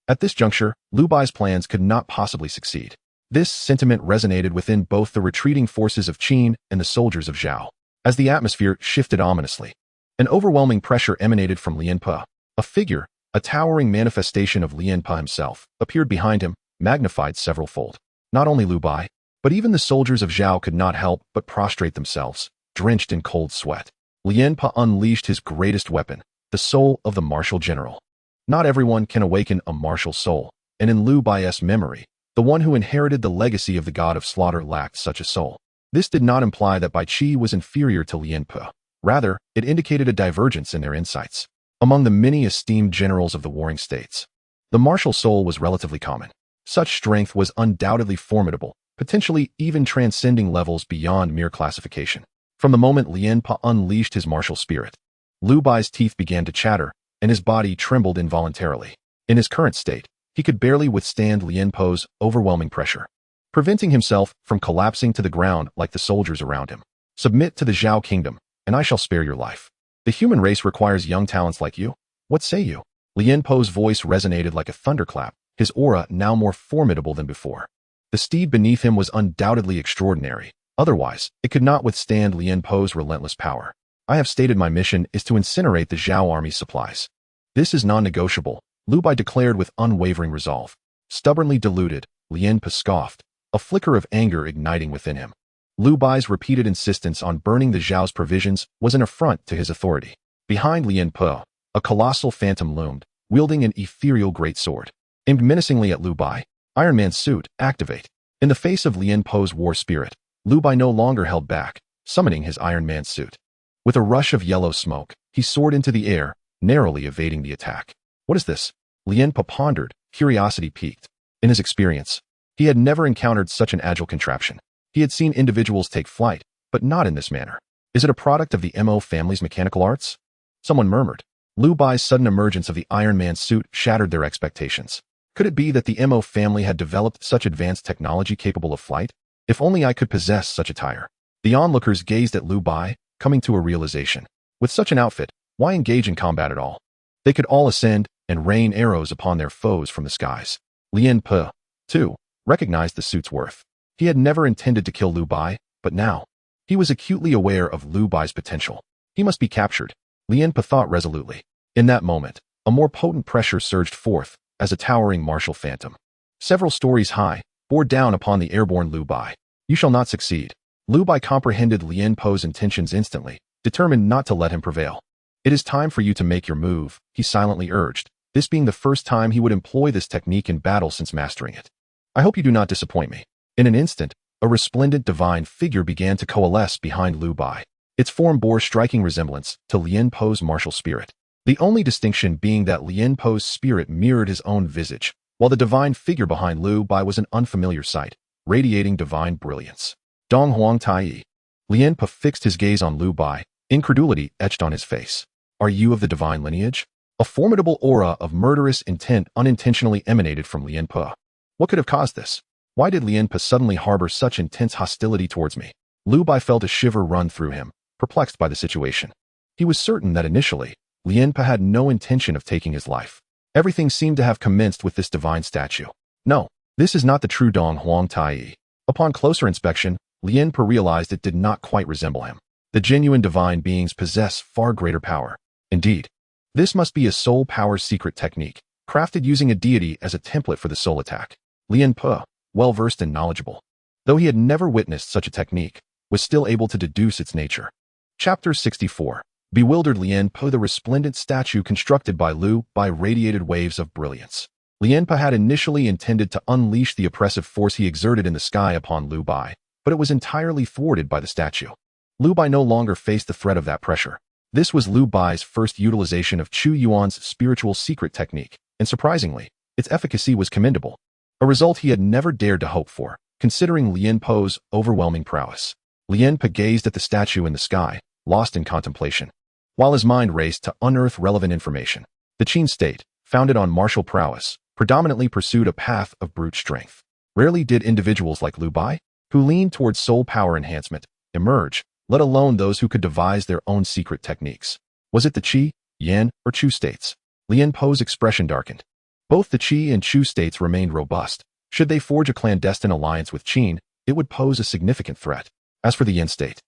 At this juncture, Liu Bai's plans could not possibly succeed. This sentiment resonated within both the retreating forces of Qin and the soldiers of Zhao. As the atmosphere shifted ominously, an overwhelming pressure emanated from Lian Pa. A figure, a towering manifestation of Lian Pa himself, appeared behind him, magnified several-fold. Not only Liu Bai, but even the soldiers of Zhao could not help but prostrate themselves, drenched in cold sweat. Lian Pa unleashed his greatest weapon, the soul of the martial general. Not everyone can awaken a martial soul, and in Liu Bai's memory, the one who inherited the legacy of the god of slaughter lacked such a soul. This did not imply that Bai Qi was inferior to Lian Pa. Rather, it indicated a divergence in their insights. Among the many esteemed generals of the warring states, the martial soul was relatively common. Such strength was undoubtedly formidable, potentially even transcending levels beyond mere classification. From the moment Lian Pa unleashed his martial spirit, Liu Bai's teeth began to chatter, and his body trembled involuntarily. In his current state, he could barely withstand Lian Pa's overwhelming pressure, preventing himself from collapsing to the ground like the soldiers around him. Submit to the Zhao kingdom, and I shall spare your life. The human race requires young talents like you. What say you? Lian Pa's voice resonated like a thunderclap, his aura now more formidable than before. The steed beneath him was undoubtedly extraordinary. Otherwise, it could not withstand Lian Pa's relentless power. I have stated my mission is to incinerate the Zhao army's supplies. This is non-negotiable, Liu Bai declared with unwavering resolve. Stubbornly deluded, Lian Pa scoffed, a flicker of anger igniting within him. Liu Bai's repeated insistence on burning the Zhao's provisions was an affront to his authority. Behind Lian Pa, a colossal phantom loomed, wielding an ethereal greatsword. Aimed menacingly at Liu Bai, Iron Man's suit, activate. In the face of Lian Pa's war spirit, Liu Bai no longer held back, summoning his Iron Man suit. With a rush of yellow smoke, he soared into the air, narrowly evading the attack. What is this? Lian Pa pondered, curiosity piqued. In his experience, he had never encountered such an agile contraption. He had seen individuals take flight, but not in this manner. Is it a product of the Mo family's mechanical arts? Someone murmured. Liu Bai's sudden emergence of the Iron Man suit shattered their expectations. Could it be that the Mo family had developed such advanced technology capable of flight? If only I could possess such attire. The onlookers gazed at Liu Bai, coming to a realization. With such an outfit, why engage in combat at all? They could all ascend and rain arrows upon their foes from the skies. Lian Pa, too, recognized the suit's worth. He had never intended to kill Liu Bai, but now, he was acutely aware of Liu Bai's potential. He must be captured, Lian Pa thought resolutely. In that moment, a more potent pressure surged forth, as a towering martial phantom, several stories high, bore down upon the airborne Liu Bai. You shall not succeed. Liu Bai comprehended Lian Pa's intentions instantly, determined not to let him prevail. It is time for you to make your move, he silently urged, this being the first time he would employ this technique in battle since mastering it. I hope you do not disappoint me. In an instant, a resplendent divine figure began to coalesce behind Liu Bai. Its form bore striking resemblance to Lian Pa's martial spirit. The only distinction being that Lian Pa's spirit mirrored his own visage, while the divine figure behind Liu Bai was an unfamiliar sight, radiating divine brilliance. Dong Huang Tai. Lian Pa fixed his gaze on Liu Bai, Incredulity etched on his face. Are you of the divine lineage? A formidable aura of murderous intent unintentionally emanated from Liu Bai. What could have caused this? Why did Liu Bai suddenly harbor such intense hostility towards me? Liu Bai felt a shiver run through him, perplexed by the situation. He was certain that initially, Liu Bai had no intention of taking his life. Everything seemed to have commenced with this divine statue. No, this is not the true Dong Huang Tai. Upon closer inspection, Liu Bai realized it did not quite resemble him. The genuine divine beings possess far greater power. Indeed, this must be a soul power secret technique, crafted using a deity as a template for the soul attack. Liu Bai, well-versed and knowledgeable, though he had never witnessed such a technique, was still able to deduce its nature. Chapter 64. Bewildered Liu Bai. The resplendent statue constructed by Liu Bai radiated waves of brilliance. Liu Bai had initially intended to unleash the oppressive force he exerted in the sky upon Liu Bai, but it was entirely thwarted by the statue. Liu Bai no longer faced the threat of that pressure. This was Liu Bai's first utilization of Chu Yuan's spiritual secret technique, and surprisingly, its efficacy was commendable, a result he had never dared to hope for, considering Liu Bai's overwhelming prowess. Liu Bai gazed at the statue in the sky, lost in contemplation, while his mind raced to unearth relevant information. The Qin state, founded on martial prowess, predominantly pursued a path of brute strength. Rarely did individuals like Liu Bai, who leaned towards soul power enhancement, emerge, let alone those who could devise their own secret techniques. Was it the Qi, Yan, or Chu states? Liu Bai's expression darkened. Both the Qi and Chu states remained robust. Should they forge a clandestine alliance with Qin, it would pose a significant threat. As for the Yan state,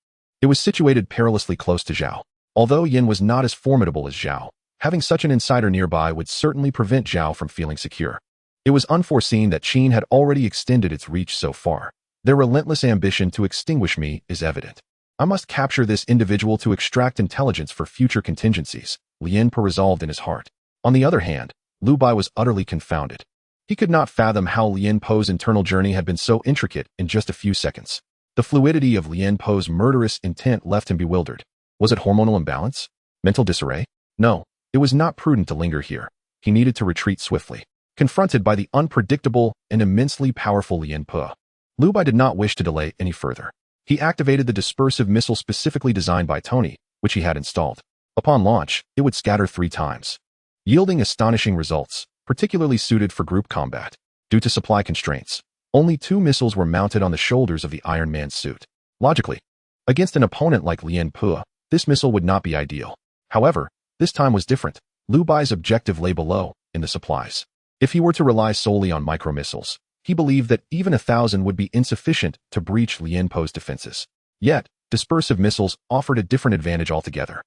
it was situated perilously close to Zhao. Although Yan was not as formidable as Zhao, having such an insider nearby would certainly prevent Zhao from feeling secure. It was unforeseen that Qin had already extended its reach so far. Their relentless ambition to extinguish me is evident. I must capture this individual to extract intelligence for future contingencies, Liu Bai resolved in his heart. On the other hand, Liu Bai was utterly confounded. He could not fathom how Liu Bai's internal journey had been so intricate in just a few seconds. The fluidity of Liu Bai's murderous intent left him bewildered. Was it hormonal imbalance? Mental disarray? No, it was not prudent to linger here. He needed to retreat swiftly. Confronted by the unpredictable and immensely powerful Liu Bai did not wish to delay any further. He activated the dispersive missile specifically designed by Tony, which he had installed. Upon launch, it would scatter 3 times, yielding astonishing results, particularly suited for group combat. Due to supply constraints, only 2 missiles were mounted on the shoulders of the Iron Man suit. Logically, against an opponent like Liu Bai, this missile would not be ideal. However, this time was different. Liu Bai's objective lay below, in the supplies. If he were to rely solely on micro-missiles, he believed that even 1,000 would be insufficient to breach Liu Bai's defenses. Yet, dispersive missiles offered a different advantage altogether.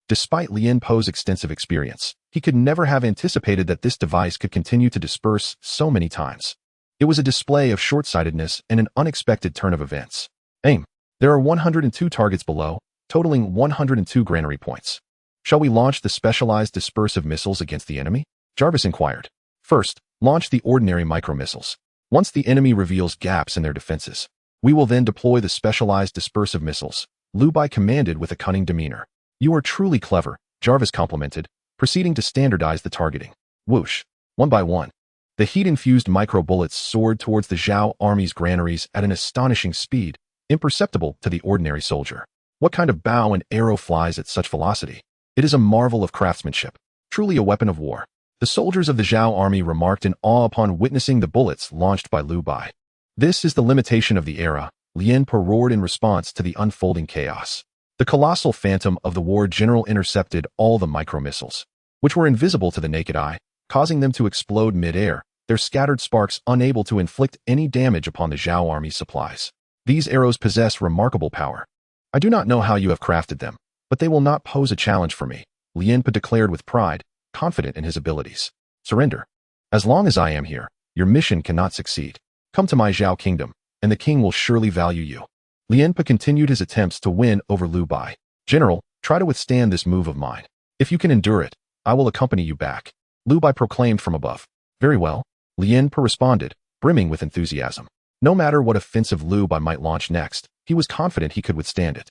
Despite Liu Bai's extensive experience, he could never have anticipated that this device could continue to disperse so many times. It was a display of short-sightedness and an unexpected turn of events. Aim. There are 102 targets below, totaling 102 granary points. Shall we launch the specialized dispersive missiles against the enemy? Jarvis inquired. First, launch the ordinary micro-missiles. Once the enemy reveals gaps in their defenses, we will then deploy the specialized dispersive missiles, Liu Bai commanded with a cunning demeanor. You are truly clever, Jarvis complimented, proceeding to standardize the targeting. Whoosh. One by one, the heat-infused micro-bullets soared towards the Zhao army's granaries at an astonishing speed, imperceptible to the ordinary soldier. What kind of bow and arrow flies at such velocity? It is a marvel of craftsmanship, truly a weapon of war. The soldiers of the Zhao army remarked in awe upon witnessing the bullets launched by Liu Bai. This is the limitation of the era, Liu Bai roared in response to the unfolding chaos. The colossal phantom of the war general intercepted all the micro-missiles, which were invisible to the naked eye, causing them to explode mid-air, their scattered sparks unable to inflict any damage upon the Zhao army's supplies. These arrows possess remarkable power. I do not know how you have crafted them, but they will not pose a challenge for me, Liu Bai declared with pride, confident in his abilities. Surrender. As long as I am here, your mission cannot succeed. Come to my Zhao kingdom, and the king will surely value you. Liu Bai continued his attempts to win over Liu Bai. General, try to withstand this move of mine. If you can endure it, I will accompany you back, Liu Bai proclaimed from above. Very well, Liu Bai responded, brimming with enthusiasm. No matter what offensive Liu Bai might launch next, he was confident he could withstand it.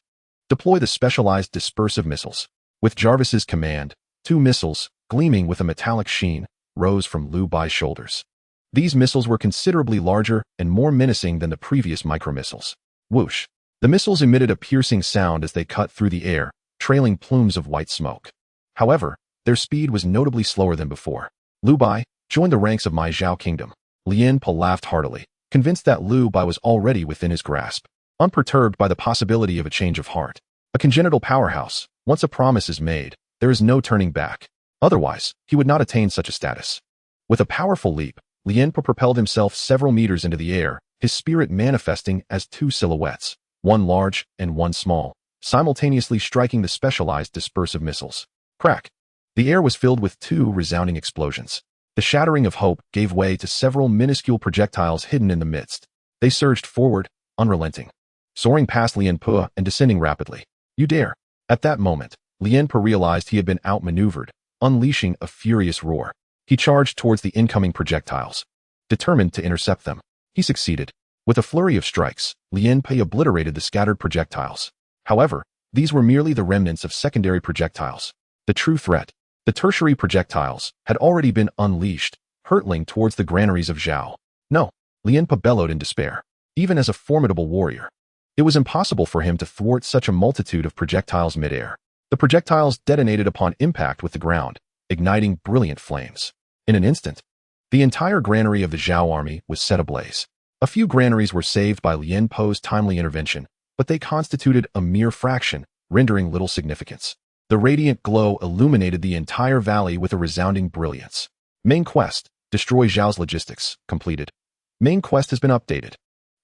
Deploy the specialized dispersive missiles. With Jarvis's command, 2 missiles, gleaming with a metallic sheen, rose from Liu Bai's shoulders. These missiles were considerably larger and more menacing than the previous micro-missiles. Whoosh. The missiles emitted a piercing sound as they cut through the air, trailing plumes of white smoke. However, their speed was notably slower than before. Liu Bai joined the ranks of my Zhao kingdom. Liu Bai laughed heartily, convinced that Liu Bai was already within his grasp, unperturbed by the possibility of a change of heart. A congenital powerhouse, once a promise is made, there is no turning back. Otherwise, he would not attain such a status. With a powerful leap, Liu Bai propelled himself several meters into the air, his spirit manifesting as two silhouettes, one large and one small, simultaneously striking the specialized dispersive missiles. Crack! The air was filled with two resounding explosions. The shattering of hope gave way to several minuscule projectiles hidden in the midst. They surged forward, unrelenting, soaring past Liu Bai and descending rapidly. You dare! At that moment, Liu Bai realized he had been outmaneuvered, unleashing a furious roar. He charged towards the incoming projectiles, determined to intercept them. He succeeded. With a flurry of strikes, Liu Bai obliterated the scattered projectiles. However, these were merely the remnants of secondary projectiles. The true threat, the tertiary projectiles, had already been unleashed, hurtling towards the granaries of Zhao. No, Liu Bai bellowed in despair. Even as a formidable warrior, it was impossible for him to thwart such a multitude of projectiles midair. The projectiles detonated upon impact with the ground, igniting brilliant flames. In an instant, the entire granary of the Zhao army was set ablaze. A few granaries were saved by Liu Bai's timely intervention, but they constituted a mere fraction, rendering little significance. The radiant glow illuminated the entire valley with a resounding brilliance. Main quest, destroy Zhao's logistics, completed. Main quest has been updated.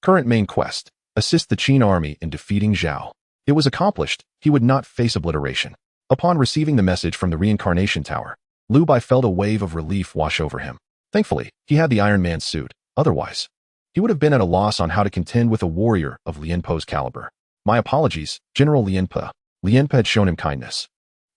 Current main quest, assist the Qin army in defeating Zhao. It was accomplished, he would not face obliteration. Upon receiving the message from the Reincarnation Tower, Liu Bai felt a wave of relief wash over him. Thankfully, he had the Iron Man suit. Otherwise, he would have been at a loss on how to contend with a warrior of Liu Bai's caliber. My apologies, General Liu Bai. Liu Bai had shown him kindness.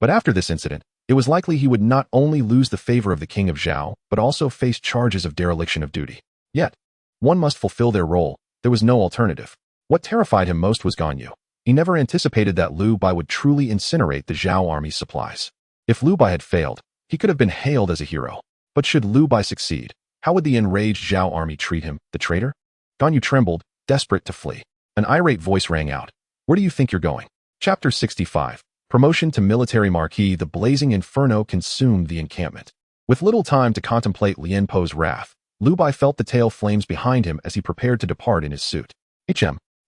But after this incident, it was likely he would not only lose the favor of the king of Zhao, but also face charges of dereliction of duty. Yet, one must fulfill their role. There was no alternative. What terrified him most was Ganyu. He never anticipated that Liu Bai would truly incinerate the Zhao army's supplies. If Liu Bai had failed, he could have been hailed as a hero. But should Liu Bai succeed, how would the enraged Zhao army treat him, the traitor? Ganyu trembled, desperate to flee. An irate voice rang out. Where do you think you're going? Chapter 65. Promotion to Military Marquis. The blazing inferno consumed the encampment. With little time to contemplate Liu Bai's wrath, Liu Bai felt the tail flames behind him as he prepared to depart in his suit.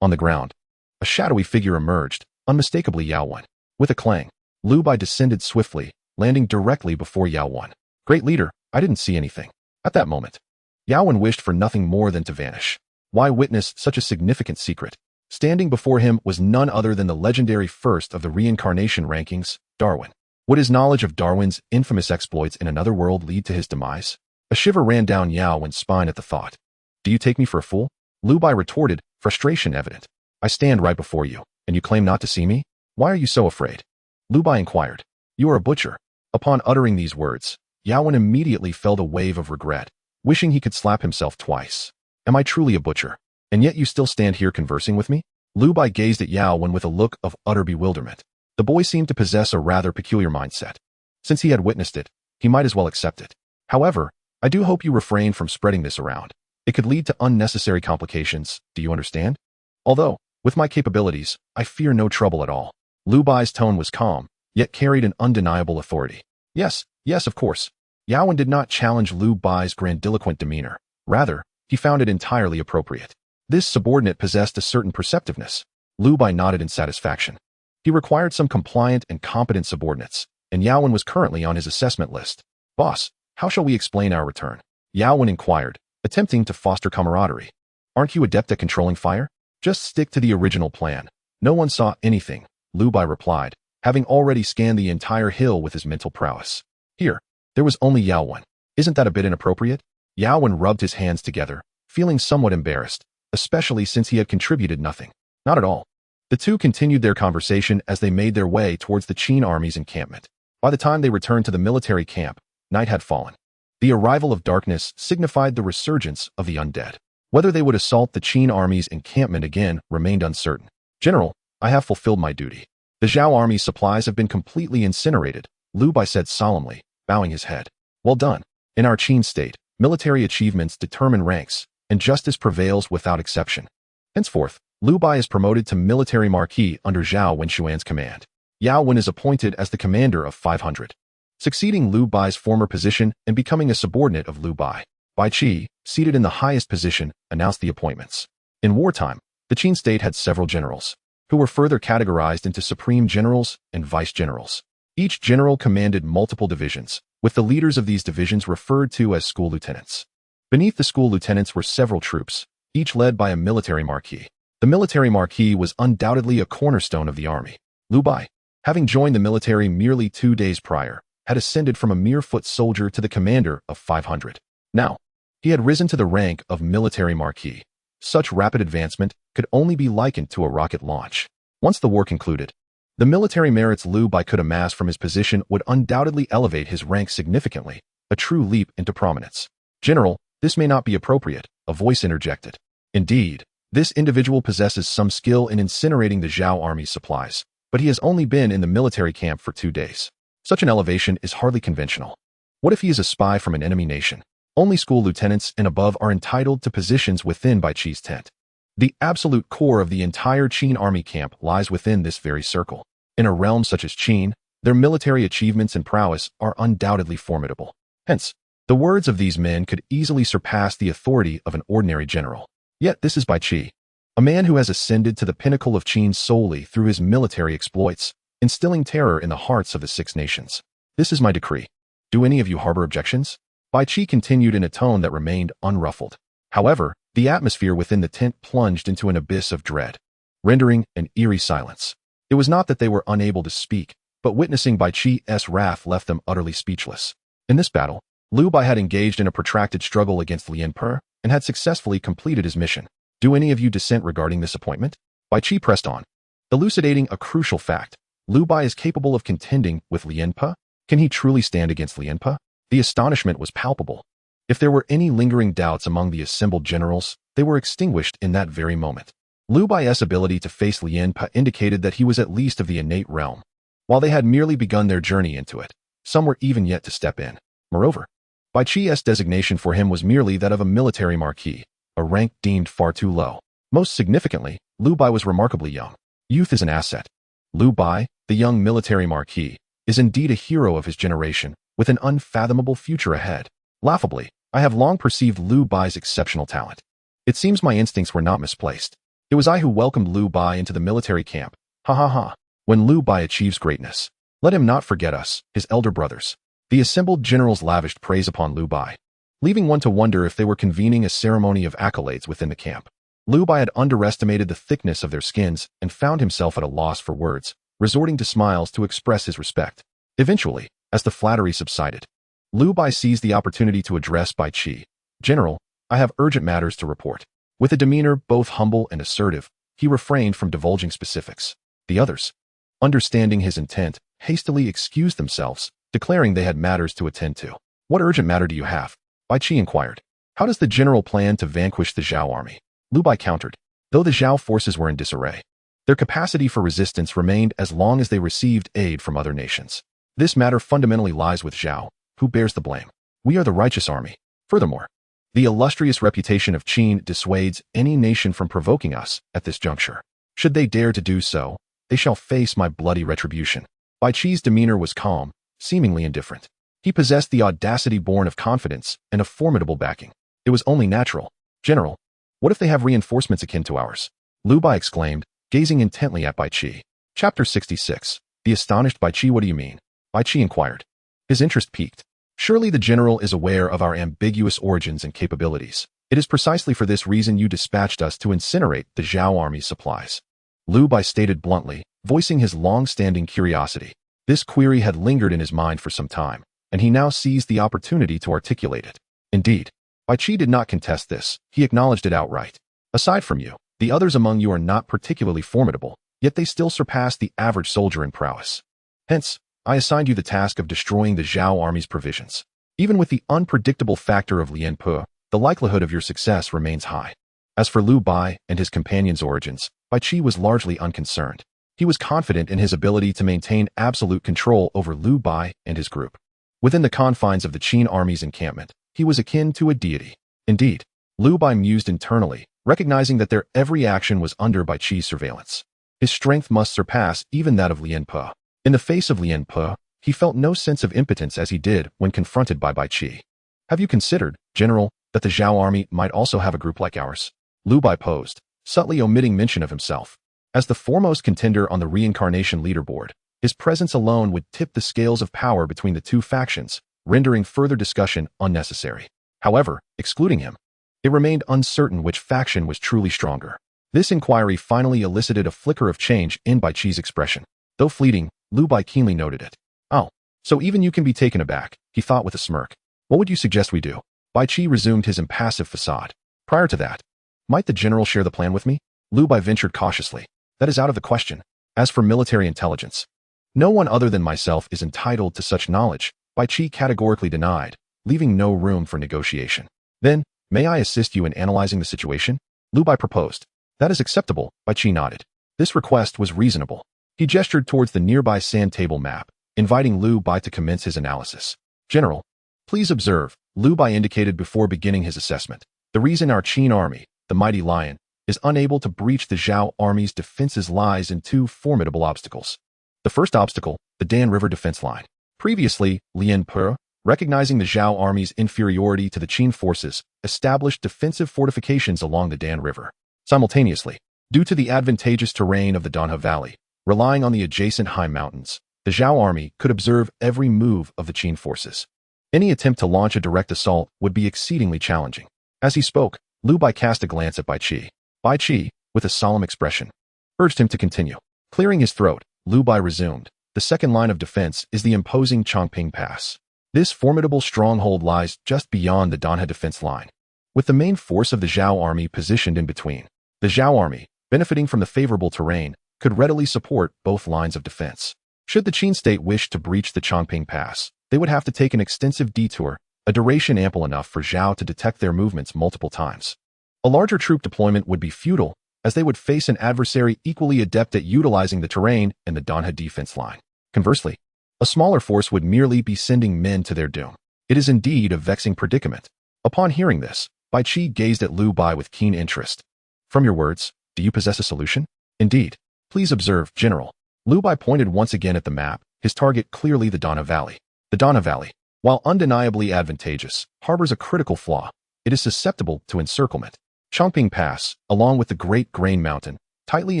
On the ground, a shadowy figure emerged, unmistakably Yao Wen. With a clang, Liu Bai descended swiftly, landing directly before Yao Wen. Great leader, I didn't see anything. At that moment, Yao Wen wished for nothing more than to vanish. Why witness such a significant secret? Standing before him was none other than the legendary first of the reincarnation rankings, Darwin. Would his knowledge of Darwin's infamous exploits in another world lead to his demise? A shiver ran down Yao Wen's spine at the thought. Do you take me for a fool? Liu Bai retorted, frustration evident. I stand right before you, and you claim not to see me? Why are you so afraid? Liu Bai inquired. You are a butcher. Upon uttering these words, Yao Wen immediately felt a wave of regret, wishing he could slap himself twice. Am I truly a butcher? And yet you still stand here conversing with me? Liu Bai gazed at Yao Wen with a look of utter bewilderment. The boy seemed to possess a rather peculiar mindset. Since he had witnessed it, he might as well accept it. However, I do hope you refrain from spreading this around. It could lead to unnecessary complications, do you understand? Although, with my capabilities, I fear no trouble at all. Liu Bai's tone was calm, yet carried an undeniable authority. Yes, of course. Yao Wen did not challenge Liu Bai's grandiloquent demeanor. Rather, he found it entirely appropriate. This subordinate possessed a certain perceptiveness. Liu Bai nodded in satisfaction. He required some compliant and competent subordinates, and Yao Wen was currently on his assessment list. Boss, how shall we explain our return? Yao Wen inquired, attempting to foster camaraderie. Aren't you adept at controlling fire? Just stick to the original plan. No one saw anything, Liu Bai replied, having already scanned the entire hill with his mental prowess. Here, there was only Yao Wen. Isn't that a bit inappropriate? Yao Wen rubbed his hands together, feeling somewhat embarrassed, especially since he had contributed nothing. Not at all. The two continued their conversation as they made their way towards the Qin army's encampment. By the time they returned to the military camp, night had fallen. The arrival of darkness signified the resurgence of the undead. Whether they would assault the Qin army's encampment again remained uncertain. General, I have fulfilled my duty. The Zhao army's supplies have been completely incinerated, Liu Bai said solemnly, bowing his head. Well done. In our Qin state, military achievements determine ranks, and justice prevails without exception. Henceforth, Liu Bai is promoted to military marquis under Zhao Wenxuan's command. Yao Wen is appointed as the commander of 500, succeeding Liu Bai's former position and becoming a subordinate of Liu Bai. Bai Qi, seated in the highest position, announced the appointments. In wartime, the Qin state had several generals, who were further categorized into supreme generals and vice generals. Each general commanded multiple divisions, with the leaders of these divisions referred to as school lieutenants. Beneath the school lieutenants were several troops, each led by a military marquis. The military marquis was undoubtedly a cornerstone of the army. Liu Bai, having joined the military merely 2 days prior, had ascended from a mere foot soldier to the commander of 500. Now, he had risen to the rank of military marquis. Such rapid advancement could only be likened to a rocket launch. Once the war concluded, the military merits Liu Bai could amass from his position would undoubtedly elevate his rank significantly, a true leap into prominence. General, this may not be appropriate, a voice interjected. Indeed, this individual possesses some skill in incinerating the Zhao army's supplies, but he has only been in the military camp for 2 days. Such an elevation is hardly conventional. What if he is a spy from an enemy nation? Only school lieutenants and above are entitled to positions within Bai Qi's tent. The absolute core of the entire Qin army camp lies within this very circle. In a realm such as Qin, their military achievements and prowess are undoubtedly formidable. Hence, the words of these men could easily surpass the authority of an ordinary general. Yet this is Bai Qi, a man who has ascended to the pinnacle of Qin solely through his military exploits, instilling terror in the hearts of the 6 nations. This is my decree. Do any of you harbor objections? Bai Qi continued in a tone that remained unruffled. However, the atmosphere within the tent plunged into an abyss of dread, rendering an eerie silence. It was not that they were unable to speak, but witnessing Bai Qi's wrath left them utterly speechless. In this battle, Liu Bai had engaged in a protracted struggle against Lian Pe and had successfully completed his mission. Do any of you dissent regarding this appointment? Bai Qi pressed on, elucidating a crucial fact. Liu Bai is capable of contending with Lian Pe? Can he truly stand against Lian Pe? The astonishment was palpable. If there were any lingering doubts among the assembled generals, they were extinguished in that very moment. Liu Bai's ability to face Lian Pe indicated that he was at least of the innate realm. While they had merely begun their journey into it, some were even yet to step in. Moreover, Bai Qi's designation for him was merely that of a military marquis, a rank deemed far too low. Most significantly, Liu Bai was remarkably young. Youth is an asset. Liu Bai, the young military marquis, is indeed a hero of his generation, with an unfathomable future ahead. Laughably, I have long perceived Liu Bai's exceptional talent. It seems my instincts were not misplaced. It was I who welcomed Liu Bai into the military camp. Ha ha ha. When Liu Bai achieves greatness, let him not forget us, his elder brothers. The assembled generals lavished praise upon Liu Bai, leaving one to wonder if they were convening a ceremony of accolades within the camp. Liu Bai had underestimated the thickness of their skins and found himself at a loss for words, resorting to smiles to express his respect. Eventually, as the flattery subsided, Liu Bai seized the opportunity to address Bai Qi. General, I have urgent matters to report. With a demeanor both humble and assertive, he refrained from divulging specifics. The others, understanding his intent, hastily excused themselves, declaring they had matters to attend to. What urgent matter do you have? Bai Qi inquired. How does the general plan to vanquish the Zhao army? Liu Bai countered. Though the Zhao forces were in disarray, their capacity for resistance remained as long as they received aid from other nations. This matter fundamentally lies with Zhao, who bears the blame. We are the righteous army. Furthermore, the illustrious reputation of Qin dissuades any nation from provoking us at this juncture. Should they dare to do so, they shall face my bloody retribution. Bai Qi's demeanor was calm, seemingly indifferent. He possessed the audacity born of confidence and a formidable backing. It was only natural. General, what if they have reinforcements akin to ours? Liu Bai exclaimed, gazing intently at Bai Qi. Chapter 66. The astonished Bai Qi. What do you mean? Bai Qi inquired. His interest piqued. Surely the general is aware of our ambiguous origins and capabilities. It is precisely for this reason you dispatched us to incinerate the Zhao army's supplies. Liu Bai stated bluntly, voicing his long-standing curiosity. This query had lingered in his mind for some time, and he now seized the opportunity to articulate it. Indeed, Bai Qi did not contest this. He acknowledged it outright. Aside from you, the others among you are not particularly formidable, yet they still surpass the average soldier in prowess. Hence, I assigned you the task of destroying the Zhao army's provisions. Even with the unpredictable factor of Lian Pe, the likelihood of your success remains high. As for Liu Bai and his companion's origins, Bai Qi was largely unconcerned. He was confident in his ability to maintain absolute control over Liu Bai and his group. Within the confines of the Qin army's encampment, he was akin to a deity. Indeed, Liu Bai mused internally, recognizing that their every action was under Bai Qi's surveillance. His strength must surpass even that of Lian Pe. In the face of Liu Bai, he felt no sense of impotence as he did when confronted by Bai Qi. Have you considered, General, that the Zhao army might also have a group like ours? Liu Bai posed, subtly omitting mention of himself. As the foremost contender on the reincarnation leaderboard, his presence alone would tip the scales of power between the two factions, rendering further discussion unnecessary. However, excluding him, it remained uncertain which faction was truly stronger. This inquiry finally elicited a flicker of change in Bai Qi's expression. Though fleeting, Liu Bai keenly noted it. Oh, so even you can be taken aback, he thought with a smirk. What would you suggest we do? Bai Qi resumed his impassive facade. Prior to that, might the general share the plan with me? Liu Bai ventured cautiously. That is out of the question. As for military intelligence, no one other than myself is entitled to such knowledge, Bai Qi categorically denied, leaving no room for negotiation. Then, may I assist you in analyzing the situation? Liu Bai proposed. That is acceptable, Bai Qi nodded. This request was reasonable. He gestured towards the nearby sand table map, inviting Liu Bai to commence his analysis. General, please observe, Liu Bai indicated before beginning his assessment. The reason our Qin army, the mighty lion, is unable to breach the Zhao army's defenses lies in two formidable obstacles. The first obstacle, the Dan River defense line. Previously, Liu Bai, recognizing the Zhao army's inferiority to the Qin forces, established defensive fortifications along the Dan River. Simultaneously, due to the advantageous terrain of the Danhe Valley, relying on the adjacent high mountains, the Zhao army could observe every move of the Qin forces. Any attempt to launch a direct assault would be exceedingly challenging. As he spoke, Liu Bai cast a glance at Bai Qi. Bai Qi, with a solemn expression, urged him to continue. Clearing his throat, Liu Bai resumed. The second line of defense is the imposing Chongping Pass. This formidable stronghold lies just beyond the Danhe defense line, with the main force of the Zhao army positioned in between. The Zhao army, benefiting from the favorable terrain, could readily support both lines of defense. Should the Qin state wish to breach the Chongping Pass, they would have to take an extensive detour, a duration ample enough for Zhao to detect their movements multiple times. A larger troop deployment would be futile, as they would face an adversary equally adept at utilizing the terrain and the Danhe defense line. Conversely, a smaller force would merely be sending men to their doom. It is indeed a vexing predicament. Upon hearing this, Bai Qi gazed at Liu Bai with keen interest. From your words, do you possess a solution? Indeed. Please observe, General. Liu Bai pointed once again at the map, his target clearly the Danhe Valley. The Danhe Valley, while undeniably advantageous, harbors a critical flaw. It is susceptible to encirclement. Chongping Pass, along with the Great Grain Mountain, tightly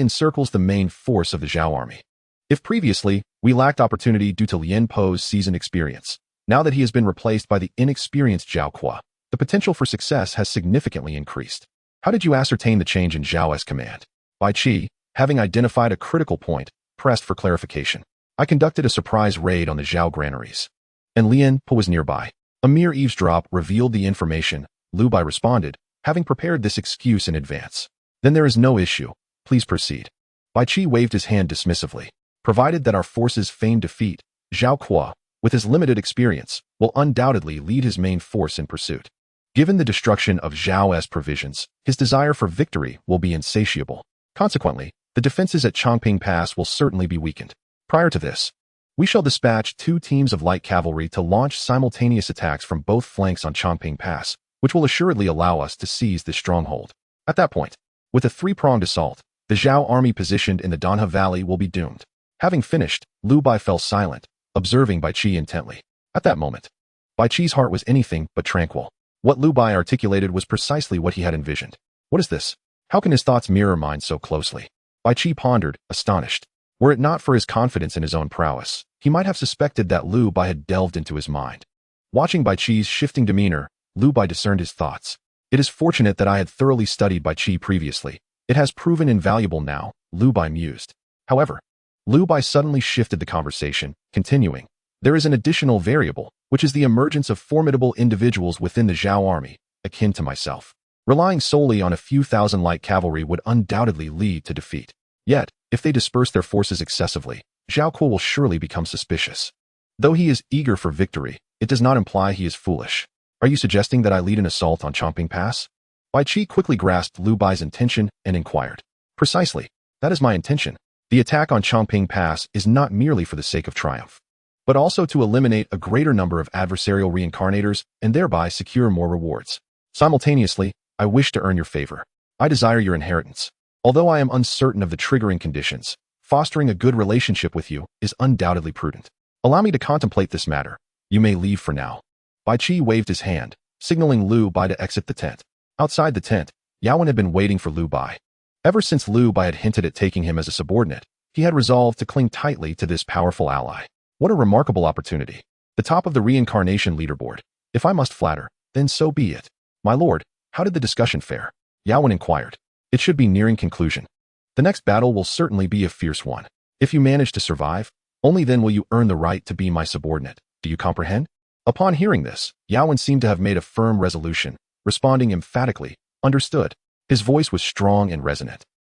encircles the main force of the Zhao army. If previously, we lacked opportunity due to Liu Bai's seasoned experience, now that he has been replaced by the inexperienced Zhao Kuo, the potential for success has significantly increased. How did you ascertain the change in Zhao's command? Bai Qi, having identified a critical point, pressed for clarification. I conducted a surprise raid on the Zhao granaries, and Liu Bai was nearby. A mere eavesdrop revealed the information, Liu Bai responded, having prepared this excuse in advance. Then there is no issue. Please proceed. Bai Qi waved his hand dismissively. Provided that our forces feign defeat, Zhao Kuo, with his limited experience, will undoubtedly lead his main force in pursuit. Given the destruction of Zhao's provisions, his desire for victory will be insatiable. Consequently, the defenses at Chongping Pass will certainly be weakened. Prior to this, we shall dispatch 2 teams of light cavalry to launch simultaneous attacks from both flanks on Chongping Pass, which will assuredly allow us to seize this stronghold. At that point, with a 3-pronged assault, the Zhao army positioned in the Danhe Valley will be doomed. Having finished, Liu Bai fell silent, observing Bai Qi intently. At that moment, Bai Qi's heart was anything but tranquil. What Liu Bai articulated was precisely what he had envisioned. What is this? How can his thoughts mirror mine so closely? Bai Qi pondered, astonished. Were it not for his confidence in his own prowess, he might have suspected that Liu Bai had delved into his mind. Watching Bai Qi's shifting demeanor, Liu Bai discerned his thoughts. It is fortunate that I had thoroughly studied Bai Qi previously. It has proven invaluable now, Liu Bai mused. However, Liu Bai suddenly shifted the conversation, continuing. There is an additional variable, which is the emergence of formidable individuals within the Zhao army, akin to myself. Relying solely on a few thousand light cavalry would undoubtedly lead to defeat. Yet, if they disperse their forces excessively, Zhao Kuo will surely become suspicious. Though he is eager for victory, it does not imply he is foolish. Are you suggesting that I lead an assault on Chongping Pass? Bai Qi quickly grasped Liu Bai's intention and inquired. Precisely, that is my intention. The attack on Chongping Pass is not merely for the sake of triumph, but also to eliminate a greater number of adversarial reincarnators and thereby secure more rewards. Simultaneously, I wish to earn your favor. I desire your inheritance. Although I am uncertain of the triggering conditions, Fostering a good relationship with you is undoubtedly prudent. Allow me to contemplate this matter. You may leave for now. Bai Qi waved his hand, signaling Liu Bai to exit the tent. Outside the tent, Yawen had been waiting for Liu Bai. Ever since Liu Bai had hinted at taking him as a subordinate, he had resolved to cling tightly to this powerful ally. What a remarkable opportunity. The top of the reincarnation leaderboard. If I must flatter, then so be it. My lord, how did the discussion fare? Yawen inquired. It should be nearing conclusion. The next battle will certainly be a fierce one. If you manage to survive, only then will you earn the right to be my subordinate. Do you comprehend? Upon hearing this, Yawen seemed to have made a firm resolution, responding emphatically, understood. His voice was strong and resonant.